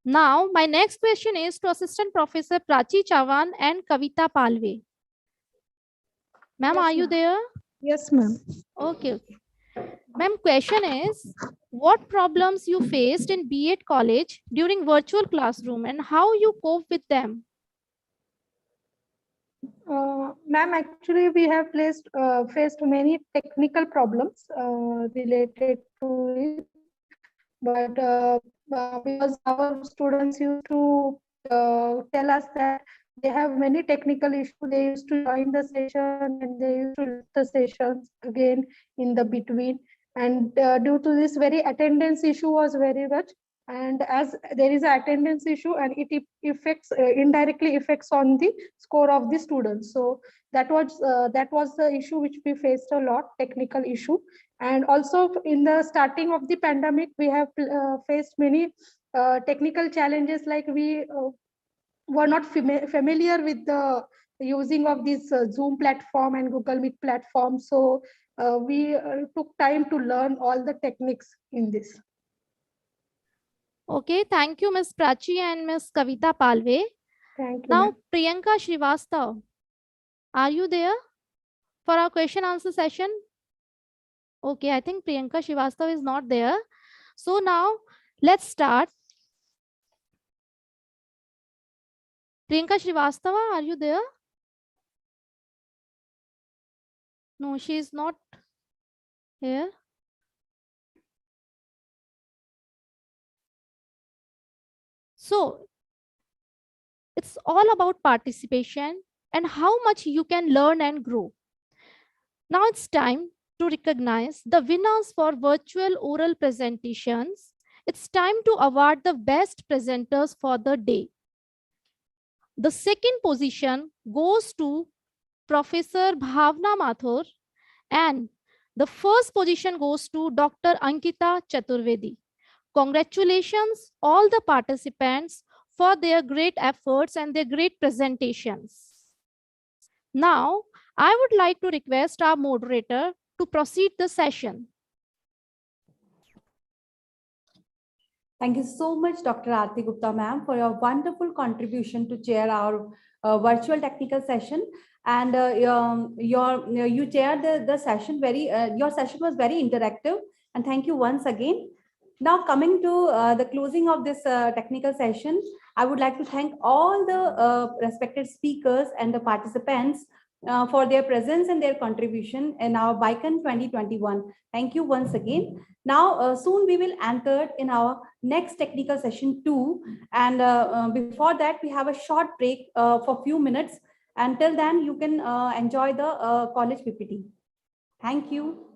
Now, my next question is to Assistant Professor Prachi Chavan and Kavita Palve. Ma'am, Yes, are you ma'am. there? Yes, ma'am. Okay. Ma'am, question is, what problems you faced in B.Ed college during virtual classroom and how you cope with them? Ma'am, actually, we have faced many technical problems related to it, but because our students used to tell us that they have many technical issues, they used to join the session and they used to leave the sessions again in the between. And due to this, very attendance issue was very much. And as there is an attendance issue, and it affects indirectly affects on the score of the students. So that was the issue which we faced a lot, technical issue. And also in the starting of the pandemic, we have faced many technical challenges, like we were not familiar with the using of this Zoom platform and Google Meet platform. So we took time to learn all the techniques in this. Okay, thank you, Ms. Prachi and Ms. Kavita Palve. Thank you. Now, Ma'am. Priyanka Srivastav, are you there for our question answer session? Okay, I think Priyanka Srivastav is not there. So now let's start. Priyanka Srivastava, are you there? No, she is not here. So it's all about participation and how much you can learn and grow. Now it's time to recognize the winners for virtual oral presentations. It's time to award the best presenters for the day. The second position goes to Professor Bhavna Mathur, and the first position goes to Dr. Ankita Chaturvedi. Congratulations all the participants for their great efforts and their great presentations. Now, I would like to request our moderator to proceed the session. Thank you so much, Dr. Aarti Gupta ma'am, for your wonderful contribution to chair our virtual technical session. And you chaired the session your session was very interactive. And thank you once again. Now coming to the closing of this technical session, I would like to thank all the respected speakers and the participants for their presence and their contribution in our BICON 2021. Thank you once again. Now, soon we will enter in our next technical session 2. And before that, we have a short break for a few minutes. Until then, you can enjoy the college PPT. Thank you.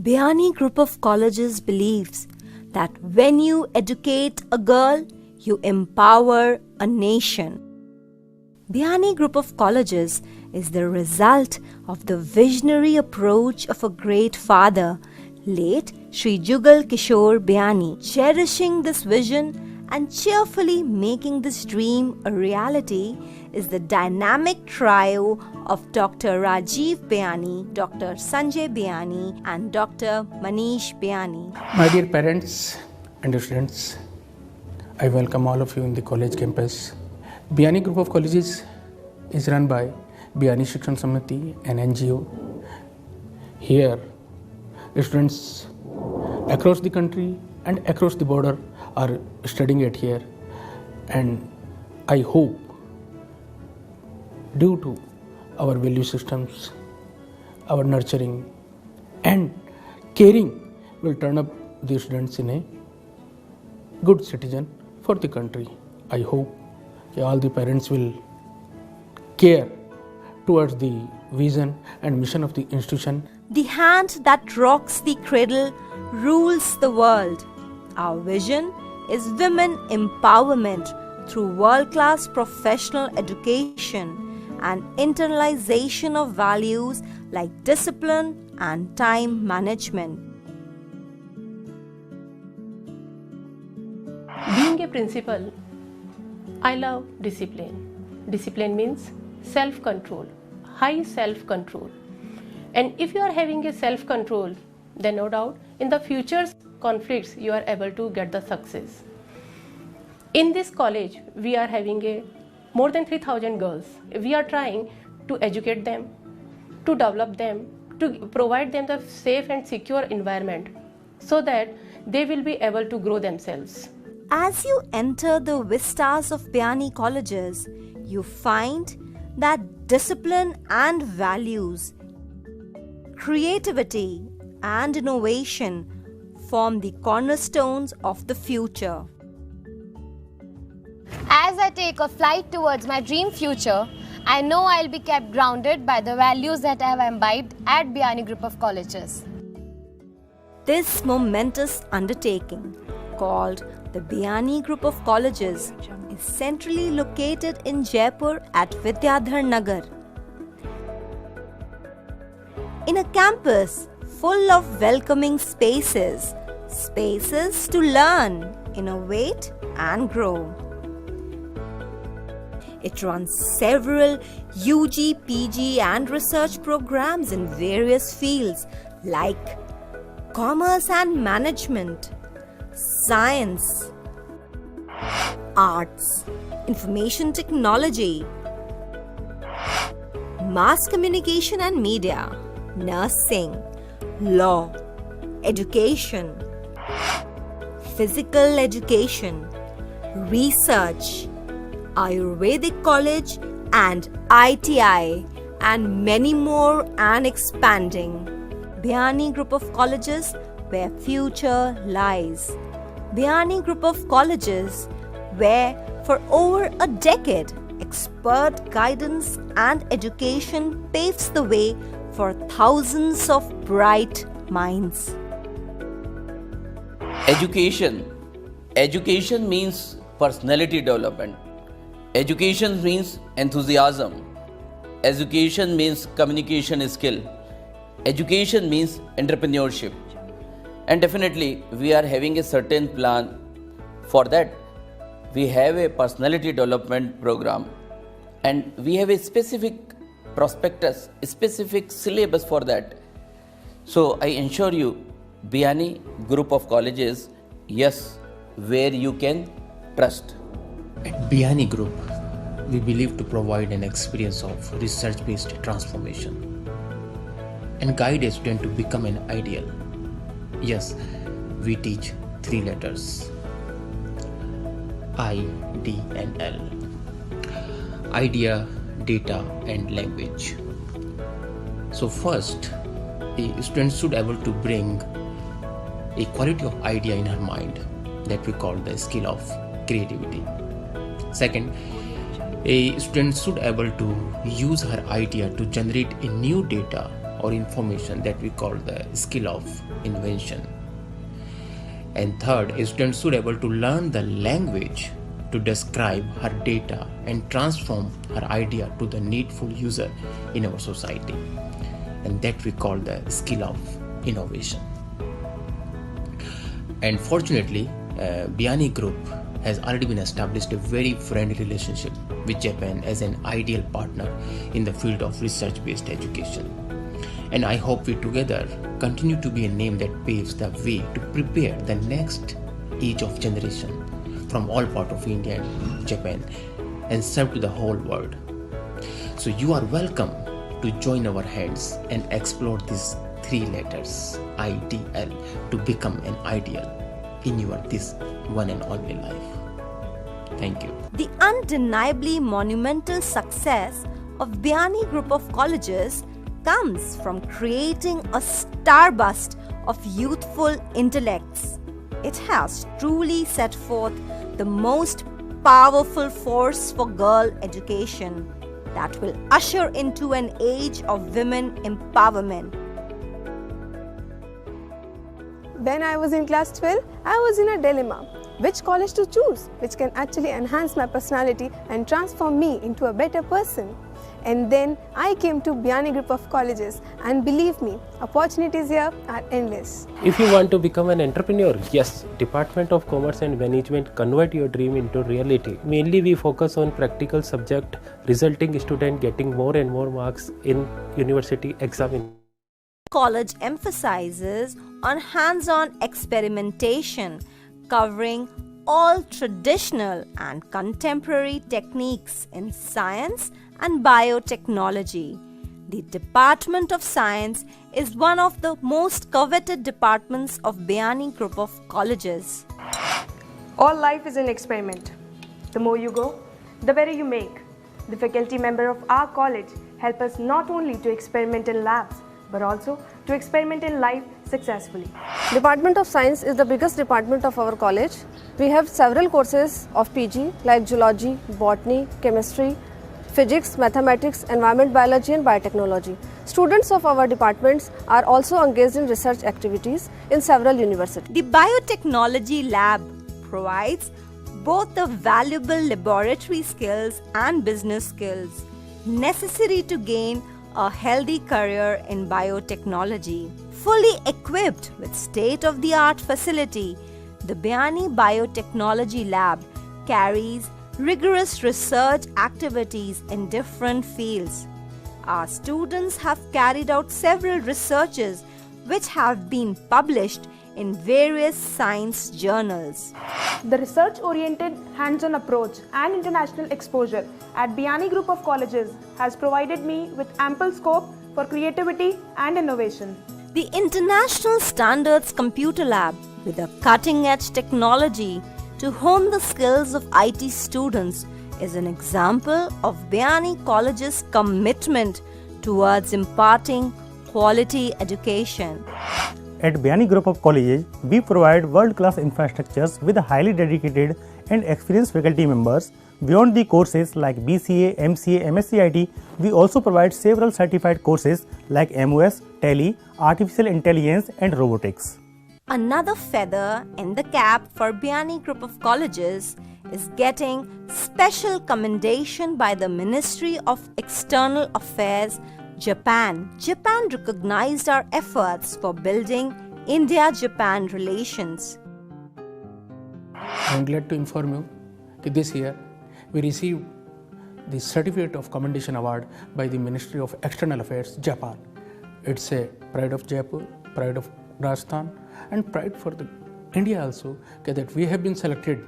Biani Group of Colleges believes that when you educate a girl, you empower a nation. Biani Group of Colleges is the result of the visionary approach of a great father, late Sri Jugal Kishore Biani, cherishing this vision and cheerfully making this dream a reality is the dynamic trio of Dr. Rajiv Biani, Dr. Sanjay Biani, and Dr. Manish Biani. My dear parents and students, I welcome all of you in the college campus. Biani Group of Colleges is run by Biani Shikshan Samiti, an NGO. Here, students across the country and across the border are studying it here, and I hope due to our value systems, our nurturing and caring will turn up the students in a good citizen for the country. I hope all the parents will care towards the vision and mission of the institution. The hand that rocks the cradle rules the world. Our vision is women empowerment through world-class professional education and internalization of values like discipline and time management. Being a principal, I love discipline. Discipline means self-control, high self-control. And if you are having a self-control, then no doubt in the future conflicts you are able to get the success. In this college, we are having more than 3,000 girls. We are trying to educate them, to develop them, to provide them the safe and secure environment so that they will be able to grow themselves. As you enter the vistas of BICON colleges, you find that discipline and values, creativity and innovation form the cornerstones of the future. As I take a flight towards my dream future, I know I'll be kept grounded by the values that I have imbibed at BICON Group of Colleges. This momentous undertaking, called the BICON Group of Colleges, is centrally located in Jaipur at Vidyadhar Nagar. In a campus full of welcoming spaces, spaces to learn, innovate and grow. It runs several UG, PG and research programs in various fields like commerce and management, science, arts, information technology, mass communication and media, nursing, law, education, physical education, research, Ayurvedic College and ITI, and many more, and expanding. BICON Group of Colleges, where future lies. BICON Group of Colleges, where for over a decade, expert guidance and education paves the way for thousands of bright minds. Education means personality development. Education means enthusiasm. Education means communication skill. Education means entrepreneurship. And definitely we are having a certain plan for that. We have a personality development program and we have a specific prospectus, a specific syllabus for that. So I assure you, BICON Group of Colleges, yes, where you can trust. At BICON Group, we believe to provide an experience of research-based transformation and guide a student to become an ideal. Yes, we teach 3 letters: I, D and L. Idea, data and language. So first, a student should be able to bring a quality of idea in her mind that we call the skill of creativity. Second, a student should be able to use her idea to generate a new data or information that we call the skill of invention. And third, a student should be able to learn the language to describe her data and transform her idea to the needful user in our society. And that we call the skill of innovation. And fortunately, BICON Group has already been established a very friendly relationship with Japan as an ideal partner in the field of research-based education. And I hope we together continue to be a name that paves the way to prepare the next age of generation from all parts of India and Japan and serve to the whole world. So you are welcome to join our hands and explore these 3 letters, IDL, to become an ideal in your this one and only life. Thank you. The undeniably monumental success of BICON Group of Colleges comes from creating a starburst of youthful intellects. It has truly set forth the most powerful force for girl education. that will usher into an age of women empowerment. When I was in class 12, I was in a dilemma. Which college to choose, which can actually enhance my personality and transform me into a better person. And then I came to BICON group of colleges, and believe me, opportunities here are endless. If you want to become an entrepreneur, yes, Department of Commerce and Management convert your dream into reality. Mainly we focus on practical subject, resulting student getting more and more marks in university exam. College emphasizes on hands-on experimentation, covering all traditional and contemporary techniques in science and biotechnology. The Department of Science is one of the most coveted departments of BICON group of colleges. All life is an experiment. The more you go, the better you make. The faculty member of our college help us not only to experiment in labs, but also to experiment in life successfully. Department of Science is the biggest department of our college. We have several courses of PG like Zoology, Botany, Chemistry, Physics, Mathematics, Environment Biology and Biotechnology. Students of our departments are also engaged in research activities in several universities. The Biotechnology Lab provides both the valuable laboratory skills and business skills necessary to gain a healthy career in biotechnology. Fully equipped with state-of-the-art facility, the BICON Biotechnology Lab carries rigorous research activities in different fields. Our students have carried out several researches which have been published in various science journals. The research-oriented hands-on approach and international exposure at BICON group of colleges has provided me with ample scope for creativity and innovation. The International Standards Computer Lab, with a cutting-edge technology to hone the skills of IT students, is an example of BICON College's commitment towards imparting quality education. At BICON Group of Colleges, we provide world-class infrastructures with highly dedicated and experienced faculty members. Beyond the courses like BCA, MCA, MSc IT, we also provide several certified courses like MOS, Tele, Artificial Intelligence and Robotics. Another feather in the cap for BICON Group of Colleges is getting special commendation by the Ministry of External Affairs, Japan. Japan recognized our efforts for building India-Japan relations. I am glad to inform you that this year we received the Certificate of Commendation Award by the Ministry of External Affairs, Japan. It's a pride of Jaipur, pride of Rajasthan and pride for the India also, that we have been selected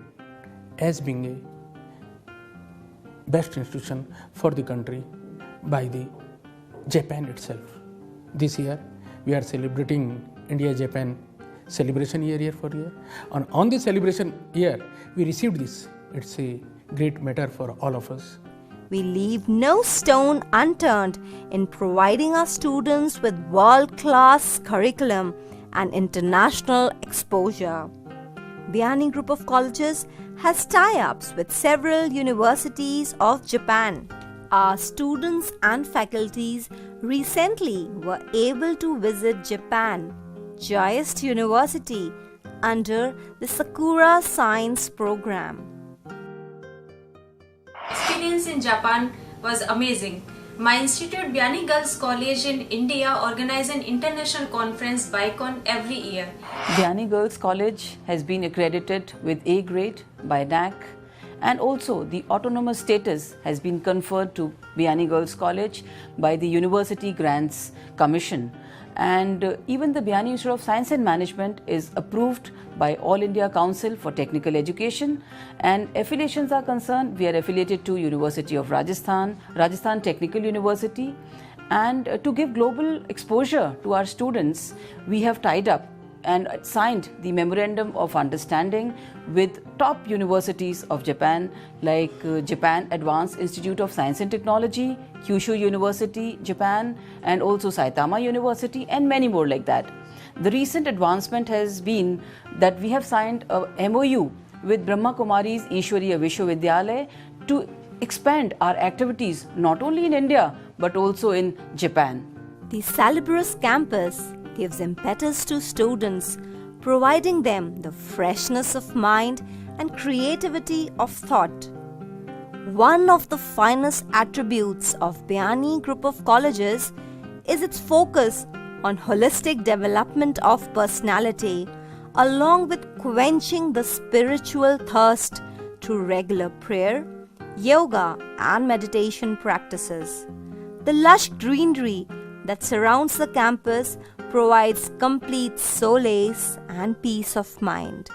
as being a best institution for the country by the Japan itself. This year we are celebrating India-Japan celebration year for year, and on this celebration year we received this. It's a great matter for all of us. We leave no stone unturned in providing our students with world-class curriculum and international exposure. BICON Group of Colleges has tie-ups with several universities of Japan. Our students and faculties recently were able to visit Japan, Joyce University, under the Sakura Science Program. Experience in Japan was amazing. My institute, BICON Girls College in India, organizes an international conference BICON every year. BICON Girls College has been accredited with A grade by NAC, and also the autonomous status has been conferred to BICON Girls College by the University Grants Commission. And even the BICON Institute of Science and Management is approved by All India Council for Technical Education, and affiliations are concerned, we are affiliated to University of Rajasthan, Rajasthan Technical University, and to give global exposure to our students, we have tied up and signed the Memorandum of Understanding with top universities of Japan like Japan Advanced Institute of Science and Technology, Kyushu University, Japan, and also Saitama University, and many more like that. The recent advancement has been that we have signed a MOU with Brahma Kumari's Ishwariya Vishwavidyalaya to expand our activities not only in India but also in Japan. The Salubris campus gives impetus to students, providing them the freshness of mind and creativity of thought. One of the finest attributes of BICON Group of Colleges is its focus on holistic development of personality, along with quenching the spiritual thirst through regular prayer, yoga, and meditation practices. The lush greenery that surrounds the campus provides complete solace and peace of mind.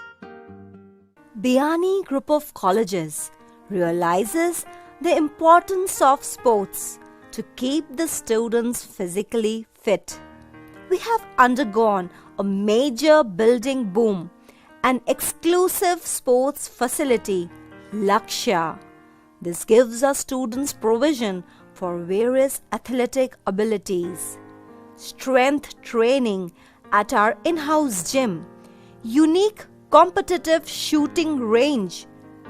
BICON Group of Colleges realizes the importance of sports to keep the students physically fit. We have undergone a major building boom, an exclusive sports facility, Lakshya. This gives our students provision for various athletic abilities, strength training at our in-house gym, unique competitive shooting range,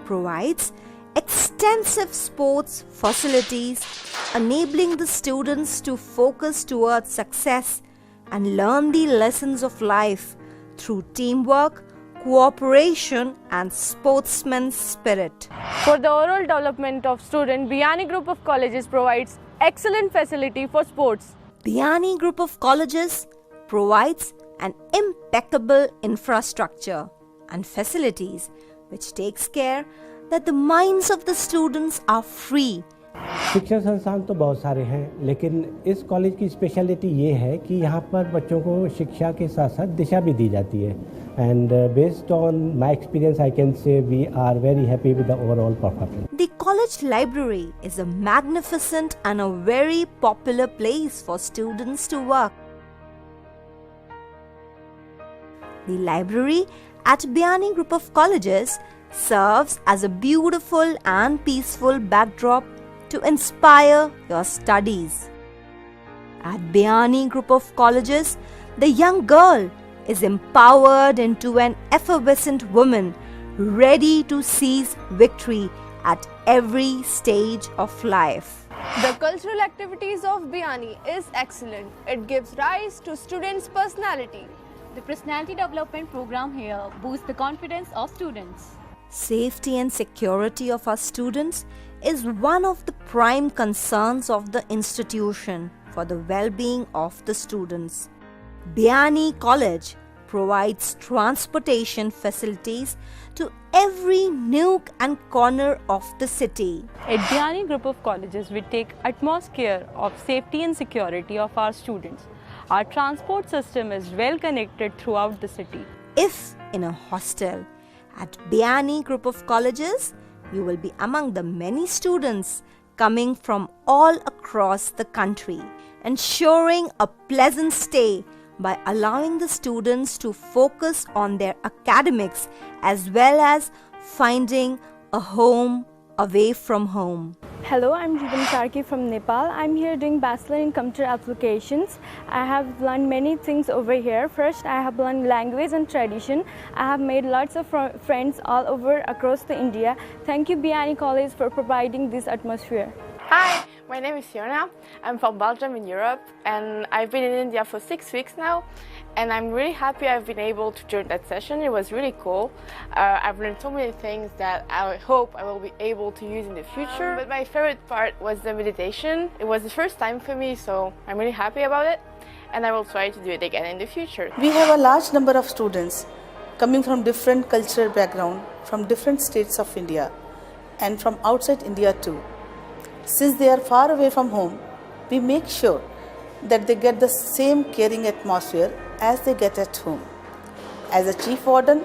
provides extensive sports facilities enabling the students to focus towards success and learn the lessons of life through teamwork, cooperation and sportsman's spirit. For the overall development of students, BICON Group of Colleges provides excellent facility for sports. BICON Group of Colleges provides an impeccable infrastructure and facilities which takes care that the minds of the students are free. शिक्षण संस्थान तो बहुत सारे हैं, लेकिन इस college की speciality ये है कि यहाँ पर बच्चों को शिक्षा के साथ साथ दिशा भी दी जाती है. And based on my experience, I can say we are very happy with the overall performance. The college library is a magnificent and a very popular place for students to work. The library at BICON Group of Colleges serves as a beautiful and peaceful backdrop to inspire your studies. At BICON Group of Colleges, the young girl is empowered into an effervescent woman ready to seize victory at every stage of life. The cultural activities of BICON is excellent. It gives rise to students' personality. The personality development program here boosts the confidence of students. Safety and security of our students is one of the prime concerns of the institution for the well-being of the students. BICON College provides transportation facilities to every nook and corner of the city. At BICON Group of Colleges, we take utmost care of safety and security of our students. Our transport system is well connected throughout the city. If in a hostel at BICON Group of Colleges, you will be among the many students coming from all across the country, ensuring a pleasant stay by allowing the students to focus on their academics as well as finding a home away from home. Hello, I'm Jivan Karki from Nepal. I'm here doing Bachelor in Computer Applications. I have learned many things over here. First, I have learned language and tradition. I have made lots of friends all over across the India. Thank you, BICON College, for providing this atmosphere. Hi, my name is Fiona. I'm from Belgium in Europe, and I've been in India for 6 weeks now. And I'm really happy I've been able to join that session. It was really cool. I've learned so many things that I hope I will be able to use in the future. But my favorite part was the meditation. It was the first time for me, so I'm really happy about it. And I will try to do it again in the future. We have a large number of students coming from different cultural background, from different states of India, and from outside India too. Since they are far away from home, we make sure that they get the same caring atmosphere as they get at home. As a chief warden,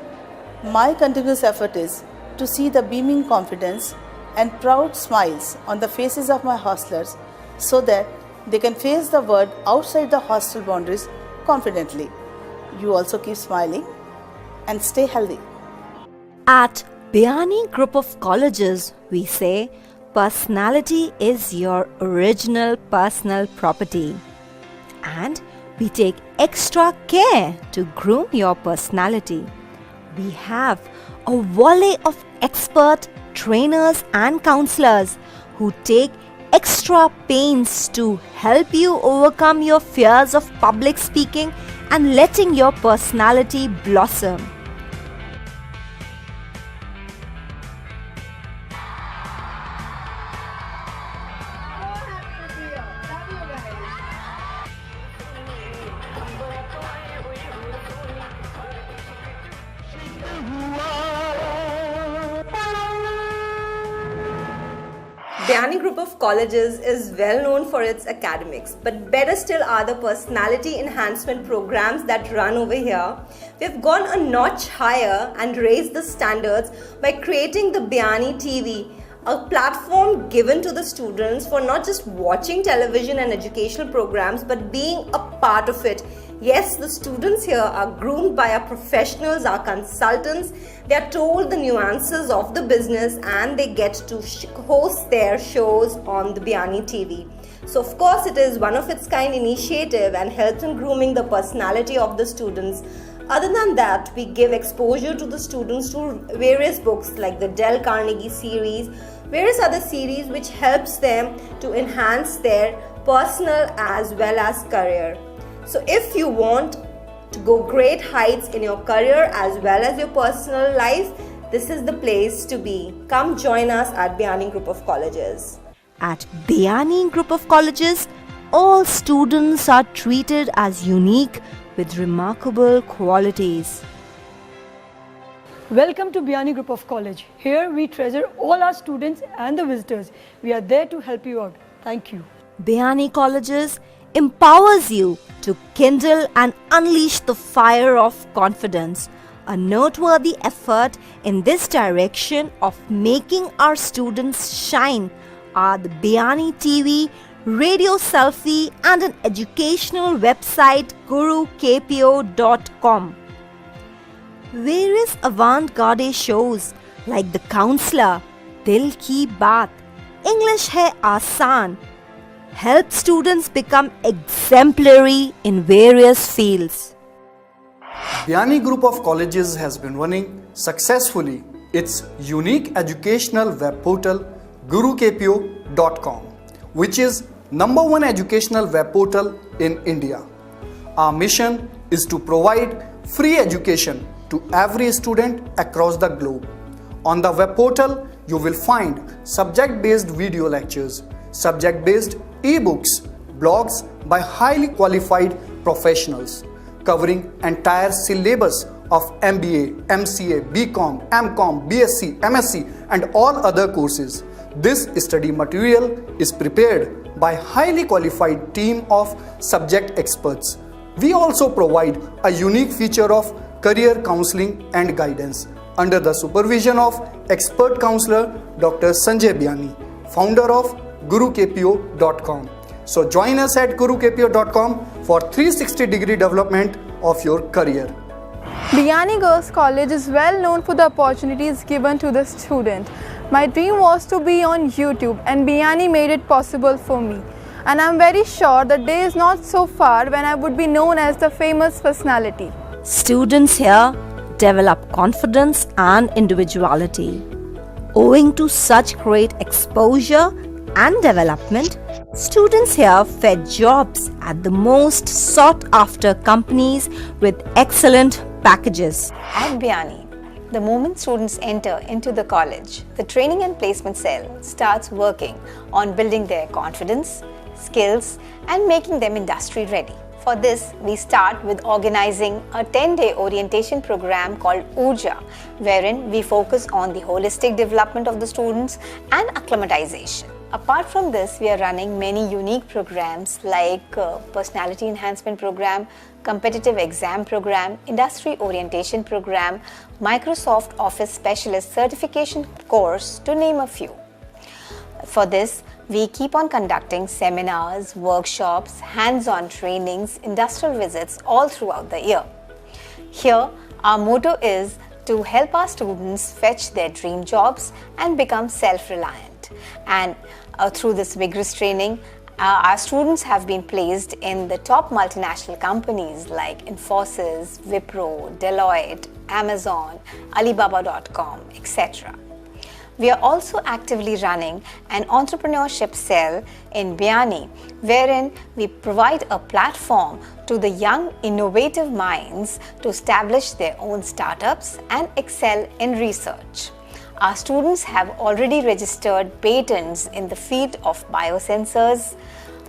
my continuous effort is to see the beaming confidence and proud smiles on the faces of my hostelers so that they can face the world outside the hostel boundaries confidently. You also keep smiling and stay healthy. At BICON Group of Colleges, we say personality is your original personal property. And we take extra care to groom your personality. We have a volley of expert trainers and counselors who take extra pains to help you overcome your fears of public speaking and letting your personality blossom. BICON Group of Colleges is well known for its academics, but better still are the personality enhancement programs that run over here. We've gone a notch higher and raised the standards by creating the BICON TV, a platform given to the students for not just watching television and educational programs, but being a part of it. Yes, the students here are groomed by our professionals, our consultants. They are told the nuances of the business and they get to host their shows on the BICON TV. So of course it is one of its kind initiative and helps in grooming the personality of the students. Other than that, we give exposure to the students to various books like the Dale Carnegie series, various other series which helps them to enhance their personal as well as career. So if you want to go great heights in your career as well as your personal life, this is the place to be. Come join us at BICON Group of Colleges. At BICON Group of Colleges, all students are treated as unique with remarkable qualities. Welcome to BICON Group of College. Here we treasure all our students and the visitors. We are there to help you out. Thank you. BICON Colleges empowers you to kindle and unleash the fire of confidence. A noteworthy effort in this direction of making our students shine are the BICON TV, radio selfie and an educational website gurukpo.com. Various avant-garde shows like The Counselor, Dil Ki Baat, English Hai Aasan help students become exemplary in various fields. BICON Group of Colleges has been running successfully its unique educational web portal gurukpo.com, which is #1 educational web portal in India. Our mission is to provide free education to every student across the globe. On the web portal, you will find subject-based video lectures, subject-based e-books, blogs by highly qualified professionals covering entire syllabus of MBA, MCA, BCom, MCom, BSc, MSc and all other courses. This study material is prepared by highly qualified team of subject experts. We also provide a unique feature of career counseling and guidance under the supervision of expert counselor Dr. Sanjay Biani, founder of gurukpo.com. So join us at gurukpo.com for 360-degree development of your career. BICON Girls College is well known for the opportunities given to the student. My dream was to be on YouTube and BICON made it possible for me. And I'm very sure the day is not so far when I would be known as the famous personality. Students here develop confidence and individuality. Owing to such great exposure and development, students here fed jobs at the most sought after companies with excellent packages. At BICON, the moment students enter into the college, the training and placement cell starts working on building their confidence, skills and making them industry ready. For this, we start with organizing a 10-day orientation program called Urja, wherein we focus on the holistic development of the students and acclimatization. Apart from this, we are running many unique programs like Personality Enhancement Program, Competitive Exam Program, Industry Orientation Program, Microsoft Office Specialist Certification Course, to name a few. For this, we keep on conducting seminars, workshops, hands-on trainings, industrial visits all throughout the year. Here, our motto is to help our students fetch their dream jobs and become self-reliant. And through this vigorous training, our students have been placed in the top multinational companies like Infosys, Wipro, Deloitte, Amazon, Alibaba.com, etc. We are also actively running an entrepreneurship cell in BIANI, wherein we provide a platform to the young innovative minds to establish their own startups and excel in research. Our students have already registered patents in the field of biosensors,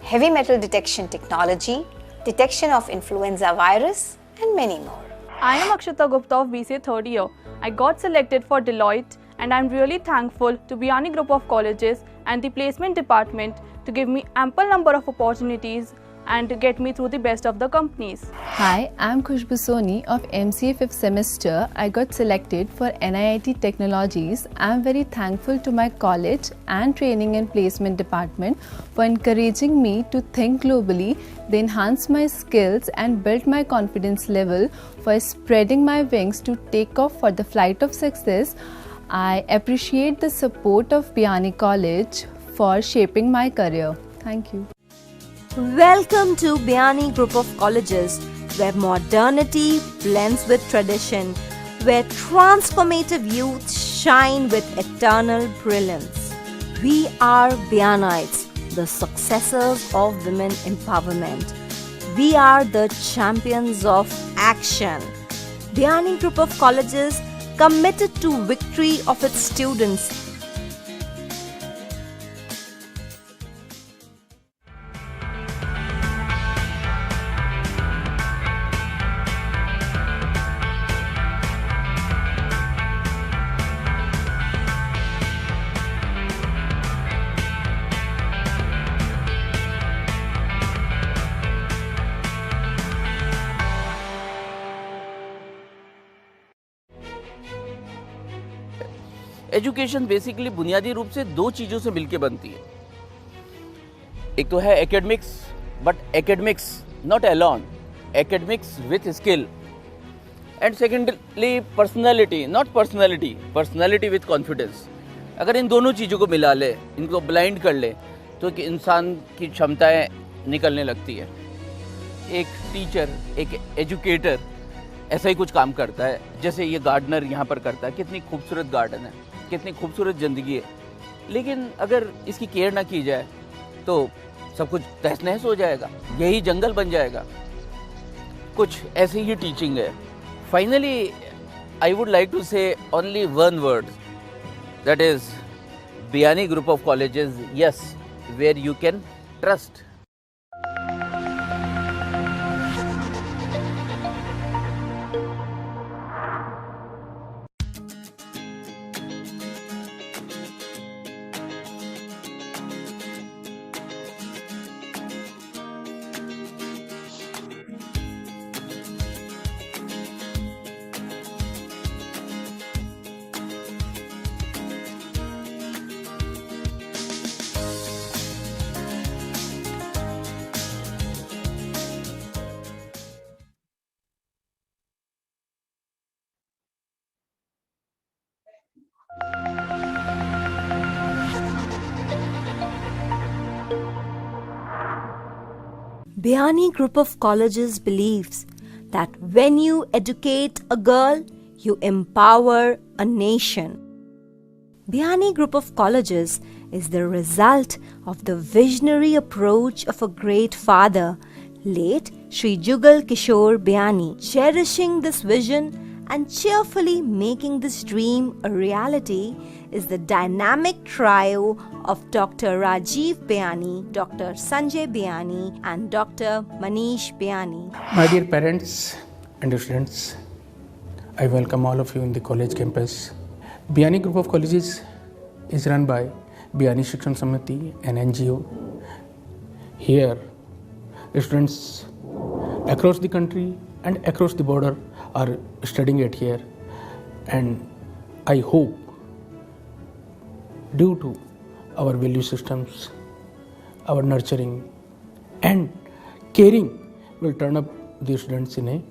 heavy metal detection technology, detection of influenza virus, and many more. I am Akshita Gupta of BCA third year. I got selected for Deloitte and I am really thankful to BIANI Group of Colleges and the Placement Department to give me ample number of opportunities and to get me through the best of the companies. Hi, I'm Khushbu Soni of MCA 5th semester. I got selected for NIIT Technologies. I'm very thankful to my college and Training and Placement Department for encouraging me to think globally, they enhance my skills and build my confidence level for spreading my wings to take off for the flight of success. I appreciate the support of BIANI College for shaping my career. Thank you. Welcome to BIANI Group of Colleges, where modernity blends with tradition, where transformative youth shine with eternal brilliance. We are BIANites, the successors of women empowerment. We are the champions of action. BIANI Group of Colleges committed to victory of its students. Education basically बुनियादी रूप से दो चीज़ों से मिलके बनती है. एक तो है academics, but academics not alone, academics with skill. And secondly personality, not personality, personality with confidence. अगर इन दोनों चीज़ों को मिला ले, इनको ब्लाइंड कर ले, तो कि इंसान की क्षमताएं निकलने लगती है. एक टीचर, एक एजुकेटर ऐसा ही कुछ काम करता है, जैसे ये गार्डनर यहाँ पर करता है. कितनी खूबसूरत गार्डन है, कितनी खूबसूरत ज़िंदगी है, लेकिन अगर इसकी केयर ना की जाए तो सब कुछ तहस नहस हो जाएगा, यही जंगल बन जाएगा. कुछ ऐसी ही टीचिंग है. Finally I would like to say only one word, that is BIANI Group of Colleges, yes, where you can trust. BIANI Group of Colleges believes that when you educate a girl, you empower a nation. BIANI Group of Colleges is the result of the visionary approach of a great father, late Sri Jugal Kishore BIANI, cherishing this vision and cheerfully making this dream a reality is the dynamic trio of Dr. Rajiv BIANI, Dr. Sanjay BIANI and Dr. Manish BIANI. My dear parents and students, I welcome all of you in the college campus. BIANI Group of Colleges is run by BIANI Shikshan Samiti, an NGO. Here, students across the country and across the border are studying it here, and I hope due to our value systems, our nurturing and caring will turn up the students in a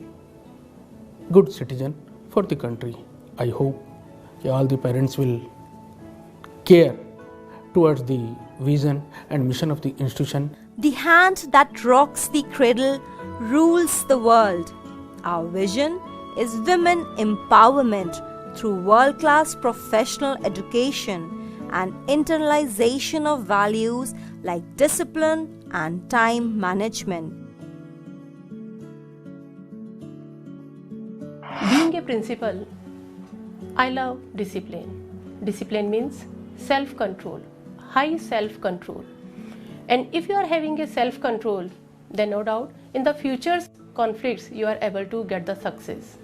good citizen for the country. I hope all the parents will care towards the vision and mission of the institution. The hand that rocks the cradle rules the world. Our vision is women empowerment, through world-class professional education and internalization of values like discipline and time management. Being a principal, I love discipline. Discipline means self-control, high self-control. And if you are having a self-control, then no doubt in the future conflicts you are able to get the success.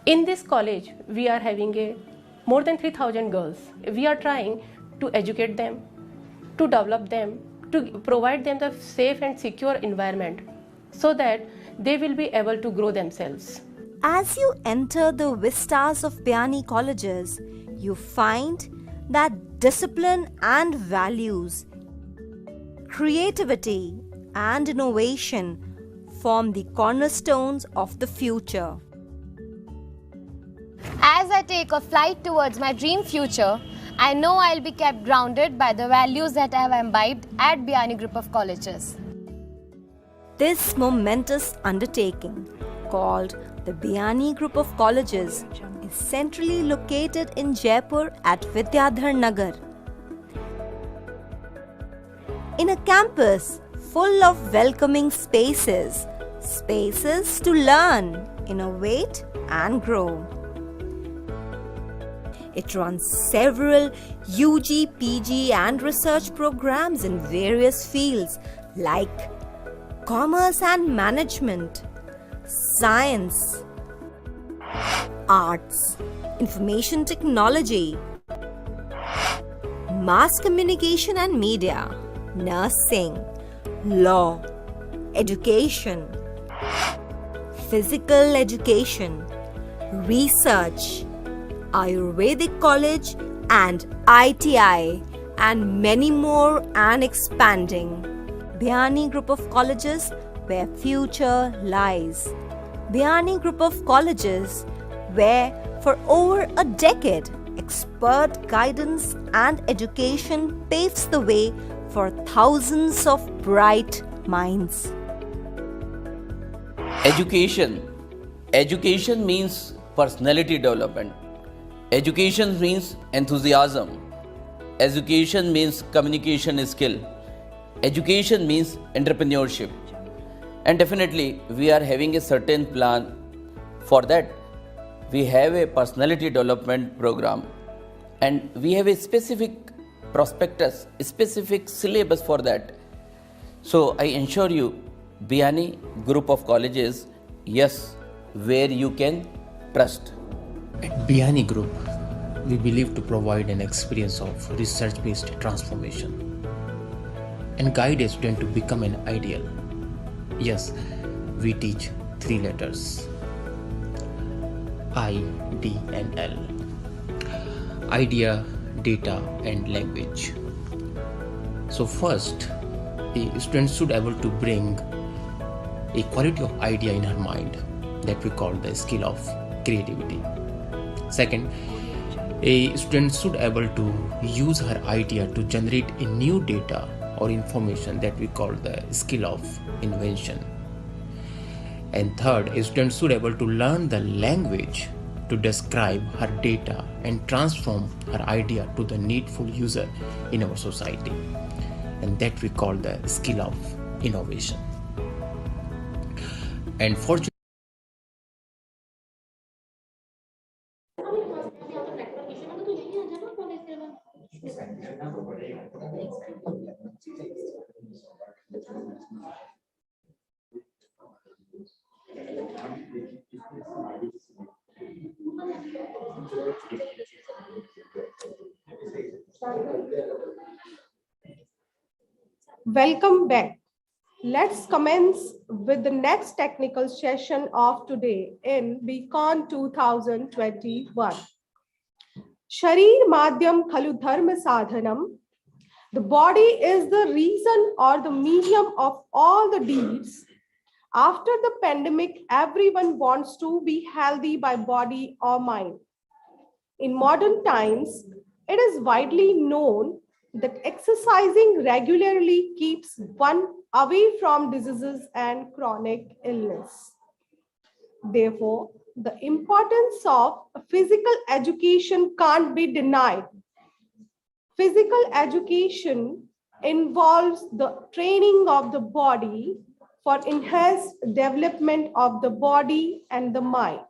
In this college, we are having more than 3,000 girls. We are trying to educate them, to develop them, to provide them the safe and secure environment so that they will be able to grow themselves. As you enter the vistas of BICON colleges, you find that discipline and values, creativity and innovation form the cornerstones of the future. As I take a flight towards my dream future, I know I'll be kept grounded by the values that I have imbibed at BICON Group of Colleges. This momentous undertaking, called the BICON Group of Colleges, is centrally located in Jaipur at Vidyadhar Nagar. In a campus full of welcoming spaces, spaces to learn, innovate and grow. It runs several UG, PG and research programs in various fields like commerce and management, science, arts, information technology, mass communication and media, nursing, law, education, physical education, research, Ayurvedic College and ITI, and many more, and expanding. BICON Group of Colleges, where future lies. BICON Group of Colleges, where for over a decade, expert guidance and education paves the way for thousands of bright minds. Education means personality development. Education means enthusiasm. Education means communication skill. Education means entrepreneurship. And definitely we are having a certain plan. For that, we have a personality development program and we have a specific prospectus, a specific syllabus for that. So I ensure you, BICON Group of Colleges, yes, where you can trust. At BICON Group, we believe to provide an experience of research-based transformation and guide a student to become an ideal. Yes, we teach 3 letters: I, D and L. Idea, data and language. So first, a student should able to bring a quality of idea in her mind that we call the skill of creativity. Second, a student should able to use her idea to generate a new data or information that we call the skill of invention. And third, a student should able to learn the language to describe her data and transform her idea to the needful user in our society. And that we call the skill of innovation. And fortunately, Welcome back. Let's commence with the next technical session of today in BICON 2021. Sharir Madhyam Khalu Dharma Sadhanam. The body is the reason or the medium of all the deeds. After the pandemic, everyone wants to be healthy by body or mind. In modern times, it is widely known that exercising regularly keeps one away from diseases and chronic illness. Therefore, the importance of physical education can't be denied. Physical education involves the training of the body for enhanced development of the body and the mind.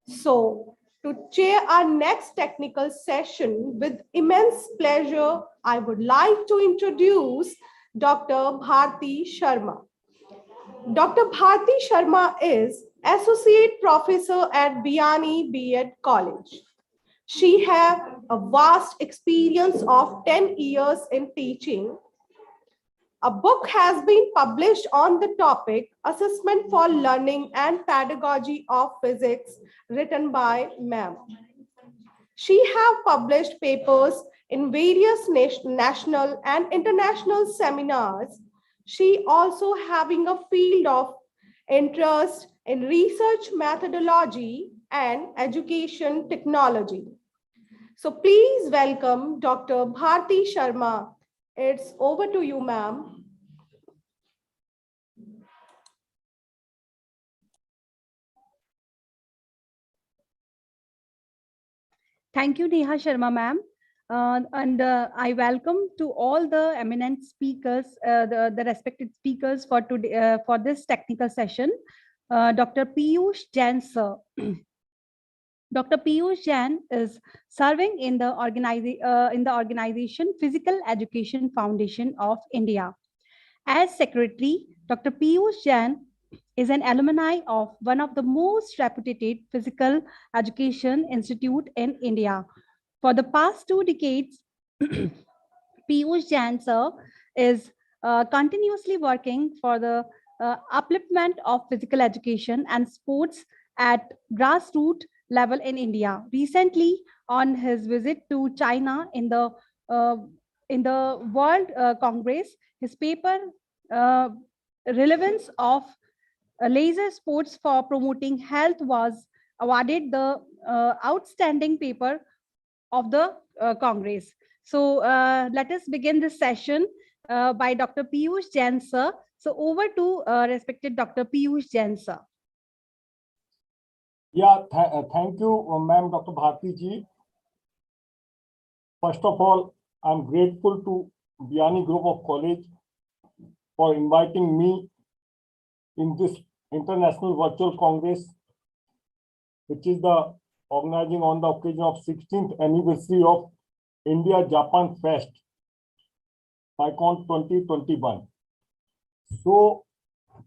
So, to chair our next technical session with immense pleasure, I would like to introduce Dr. Bharti Sharma. Dr. Bharti Sharma is Associate Professor at Biani B.Ed College. She has a vast experience of 10 years in teaching. A book has been published on the topic Assessment for Learning and Pedagogy of Physics, written by ma'am. She has published papers in various national and international seminars. She also having a field of interest in research methodology and education technology. So please welcome Dr. Bharti Sharma. It's over to you, ma'am. Thank you, Neha Sharma, ma'am. I welcome to all the eminent speakers, the respected speakers for today for this technical session. Dr. Piyush Jain, sir. Dr. Piyush Jain is serving in the organization Physical Education Foundation of India. As secretary, Dr. Piyush Jain is an alumni of one of the most reputed physical education institute in India. For the past 2 decades, Piyush Jain sir is continuously working for the upliftment of physical education and sports at grassroots level in India. Recently, on his visit to China in the World Congress, his paper relevance of laser sports for promoting health was awarded the outstanding paper of the Congress. So let us begin this session by Dr. Piyush Jain sir. So over to respected Dr. Piyush Jain sir. Yeah, thank you, ma'am, Dr. Bharti ji. First of all, I'm grateful to Biani Group of College for inviting me in this International Virtual Congress, which is the organizing on the occasion of 16th anniversary of India-Japan Fest, BICON 2021. So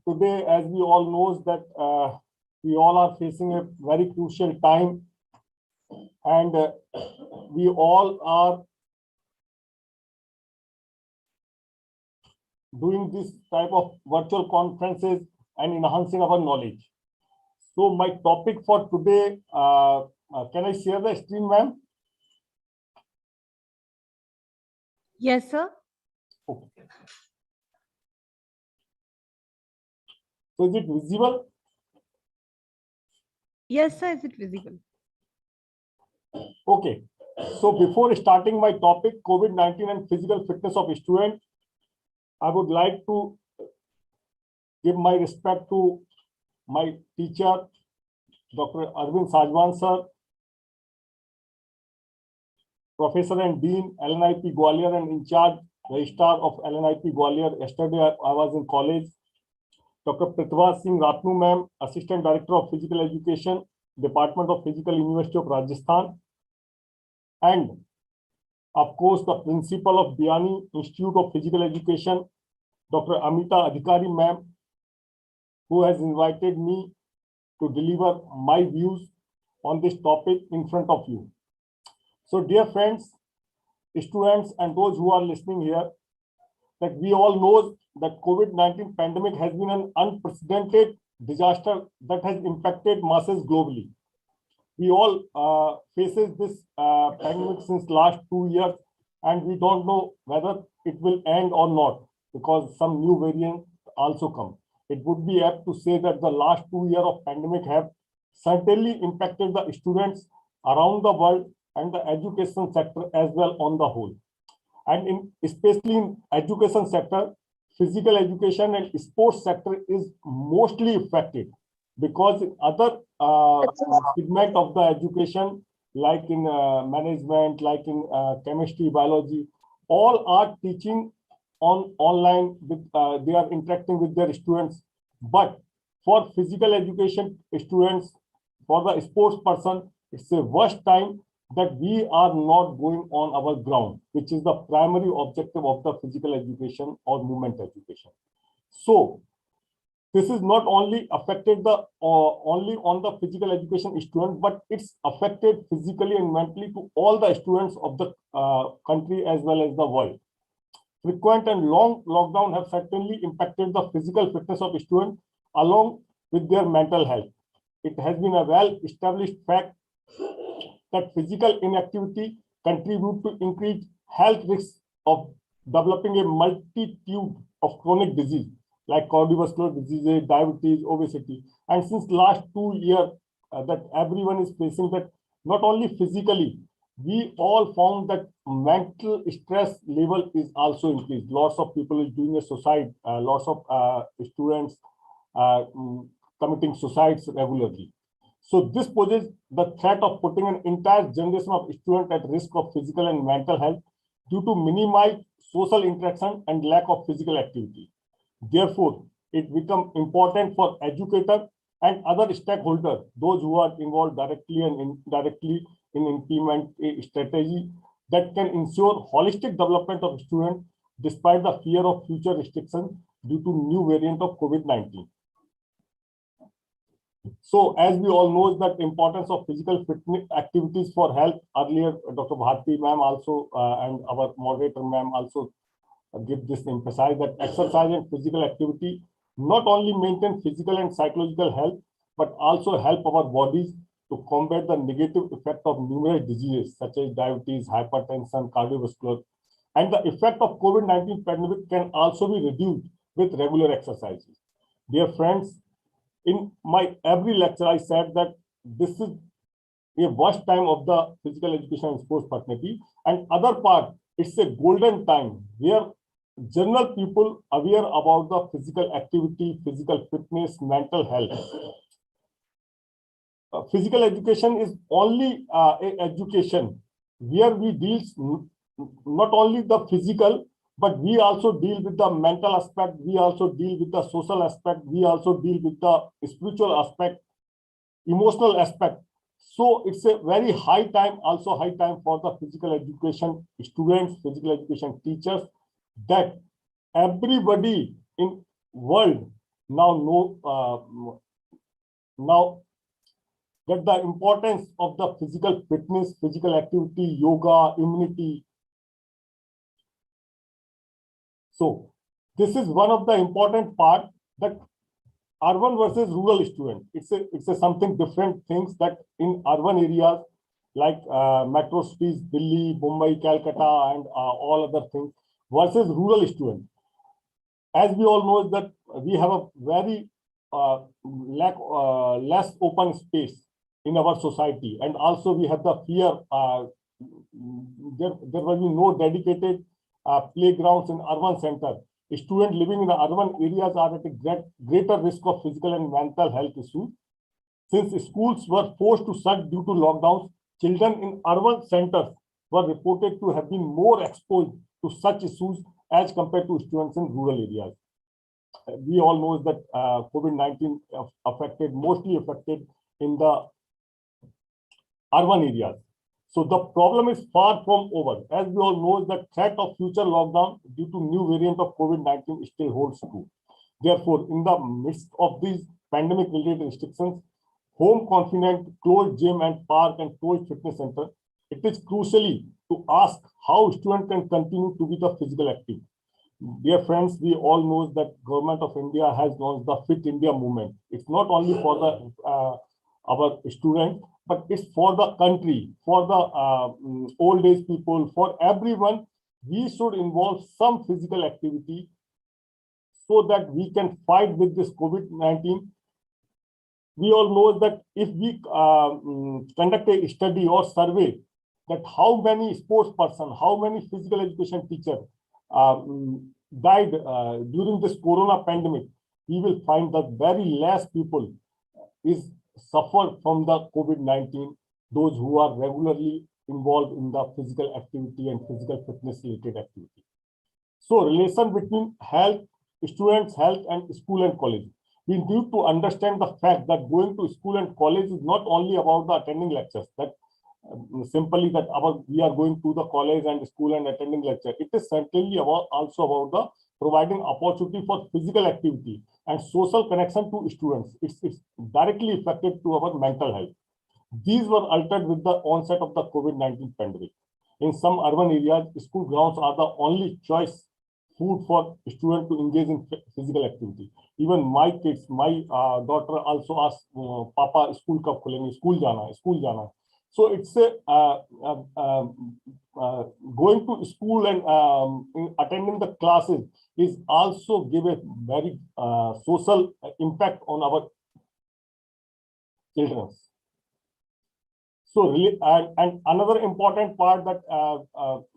today, as we all know, that we all are facing a very crucial time, and we all are doing this type of virtual conferences and enhancing our knowledge. So my topic for today, can I share the screen, ma'am? Yes, sir. Okay. So is it visible? Yes, sir. Is it visible? Okay. So before starting my topic, COVID-19 and physical fitness of students, I would like to give my respect to my teacher, Dr. Arvind Sajwan sir, Professor and Dean, LNIP Gwalior and in charge Registrar of LNIP Gwalior. Yesterday I was in college. Dr. Pritva Singh Ratnu ma'am, Assistant Director of Physical Education, Department of Physical University of Rajasthan. And of course, the Principal of Biani Institute of Physical Education, Dr. Amita Adhikari ma'am, who has invited me to deliver my views on this topic in front of you. So dear friends, students and those who are listening here, that we all know that COVID-19 pandemic has been an unprecedented disaster that has impacted masses globally. We all faces this pandemic since last 2 years, and we don't know whether it will end or not, because some new variants also come. It would be apt to say that the last 2 years of pandemic have certainly impacted the students around the world and the education sector as well on the whole. And especially in education sector, physical education and sports sector is mostly affected because in other segment of the education, like in management, like in chemistry, biology, all are teaching on online with they are interacting with their students. But for physical education students, for the sports person, it's a worst time that we are not going on our ground, which is the primary objective of the physical education or movement education. So this is not only affected the only on the physical education students, but it's affected physically and mentally to all the students of the country as well as the world. Frequent and long lockdown have certainly impacted the physical fitness of students along with their mental health. It has been a well-established fact that physical inactivity contribute to increased health risks of developing a multitude of chronic disease like cardiovascular diseases, diabetes, obesity. And since last 2 years that everyone is facing that, not only physically, we all found that mental stress level is also increased. Lots of people is doing a suicide, lots of students committing suicides regularly. So this poses the threat of putting an entire generation of students at risk of physical and mental health due to minimized social interaction and lack of physical activity. Therefore, it becomes important for educators and other stakeholders, those who are involved directly and indirectly in implement a strategy that can ensure holistic development of students despite the fear of future restrictions due to new variant of COVID-19. So, as we all know, that importance of physical fitness activities for health. Earlier, Dr. Bharti ma'am also and our moderator ma'am also give this emphasize that exercise and physical activity not only maintain physical and psychological health, but also help our bodies to combat the negative effect of numerous diseases such as diabetes, hypertension, cardiovascular, and the effect of COVID-19 pandemic can also be reduced with regular exercises. Dear friends, in my every lecture, I said that this is a worst time of the physical education and sports fraternity, and other part, it's a golden time where general people aware about the physical activity, physical fitness, mental health. Physical education is only a education where we deal not only the physical, but we also deal with the mental aspect, we also deal with the social aspect, we also deal with the spiritual aspect, emotional aspect. So it's a very high time, also high time for the physical education students, physical education teachers, that everybody in world now know now that the importance of the physical fitness, physical activity, yoga, immunity. So this is one of the important part, that urban versus rural student. It's a something different things, that in urban areas like metro cities, Delhi, Mumbai, Calcutta, and all other things, versus rural student. As we all know that we have a very less open space in our society, and also we have the fear. There will be no dedicated playgrounds in urban center. Students living in the urban areas are at a greater risk of physical and mental health issues. Since schools were forced to shut due to lockdowns, children in urban centers were reported to have been more exposed to such issues as compared to students in rural areas. We all know that COVID-19 mostly affected in the urban areas. So the problem is far from over. As we all know, the threat of future lockdown due to new variant of COVID-19 still holds true. Therefore, in the midst of these pandemic-related restrictions, home confinement, closed gym and park, and closed fitness center, it is crucially to ask how students can continue to be the physical active. Dear friends, we all know that Government of India has launched the Fit India movement. It's not only for the our students, but it's for the country, for the old age people, for everyone. We should involve some physical activity so that we can fight with this COVID-19. We all know that if we conduct a study or survey that how many sports person, how many physical education teacher died during this corona pandemic, we will find that very less people is suffered from the COVID-19, those who are regularly involved in the physical activity and physical fitness related activity. So relation between health, students' health and school and college. We need to understand the fact that going to school and college is not only about the attending lectures, that simply that we are going to the college and school and attending lecture. It is certainly also about the providing opportunity for physical activity and social connection to students. It's directly effective to our mental health. These were altered with the onset of the COVID-19 pandemic. In some urban areas, school grounds are the only choice food for students to engage in physical activity. Even my kids, my daughter also asks, Papa, school kab khulenge? School jana, school jana. So it's going to school and attending the classes is also give a very social impact on our children. So really, and another important part that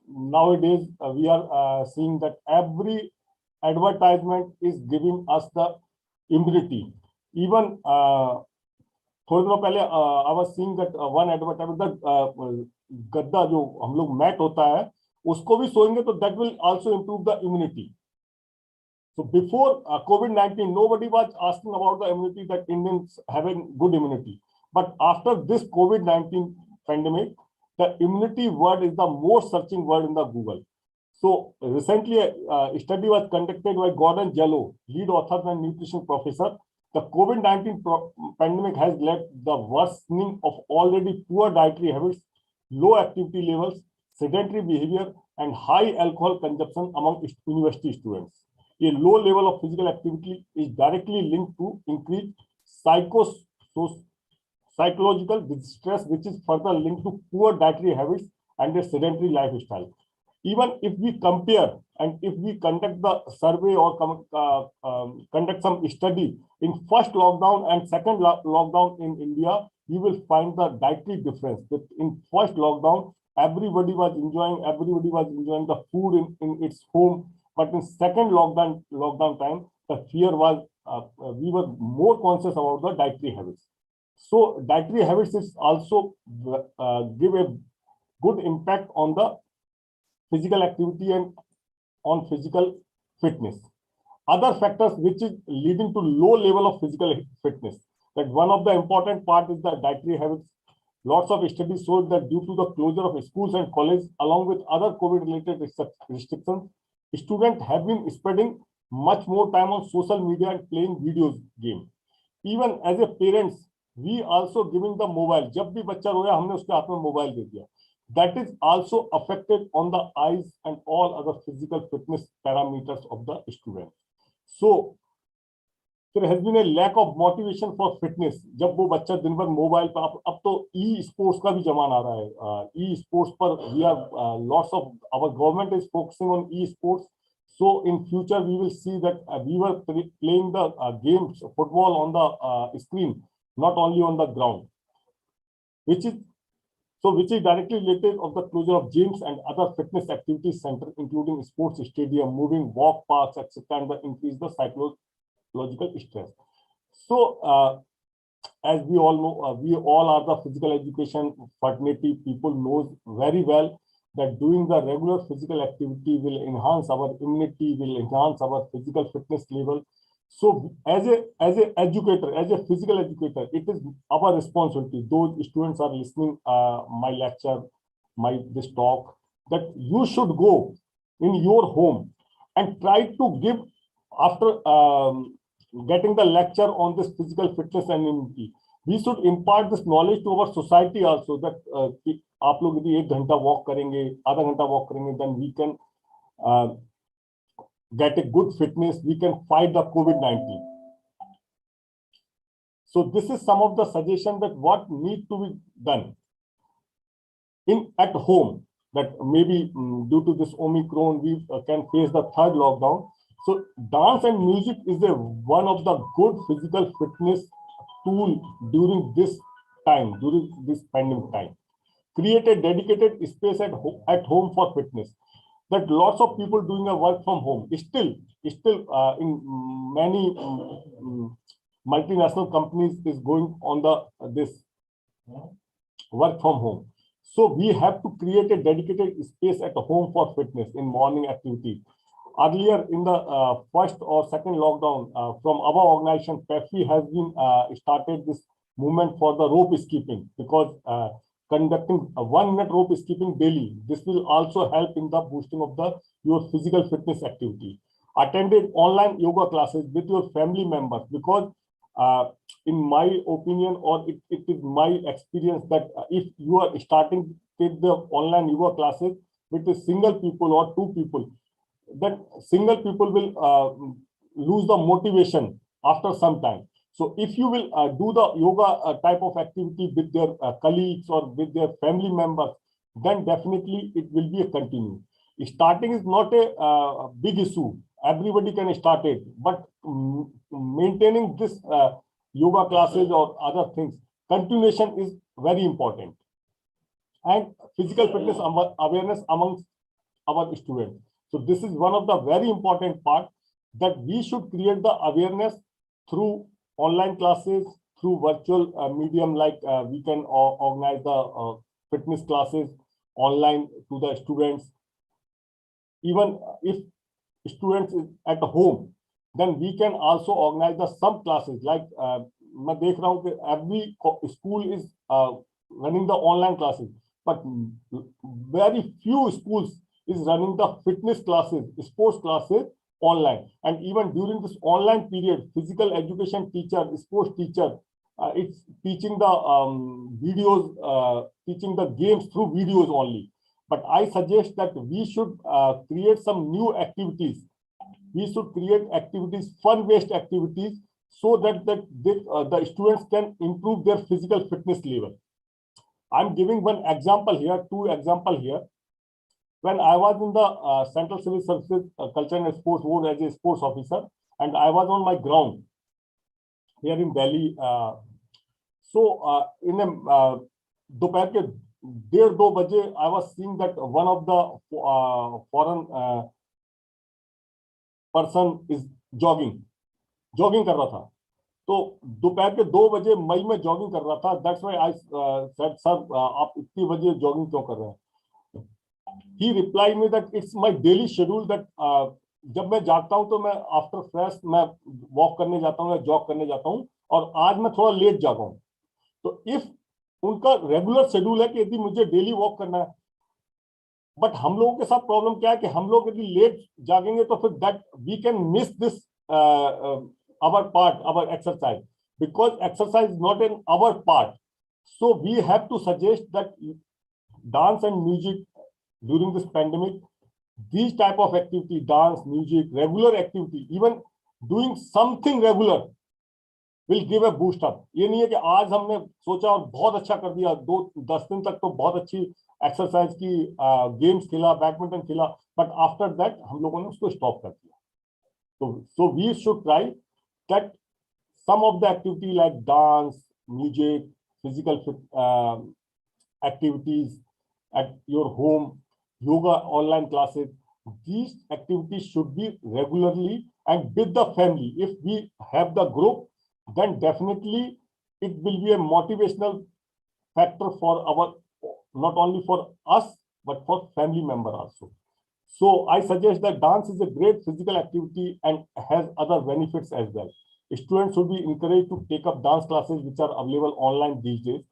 nowadays we are seeing that every advertisement is giving us the immunity. Even थोड़े दिनों पहले I was seeing that one advertisement that गद्दा जो हम लोग mat होता है उसको भी सोएंगे तो that will also improve the immunity. So before COVID-19, nobody was asking about the immunity, that Indians having good immunity. But after this COVID-19 pandemic, the immunity word is the most searching word in the Google. So recently, a study was conducted by Gordon Jello, lead author and nutrition professor. The COVID-19 pandemic has led the worsening of already poor dietary habits, low activity levels, sedentary behavior, and high alcohol consumption among university students. A low level of physical activity is directly linked to increased psychological distress, which is further linked to poor dietary habits and a sedentary lifestyle. Even if we compare and if we conduct the survey or conduct some study in first lockdown and second lockdown in India, you will find the dietary difference. That in first lockdown, everybody was enjoying the food in its home. But in second lockdown time, the fear was we were more conscious about the dietary habits. So dietary habits is also give a good impact on the physical activity and on physical fitness. Other factors which is leading to low level of physical fitness. That one of the important part is the dietary habits. Lots of studies showed that due to the closure of schools and colleges, along with other COVID-related restrictions, students have been spending much more time on social media and playing video games. Even as a parents, we also giving the mobile. जब भी बच्चा रोया हमने उसके हाथ में mobile दे दिया. That is also affected on the eyes and all other physical fitness parameters of the student. So there has been a lack of motivation for fitness. जब वो बच्चा दिन भर मोबाइल पर अब तो e-sports का भी जमाना आ रहा है. E-sports पर we have lots of our government is focusing on e-sports. So in future we will see that we were playing the games, football on the screen, not only on the ground, which is directly related of the closure of gyms and other fitness activity centers, including sports stadium, moving walk parks, etc., and increase the psychological stress. So as we all know, we all are the physical education fraternity. People knows very well that doing the regular physical activity will enhance our immunity, will enhance our physical fitness level. So as a educator, as a physical educator, it is our responsibility. Those students are listening my lecture, this talk, that you should go in your home and try to give, after getting the lecture on this physical fitness and immunity, we should impart this knowledge to our society also, that आप लोग यदि 1 घंटा walk करेंगे, आधा घंटा walk करेंगे, then we can get a good fitness, we can fight the COVID-19. So this is some of the suggestions that what need to be done at home, that maybe due to this Omicron, we can face the third lockdown. So dance and music is one of the good physical fitness tool during this time, during this pandemic time. Create a dedicated space at home for fitness. That lots of people doing a work from home. Still in many multinational companies is going on this work from home. So we have to create a dedicated space at home for fitness in morning activity. Earlier in the first or second lockdown, from our organization, PEFI has been started this movement for the rope skipping, because conducting a 1 minute rope skipping daily, this will also help in the boosting of your physical fitness activity. Attended online yoga classes with your family members, because in my opinion, or it is my experience, that if you are starting with the online yoga classes with a single people or two people, then single people will lose the motivation after some time. So if you will do the yoga type of activity with their colleagues or with their family members, then definitely it will be a continue. Starting is not a big issue. Everybody can start it, but maintaining this yoga classes or other things, continuation is very important. And physical fitness awareness amongst our students. So this is one of the very important part, that we should create the awareness through online classes, through virtual medium, like we can organize the fitness classes online to the students. Even if students is at home, then we can also organize the some classes, like मैं देख रहा हूँ कि every school is running the online classes, but very few schools is running the fitness classes, sports classes online. And even during this online period, physical education teacher, sports teacher, it's teaching the videos, teaching the games through videos only. But I suggest that we should create some new activities. We should create activities, fun-based activities, so that the students can improve their physical fitness level. I'm giving one example here, two examples here. When I was in the Central Civil Services Culture and Sports Board as a sports officer, and I was on my ground here in Delhi. In a दोपहर के 1:30-2 बजे, I was seeing that one of the foreign person is jogging कर रहा था. तो दोपहर के 2 बजे मई में जॉगिंग कर रहा था. That's why I said, sir, आप इतनी बजे जॉगिंग क्यों कर रहे हैं? He replied me that it's my daily schedule, that जब मैं जागता हूं तो मैं आफ्टर फ्रेश मैं वॉक करने जाता हूं या जॉग करने जाता हूं, और आज मैं थोड़ा लेट जागा हूं. तो इफ उनका रेगुलर शेड्यूल है कि यदि मुझे डेली वॉक करना है, बट हम लोगों के साथ प्रॉब्लम क्या है कि हम लोग यदि लेट जागेंगे तो फिर that we can miss this our part, our exercise, because exercise is not in our part. So we have to suggest that dance and music during this pandemic, these type of activity, dance, music, regular activity, even doing something regular will give a boost up. ये नहीं है कि आज हमने सोचा और बहुत अच्छा कर दिया, 10 दिन तक तो बहुत अच्छी एक्सरसाइज की, गेम्स खेला, बैडमिंटन खेला, बट आफ्टर दैट हम लोगों ने उसको स्टॉप कर दिया. So we should try that some of the activity like dance, music, physical activities at your home, yoga online classes, these activities should be regularly and with the family. If we have the group, then definitely it will be a motivational factor for our, not only for us, but for family member also. So I suggest that dance is a great physical activity and has other benefits as well. Students should be encouraged to take up dance classes which are available online these days.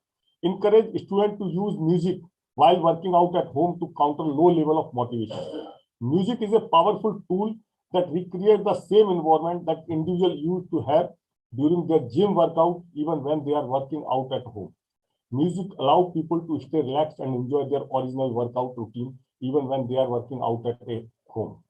Encourage students to use music while working out at home to counter low level of motivation. Music is a powerful tool that recreates the same environment that individuals used to have during their gym workout, even when they are working out at home. Music allows people to stay relaxed and enjoy their original workout routine, even when they are working out at home.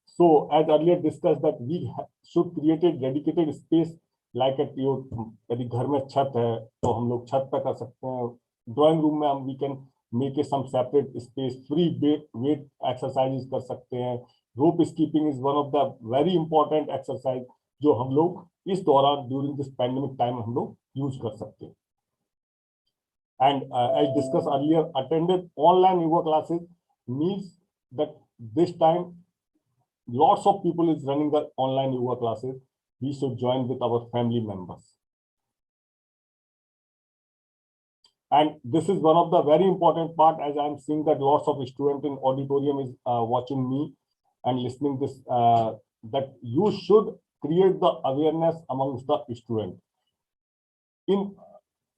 So as earlier discussed, that we should create a dedicated space like at your, यदि घर में छत है तो हम लोग छत पर कर सकते हैं. ड्राइंग रूम में हम we can make some separate space. Free weight exercises कर सकते हैं. Rope skipping is one of the very important exercise जो हम लोग इस दौरान during this pandemic time हम लोग use कर सकते हैं. And as discussed earlier, attended online yoga classes means that this time lots of people is running the online yoga classes. we should join with our family members. And this is one of the very important part, as I'm seeing that lots of students in auditorium is watching me and listening this, that you should create the awareness amongst the students.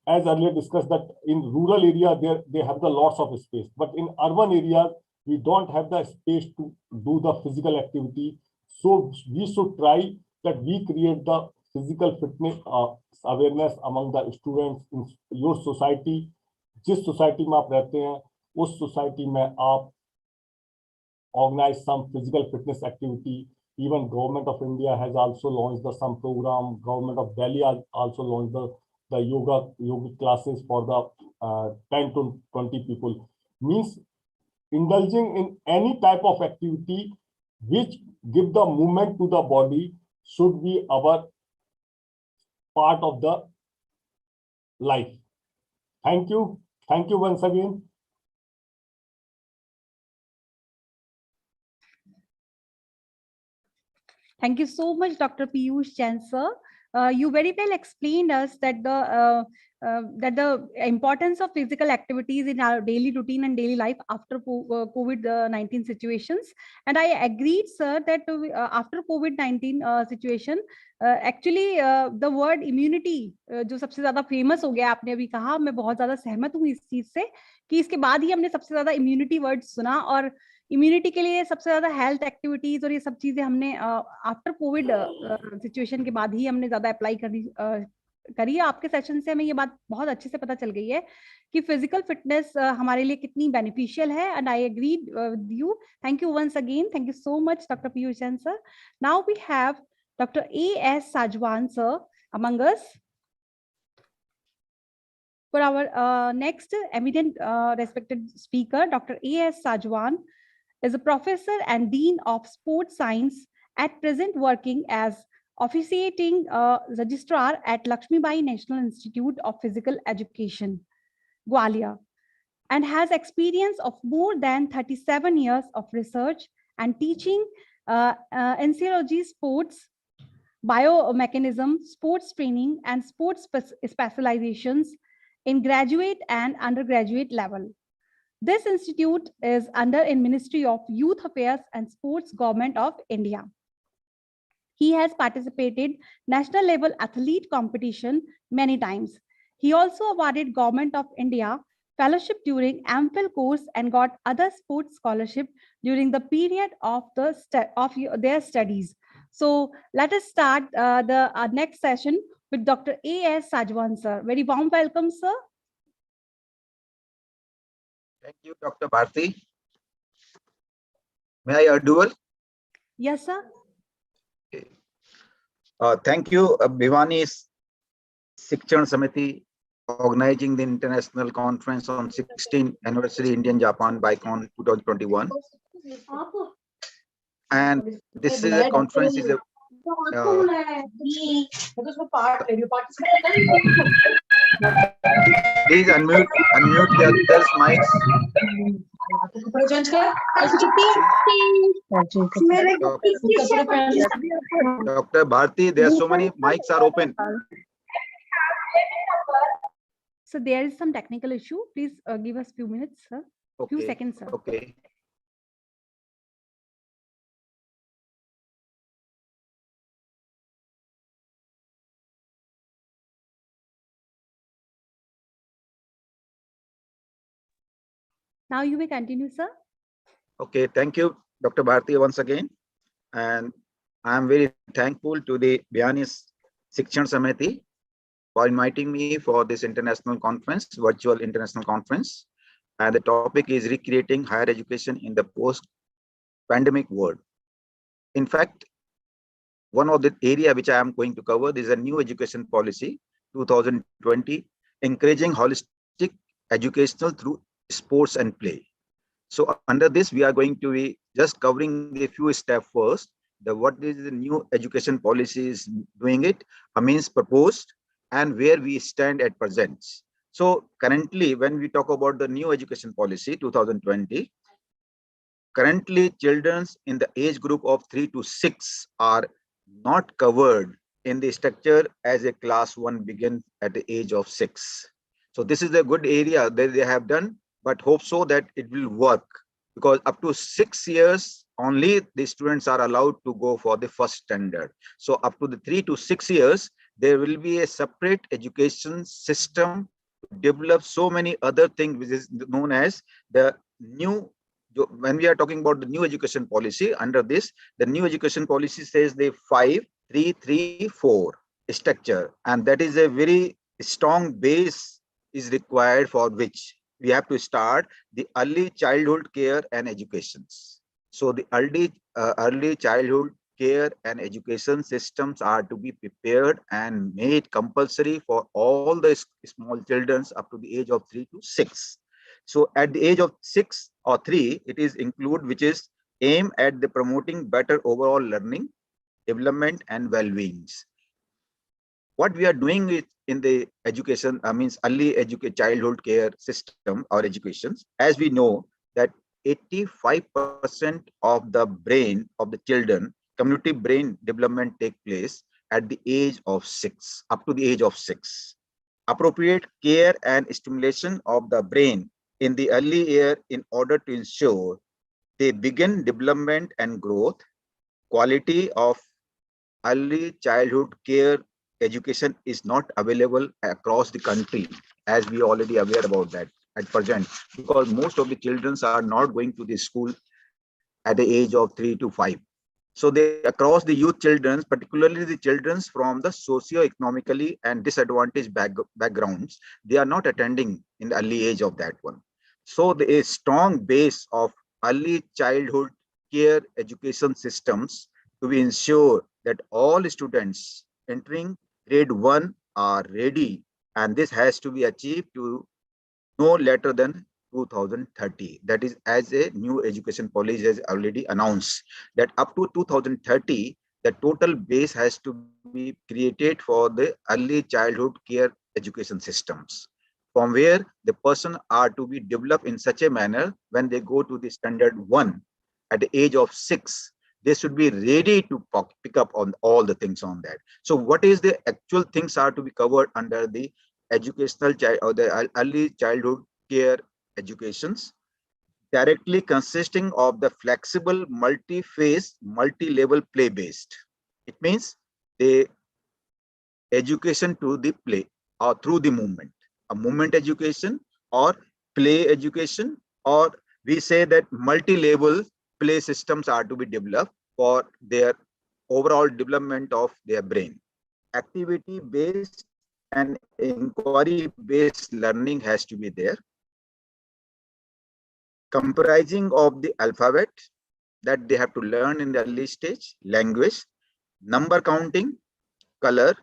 As earlier discussed, that in rural area, they have the lots of space, but in urban areas, we don't have the space to do the physical activity. So we should try that we create the physical fitness awareness among the students in your society. जिस society में आप रहते हैं उस society में आप organize some physical fitness activity. Even Government of India has also launched some program. Government of Delhi has also launched the yoga classes for the 10 to 20 people. Means indulging in any type of activity which give the movement to the body should be our part of the life. Thank you. Thank you once again. Thank you so much, Dr. Piyush Jain, sir. You very well explained us that the importance of physical activities in our daily routine and daily life after COVID-19 situations. And I agreed, sir, that after COVID-19 situation, actually the word immunity जो सबसे ज्यादा famous हो गया, आपने अभी कहा, मैं बहुत ज्यादा सहमत हूँ इस चीज से कि इसके बाद ही हमने सबसे ज्यादा इम्यूनिटी वर्ड सुना, और इम्यूनिटी के लिए सबसे ज्यादा हेल्थ एक्टिविटीज और ये सब चीजें हमने आफ्टर कोविड सिचुएशन के बाद ही हमने ज्यादा अप्लाई करी है। आपके सेशन से हमें ये बात बहुत अच्छे से पता चल गई है कि फिजिकल फिटनेस हमारे लिए कितनी बेनिफिशियल है, and I agree with you. Thank you once again. Thank you so much, Dr. Piyush Jain, sir. Now we have Dr. A.S. Sajwan, sir, among us. For our next eminent respected speaker, Dr. A.S. Sajwan is a professor and dean of sports science, at present working as officiating registrar at Lakshmibai National Institute of Physical Education, Gwalior, and has experience of more than 37 years of research and teaching encyclology, sports, biomechanism, sports training, and sports specializations in graduate and undergraduate level. This institute is under in Ministry of Youth Affairs and Sports, Government of India. He has participated national level athlete competition many times. He also awarded Government of India fellowship during AMPhil course and got other sports scholarship during the period of their studies. So let us start the next session with Dr. A.S. Sajwan, sir. Very warm welcome, sir. Thank you, Dr. Bharti. May I audible? Yes, sir. Okay. Thank you, Bhivani Shikshan Samiti, organizing the international conference on 16th anniversary Indian-Japan BICON 2021. And this is a conference is a please unmute their mics. Dr. Bharti, there are so many mics are open. So there is some technical issue. Please give us few minutes, sir. Okay. Few seconds, sir. Okay. Now you may continue, sir. Okay, thank you, Dr. Bharti, once again. And I am very thankful to the BICON Shikshan Samiti for inviting me for this international conference, virtual international conference. And the topic is recreating higher education in the post-pandemic world. In fact, one of the area which I am going to cover is a new education policy 2020, encouraging holistic educational through sports and play. So under this, we are going to be just covering a few steps first. What is the new education policy is doing it, means proposed, and where we stand at present. So currently, when we talk about the new education policy 2020, currently children in the age group of 3 to 6 are not covered in the structure as a class 1 begin at the age of 6. So this is a good area that they have done, but hope so that it will work, because up to 6 years only the students are allowed to go for the first standard. So up to the 3 to 6 years, there will be a separate education system to develop so many other things, which is known as the new. When we are talking about the new education policy, under this, the new education policy says the 5-3-3-4 structure, and that is a very strong base is required, for which we have to start the early childhood care and educations. So the early childhood care and education systems are to be prepared and made compulsory for all the small children up to the age of 3 to 6. So at the age of 6 or 3, it is include, which is aim at the promoting better overall learning, development and well-being. What we are doing is in the education, means early childhood care system or educations, as we know that 85% of the brain of the children, community brain development take place at the age of 6, up to the age of 6. Appropriate care and stimulation of the brain in the early year in order to ensure they begin development and growth. Quality of early childhood care education is not available across the country, as we already aware about that at present, because most of the children are not going to the school at the age of 3 to 5. So they across the youth children, particularly the children from the socio-economically and disadvantaged backgrounds, they are not attending in the early age of that one. So a strong base of early childhood care education systems to be ensure that all students entering grade 1 are ready, and this has to be achieved to no later than 2030. That is, as a new education policy has already announced, that up to 2030, the total base has to be created for the early childhood care education systems, from where the person are to be developed in such a manner when they go to the standard 1 at the age of 6, they should be ready to pick up on all the things on that. So what is the actual things are to be covered under the educational child or the early childhood care educations, directly consisting of the flexible multi-phase multi-level play based. It means the education to the play or through the movement, a movement education or play education, or we say that multi-level play systems are to be developed for their overall development of their brain. Activity based and inquiry based learning has to be there, comprising of the alphabet that they have to learn in the early stage, language, number counting, color,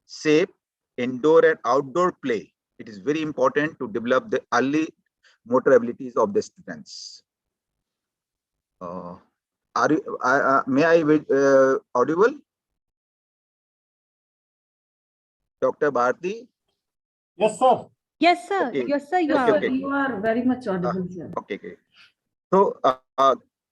shape, indoor and outdoor play. It is very important to develop the early motor abilities of the students. May I be audible? Dr. Bharti? Yes, sir. Yes, sir. Okay. Yes, sir. You Okay, are. okay. You are very much audible, sir. Okay. So,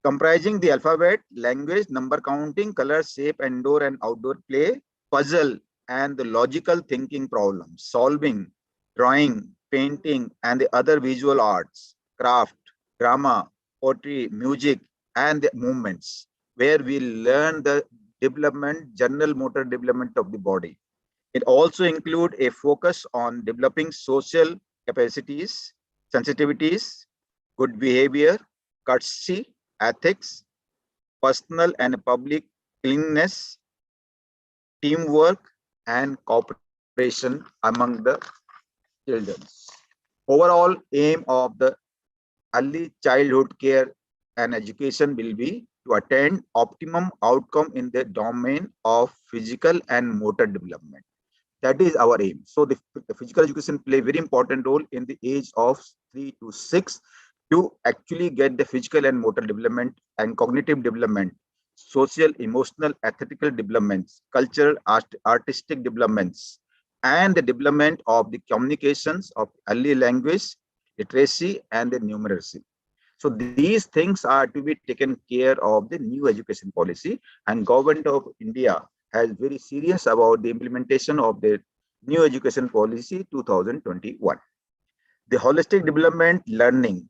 comprising the alphabet, language, number counting, color, shape, indoor and outdoor play, puzzle, and the logical thinking problems, solving, drawing, painting, and the other visual arts, craft, drama, poetry, music, and the movements, where we learn the development, general motor development of the body. It also include a focus on developing social capacities, sensitivities, good behavior, courtesy, ethics, personal and public cleanliness, teamwork, and cooperation among the children. Overall aim of the early childhood care and education will be to attain optimum outcome in the domain of physical and motor development. That is our aim. So the physical education play a very important role in the age of 3 to 6 to actually get the physical and motor development and cognitive development, social, emotional, ethical developments, cultural, artistic developments, and the development of the communications of early language, literacy, and the numeracy. So these things are to be taken care of the new education policy, and government of India has very serious about the implementation of the new education policy 2021. The holistic development learning,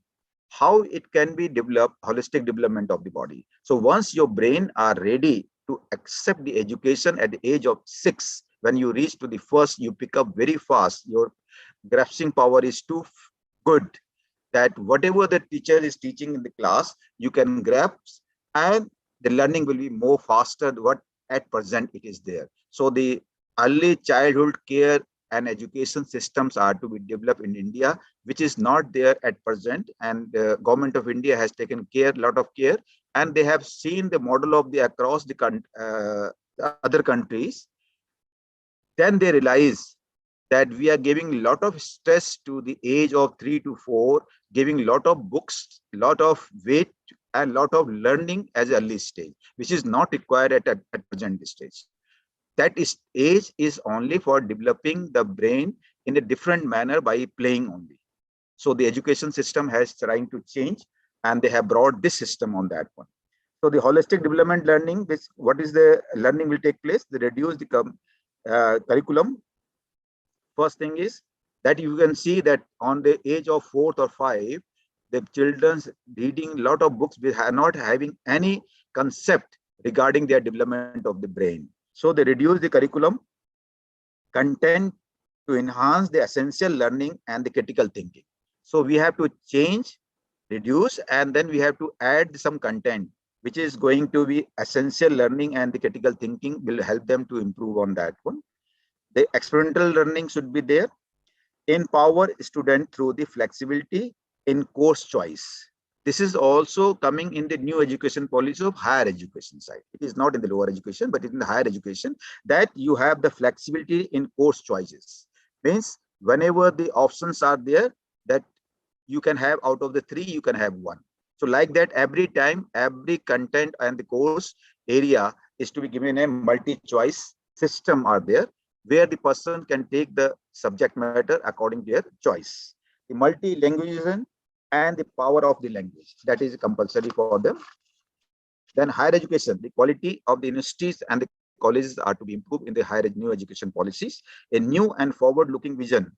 how it can be developed, holistic development of the body. So once your brain are ready to accept the education at the age of 6, when you reach to the first, you pick up very fast. Your grasping power is too good that whatever the teacher is teaching in the class, you can grasp, and the learning will be more faster than what at present it is there. So the early childhood care and education systems are to be developed in India, which is not there at present. And the government of India has taken care, lot of care, and they have seen the model of the across the other countries. Then they realize that we are giving a lot of stress to the age of 3 to 4, giving a lot of books, lot of weight, and lot of learning as early stage, which is not required at present stage. That is age is only for developing the brain in a different manner by playing only. So the education system has trying to change, and they have brought this system on that one. So the holistic development learning, which what is the learning will take place? They reduce the curriculum. First thing is that you can see that on the age of 4th or 5, the children's reading a lot of books are not having any concept regarding their development of the brain. So they reduce the curriculum content to enhance the essential learning and the critical thinking. So we have to change, reduce, and then we have to add some content which is going to be essential learning, and the critical thinking will help them to improve on that one. The experimental learning should be there. Empower student through the flexibility in course choice. This is also coming in the new education policy of higher education side. It is not in the lower education, but in the higher education, that you have the flexibility in course choices. Means whenever the options are there, that you can have out of the 3, you can have 1. So like that, every time, every content and the course area is to be given a multi-choice system are there, where the person can take the subject matter according to their choice. The multi-languagism and the power of the language, that is compulsory for them. Then higher education, the quality of the universities and the colleges are to be improved in the higher new education policies. A new and forward-looking vision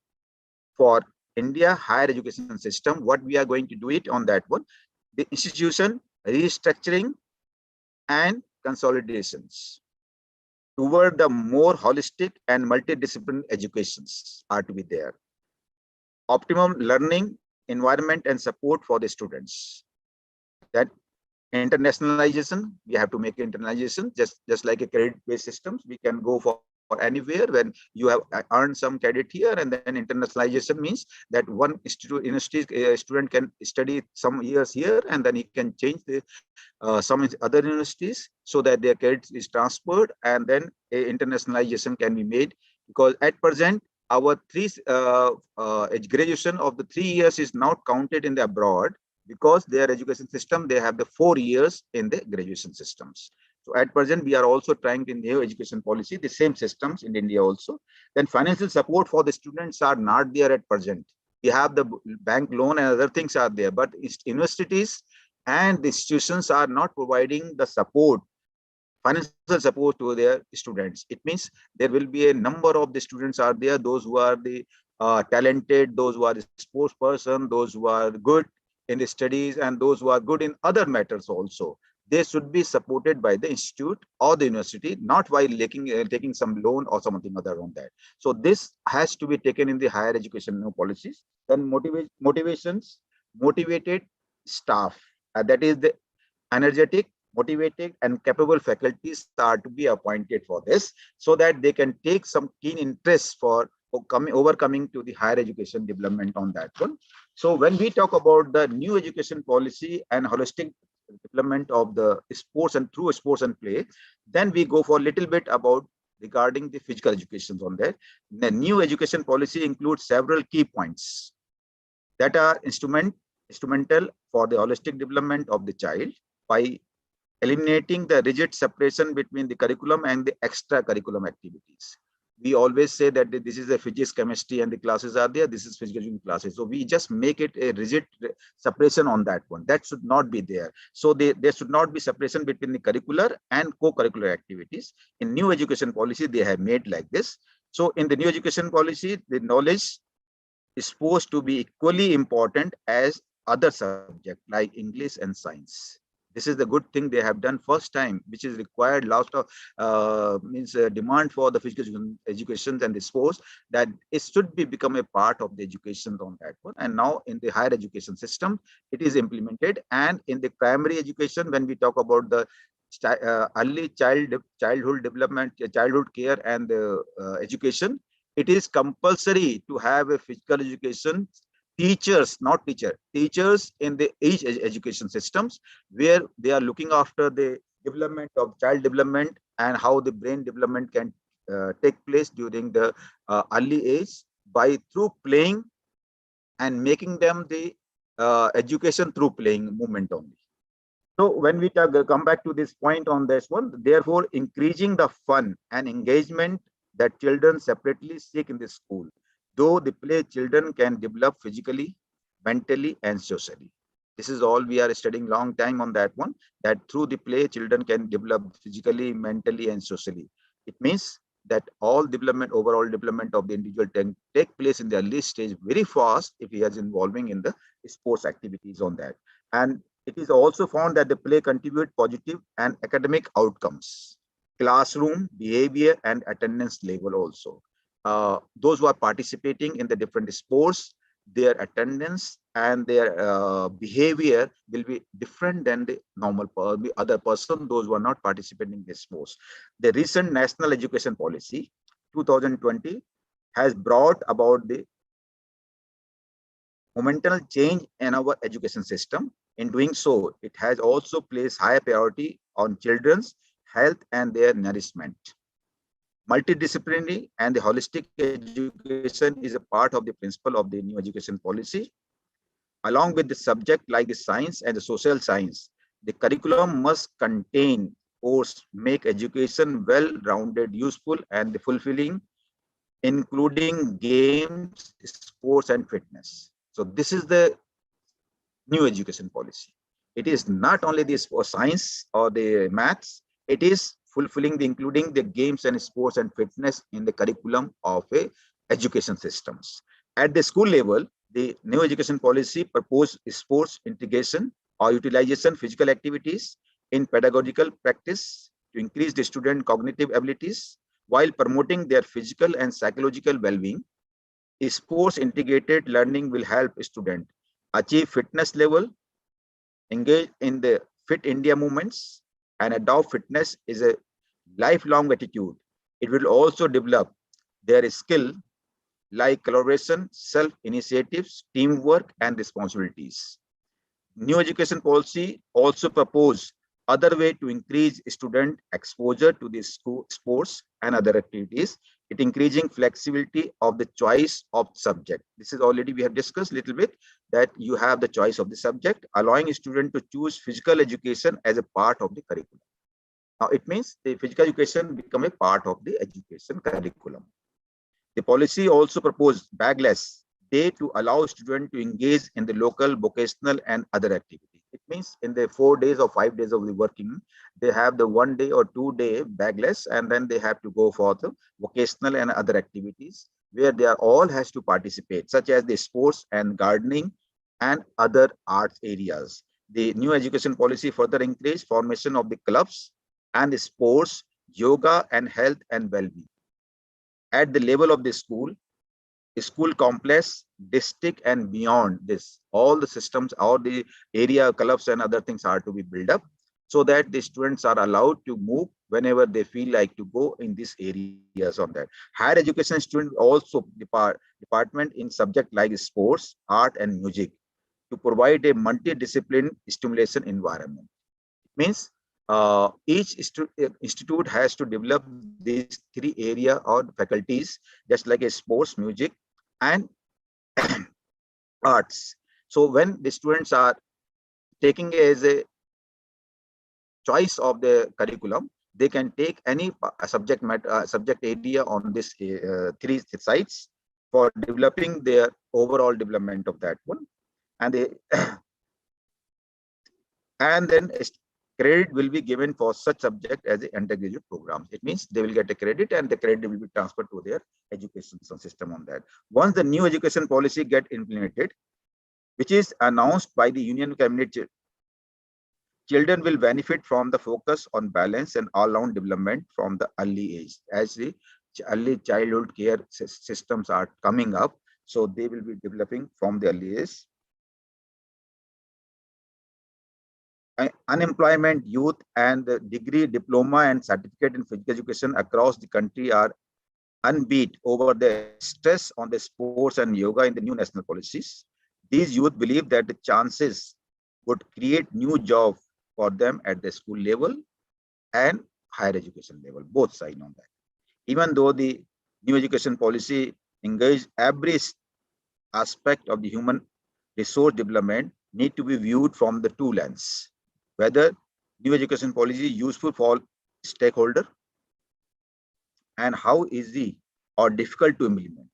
for India higher education system, what we are going to do it on that one. The institution restructuring and consolidations toward the more holistic and multidisciplinary educations are to be there. Optimum learning environment and support for the students. That internationalization, we have to make internationalization, just like a credit-based systems, we can go for anywhere when you have earned some credit here, and then internationalization means that one student can study some years here, and then he can change the some other universities so that their credit is transferred, and then a internationalization can be made. Because at present our graduation of the 3 years is not counted in the abroad, because their education system, they have the 4 years in the graduation systems. So at present, we are also trying in new education policy, the same systems in India also. Then financial support for the students are not there at present. We have the bank loan and other things are there, but universities and the institutions are not providing the support, financial support to their students. It means there will be a number of the students are there, those who are the talented, those who are the sports person, those who are good in the studies, and those who are good in other matters also. They should be supported by the institute or the university, not while taking some loan or something other on that. So this has to be taken in the higher education policies. Then motivated staff, that is the energetic, motivated and capable faculties are to be appointed for this, so that they can take some keen interest for overcoming to the higher education development on that one. So when we talk about the new education policy and holistic development of the sports and through sports and play, then we go for a little bit about regarding the physical education on that. The new education policy includes several key points that are instrumental for the holistic development of the child by eliminating the rigid separation between the curriculum and the extracurriculum activities. we always say that this is a physics, chemistry, and the classes are there. This is physical education classes. So we just make it a rigid separation on that one. That should not be there. So there should not be separation between the curricular and co-curricular activities. In new education policy, they have made like this. So in the new education policy, the knowledge is supposed to be equally important as other subjects like English and science. This is the good thing they have done first time, which is required last of demand for the physical education and the sports, that it should be become a part of the education on that one. And now in the higher education system, it is implemented. And in the primary education, when we talk about the early childhood development, childhood care and education, it is compulsory to have a physical education teachers, not teachers in the each education systems, where they are looking after the development of child development and how the brain development can take place during the early age by through playing and making them the education through playing movement only. So when we come back to this point on this one, therefore increasing the fun and engagement that children separately seek in the school. Though the play, children can develop physically, mentally, and socially. This is all we are studying long time on that one, that through the play, children can develop physically, mentally, and socially. It means that all development, overall development of the individual can take place in the early stage very fast if he is involving in the sports activities on that. And it is also found that the play contribute positive and academic outcomes, classroom behavior and attendance level also. Those who are participating in the different sports, their attendance and their behavior will be different than the normal other person, those who are not participating in the sports. The recent National Education Policy 2020 has brought about the momental change in our education system. In doing so, it has also placed higher priority on children's health and their nourishment. Multidisciplinary and the holistic education is a part of the principle of the new education policy. Along with the subject like the science and the social science, the curriculum must contain or make education well-rounded, useful, and fulfilling, including games, sports, and fitness. So this is the new education policy. It is not only this for science or the maths, it is fulfilling the including the games and sports and fitness in the curriculum of a education systems. At the school level, the new education policy proposed sports integration or utilization physical activities in pedagogical practice to increase the student cognitive abilities while promoting their physical and psychological well-being. Sports integrated learning will help student achieve fitness level, engage in the Fit India movements, and adopt fitness is a lifelong attitude. It will also develop their skill like collaboration, self-initiatives, teamwork, and responsibilities. New education policy also propose other way to increase student exposure to the school sports and other activities. It increasing flexibility of the choice of subject. This is already we have discussed a little bit that you have the choice of the subject, allowing a student to choose physical education as a part of the curriculum. Now it means the physical education become a part of the education curriculum. The policy also proposed bagless day to allow students to engage in the local, vocational, and other activities. It means in the 4 days or 5 days of the working, they have the 1 day or 2 day bagless, and then they have to go for the vocational and other activities where they are all has to participate, such as the sports and gardening and other arts areas. The new education policy further encourage formation of the clubs and the sports, yoga, and health and well-being. At the level of the school complex, district, and beyond this, all the systems or the area clubs and other things are to be built up so that the students are allowed to move whenever they feel like to go in these areas on that. Higher education students also department in subject like sports, art, and music to provide a multidisciplinary stimulation environment. It means each institute has to develop these 3 area or faculties, just like a sports, music, and arts. So when the students are taking as a choice of the curriculum, they can take any subject matter, subject area on this three sites for developing their overall development of that one, and they and then credit will be given for such subject as a undergraduate program. It means they will get a credit, and the credit will be transferred to their education system on that. Once the new education policy get implemented, which is announced by the Union Cabinet, children will benefit from the focus on balance and all-round development from the early age. As the early childhood care systems are coming up, so they will be developing from the early age. Unemployment, youth, and the degree, diploma, and certificate in physical education across the country are unbeat over the stress on the sports and yoga in the new national policies. These youth believe that the chances would create new jobs for them at the school level and higher education level, both sides on that. Even though the new education policy engage every aspect of the human resource development need to be viewed from the two lenses. Whether new education policy is useful for stakeholder and how easy or difficult to implement.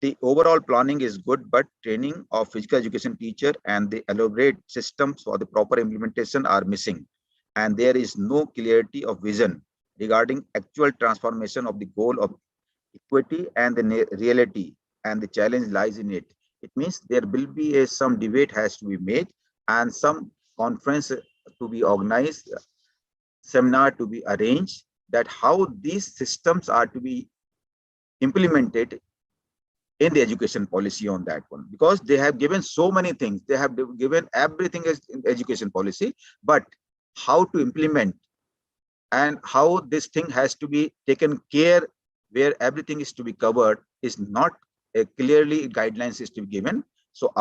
The overall planning is good, but training of physical education teacher and the elaborate systems for the proper implementation are missing. And there is no clarity of vision regarding actual transformation of the goal of equity and the reality, and the challenge lies in it. It means there will be some debate has to be made, and some conference to be organized, seminar to be arranged, that how these systems are to be implemented in the education policy on that one, because they have given so many things, they have given everything as in education policy, but how to implement and how this thing has to be taken care, where everything is to be covered, is not clearly guidelines is to be given. So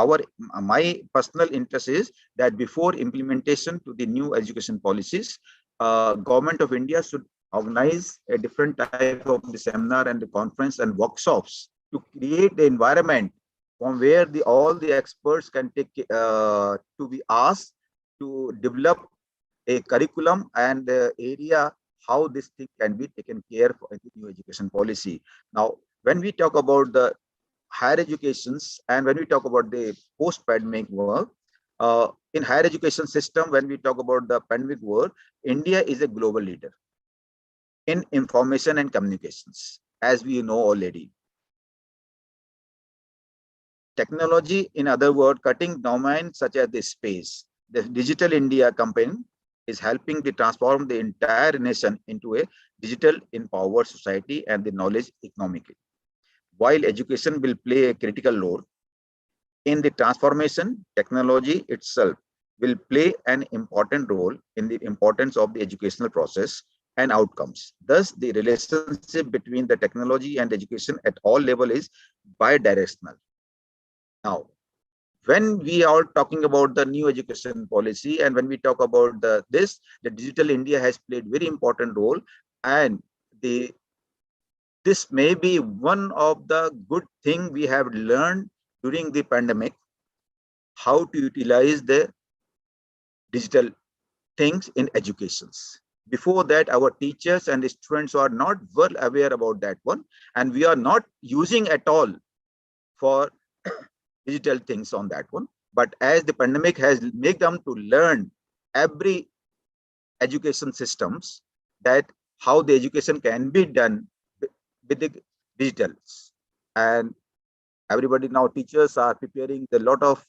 my personal interest is that before implementation to the new education policies, Government of India should organize a different type of the seminar and the conference and workshops to create the environment from where all the experts can take to be asked to develop a curriculum and area how this thing can be taken care for in the new education policy. Now, when we talk about the higher educations and when we talk about the post-pandemic work, in higher education system, when we talk about the pandemic work, India is a global leader in information and communications, as we know already. Technology, in other words, cutting domains such as the space. The Digital India campaign is helping to transform the entire nation into a digital empowered society and the knowledge economy. While education will play a critical role in the transformation, technology itself will play an important role in the importance of the educational process and outcomes. Thus, the relationship between the technology and education at all levels is bidirectional. Now, when we are talking about the new education policy and when we talk about the Digital India has played very important role, and this may be one of the good thing we have learned during the pandemic, how to utilize the digital things in educations. Before that, our teachers and the students are not well aware about that one, and we are not using at all for digital things on that one. But as the pandemic has made them to learn every education systems, that how the education can be done with the digitals, and everybody now teachers are preparing a lot of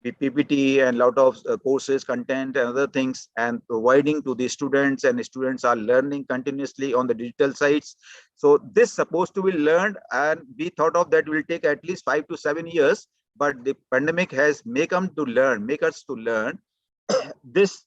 PPT and lot of courses, content and other things, and providing to the students, and the students are learning continuously on the digital sites. So this supposed to be learned, and we thought of that will take at least 5 to 7 years, but the pandemic has make us to learn this,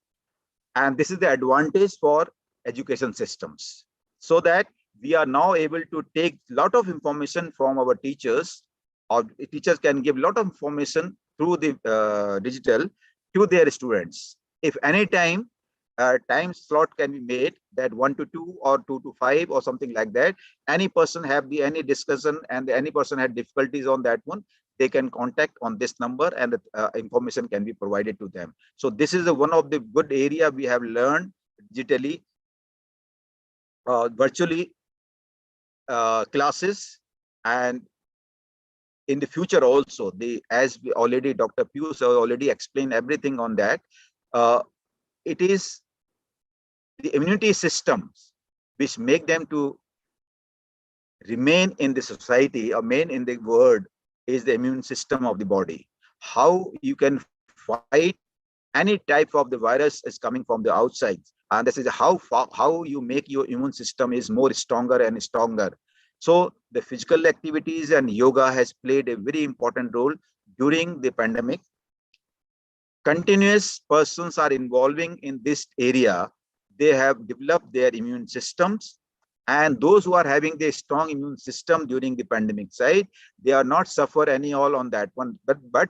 and this is the advantage for education systems, so that we are now able to take lot of information from our teachers, or teachers can give lot of information through the digital to their students. If any time slot can be made, that 1 to 2 or 2 to 5 or something like that, any person have any discussion and any person had difficulties on that one, they can contact on this number, and the information can be provided to them. So this is one of the good area we have learned digitally, virtually classes, and in the future also, as we already Dr. Pius already explained everything on that. It is the immunity systems which make them to remain in the society or remain in the world is the immune system of the body. How you can fight any type of the virus is coming from the outside, and this is how you make your immune system is more stronger and stronger. So the physical activities and yoga has played a very important role during the pandemic. Continuous persons are involving in this area, they have developed their immune systems, and those who are having the strong immune system during the pandemic side, they are not suffer any all on that one. But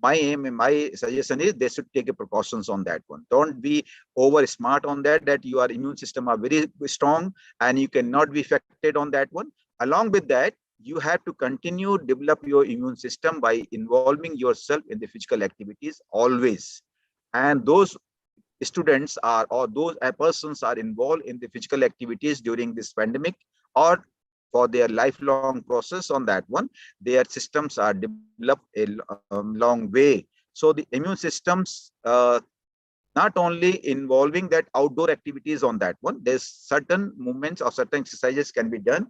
my aim and my suggestion is they should take a precautions on that one. Don't be over smart on that your immune system are very strong and you cannot be affected on that one. Along with that, you have to continue develop your immune system by involving yourself in the physical activities always. And those students are, or those persons are involved in the physical activities during this pandemic or for their lifelong process on that one, their systems are developed a long way. So the immune systems, not only involving that outdoor activities on that one, there's certain movements or certain exercises can be done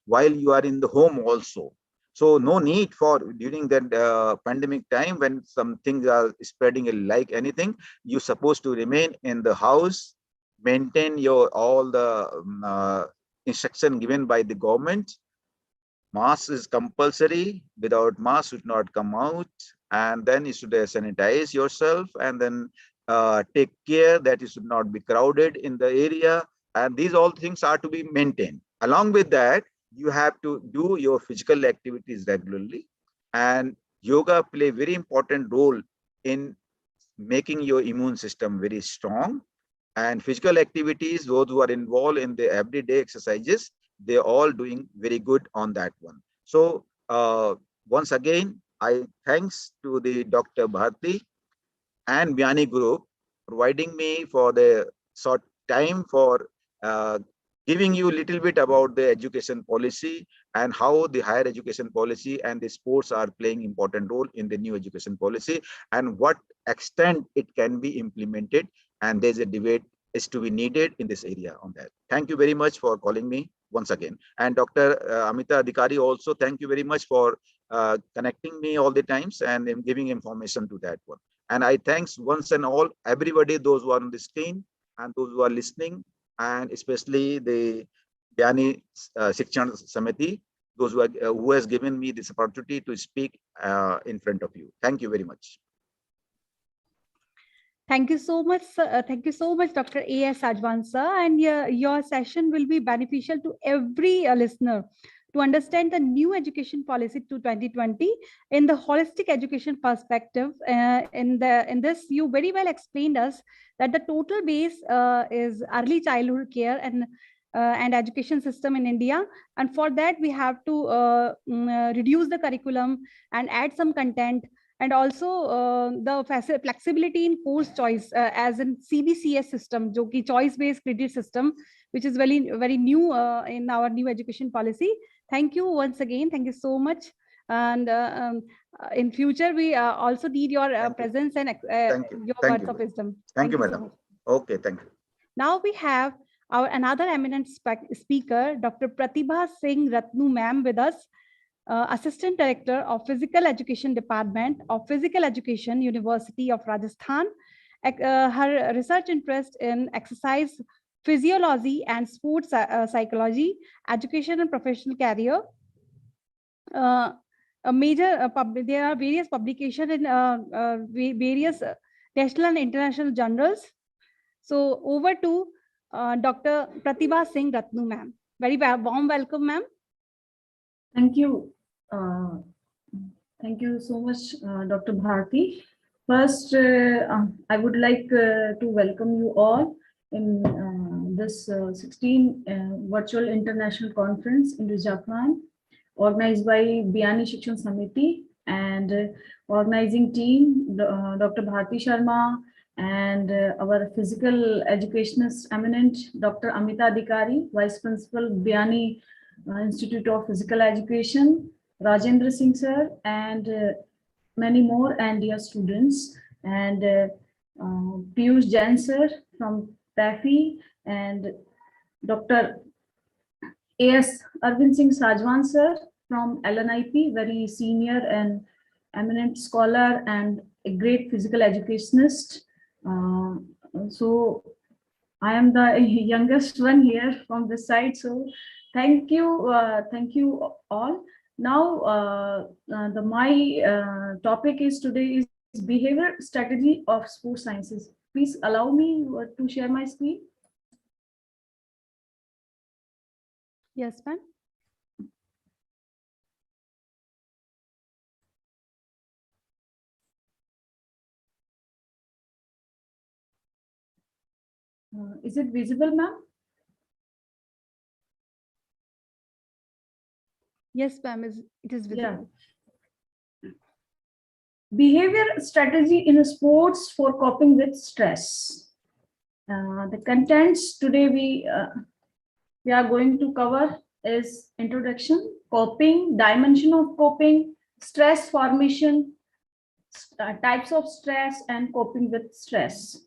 while you are in the home also. So no need for during that pandemic time when some things are spreading like anything, you're supposed to remain in the house, maintain your all the instruction given by the government. Mask is compulsory. Without mask, should not come out. And then you should sanitize yourself, and then take care that you should not be crowded in the area. And these all things are to be maintained. Along with that, you have to do your physical activities regularly, and yoga play very important role in making your immune system very strong. And physical activities, those who are involved in the everyday exercises, they're all doing very good on that one. So once again, I thanks to the Dr. Bharti and Biani Group providing me for the short time for giving you a little bit about the education policy and how the higher education policy and the sports are playing important role in the new education policy and what extent it can be implemented. And there's a debate is to be needed in this area on that. Thank you very much for calling me once again. And Dr. Amita Adhikari also, thank you very much for connecting me all the times and giving information to that one. And I thanks once and all everybody, those who are on the screen and those who are listening, and especially the Biani Shikshan Samiti, those who has given me this opportunity to speak in front of you. Thank you very much. Thank you so much, sir. Thank you so much, Dr. A.S. Sajwan, sir. And your session will be beneficial to every listener to understand the new education policy to 2020 in the holistic education perspective. In this, you very well explained us that the total base is early childhood care and education system in India. And for that, we have to reduce the curriculum and add some content. And also the flexibility in course choice as in CBCS system, jo ki choice-based credit system, which is very new in our new education policy. Thank you once again. Thank you so much. And in future, we also need your presence and your words of wisdom. Thank you, madam. Okay, thank you. Now we have our another eminent speaker, Dr. Pratibha Singh Ratnu ma'am with us. Assistant Director of Physical Education Department of Physical Education, University of Rajasthan. Her research interest in exercise physiology and sports psychology, education and professional career. There are various publications in various national and international journals. So over to Dr. Pratibha Singh Ratnu ma'am. Very warm welcome, ma'am. Thank you. Thank you so much, Dr. Bharti. First, I would like to welcome you all in this 16th Virtual International Conference in Japan, organized by Biani Shikshan Samiti and organizing team, Dr. Bharti Sharma and our physical educationist eminent Dr. Amita Adhikari, Vice Principal, BIANI Institute of Physical Education, Rajendra Singh sir, and many more, and dear students, and Piyush Jain sir from PAFI, and Dr. A.S. Arvind Singh Sajwan sir from LNIP, very senior and eminent scholar and a great physical educationist. So I am the youngest one here from this side. So thank you all. Now my topic is today is behavior strategy of sports sciences. Please allow me to share my screen. Yes, ma'am. Is it visible, ma'am? Yes, ma'am. It is visible. Yeah. Behavior strategy in sports for coping with stress. The contents today we are going to cover is introduction, coping, dimension of coping, stress formation, types of stress, and coping with stress.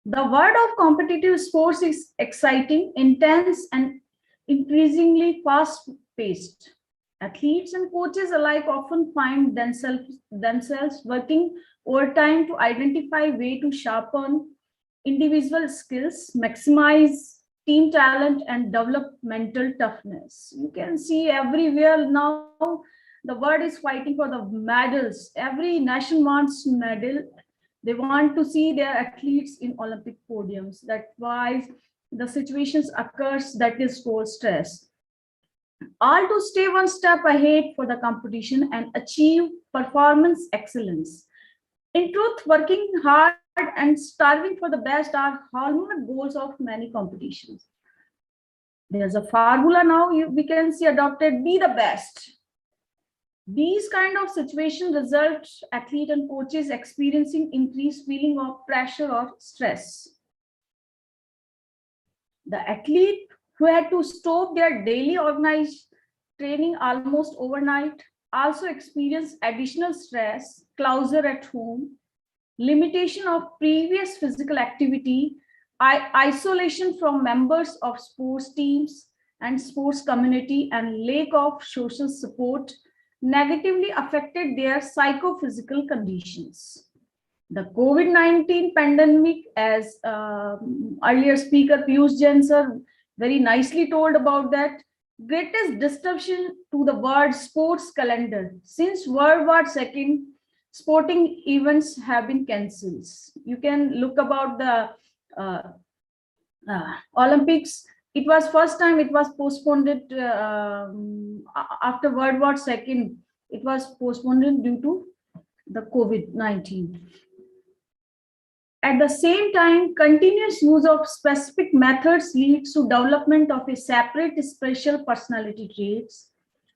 The world of competitive sports is exciting, intense, and increasingly fast-paced. Athletes and coaches alike often find themselves working overtime to identify ways to sharpen individual skills, maximize team talent, and develop mental toughness. You can see everywhere now the world is fighting for the medals. Every nation wants medal. They want to see their athletes in Olympic podiums. That's why the situations occurs that is called stress. All to stay one step ahead for the competition and achieve performance excellence. In truth, working hard and striving for the best are hallmark goals of many competitions. There's a formula now we can see adopted: be the best. These kind of situations result athlete and coaches experiencing increased feeling of pressure or stress. The athlete who had to stop their daily organized training almost overnight also experience additional stress, closure at home, limitation of previous physical activity, isolation from members of sports teams and sports community, and lack of social support negatively affected their psychophysical conditions. The COVID-19 pandemic, as earlier speaker Piyush Jain sir very nicely told about that, greatest disruption to the world sports calendar. Since World War II, sporting events have been cancelled. You can look about the Olympics. It was first time it was postponed after World War II. It was postponed due to the COVID-19. At the same time, continuous use of specific methods leads to development of a separate special personality traits.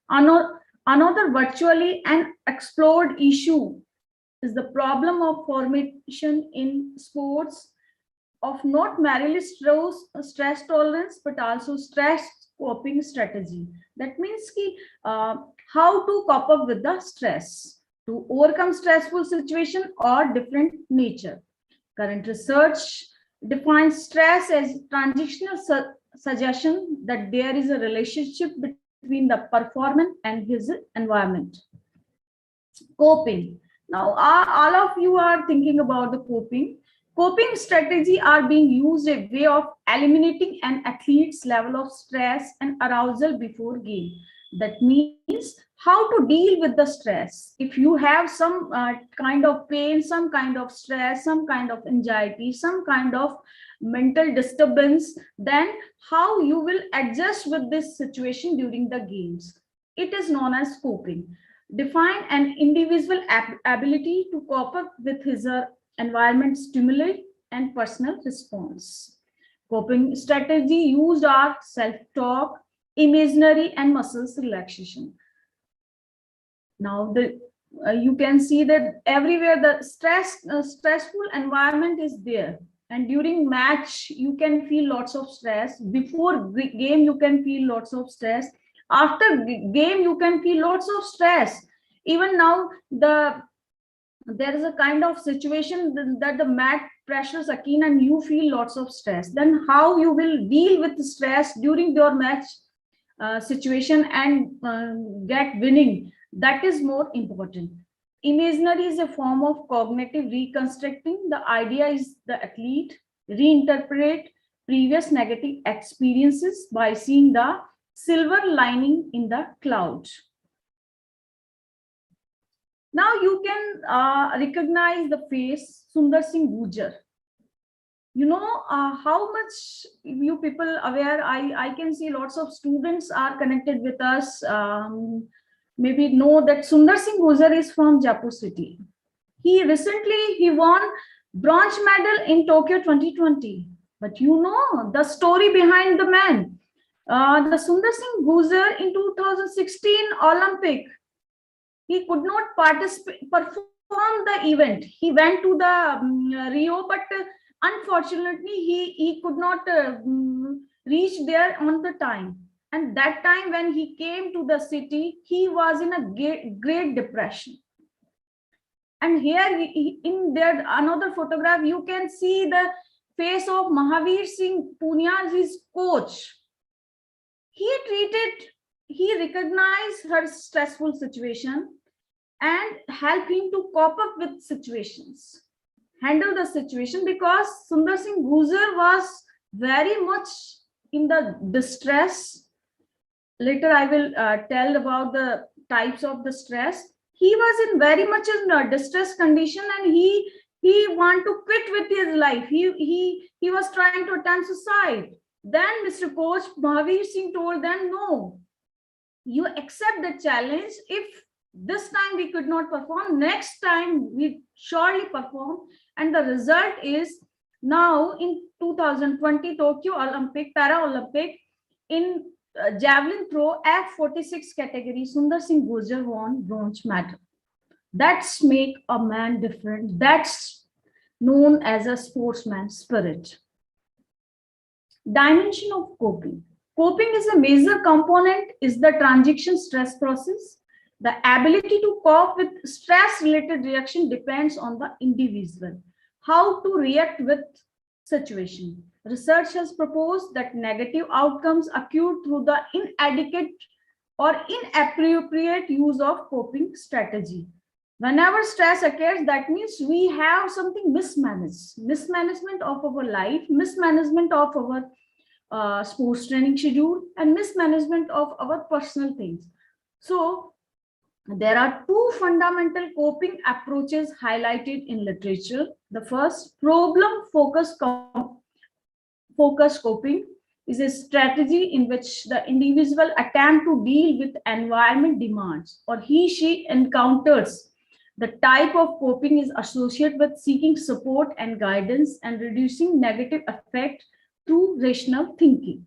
Another virtually unexplored issue is the problem of formation in sports of not merely stress tolerance but also stress coping strategy. That means how to cope up with the stress, to overcome stressful situation or different nature. Current research defines stress as transitional suggestion that there is a relationship between the performer and his environment. Coping. Now, all of you are thinking about the coping. Coping strategies are being used a way of eliminating an athlete's level of stress and arousal before game. That means how to deal with the stress. If you have some kind of pain, some kind of stress, some kind of anxiety, some kind of mental disturbance, then how you will adjust with this situation during the games. It is known as coping. Define an individual ability to cope up with his environment stimuli and personal response. Coping strategy used are self-talk, imaginary, and muscles relaxation. Now, you can see that everywhere the stressful environment is there. And during match, you can feel lots of stress. Before game, you can feel lots of stress. After game, you can feel lots of stress. Even now, there is a kind of situation that the match pressures are keen and you feel lots of stress. Then how you will deal with the stress during your match situation and get winning, that is more important. Imaginary is a form of cognitive reconstructing. The idea is the athlete reinterpret previous negative experiences by seeing the silver lining in the cloud. Now you can recognize the face Sundar Singh Gujar. You know how much you people aware. I can see lots of students are connected with us. Maybe know that Sundar Singh Gujar is from Jaipur city. He recently won bronze medal in Tokyo 2020. But you know the story behind the man. The Sundar Singh Gujar in 2016 Olympic, he could not perform the event. He went to the Rio, but unfortunately he could not reach there on the time. And that time when he came to the city, he was in a great depression. And here in there another photograph, you can see the face of Mahavir Singh Punia, his coach. He recognized her stressful situation and help him to cope up with situations, handle the situation, because Sundar Singh Gujar was very much in the distress. Later I will tell about the types of the stress. He was in very much in a distress condition and he want to quit with his life. He was trying to attempt suicide. Then Mr. Coach Mahavir Singh told them, no, you accept the challenge. If this time we could not perform, next time we surely perform. And the result is now in 2020 Tokyo Olympic, Paralympic, in javelin throw F46 category, Sundar Singh Gujar won bronze medal. That's make a man different. That's known as a sportsman spirit. Dimension of coping. Coping is a major component is the transition stress process. The ability to cope with stress-related reaction depends on the individual. How to react with situation. Research has proposed that negative outcomes occur through the inadequate or inappropriate use of coping strategy. Whenever stress occurs, that means we have something mismanaged. Mismanagement of our life, mismanagement of our sports training schedule, and mismanagement of our personal things. So there are two fundamental coping approaches highlighted in literature. The first, problem-focused coping, is a strategy in which the individual attempt to deal with environment demands or she encounters. The type of coping is associated with seeking support and guidance and reducing negative effect through rational thinking.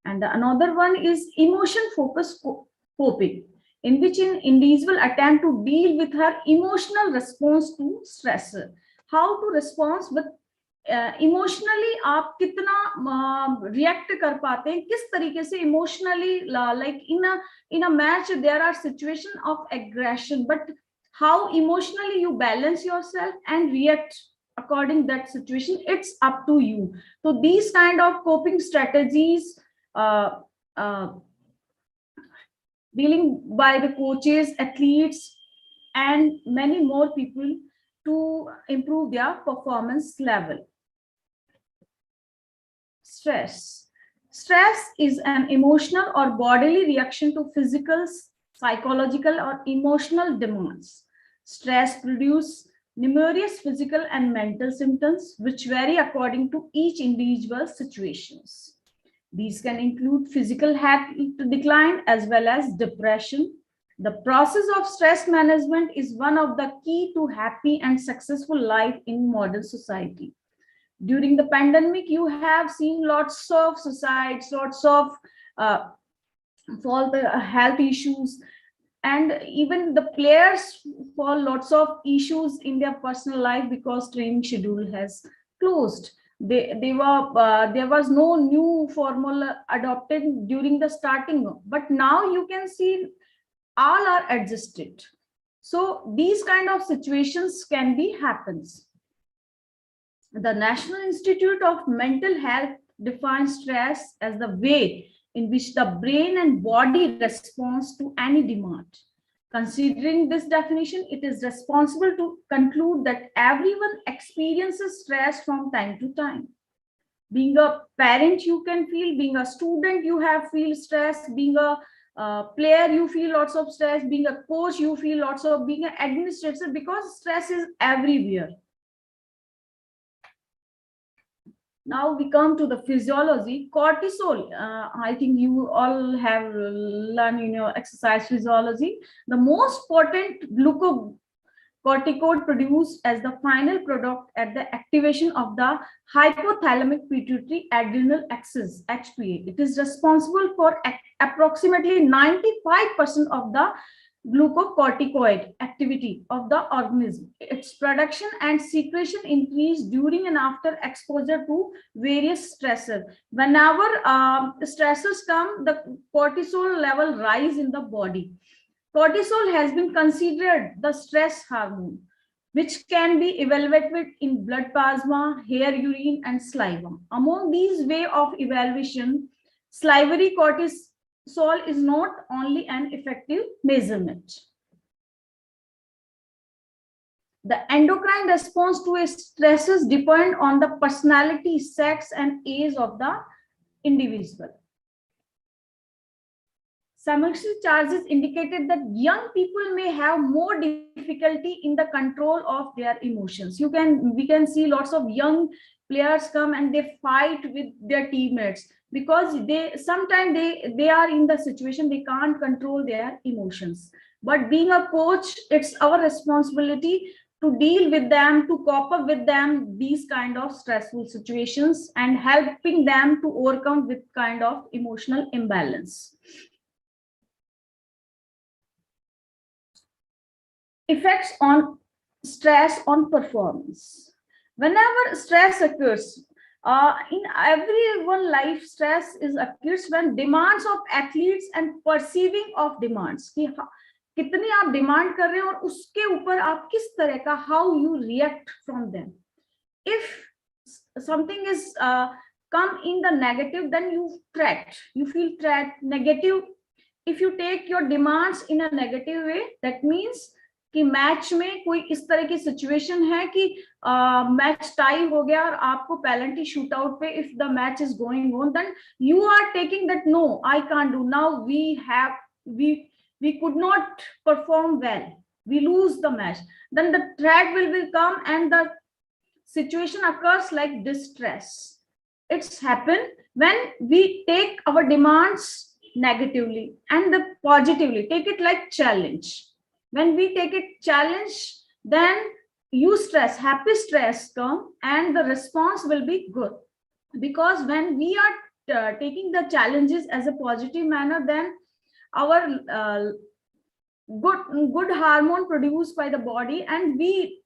And another one is emotion-focused coping, in which an individual attempt to deal with her emotional response to stressor. How to respond with emotionally आप कितना react कर पाते हैं, किस तरीके से emotionally, like in a match there are situation of aggression, but how emotionally you balance yourself and react according that situation, it's up to you. So these kind of coping strategies dealing by the coaches, athletes, and many more people to improve their performance level. Stress. Stress is an emotional or bodily reaction to physical, psychological, or emotional demands. Stress produces numerous physical and mental symptoms which vary according to each individual's situations. These can include physical health decline as well as depression. The process of stress management is one of the key to happy and successful life in modern society. During the pandemic, you have seen lots of suicides, lots of health issues. and even the players fall lots of issues in their personal life because training schedule has closed. There was no new formula adopted during the starting, but now you can see all are adjusted. So these kind of situations can be happens. The National Institute of Mental Health defines stress as the way in which the brain and body responds to any demand. Considering this definition, it is responsible to conclude that everyone experiences stress from time to time. Being a parent, you can feel; being a student, you have feel stress; being a player, you feel lots of stress; being a coach, you feel lots of; being an administrator, because stress is everywhere. Now we come to the physiology. Cortisol, I think you all have learned in your exercise physiology. The most potent glucocorticoid produced as the final product at the activation of the hypothalamic pituitary adrenal axis, HPA. It is responsible for approximately 95% of the glucocorticoid activity of the organism. Its production and secretion increase during and after exposure to various stressors. Whenever stressors come, the cortisol level rise in the body. Cortisol has been considered the stress hormone, which can be evaluated in blood plasma, hair, urine, and saliva. Among these way of evaluation, salivary cortisol is not only an effective measurement. The endocrine response to stresses depend on the personality, sex, and age of the individual. Symmetry charges indicated that young people may have more difficulty in the control of their emotions. We can see lots of young players come and they fight with their teammates because sometimes they are in the situation they can't control their emotions. But being a coach, it's our responsibility to deal with them, to cope up with them, these kind of stressful situations, and helping them to overcome with kind of emotional imbalance. Effects on stress on performance. Whenever stress occurs, in everyone life, stress occurs when demands of athletes and perceiving of demands. कि कितनी आप demand कर रहे हैं और उसके ऊपर आप किस तरह का how you react from them. If something is come in the negative, then you feel threat, negative. If you take your demands in a negative way, that means कि मैच में कोई इस तरह की सिचुएशन है कि मैच टाई हो गया और आपको पेनल्टी शूट आउट पे if the match is going on, then you are taking that no I can't do now, we could not perform well, we lose the match, then the threat will come and the situation occurs like distress. It's happened when we take our demands negatively and the positively take it like challenge. When we take it challenge, then happy stress come and the response will be good, because when we are taking the challenges as a positive manner, then our good hormone produced by the body and we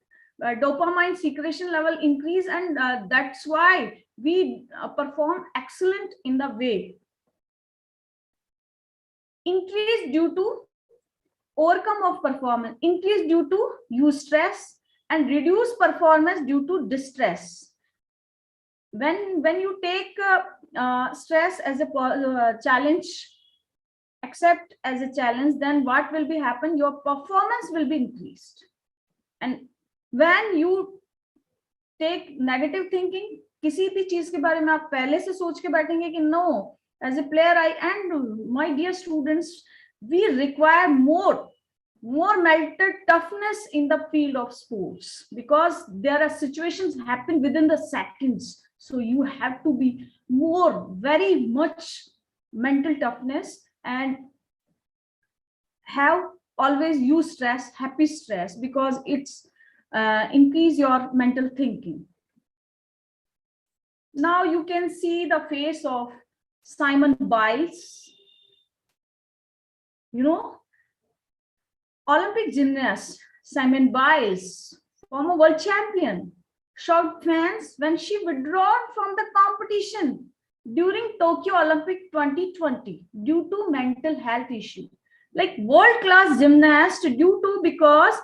dopamine secretion level increase, and that's why we perform excellent in the way. Increase due to overcome of performance, increase due to use stress, and reduce performance due to distress. When you take stress as a challenge, accept as a challenge, then what will be happen? Your performance will be increased. And when you take negative thinking, किसी भी चीज के बारे में आप पहले से सोच के बैठेंगे कि no, as a player I and my dear students, we require more mental toughness in the field of sports, because there are situations happen within the seconds, so you have to be very much mental toughness and have always use stress, happy stress, because it's increase your mental thinking. Now you can see the face of Simon Biles. You know, Olympic gymnast Simone Biles, former world champion, shocked fans when she withdrew from the competition during Tokyo Olympic 2020 due to mental health issue. Like world-class gymnast due to because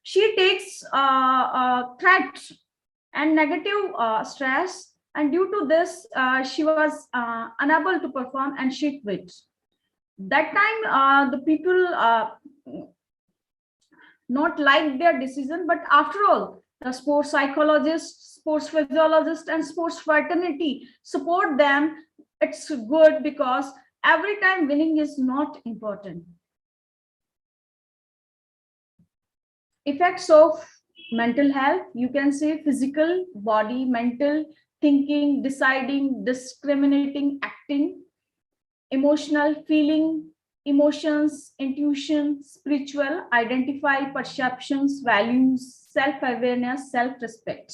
she takes threats and negative stress, and due to this she was unable to perform and she quit. That time the people not like their decision, but after all, the sports psychologists, sports physiologists, and sports fraternity support them. It's good because every time winning is not important. Effects of mental health, you can say physical, body, mental, thinking, deciding, discriminating, acting, emotional, feeling, emotions, intuition, spiritual, identify, perceptions, values, self-awareness, self-respect.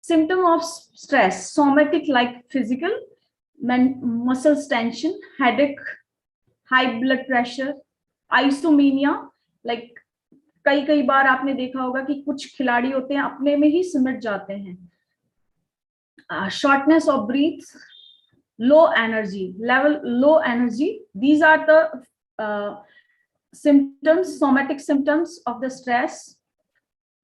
Symptom of stress, somatic like physical, muscles tension, headache, high blood pressure, isomania, like कई बार आपने देखा होगा कि कुछ खिलाड़ी होते हैं अपने में ही सिमट जाते हैं. Shortness of breath, low energy level, low energy. These are the symptoms, somatic symptoms of the stress.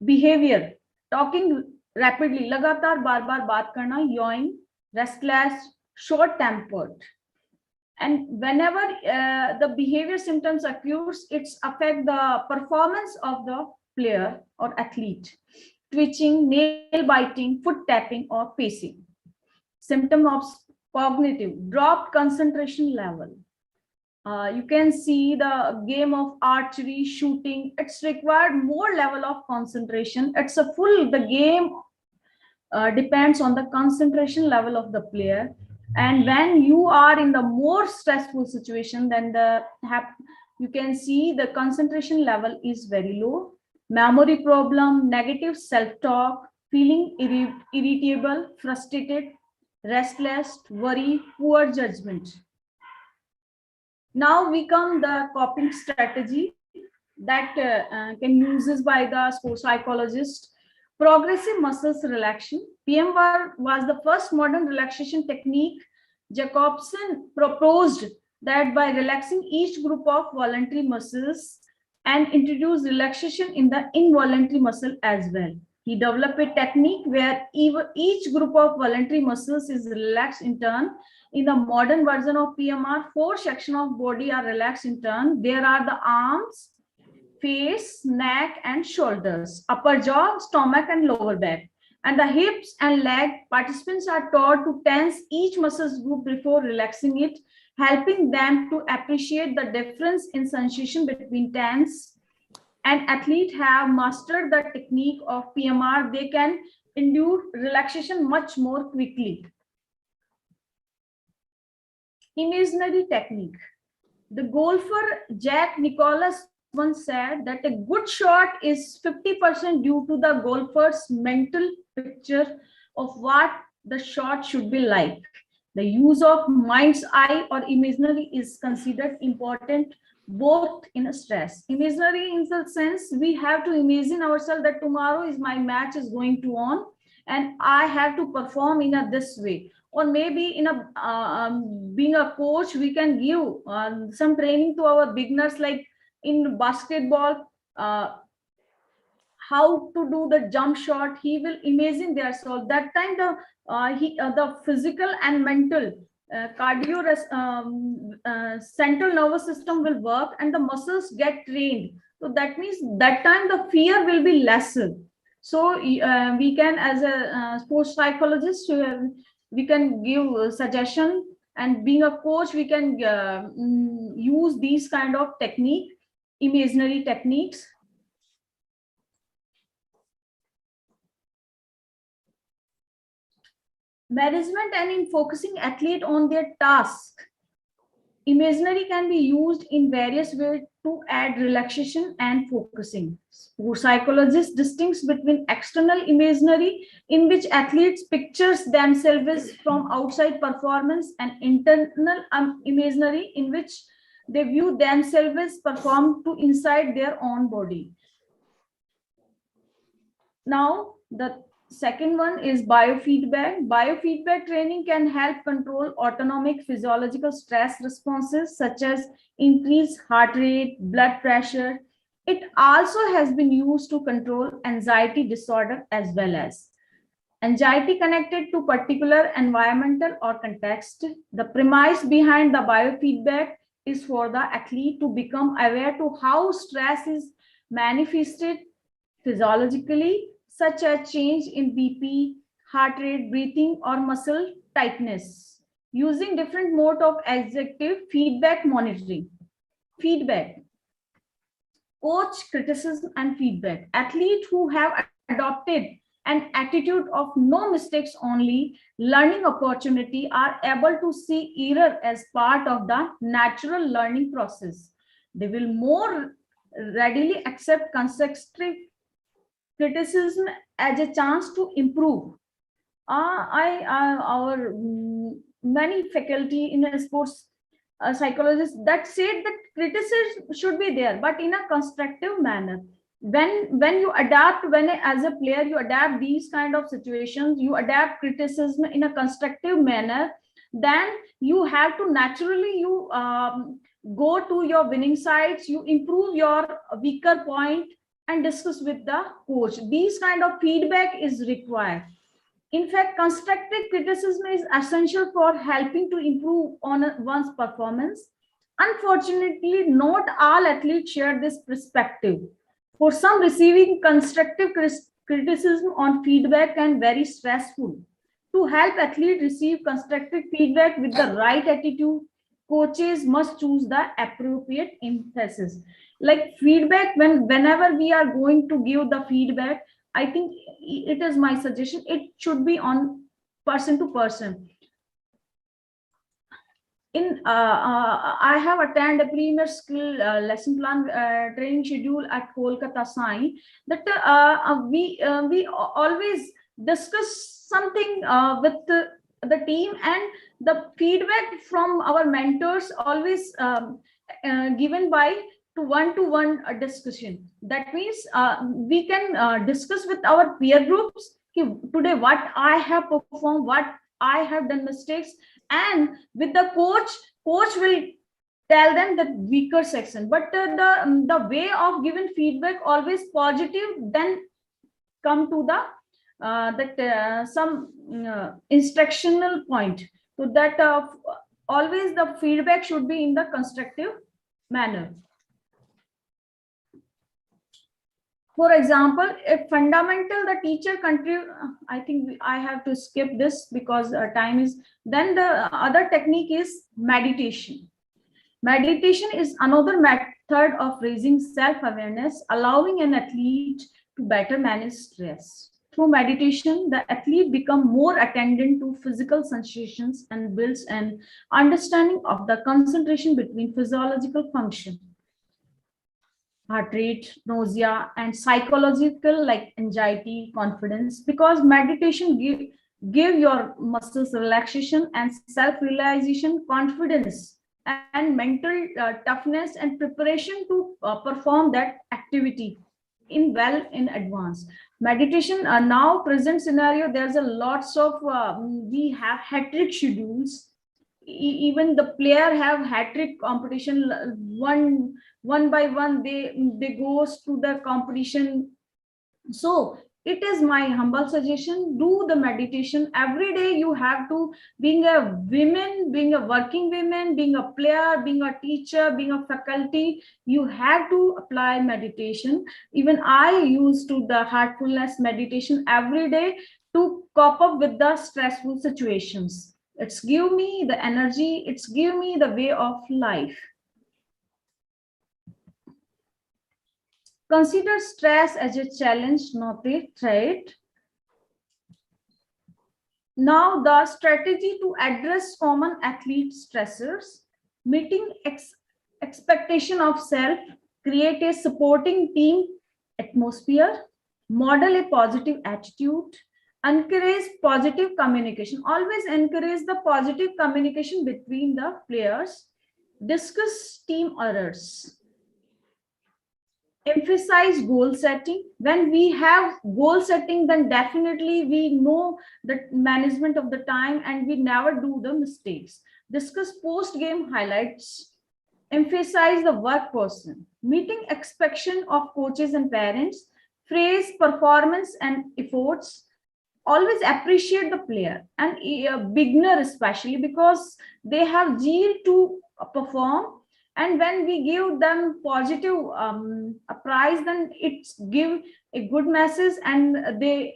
Behavior, talking rapidly, लगातार बार-बार बात करना, yawning, restless, short-tempered. And whenever the behavior symptoms occurs, it's affect the performance of the player or athlete. Twitching, nail biting, foot tapping, or pacing. Symptom of cognitive, dropped concentration level. You can see the game of archery, shooting, it's required more level of concentration. It's a full, the game depends on the concentration level of the player. And when you are in the more stressful situation, then you can see the concentration level is very low. Memory problem, negative self-talk, feeling irritable, frustrated, restless, worry, poor judgment. Now we come the coping strategy that can uses by the sports psychologist. Progressive muscles relaxation. PMR was the first modern relaxation technique. Jacobson proposed that by relaxing each group of voluntary muscles and introduce relaxation in the involuntary muscle as well. He developed a technique where each group of voluntary muscles is relaxed in turn. In the modern version of PMR, 4 sections of body are relaxed in turn. There are the arms, face, neck, and shoulders, upper jaw, stomach, and lower back. And the hips and leg, participants are taught to tense each muscle group before relaxing it, helping them to appreciate the difference in sensation between tense. And athletes have mastered the technique of PMR. They can induce relaxation much more quickly. Imaginary technique. The golfer Jack Nicklaus once said that a good shot is 50% due to the golfer's mental picture of what the shot should be like. The use of mind's eye or imaginary is considered important both in stress. Imaginary in the sense we have to imagine ourselves that tomorrow is my match is going to on and I have to perform in this way. Or maybe in a being a coach, we can give some training to our beginners, like in basketball, how to do the jump shot. He will imagine there. So that time the physical and mental cardio central nervous system will work and the muscles get trained. So that means that time the fear will be lesser. So we can, as a sports psychologist, we can give suggestion, and being a coach, we can use these kind of technique, imaginary techniques. Management and in focusing athlete on their task. Imaginary can be used in various ways to add relaxation and focusing. Psychologists distinguish between external imaginary, in which athletes pictures themselves from outside performance, and internal imaginary, in which they view themselves performed to inside their own body. Now, the second one is biofeedback. Biofeedback training can help control autonomic physiological stress responses such as increased heart rate, blood pressure. It also has been used to control anxiety disorder as well as anxiety connected to particular environmental or context. The premise behind the biofeedback is for the athlete to become aware to how stress is manifested physiologically, such as change in BP, heart rate, breathing, or muscle tightness, using different mode of executive feedback monitoring. Feedback, coach, criticism, and feedback. Athletes who have adopted an attitude of no mistakes only learning opportunity are able to see error as part of the natural learning process. They will more readily accept constructive criticism as a chance to improve. Many faculty in sports psychologists that said that criticism should be there, but in a constructive manner. When you adapt, when as a player you adapt these kind of situations, you adapt criticism in a constructive manner, then you have to naturally you go to your winning sides, you improve your weaker point and discuss with the coach. These kind of feedback is required. In fact, constructive criticism is essential for helping to improve on one's performance. Unfortunately, not all athletes share this perspective. For some, receiving constructive criticism on feedback can be very stressful. To help athletes receive constructive feedback with the right attitude, coaches must choose the appropriate emphasis. Like feedback, whenever we are going to give the feedback, I think it is my suggestion, it should be on person to person. I have attended a premier skill lesson plan training schedule at Kolkata Sai. That we always discuss something with the team, and the feedback from our mentors always given by to one discussion. That means we can discuss with our peer groups today what I have performed, what I have done mistakes, and with the coach will tell them the weaker section. But the way of giving feedback always positive, then come to the some instructional point. So that always the feedback should be in the constructive manner. For example, if fundamental the teacher I think I have to skip this because time is. Then the other technique is meditation. Meditation is another method of raising self-awareness, allowing an athlete to better manage stress. Through meditation, the athlete becomes more attendant to physical sensations and builds an understanding of the concentration between physiological function, heart rate, nausea, and psychological like anxiety, confidence, because meditation give your muscles relaxation and self-realization, confidence, and mental toughness and preparation to perform that activity in advance. Meditation now present scenario, there's a lots of we have hat-trick schedules. Even the player have hat-trick competition, one by one they goes to the competition. So it is my humble suggestion, do the meditation every day. You have to, being a woman, being a working woman, being a player, being a teacher, being a faculty, you have to apply meditation. Even I used to the heartfulness meditation every day to cope up with the stressful situations. It's give me the energy, it's give me the way of life. Consider stress as a challenge, not a threat. Now, the strategy to address common athlete stressors: meeting expectation of self, create a supporting team atmosphere, model a positive attitude, encourage positive communication. Always encourage the positive communication between the players. discuss team errors, emphasize goal setting. When we have goal setting, then definitely we know the management of the time and we never do the mistakes. Discuss post game highlights, emphasize the work person, meeting expectation of coaches and parents, praise performance and efforts, always appreciate the player and a beginner especially because they have zeal to perform, and when we give them positive a prize, then it's give a good message and they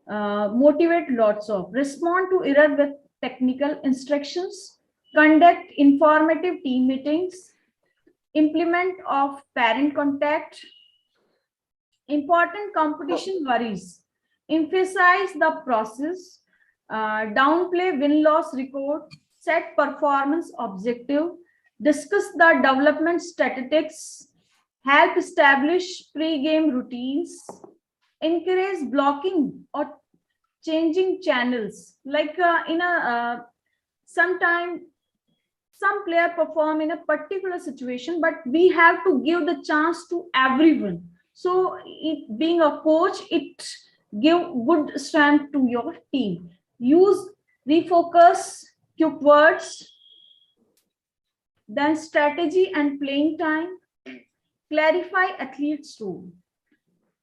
motivate lots of. Respond to error with technical instructions, conduct informative team meetings, implement of parent contact, important competition worries, emphasize the process, downplay win-loss record, set performance objective, discuss the development statistics, help establish pre-game routines, encourage blocking or changing channels. Like in a sometime some player perform in a particular situation, but we have to give the chance to everyone. So being a coach, it give good strength to your team. Use refocus, quick words, then strategy and playing time, clarify athlete's role.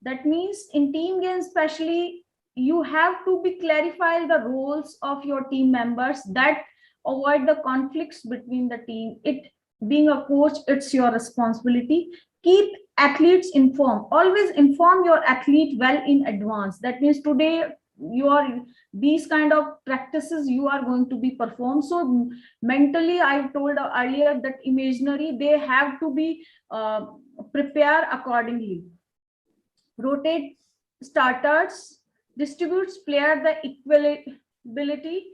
That means in team games especially, you have to be clarify the roles of your team members, that avoid the conflicts between the team. It being a coach, it's your responsibility. Keep athletes informed, always inform your athlete well in advance. That means today you are these kind of practices you are going to be performed. So mentally, I told earlier that imaginary, they have to be prepared accordingly. Rotate starters, distributes player the equality,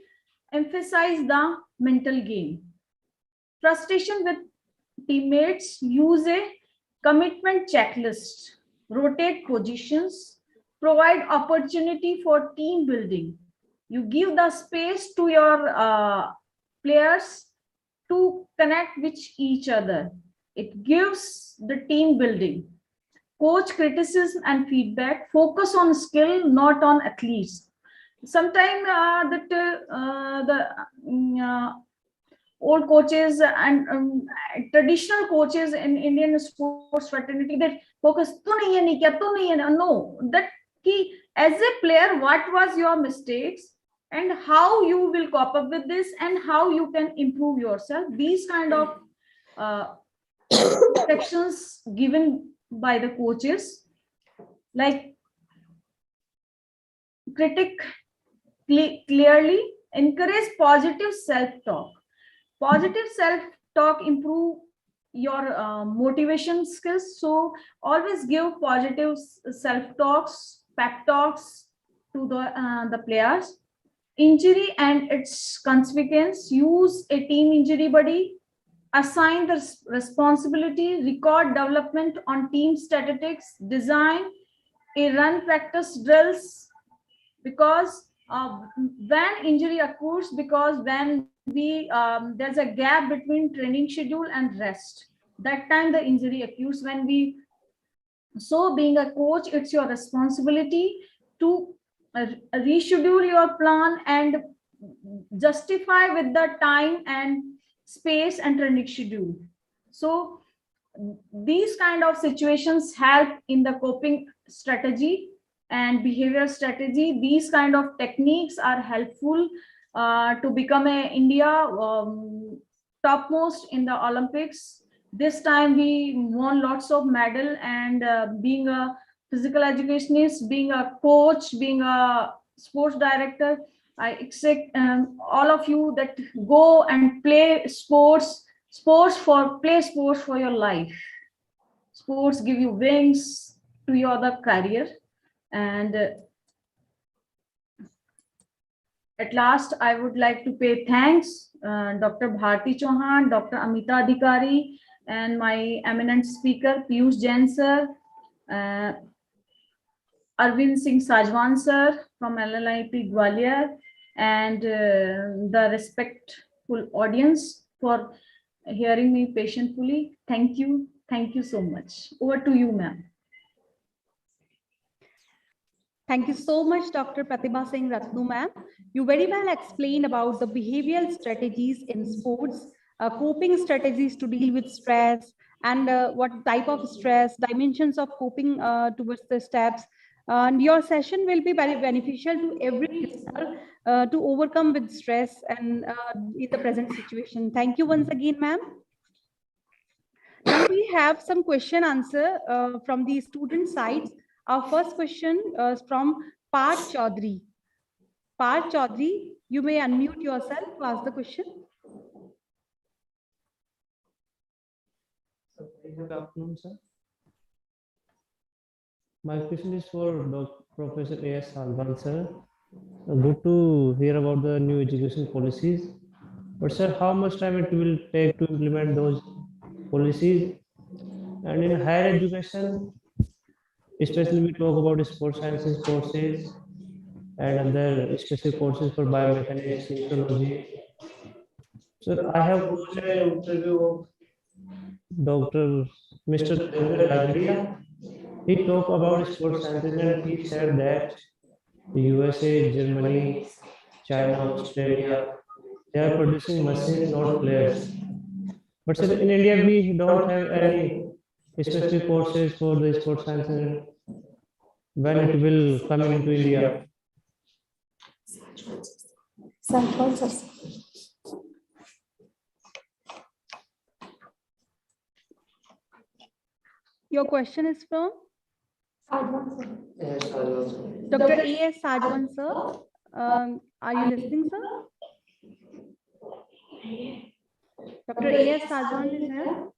emphasize the mental game. Frustration with teammates, use a commitment checklist, rotate positions, provide opportunity for team building. You give the space to your players to connect with each other. It gives the team building. Coach criticism and feedback, focus on skill, not on athletes. Sometimes the old coaches and traditional coaches in Indian sports fraternity, that focus no, that key as a player, what was your mistakes and how you will cope up with this and how you can improve yourself. These kind of instructions given by the coaches. Like critic clearly, encourage positive self-talk. Positive self-talk improve your motivation skills. So always give positive self-talks, pep talks to the players. Injury and its consequence, use a team injury buddy, assign the responsibility, record development on team statistics, design a run practice drills, because when injury occurs, because when we there's a gap between training schedule and rest, that time the injury occurs when we. So being a coach, it's your responsibility to reschedule your plan and justify with the time and space and training schedule. So these kind of situations help in the coping strategy and behavior strategy. These kind of techniques are helpful to become a India topmost in the Olympics. This time we won lots of medal, and being a physical educationist, being a coach, being a sports director, I expect all of you that go and play sports for your life. Sports give you wings to your other career. And at last, I would like to pay thanks Dr. Bharti Chauhan, Dr. Amita Adhikari, and my eminent speaker Piyush Jain sir, Arvind Singh Sajwan sir from LLIP Gwalior, and the respectful audience for hearing me patiently. Thank you. Thank you so much. Over to you, ma'am. Thank you so much, Dr. Pratibha Singh Ratnu, ma'am. You very well explained about the behavioral strategies in sports, coping strategies to deal with stress, and what type of stress, dimensions of coping towards the steps. And your session will be very beneficial to every listener to overcome with stress and in the present situation. Thank you once again, ma'am. Now we have some question answer from the student sides. Our first question is from Parth Chaudhary. Parth Chaudhary, you may unmute yourself to ask the question. Good afternoon, sir. My question is for Professor A.S. Salvan, sir. Good to hear about the new education policies. But sir, how much time it will take to implement those policies? And in higher education, especially we talk about sports sciences courses and other special courses for biomechanics, kinesiology. So I have watched an interview of Dr. Mr. Lagaria. He talked about sports sciences and he said that the USA, Germany, China, Australia, they are producing machines, not players. But sir, in India, we don't have any specific courses for the sports science and when it will come into India. Your question is from Yes, Dr. A.S. Sajwan, sir. Are you listening, sir? Dr. A.S. Sajwan is here?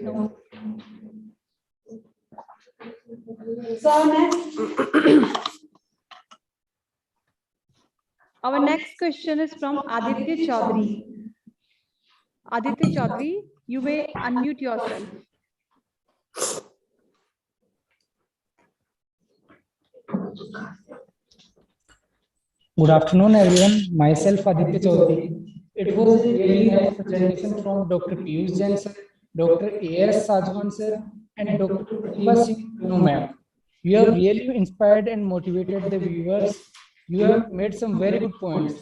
No. Our next question is from Aditya Chaudhary. Aditya Chaudhary, you may unmute yourself. Good afternoon, everyone. Myself, Aditya Chaudhary. It was a really nice presentation from Dr. Piyush Jain sir, Dr. A.S. Sajwan sir, and Dr. Pratibha Singh Ratnu ma'am. You have really inspired and motivated the viewers. You have made some very good points.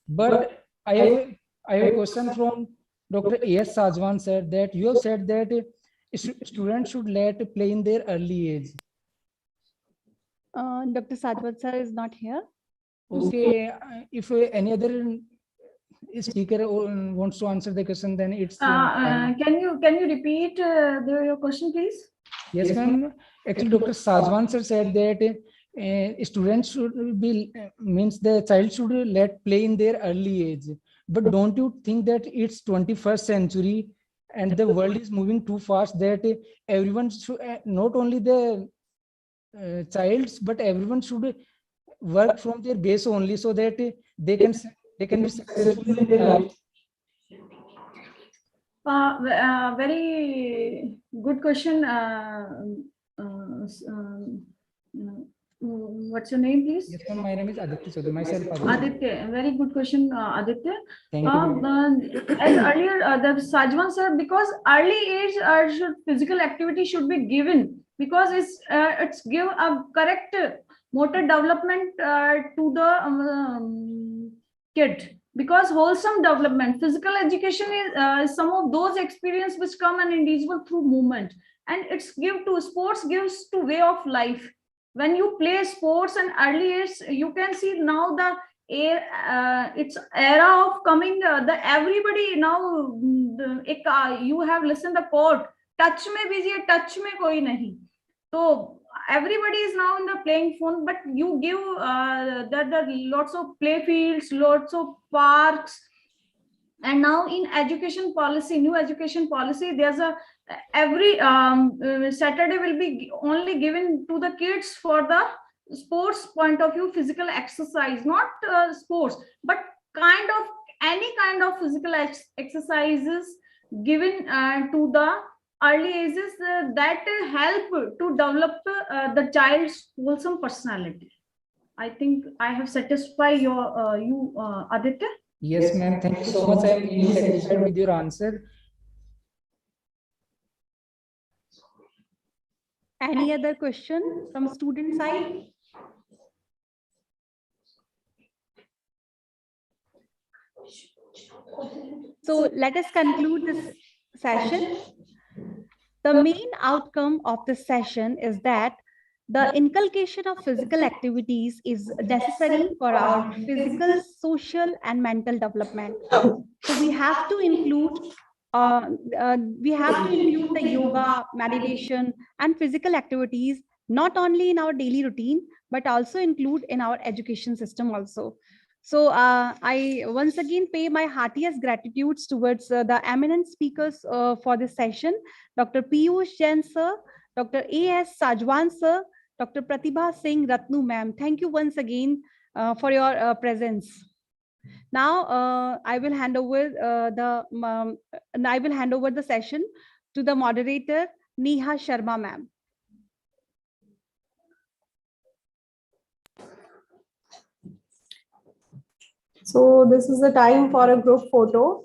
But I have a question from Dr. A.S. Sajwan sir, that you have said that students should let play in their early age. Dr. Sajwan sir is not here. Okay, if any other speaker wants to answer the question, then it's fine. Can you repeat your question, please? Yes, ma'am. Actually, Dr. Sajwan sir said that students should be means the child should let play in their early age. But don't you think that it's 21st century and the world is moving too fast that everyone should, not only the childs, but everyone should work from their base only so that they can be successful in their life. Very good question. What's your name, please? Yes, ma'am. My name is Aditya Chaudhary. Myself, Aditya. Very good question, Aditya. Thank you. As earlier, the Sajwan sir, because early age physical activity should be given because it's give a correct motor development to the kid. Because wholesome development, physical education is some of those experience which come an individual through movement, and sports gives to way of life. When you play sports and early age, you can see now it's era of coming. Everybody now you have listened the quote, touch में busy, touch में कोई नहीं. So everybody is now in the playing phone, but you give there lots of play fields, lots of parks. And now in education policy, new education policy, there's every Saturday will be only given to the kids for the sports point of view, physical exercise, not sports, but any kind of physical exercises given to the early ages that help to develop the child's wholesome personality. I think I have satisfied you, Aditya. Yes, ma'am. Thank you so much. I am really satisfied with your answer. Any other question from student side? So let us conclude this session. The main outcome of this session is that the inculcation of physical activities is necessary for our physical, social, and mental development. So we have to include the yoga, meditation, and physical activities not only in our daily routine but also include in our education system also. So I once again pay my heartiest gratitudes towards the eminent speakers for this session, Dr. Piyush Jain sir, Dr. A.S. Sajwan sir, Dr. Pratibha Singh Ratnu ma'am. Thank you once again for your presence. Now I will hand over the session to the moderator Neha Sharma ma'am. So this is the time for a group photo.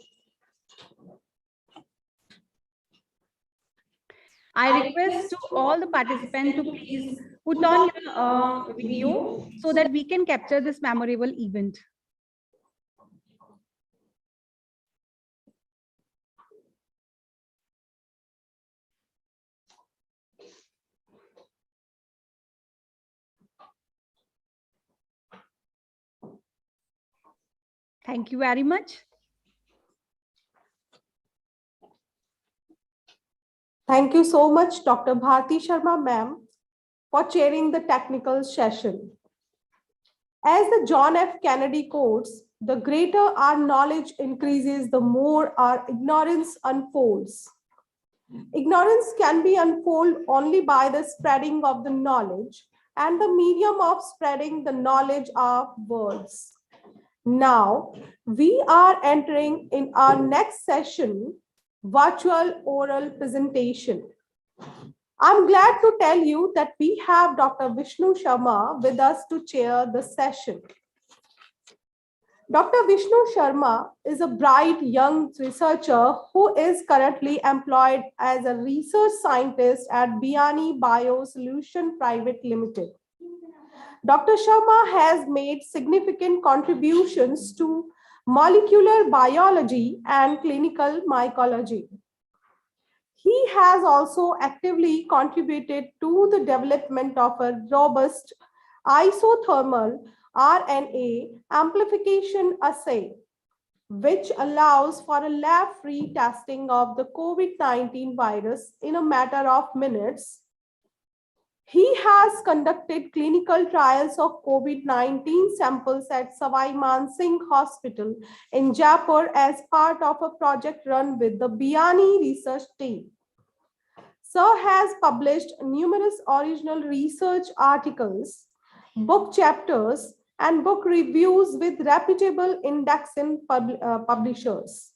I request to all the participants to please put on your video so that we can capture this memorable event. Thank you very much. Thank you so much, Dr. Bharti Sharma ma'am, for chairing the technical session. As the John F. Kennedy quotes, the greater our knowledge increases, the more our ignorance unfolds. Ignorance can be unfolded only by the spreading of the knowledge, and the medium of spreading the knowledge are words. Now, we are entering in our next session, virtual oral presentation. I'm glad to tell you that we have Dr. Vishnu Sharma with us to chair the session. Dr. Vishnu Sharma is a bright young researcher who is currently employed as a research scientist at Biani Biosolution Private Limited. Dr. Sharma has made significant contributions to molecular biology and clinical mycology. He has also actively contributed to the development of a robust isothermal RNA amplification assay, which allows for a lab-free testing of the COVID-19 virus in a matter of minutes. He has conducted clinical trials of COVID-19 samples at Savai Man Singh Hospital in Jaipur as part of a project run with the Biani research team. Sir has published numerous original research articles, book chapters, and book reviews with reputable indexing publishers.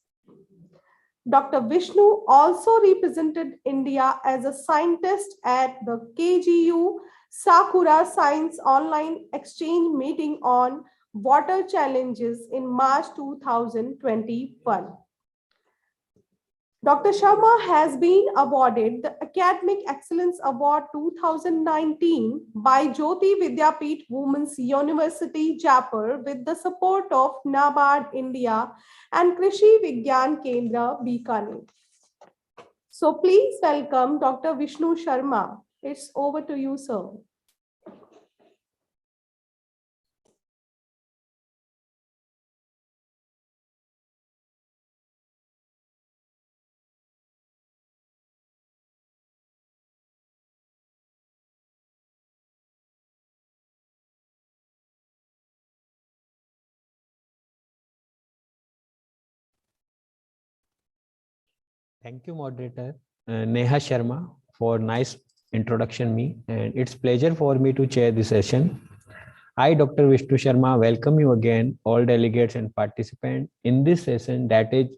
Dr. Vishnu also represented India as a scientist at the KGU Sakura Science Online Exchange meeting on water challenges in March 2021. Dr. Sharma has been awarded the Academic Excellence Award 2019 by Jyoti Vidyapeeth Women's University, Jaipur, with the support of NABARD India and Krishi Vigyan Kendra, BICON. So please welcome Dr. Vishnu Sharma. It's over to you, sir. Thank you, moderator Neha Sharma, for nice introduction me, and it's pleasure for me to chair this session. I, Dr. Vishnu Sharma, welcome you again, all delegates and participants in this session that is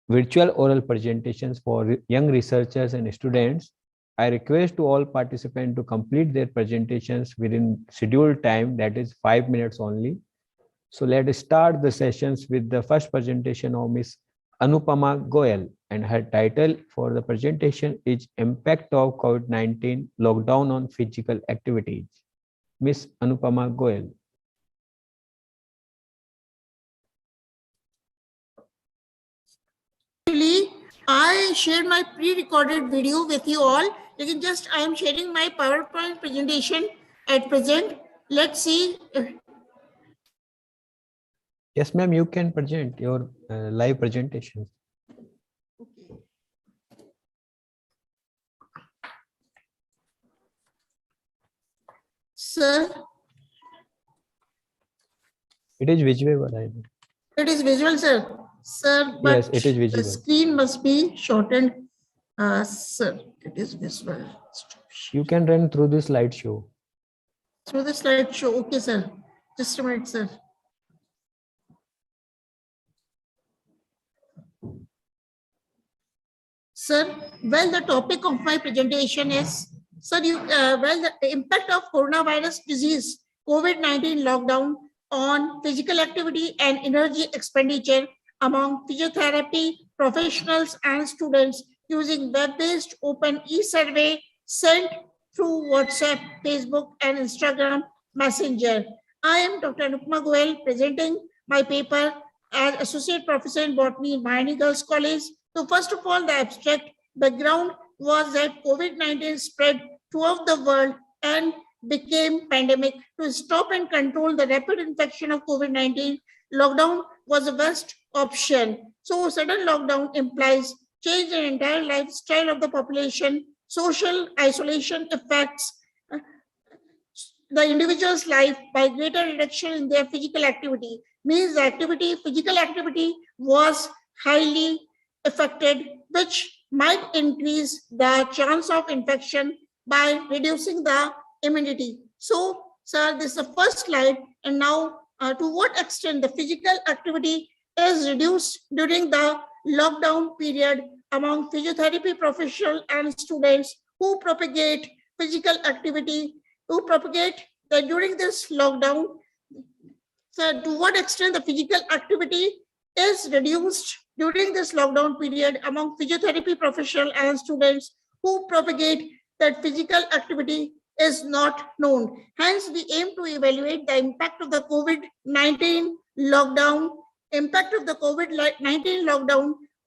virtual oral presentations for young researchers and students. I request to all participants to complete their presentations within scheduled time, that is 5 minutes only. So let's start the sessions with the first presentation of Miss Anupama Goyal, and her title for the presentation is Impact of COVID-19 Lockdown on Physical Activities. Miss Anupama Goyal. Actually, I shared my pre-recorded video with you all. I am sharing my PowerPoint presentation at present. Let's see. Yes, ma'am, you can present your live presentation. Sir, it is visible. I know. It is visual, sir. Sir, but yes, it is visible. The screen must be shortened. Sir, it is visible. You can run through the slideshow. Through the slideshow. Okay, sir. Just a minute, sir. Sir, well, the topic of my presentation is, sir, the impact of coronavirus disease, COVID-19 lockdown on physical activity and energy expenditure among physiotherapy professionals and students using web-based open e-survey sent through WhatsApp, Facebook, and Instagram Messenger. I am Dr. Anupama Goyal, presenting my paper as Associate Professor in Botany in Miami Girls College. So first of all, the abstract background was that COVID-19 spread throughout the world and became pandemic. To stop and control the rapid infection of COVID-19, lockdown was the best option. So sudden lockdown implies change in entire lifestyle of the population, social isolation affects the individual's life by greater reduction in their physical activity. Means the physical activity was highly affected, which might increase the chance of infection by reducing the immunity. So, sir, this is the first slide. And now, to what extent the physical activity is reduced during the lockdown period among physiotherapy professionals and students who propagate physical activity, who propagate that during this lockdown. So, to what extent the physical activity is reduced during this lockdown period among physiotherapy professionals and students who propagate that physical activity is not known. Hence, we aim to evaluate the impact of the COVID-19 lockdown,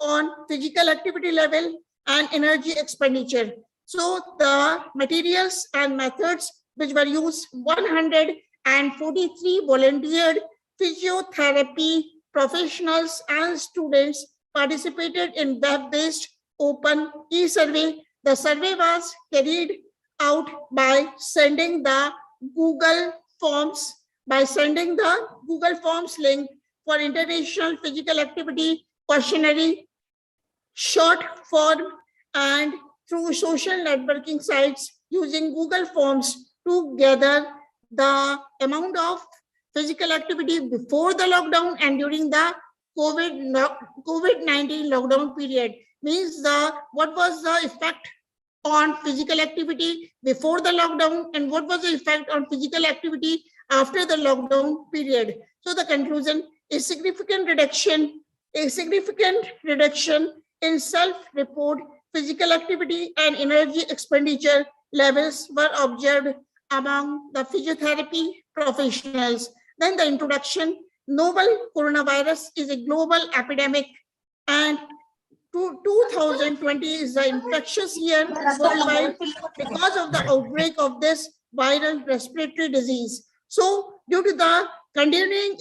on physical activity level and energy expenditure. So the materials and methods which were used, 143 volunteered physiotherapy professionals and students participated in web-based open e-survey. The survey was carried out by sending the Google Forms link for International Physical Activity Questionnaire short form and through social networking sites using Google Forms to gather the amount of physical activity before the lockdown and during the COVID-19 lockdown period. Means what was the effect on physical activity before the lockdown and what was the effect on physical activity after the lockdown period. So the conclusion is significant reduction in self-report physical activity and energy expenditure levels were observed among the physiotherapy professionals. Then the introduction, novel coronavirus is a global epidemic and 2020 is the infectious year worldwide because of the outbreak of this viral respiratory disease. So due to the continuing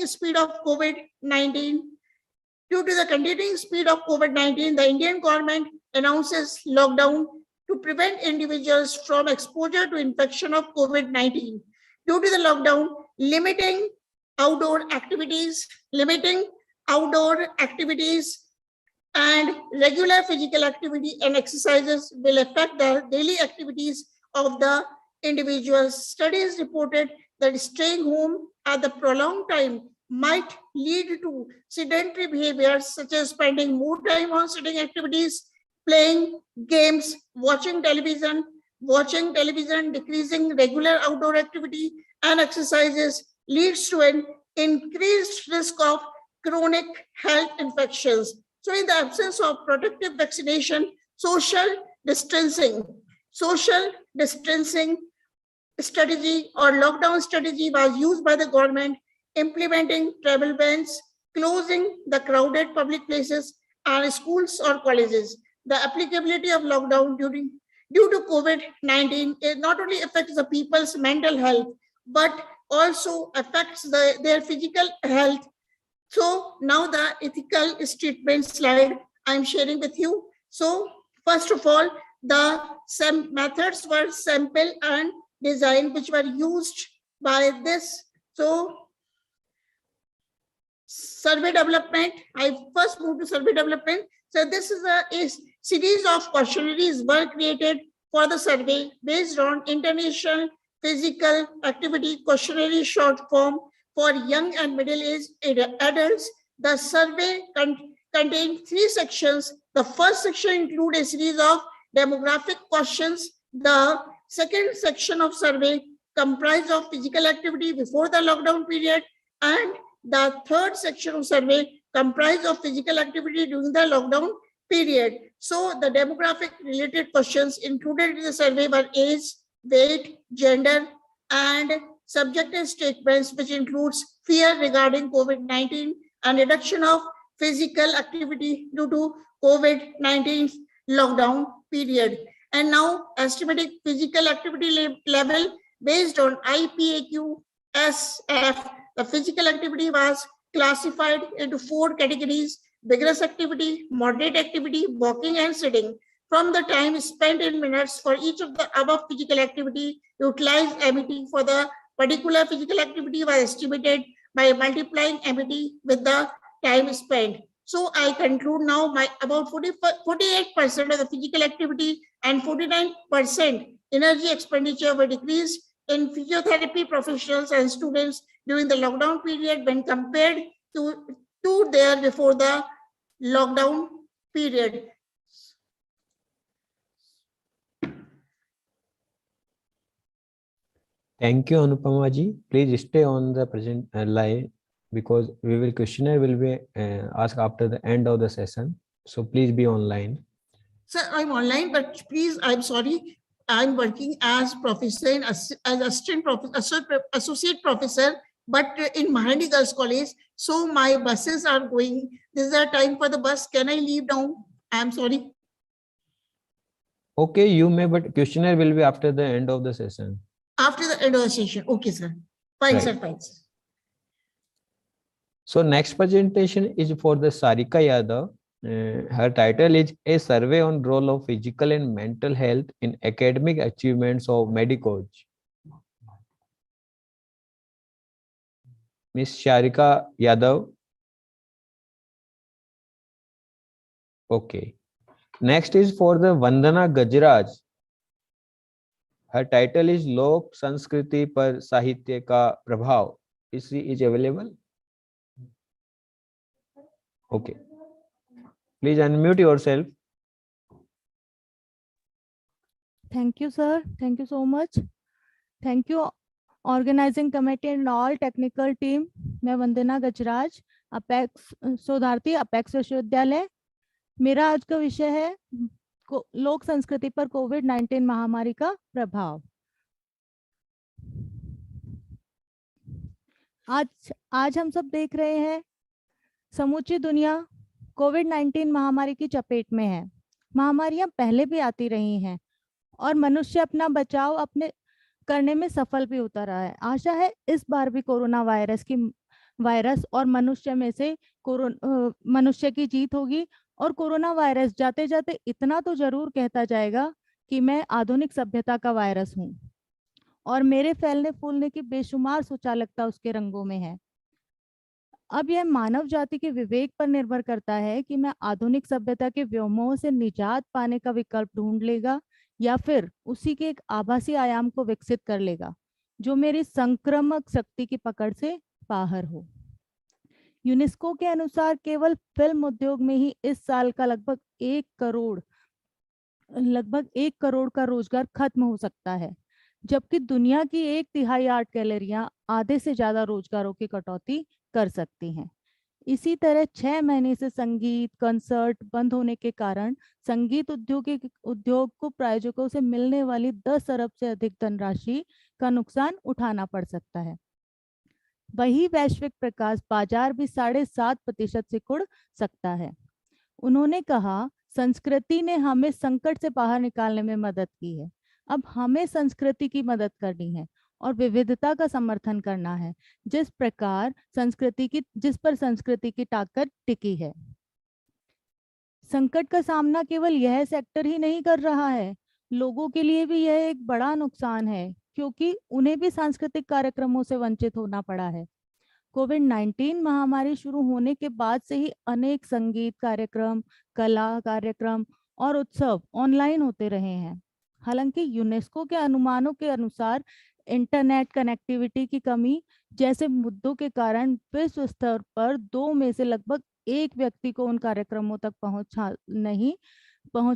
speed of COVID-19, the Indian government announces lockdown to prevent individuals from exposure to infection of COVID-19. Due to the lockdown, limiting outdoor activities and regular physical activity and exercises will affect the daily activities of the individuals. Studies reported that staying home at the prolonged time might lead to sedentary behaviors such as spending more time on sitting activities, playing games, watching television, decreasing regular outdoor activity, and exercises leads to an increased risk of chronic health infections. So in the absence of protective vaccination, social distancing strategy or lockdown strategy was used by the government, implementing travel bans, closing the crowded public places and schools or colleges. The applicability of lockdown due to COVID-19 it not only affects the people's mental health, but also affects their physical health. So now the ethical statement slide I'm sharing with you. So first of all, the methods were sample and design which were used by this. So survey development, I first moved to survey development. So this is a series of questionnaires were created for the survey based on international physical activity questionnaire short form for young and middle-aged adults. The survey contained 3 sections. The first section included a series of demographic questions. The second section of survey comprised of physical activity before the lockdown period, and the third section of survey comprised of physical activity during the lockdown period. So the demographic related questions included in the survey were age, weight, gender, and subjective statements, which includes fear regarding COVID-19 and reduction of physical activity due to COVID-19 lockdown period. And now estimating physical activity level based on IPAQ SF. The physical activity was classified into 4 categories: vigorous activity, moderate activity, walking, and sitting. From the time spent in minutes for each of the above physical activity, utilized MET for the particular physical activity was estimated by multiplying MET with the time spent. So I conclude now my about 48% of the physical activity and 49% energy expenditure were decreased in physiotherapy professionals and students during the lockdown period when compared to there before the lockdown period. Thank you, Anupama ji. Please stay on the present line because questionnaire will be asked after the end of the session. So please be online. Sir, I'm online, but please, I'm sorry. I'm working as professor, as assistant professor, associate professor, but in Maharani Girls College. So my buses are going. This is the time for the bus. Can I leave now? I'm sorry. Okay, you may, but questionnaire will be after the end of the session. After the end of the session. Okay, sir. Fine, Right. sir, fine. Sir. So next presentation is for the Sarika Yadav. Her title is A Survey on Role of Physical and Mental Health in Academic Achievements of Medicos. Miss Sarika Yadav. Okay. Next is for the Vandana Gajraj. Her title is Lok Sanskriti par Sahitya ka Prabhav. Is she available? Okay. Please unmute yourself. Thank you, sir. Thank you so much. Thank you, organizing committee and all technical team. मैं वंदना गजराज, apex शोधार्थी, apex विश्वविद्यालय. मेरा आज का विषय है लोक संस्कृति पर कोविड-19 महामारी का प्रभाव. आज हम सब देख रहे हैं समूची दुनिया कोविड-19 महामारी की चपेट में है. महामारियां पहले भी आती रही हैं और मनुष्य अपना बचाव अपने करने में सफल भी होता रहा है. आशा है इस बार भी कोरोना वायरस और मनुष्य में से मनुष्य की जीत होगी और कोरोना वायरस जाते जाते इतना तो जरूर कहता जाएगा कि मैं आधुनिक सभ्यता का वायरस हूं और मेरे फैलने फूलने की बेशुमार सुचालकता उसके रंगों में है. अब यह मानव जाति के विवेक पर निर्भर करता है कि मैं आधुनिक सभ्यता के व्योमों से निजात पाने का विकल्प ढूंढ लेगा या फिर उसी के एक आभासी आयाम को विकसित कर लेगा जो मेरी संक्रामक शक्ति की पकड़ से बाहर हो. यूनेस्को के अनुसार केवल फिल्म उद्योग में ही इस साल का लगभग 1 करोड़ का रोजगार खत्म हो सकता है. जबकि दुनिया की 1/3 आर्ट गैलरियां आधे से ज्यादा रोजगारों की कटौती कर सकती हैं। इसी तरह 6 महीने से संगीत कंसर्ट बंद होने के कारण संगीत उद्योग को प्रायोजकों से मिलने वाली 10 अरब से अधिक धनराशि का नुकसान उठाना पड़ सकता है। वही वैश्विक प्रकाश बाजार भी 7.5% सिकुड़ सकता है। उन्होंने कहा, संस्कृति ने हमें संकट से बाहर निकालने में मदद की है। अब हमें संस्कृति की मदद करनी है और विविधता का समर्थन करना है, जिस पर संस्कृति की ताकत टिकी है। संकट का सामना केवल यह सेक्टर ही नहीं कर रहा है, लोगों के लिए भी यह एक बड़ा नुकसान है, क्योंकि उन्हें भी सांस्कृतिक कार्यक्रमों से वंचित होना पड़ा है। कोविड-19 महामारी शुरू होने के बाद से ही अनेक संगीत कार्यक्रम, कला कार्यक्रम और उत्सव ऑनलाइन होते रहे हैं। हालांकि यूनेस्को के अनुमानों के अनुसार इंटरनेट कनेक्टिविटी की कमी जैसे मुद्दों के कारण विश्व स्तर पर 2 में से लगभग 1 व्यक्ति को उन कार्यक्रमों तक पहुंच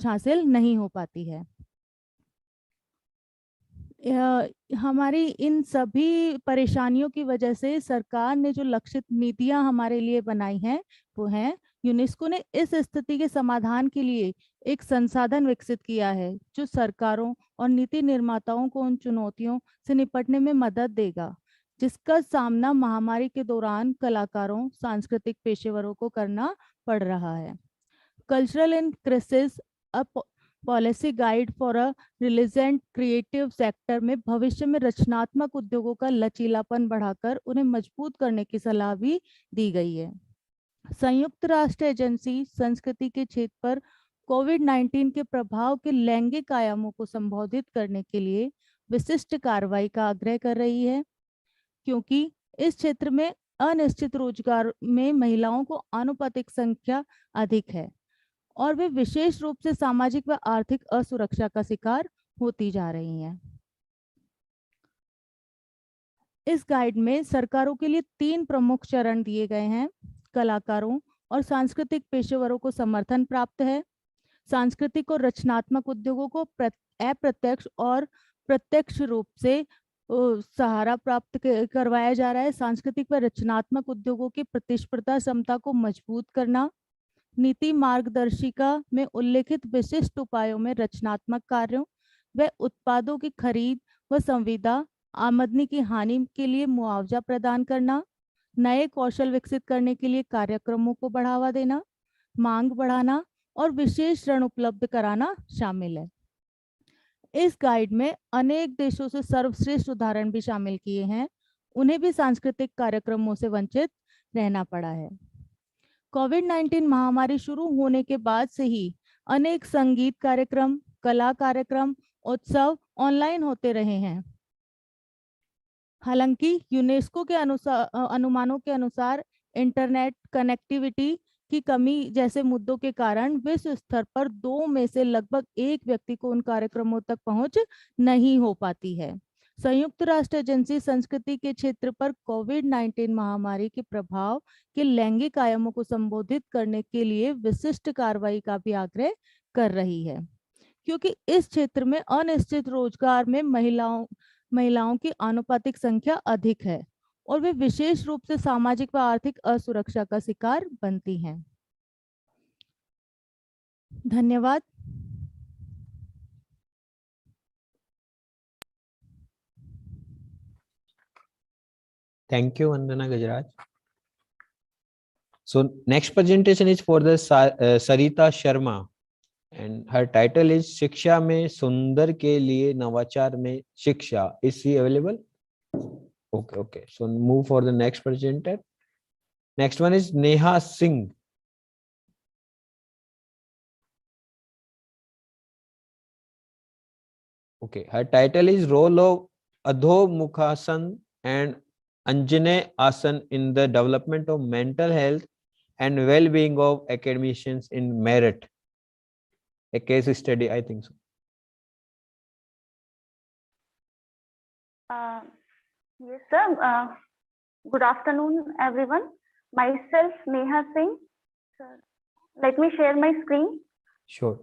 हासिल नहीं हो पाती है। हमारी इन सभी परेशानियों की वजह से सरकार ने जो लक्षित नीतियां हमारे लिए बनाई हैं वो हैं, यूनेस्को ने इस स्थिति के समाधान के लिए एक संसाधन विकसित किया है जो सरकारों और नीति निर्माताओं को उन चुनौतियों से निपटने में मदद देगा जिसका सामना महामारी के दौरान कलाकारों सांस्कृतिक पेशेवरों को करना पड़ रहा है। Cultural in crisis policy guide for a resilient creative sector में भविष्य में रचनात्मक उद्योगों का लचीलापन बढ़ाकर उन्हें मजबूत करने की सलाह भी दी गई है। संयुक्त राष्ट्र एजेंसी संस्कृति के क्षेत्र पर कोविड-19 के प्रभाव के लैंगिक आयामों को संबोधित करने के लिए विशिष्ट कार्रवाई का आग्रह कर रही है, क्योंकि इस क्षेत्र में अनिश्चित रोजगार में महिलाओं को आनुपातिक संख्या अधिक है और वे विशेष रूप से सामाजिक व आर्थिक असुरक्षा का शिकार होती जा रही हैं। इस गाइड में सरकारों के लिए 3 प्रमुख चरण दिए गए हैं। कलाकारों और सांस्कृतिक पेशेवरों को समर्थन प्राप्त है। सांस्कृतिक और रचनात्मक उद्योगों को अप्रत्यक्ष और प्रत्यक्ष रूप से सहारा प्राप्त करवाया जा रहा है। सांस्कृतिक व रचनात्मक उद्योगों की प्रतिस्पर्धा क्षमता को मजबूत करना। नीति मार्गदर्शिका में उल्लेखित विशिष्ट उपायों में रचनात्मक कार्यों व उत्पादों की खरीद व संविदा, आमदनी की हानि के लिए मुआवजा प्रदान करना, नए कौशल विकसित करने के लिए कार्यक्रमों को बढ़ावा देना, मांग बढ़ाना और विशेष ऋण उपलब्ध कराना शामिल है। इस गाइड में अनेक देशों से सर्वश्रेष्ठ उदाहरण भी शामिल किए हैं। उन्हें भी सांस्कृतिक कार्यक्रमों से वंचित रहना पड़ा है। कोविड-19 महामारी शुरू होने के बाद से ही अनेक संगीत कार्यक्रम, कला कार्यक्रम, उत्सव ऑनलाइन होते रहे हैं। हालांकि यूनेस्को के अनुमानों के अनुसार इंटरनेट कनेक्टिविटी की कमी जैसे मुद्दों के कारण विश्व स्तर पर 2 में से लगभग 1 व्यक्ति को उन कार्यक्रमों तक पहुंच नहीं हो पाती है। संयुक्त राष्ट्र एजेंसी संस्कृति के क्षेत्र पर कोविड-19 महामारी के प्रभाव के लैंगिक आयामों को संबोधित करने के लिए विशिष्ट कार्रवाई का भी आग्रह कर रही है, क्योंकि इस क्षेत्र में अनिश्चित रोजगार में महिलाओं की आनुपातिक संख्या अधिक है और वे विशेष रूप से सामाजिक व आर्थिक असुरक्षा का शिकार बनती हैं। धन्यवाद। Thank you, Vandana Gajraj. So next presentation is for the Sarita Sharma, and her title is शिक्षा में सुंदर के लिए नवाचार में शिक्षा. Is she available? Okay. So move for the next presenter. Next one is Neha Singh. Okay, her title is Role of Adho Mukhasan and Anjane Asan in the development of mental health and well-being of academicians in merit. A case study, I think so. Yes, sir. Good afternoon, everyone. Myself, Neha Singh. Sir, let me share my screen. Sure.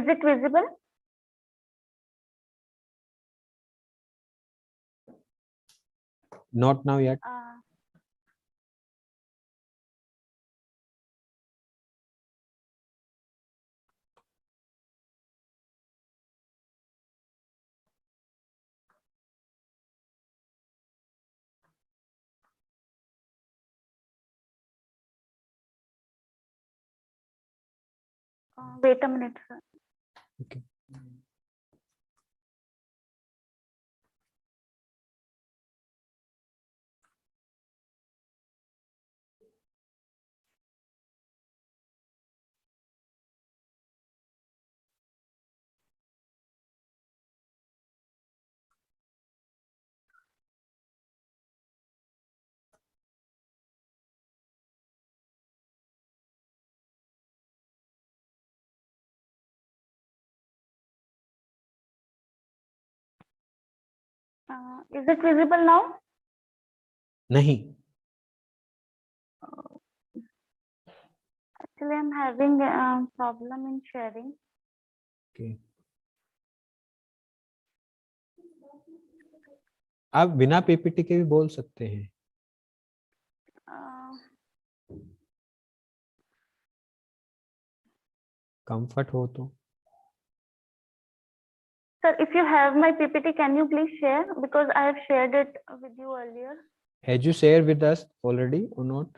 Is it visible? Not now yet. Wait a minute, sir. Okay. Is it visible now? नहीं. Actually, I'm having a problem in sharing. Okay. आप बिना PPT के भी बोल सकते हैं. Comfort हो तो. Sir, if you have my PPT, can you please share? Because I have shared it with you earlier. Had you shared with us already or not?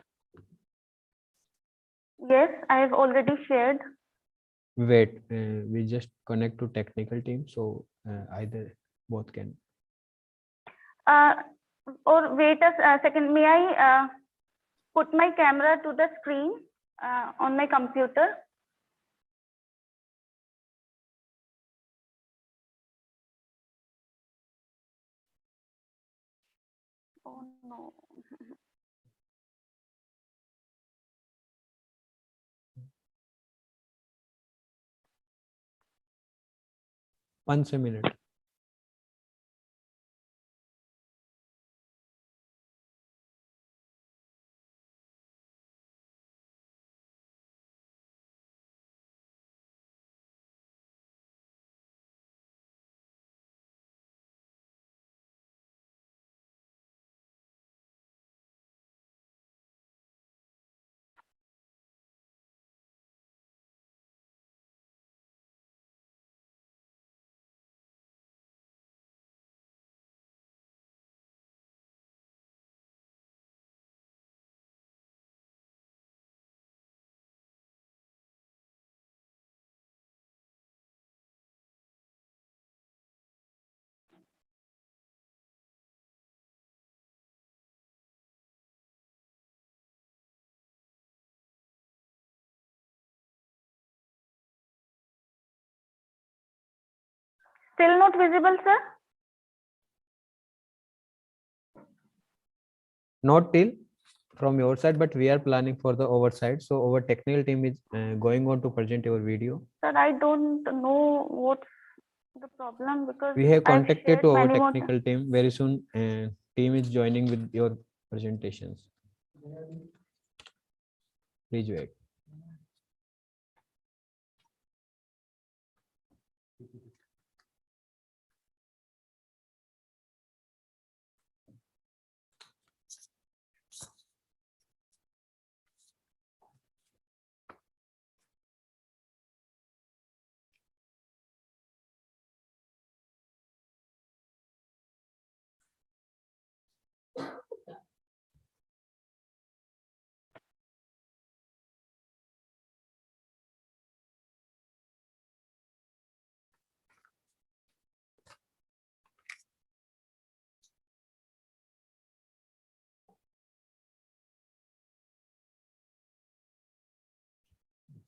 Yes, I have already shared. Wait, we just connect to technical team, so either both can. Or wait a second. May I put my camera to the screen on my computer? Oh no. Once a minute. Still not visible, sir? Not till from your side, but we are planning for the oversight. So our technical team is going on to present your video. Sir, I don't know what's the problem because We have I've contacted shared to our many more technical team very soon, and team is joining with your presentations. Please wait.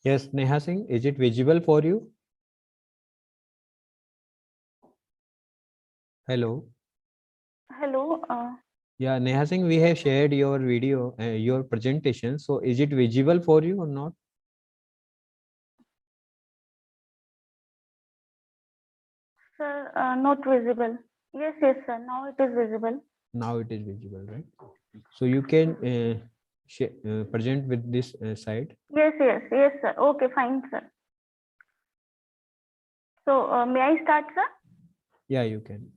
Yes, Neha Singh, is it visible for you? Hello. Hello. Yeah, Neha Singh, we have shared your video, your presentation. So is it visible for you or not? Sir, not visible. Yes, yes, sir. Now it is visible. Now it is visible, right? So you can present with this side. Yes, yes, yes, sir. Okay, fine, sir. So may I start, sir? Yeah, you can.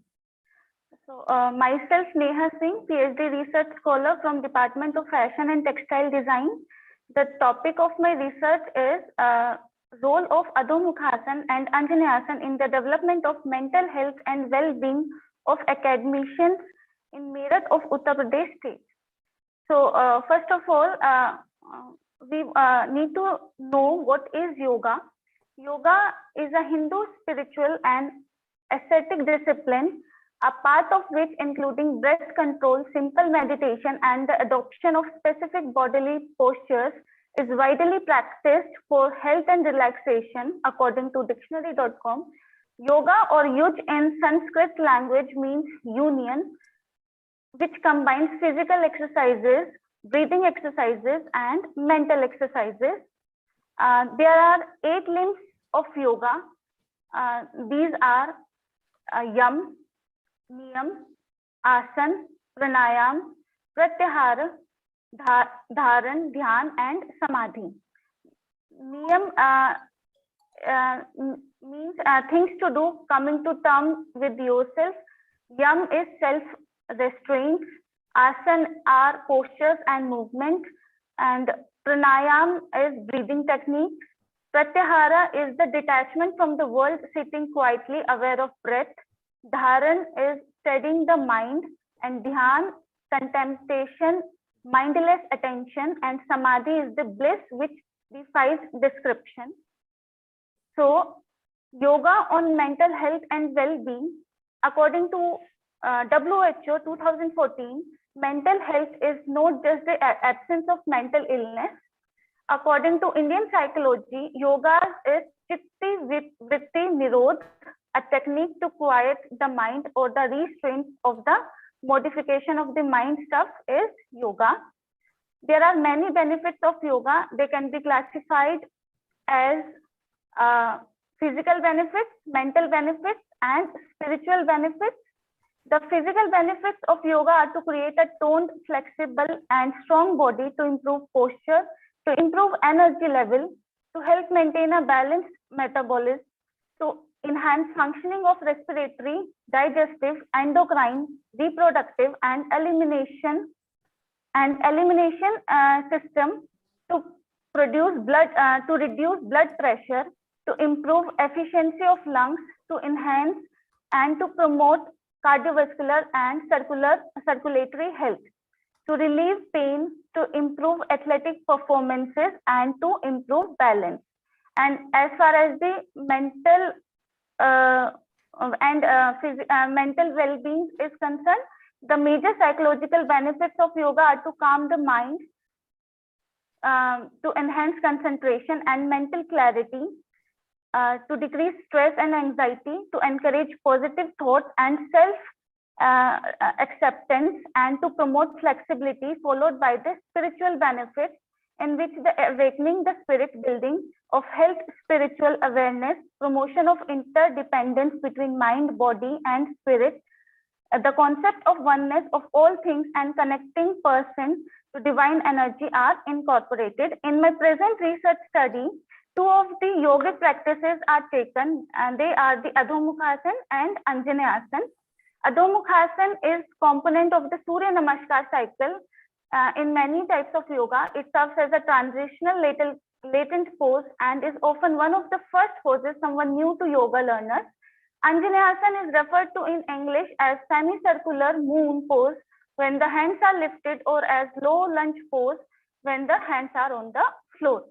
So myself, Neha Singh, PhD research scholar from Department of Fashion and Textile Design. The topic of my research is role of Adhomukhasan and Anjaneyasan in the development of mental health and well-being of academicians in Meerut of Uttar Pradesh state. So first of all, we need to know what is yoga. Yoga is a Hindu spiritual and ascetic discipline, a part of which including breath control, simple meditation, and the adoption of specific bodily postures is widely practiced for health and relaxation according to dictionary.com. Yoga or yuj in Sanskrit language means union, which combines physical exercises, breathing exercises, and mental exercises. There are 8 limbs of yoga. These are yam, niyam, asan, pranayam, pratyahara, dharan, dhyan, and samadhi. Niyam means things to do, coming to terms with yourself. Yam is self-restraint. Asan are postures and movement. And pranayam is breathing techniques. Pratyahara is the detachment from the world, sitting quietly, aware of breath. Dharan is steadying the mind, and dhyan, contemplation, mindless attention, and samadhi is the bliss which defies description. So, yoga on mental health and well-being, according to WHO 2014, mental health is not just the absence of mental illness. According to Indian psychology, yoga is chitti vritti nirodh, a technique to quiet the mind or the restraint of the modification of the mind stuff is yoga. There are many benefits of yoga. They can be classified as physical benefits, mental benefits, and spiritual benefits. The physical benefits of yoga are to create a toned, flexible, and strong body, to improve posture, to improve energy level, to help maintain a balanced metabolism, to enhance functioning of respiratory, digestive, endocrine, reproductive, and elimination system, to reduce blood pressure, to improve efficiency of lungs, to enhance and to promote cardiovascular and circulatory health, to relieve pain, to improve athletic performances, and to improve balance. And as far as the mental mental well-being is concerned, the major psychological benefits of yoga are to calm the mind, to enhance concentration and mental clarity, to decrease stress and anxiety, to encourage positive thoughts and self-acceptance, and to promote flexibility, followed by the spiritual benefits, in which the awakening the spirit, building of health, spiritual awareness, promotion of interdependence between mind, body, and spirit, the concept of oneness of all things, and connecting person to divine energy are incorporated. In my present research study, 2 of the yogic practices are taken, and they are the Adhomukhasan and Anjaneyasan. Adhomukhasan is component of the Surya Namaskar cycle. In many types of yoga, it serves as a transitional latent pose and is often one of the first poses someone new to yoga learners. Anjaneyasan is referred to in English as semicircular moon pose when the hands are lifted, or as low lunge pose when the hands are on the floor.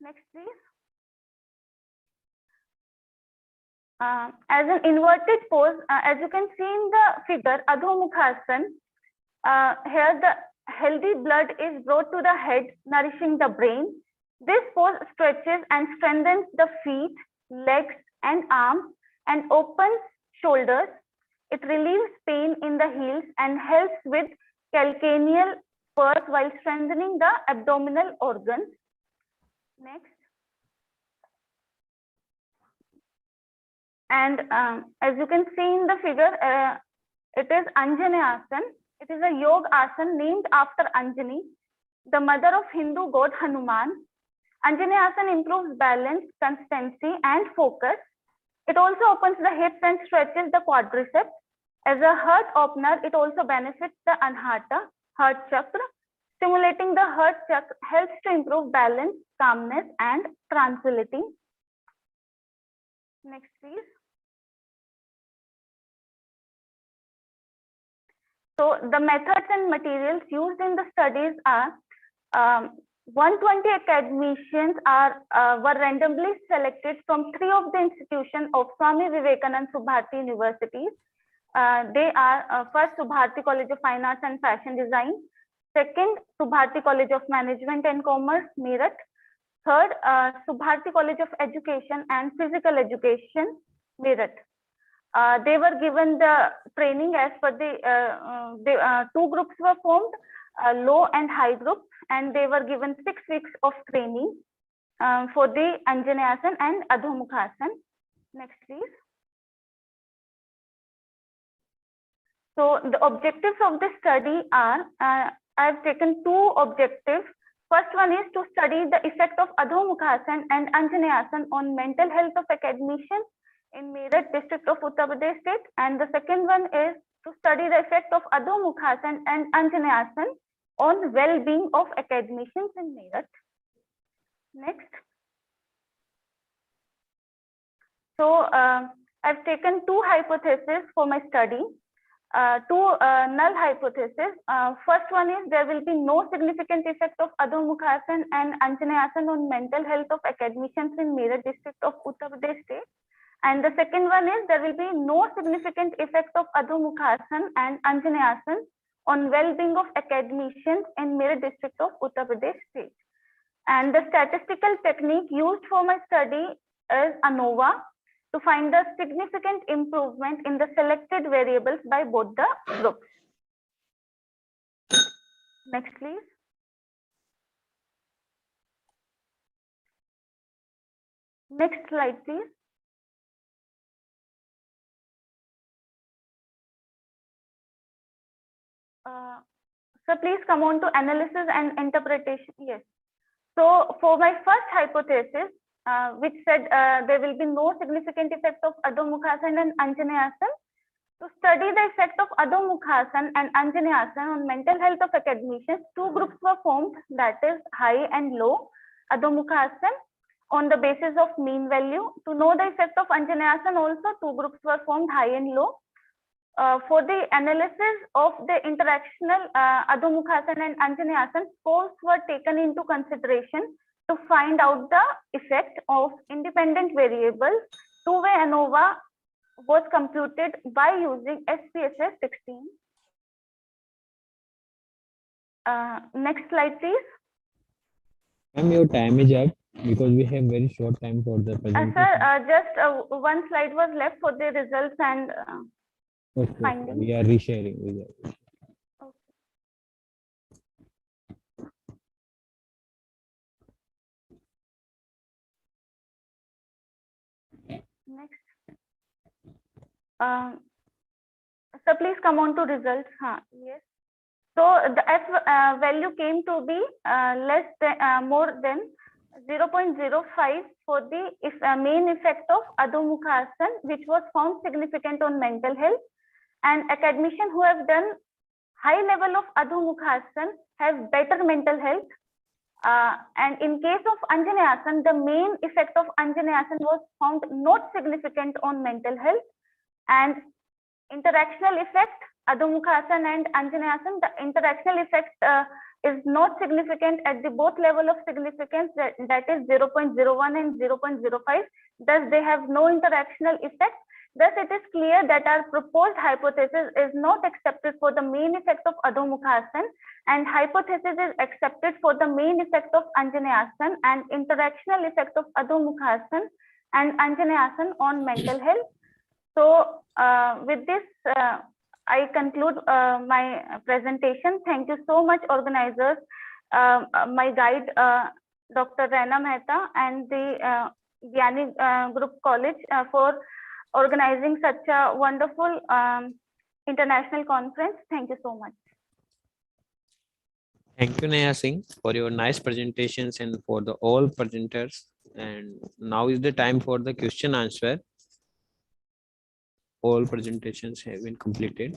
Next, please. As an inverted pose, as you can see in the figure, Adhomukhasan, here the healthy blood is brought to the head, nourishing the brain. This pose stretches and strengthens the feet, legs, and arms, and opens shoulders. It relieves pain in the heels and helps with calcaneal purse while strengthening the abdominal organs. Next. And as you can see in the figure, it is Anjaneyasan. It is a yoga asana named after Anjani, the mother of Hindu god Hanuman. Anjaneyasan improves balance, consistency, and focus. It also opens the hips and stretches the quadriceps. As a heart opener, it also benefits the anahata, heart chakra. Stimulating the heart chakra helps to improve balance, calmness, and tranquility. Next, please. So the methods and materials used in the studies are 120 academicians were randomly selected from 3 of the institutions of Swami Vivekananda Subharti Universities. They are first Subharti College of Fine Arts and Fashion Design, second Subharti College of Management and Commerce, Meerut, third Subharti College of Education and Physical Education, Meerut. They were given the training as per the 2 groups were formed, low and high group, and they were given 6 weeks of training for the Anjaneyasana and Adhomukhasana. Next, please. So the objectives of the study are, I have taken 2 objectives. First one is to study the effect of Adhomukhasana and Anjaneyasana on mental health of academicians in Meerut district of Uttar Pradesh state, and the second one is to study the effect of Adhomukhasana and Anjaneyasana on well-being of academicians in Meerut. Next. So I've taken 2 hypotheses for my study. 2 null hypotheses. First one is there will be no significant effect of Adhomukhasana and Anjaneyasana on mental health of academicians in Meerut district of Uttar Pradesh state. And the second one is there will be no significant effect of Adhomukhasana and Anjaneyasana on well-being of academicians in Meerut district of Uttar Pradesh state. And the statistical technique used for my study is ANOVA to find the significant improvement in the selected variables by both the groups. Next, please. Next slide, please. So please come on to analysis and interpretation. Yes. So for my first hypothesis, which said there will be no significant effect of Adhomukhasana and Anjaneyasana. To study the effect of Adhomukhasana and Anjaneyasana on mental health of academicians, 2 groups were formed, that is high and low Adhomukhasana on the basis of mean value. To know the effect of Anjaneyasana also, 2 groups were formed, high and low. For the analysis of the interactional Adhomukhasana and Anjaneyasana, scores were taken into consideration to find out the effect of independent variables. 2-way ANOVA was computed by using SPSS 16. Next slide, please. Ma'am, your time is up because we have very short time for the presentation. Sir, just 1 slide was left for the results and findings. We are resharing results. Next. So please come on to results. Yes. So the F value came to be more than 0.05 for the main effect of Adhomukhasana, which was found significant on mental health. And academicians who have done high level of Adhomukhasana have better mental health. And in case of Anjaneyasana, the main effect of Anjaneyasana was found not significant on mental health. And interactional effect, Adhomukhasana and Anjaneyasana, the interactional effect is not significant at the both level of significance, that is 0.01 and 0.05. Thus, they have no interactional effect. Thus, it is clear that our proposed hypothesis is not accepted for the main effect of Adhomukhasana, and hypothesis is accepted for the main effect of Anjaneyasana and interactional effect of Adhomukhasana and Anjaneyasana on mental health. So, with this, I conclude my presentation. Thank you so much, organizers, my guide, Dr. Raina Mehta, and the Gyani Group College for organizing such a wonderful international conference. Thank you so much. Thank you, Neha Singh, for your nice presentations and for the all presenters. And now is the time for the question answer. all presentations have been completed.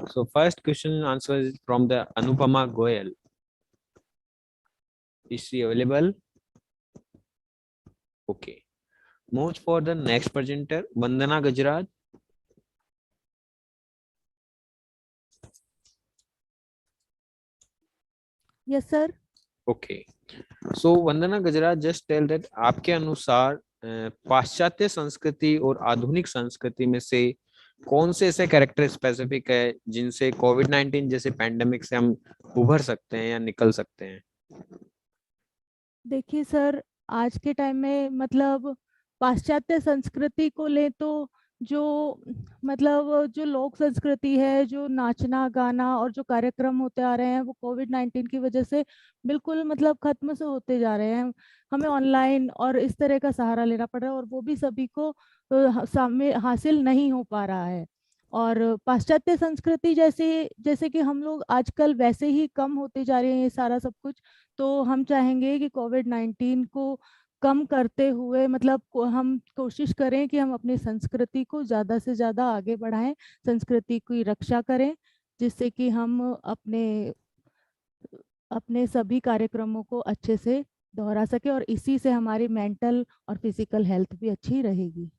So first question and answer is from the Anupama Goyal. Is she available? Okay. Move for the next presenter, Vandana Gajraj. Yes, sir. Okay. So Vandana Gajraj, just tell that आपके अनुसार पाश्चात्य संस्कृति और आधुनिक संस्कृति में से कौन से ऐसे कैरेक्टर स्पेसिफिक है जिनसे कोविड-19 जैसे पैंडेमिक से हम उभर सकते हैं या निकल सकते हैं? देखिए सर, आज के टाइम में मतलब पाश्चात्य संस्कृति को ले तो जो मतलब जो लोक संस्कृति है, जो नाचना गाना और जो कार्यक्रम होते आ रहे हैं, वो कोविड-19 की वजह से बिल्कुल मतलब खत्म से होते जा रहे हैं। हमें ऑनलाइन और इस तरह का सहारा लेना पड़ रहा है और वो भी सभी को सामने हासिल नहीं हो पा रहा है। और पाश्चात्य संस्कृति जैसे कि हम लोग आजकल वैसे ही कम होते जा रहे हैं ये सारा सब कुछ, तो हम चाहेंगे कि कोविड-19 को कम करते हुए मतलब हम कोशिश करें कि हम अपनी संस्कृति को ज़्यादा से ज़्यादा आगे बढ़ाएं, संस्कृति की रक्षा करें, जिससे कि हम अपने सभी कार्यक्रमों को अच्छे से दोहरा सके और इसी से हमारी मेंटल और फिजिकल हेल्थ भी अच्छी रहेगी।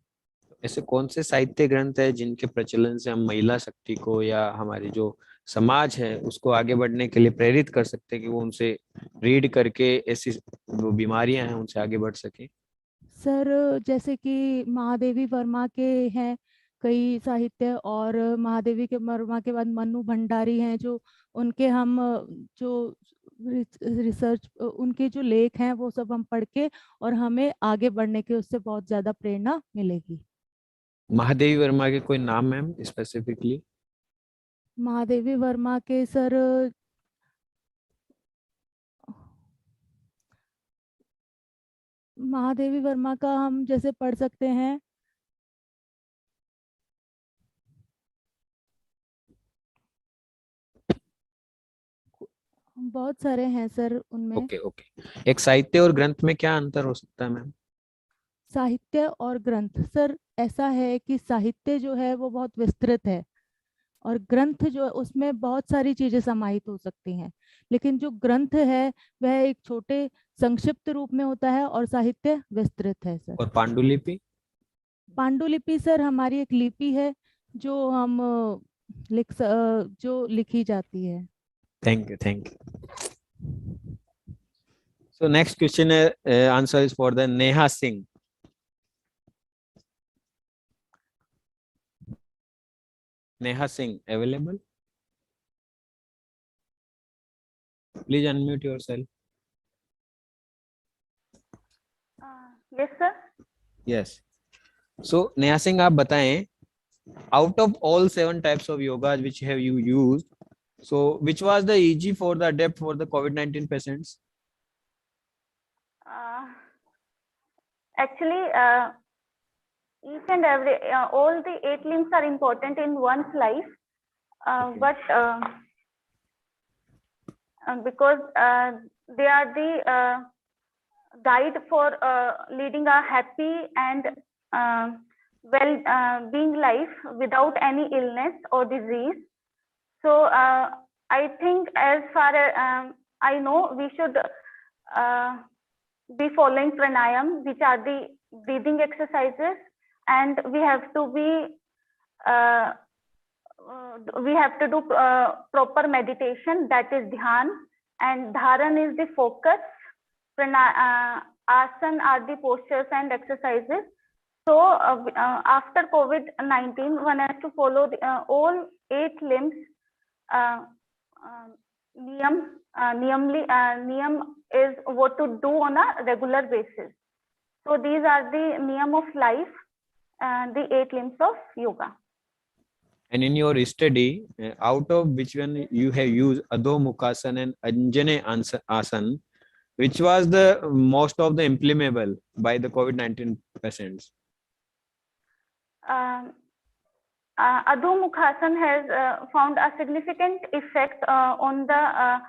ऐसे कौन से साहित्य ग्रंथ है जिनके प्रचलन से हम महिला शक्ति को या हमारी जो समाज है उसको आगे बढ़ने के लिए प्रेरित कर सकते हैं कि वो उनसे रीड करके ऐसी जो बीमारियां हैं उनसे आगे बढ़ सके? सर, जैसे कि महादेवी वर्मा के हैं कई साहित्य और महादेवी के वर्मा के बाद मन्नू भंडारी हैं जो उनके हम जो रिसर्च उनके जो लेख हैं वो सब हम पढ़ के और हमें आगे बढ़ने के उससे बहुत ज़्यादा प्रेरणा मिलेगी। महादेवी वर्मा के कोई नाम मैम स्पेसिफिकली? महादेवी वर्मा के सर महादेवी वर्मा का हम जैसे पढ़ सकते हैं बहुत सारे हैं सर उनमें। Okay okay. एक साहित्य और ग्रंथ में क्या अंतर हो सकता है मैम? साहित्य और ग्रंथ सर ऐसा है कि साहित्य जो है वो बहुत विस्तृत है और ग्रंथ जो है उसमें बहुत सारी चीजें समाहित हो सकती हैं, लेकिन जो ग्रंथ है वह एक छोटे संक्षिप्त रूप में होता है और साहित्य विस्तृत है सर। और पांडुलिपि? पांडुलिपि सर हमारी एक लिपि है जो हम जो लिखी जाती है। Thank you thank you. So next question answer is for the Neha Singh. Neha Singh available? Please unmute yourself. Yes, sir. Yes. So Neha Singh, आप बताएं, out of all 7 types of yogas which have you used, so which was the easy for the adapt for the COVID-19 patients? Actually, each and every, all the 8 limbs are important in one's life, but because they are the guide for leading a happy and well-being life without any illness or disease. So I think as far as I know, we should be following pranayam, which are the breathing exercises, and we have to do proper meditation, that is dhyan, and dharan is the focus. Asan are the postures and exercises. So after COVID-19, one has to follow all 8 limbs. Niyam is what to do on a regular basis. So these are the niyam of life, the 8 limbs of yoga. And in your study, out of which one you have used Adho Mukhasan and Anjane Asan, which was the most of the implementable by the COVID-19 patients? Adho Mukhasan has found a significant effect on the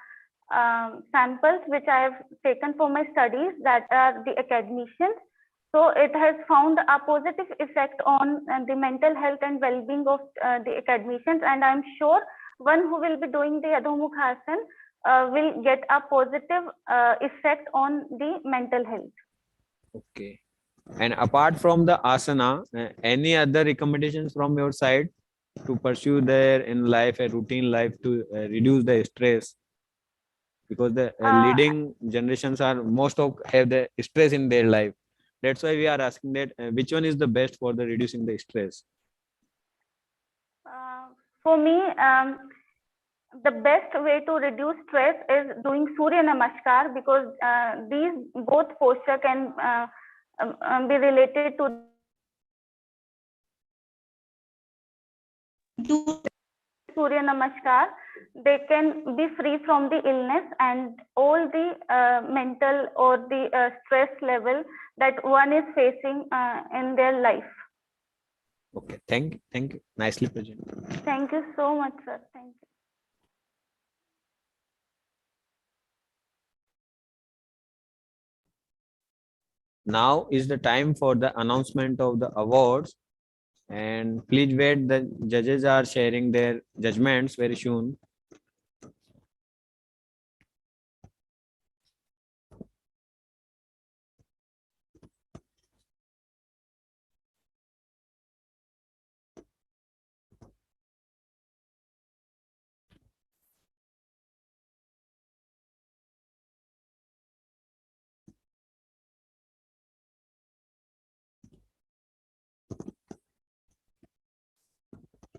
samples which I have taken for my studies, that are the academicians. So it has found a positive effect on the mental health and well-being of the academicians, and I'm sure one who will be doing the Adhomukhasan will get a positive effect on the mental health. Okay. And apart from the asana, any other recommendations from your side to pursue their in life, a routine life to reduce the stress? Because the leading generations are most of have the stress in their life. That's why we are asking that which one is the best for the reducing the stress? For me, the best way to reduce stress is doing Surya Namaskar, because these both posture can be related to Surya Namaskar. They can be free from the illness and all the mental or the stress level that one is facing in their life. Okay, thank you. Nicely presented. Thank you so much, sir. Thank you. Now is the time for the announcement of the awards, and please wait, the judges are sharing their judgments very soon.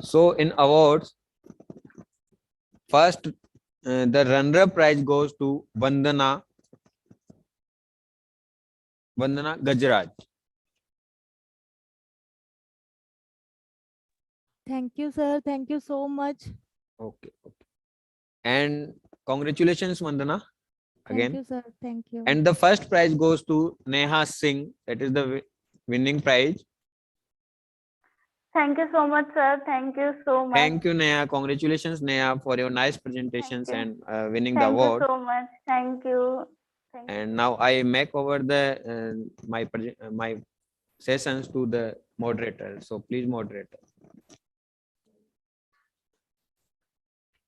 So in awards, first the runner-up prize goes to Vandana Gajraj. Thank you, sir. Thank you so much. Okay. And congratulations, Vandana. Again. Thank you, sir. Thank you. And the first prize goes to Neha Singh. That is the winning prize. Thank you so much, sir. Thank you so much. Thank you, Neha. Congratulations, Neha, for your nice presentations and winning the Thank award. you so much. Thank you. And now I make over the my sessions to the moderator. So please, moderator.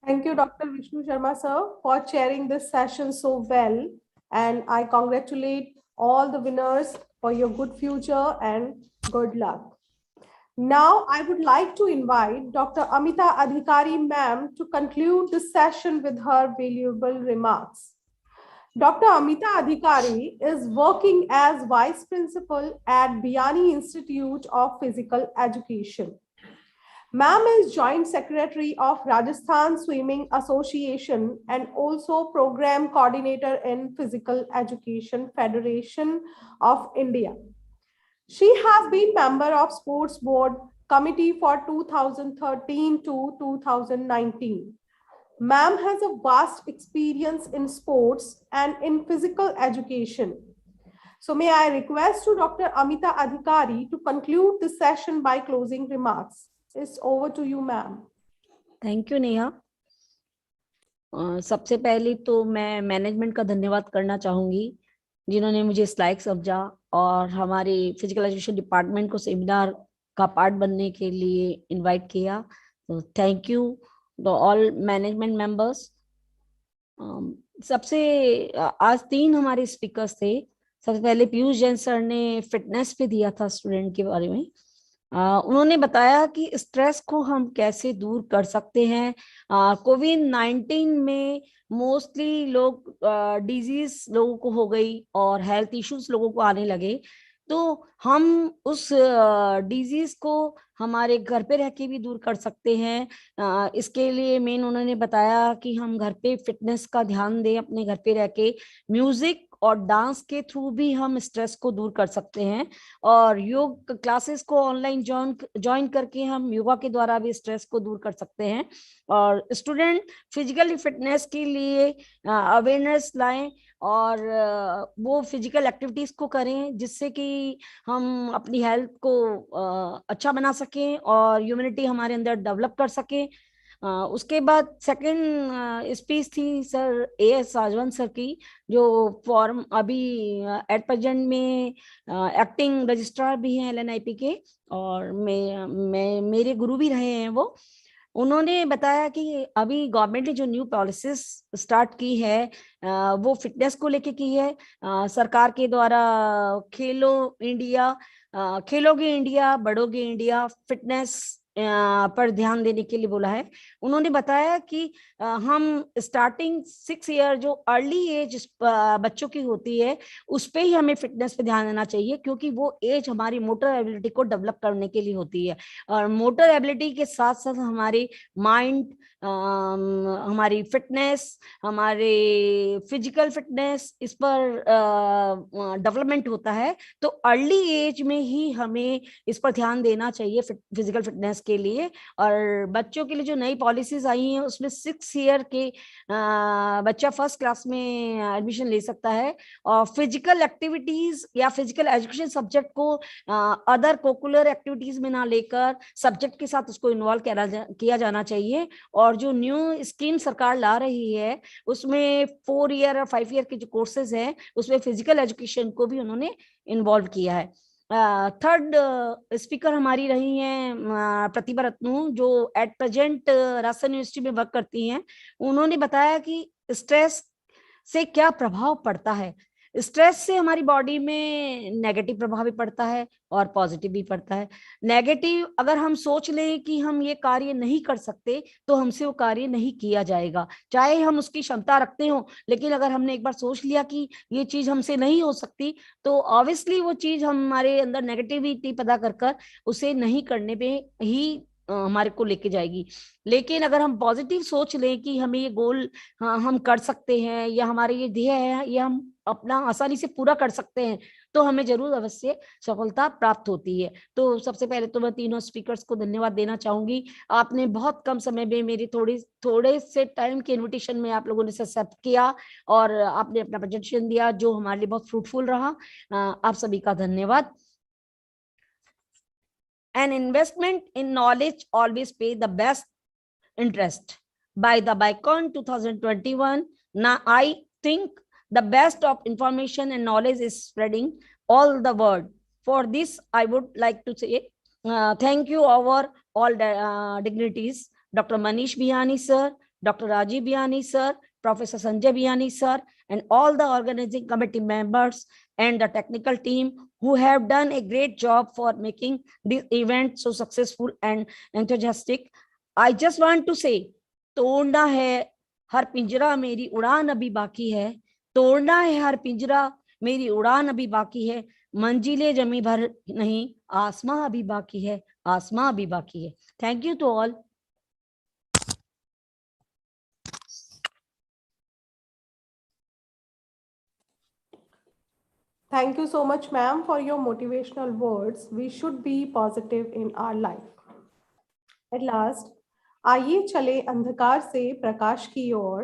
Thank you, Dr. Vishnu Sharma, sir, for chairing this session so well. And I congratulate all the winners for your good future and good luck. Now, I would like to invite Dr. Amita Adhikari, ma'am, to conclude this session with her valuable remarks. Dr. Amita Adhikari is working as Vice Principal at Biani Institute of Physical Education. Ma'am is Joint Secretary of Rajasthan Swimming Association and also Program Coordinator in Physical Education Federation of India. She has been member of Sports Board Committee for 2013 to 2019. Ma'am has a vast experience in sports and in physical education. So may I request to Dr. Amita Adhikari to conclude this session by closing remarks. It's over to you, ma'am. Thank you, Neha. सबसे पहले तो मैं management का धन्यवाद करना चाहूंगी, जिन्होंने मुझे स्लाइड समझा और हमारे फिजिकल एजुकेशन डिपार्टमेंट को सेमिनार का पार्ट बनने के लिए इनवाइट किया. तो thank you the all management members. सबसे आज 3 हमारे स्पीकर्स थे. सबसे पहले पीयूष जैन सर ने फिटनेस पे दिया था स्टूडेंट के बारे में. उन्होंने बताया कि स्ट्रेस को हम कैसे दूर कर सकते हैं. कोविड-19 में मोस्टली लोग डिजीज लोगों को हो गई और हेल्थ इश्यूज लोगों को आने लगे, तो हम उस डिजीज को हमारे घर पे रह के भी दूर कर सकते हैं. इसके लिए मेन उन्होंने बताया कि हम घर पे फिटनेस का ध्यान दें, अपने घर पे रह के म्यूजिक और डांस के थ्रू भी हम स्ट्रेस को दूर कर सकते हैं. और योग क्लासेस को ऑनलाइन ज्वाइन करके हम योगा के द्वारा भी स्ट्रेस को दूर कर सकते हैं. और स्टूडेंट फिजिकल फिटनेस के लिए अवेयरनेस लाएं और वो फिजिकल एक्टिविटीज को करें, जिससे कि हम अपनी हेल्थ को अच्छा बना सकें और इम्यूनिटी हमारे अंदर डेवलप कर सकें. उसके बाद सेकंड स्पीच थी सर एएस साजवन सर की, जो फॉर्म अभी एट प्रेजेंट में एक्टिंग रजिस्ट्रार भी हैं एलएनआईपी के, और मैं मेरे गुरु भी रहे हैं वो। उन्होंने बताया कि अभी गवर्नमेंट ने जो न्यू पॉलिसीज स्टार्ट की है वो फिटनेस को लेके की है। सरकार के द्वारा खेलोगे इंडिया बढ़ोगे इंडिया फिटनेस पर ध्यान देने के लिए बोला है। उन्होंने बताया कि हम स्टार्टिंग 6 ईयर जो अर्ली एज बच्चों की होती है उस पे ही हमें फिटनेस पे ध्यान देना चाहिए, क्योंकि वो एज हमारी मोटर एबिलिटी को डेवलप करने के लिए होती है। और मोटर एबिलिटी के साथ साथ हमारी माइंड, हमारी फिटनेस, हमारे फिजिकल फिटनेस, इस पर डेवलपमेंट होता है। तो अर्ली एज में ही हमें इस पर ध्यान देना चाहिए फिजिकल फिटनेस के लिए। और बच्चों के लिए जो नई पॉलिसीज आई हैं उसमें 6 ईयर के बच्चा फर्स्ट क्लास में एडमिशन ले सकता है, और फिजिकल एक्टिविटीज या फिजिकल एजुकेशन सब्जेक्ट को अदर कोकुलर एक्टिविटीज में ना लेकर सब्जेक्ट के साथ उसको इन्वॉल्व किया जाना चाहिए। और जो न्यू स्कीम सरकार ला रही है उसमें 4 ईयर और 5 ईयर के जो कोर्सेज हैं उसमें फिजिकल एजुकेशन को भी उन्होंने इन्वॉल्व किया है। थर्ड स्पीकर हमारी रही हैं प्रतिभा रत्नू, जो एट प्रेजेंट राजस्थान यूनिवर्सिटी में वर्क करती हैं। उन्होंने बताया कि स्ट्रेस से क्या प्रभाव पड़ता है। स्ट्रेस से हमारी बॉडी में नेगेटिव प्रभाव भी पड़ता है और पॉजिटिव भी पड़ता है। नेगेटिव, अगर हम सोच लें कि हम ये कार्य नहीं कर सकते तो हमसे वो कार्य नहीं किया जाएगा, चाहे हम उसकी क्षमता रखते हो। लेकिन अगर हमने एक बार सोच लिया कि ये चीज हमसे नहीं हो सकती तो ऑब्वियसली वो चीज हमारे अंदर नेगेटिविटी पैदा कर उसे नहीं करने पे ही हमारे को लेके जाएगी। लेकिन अगर हम पॉजिटिव सोच लें कि हमें ये गोल हम कर सकते हैं, या हमारे ये ध्येय है ये हम अपना आसानी से पूरा कर सकते हैं, तो हमें जरूर अवश्य सफलता प्राप्त होती है। तो सबसे पहले तो मैं तीनों स्पीकर्स को धन्यवाद देना चाहूंगी। आपने बहुत कम समय में मेरी थोड़े से टाइम के इन्विटेशन में आप लोगों ने एक्सेप्ट किया और आपने अपना प्रेजेंटेशन दिया, जो हमारे लिए बहुत फ्रूटफुल रहा। आप सभी का धन्यवाद। An investment in knowledge always pay the best interest. By the BICON 2021, now I think the best of information and knowledge is spreading all the world. For this, I would like to say thank you our all dignitaries, Dr. Manish Bihani sir, Dr. Rajiv Bihani sir, Professor Sanjay Bihani sir, and all the organizing committee members and the technical team who have done a great job for making this event so successful and enthusiastic. I just want to say, तोड़ना है हर पिंजरा मेरी उड़ान अभी बाकी है, तोड़ना है हर पिंजरा मेरी उड़ान अभी बाकी है, मंजिलें जमी भर नहीं आसमां अभी बाकी है, आसमां अभी बाकी है। Thank you to all. Thank you so much, ma'am, for your motivational words. We should be positive in our life. At last, आइए चले अंधकार से प्रकाश की ओर,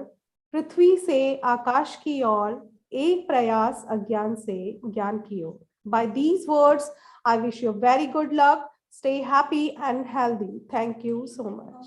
पृथ्वी से आकाश की ओर, एक प्रयास अज्ञान से ज्ञान की ओर. By these words, I wish you very good luck. Stay happy and healthy. Thank you so much.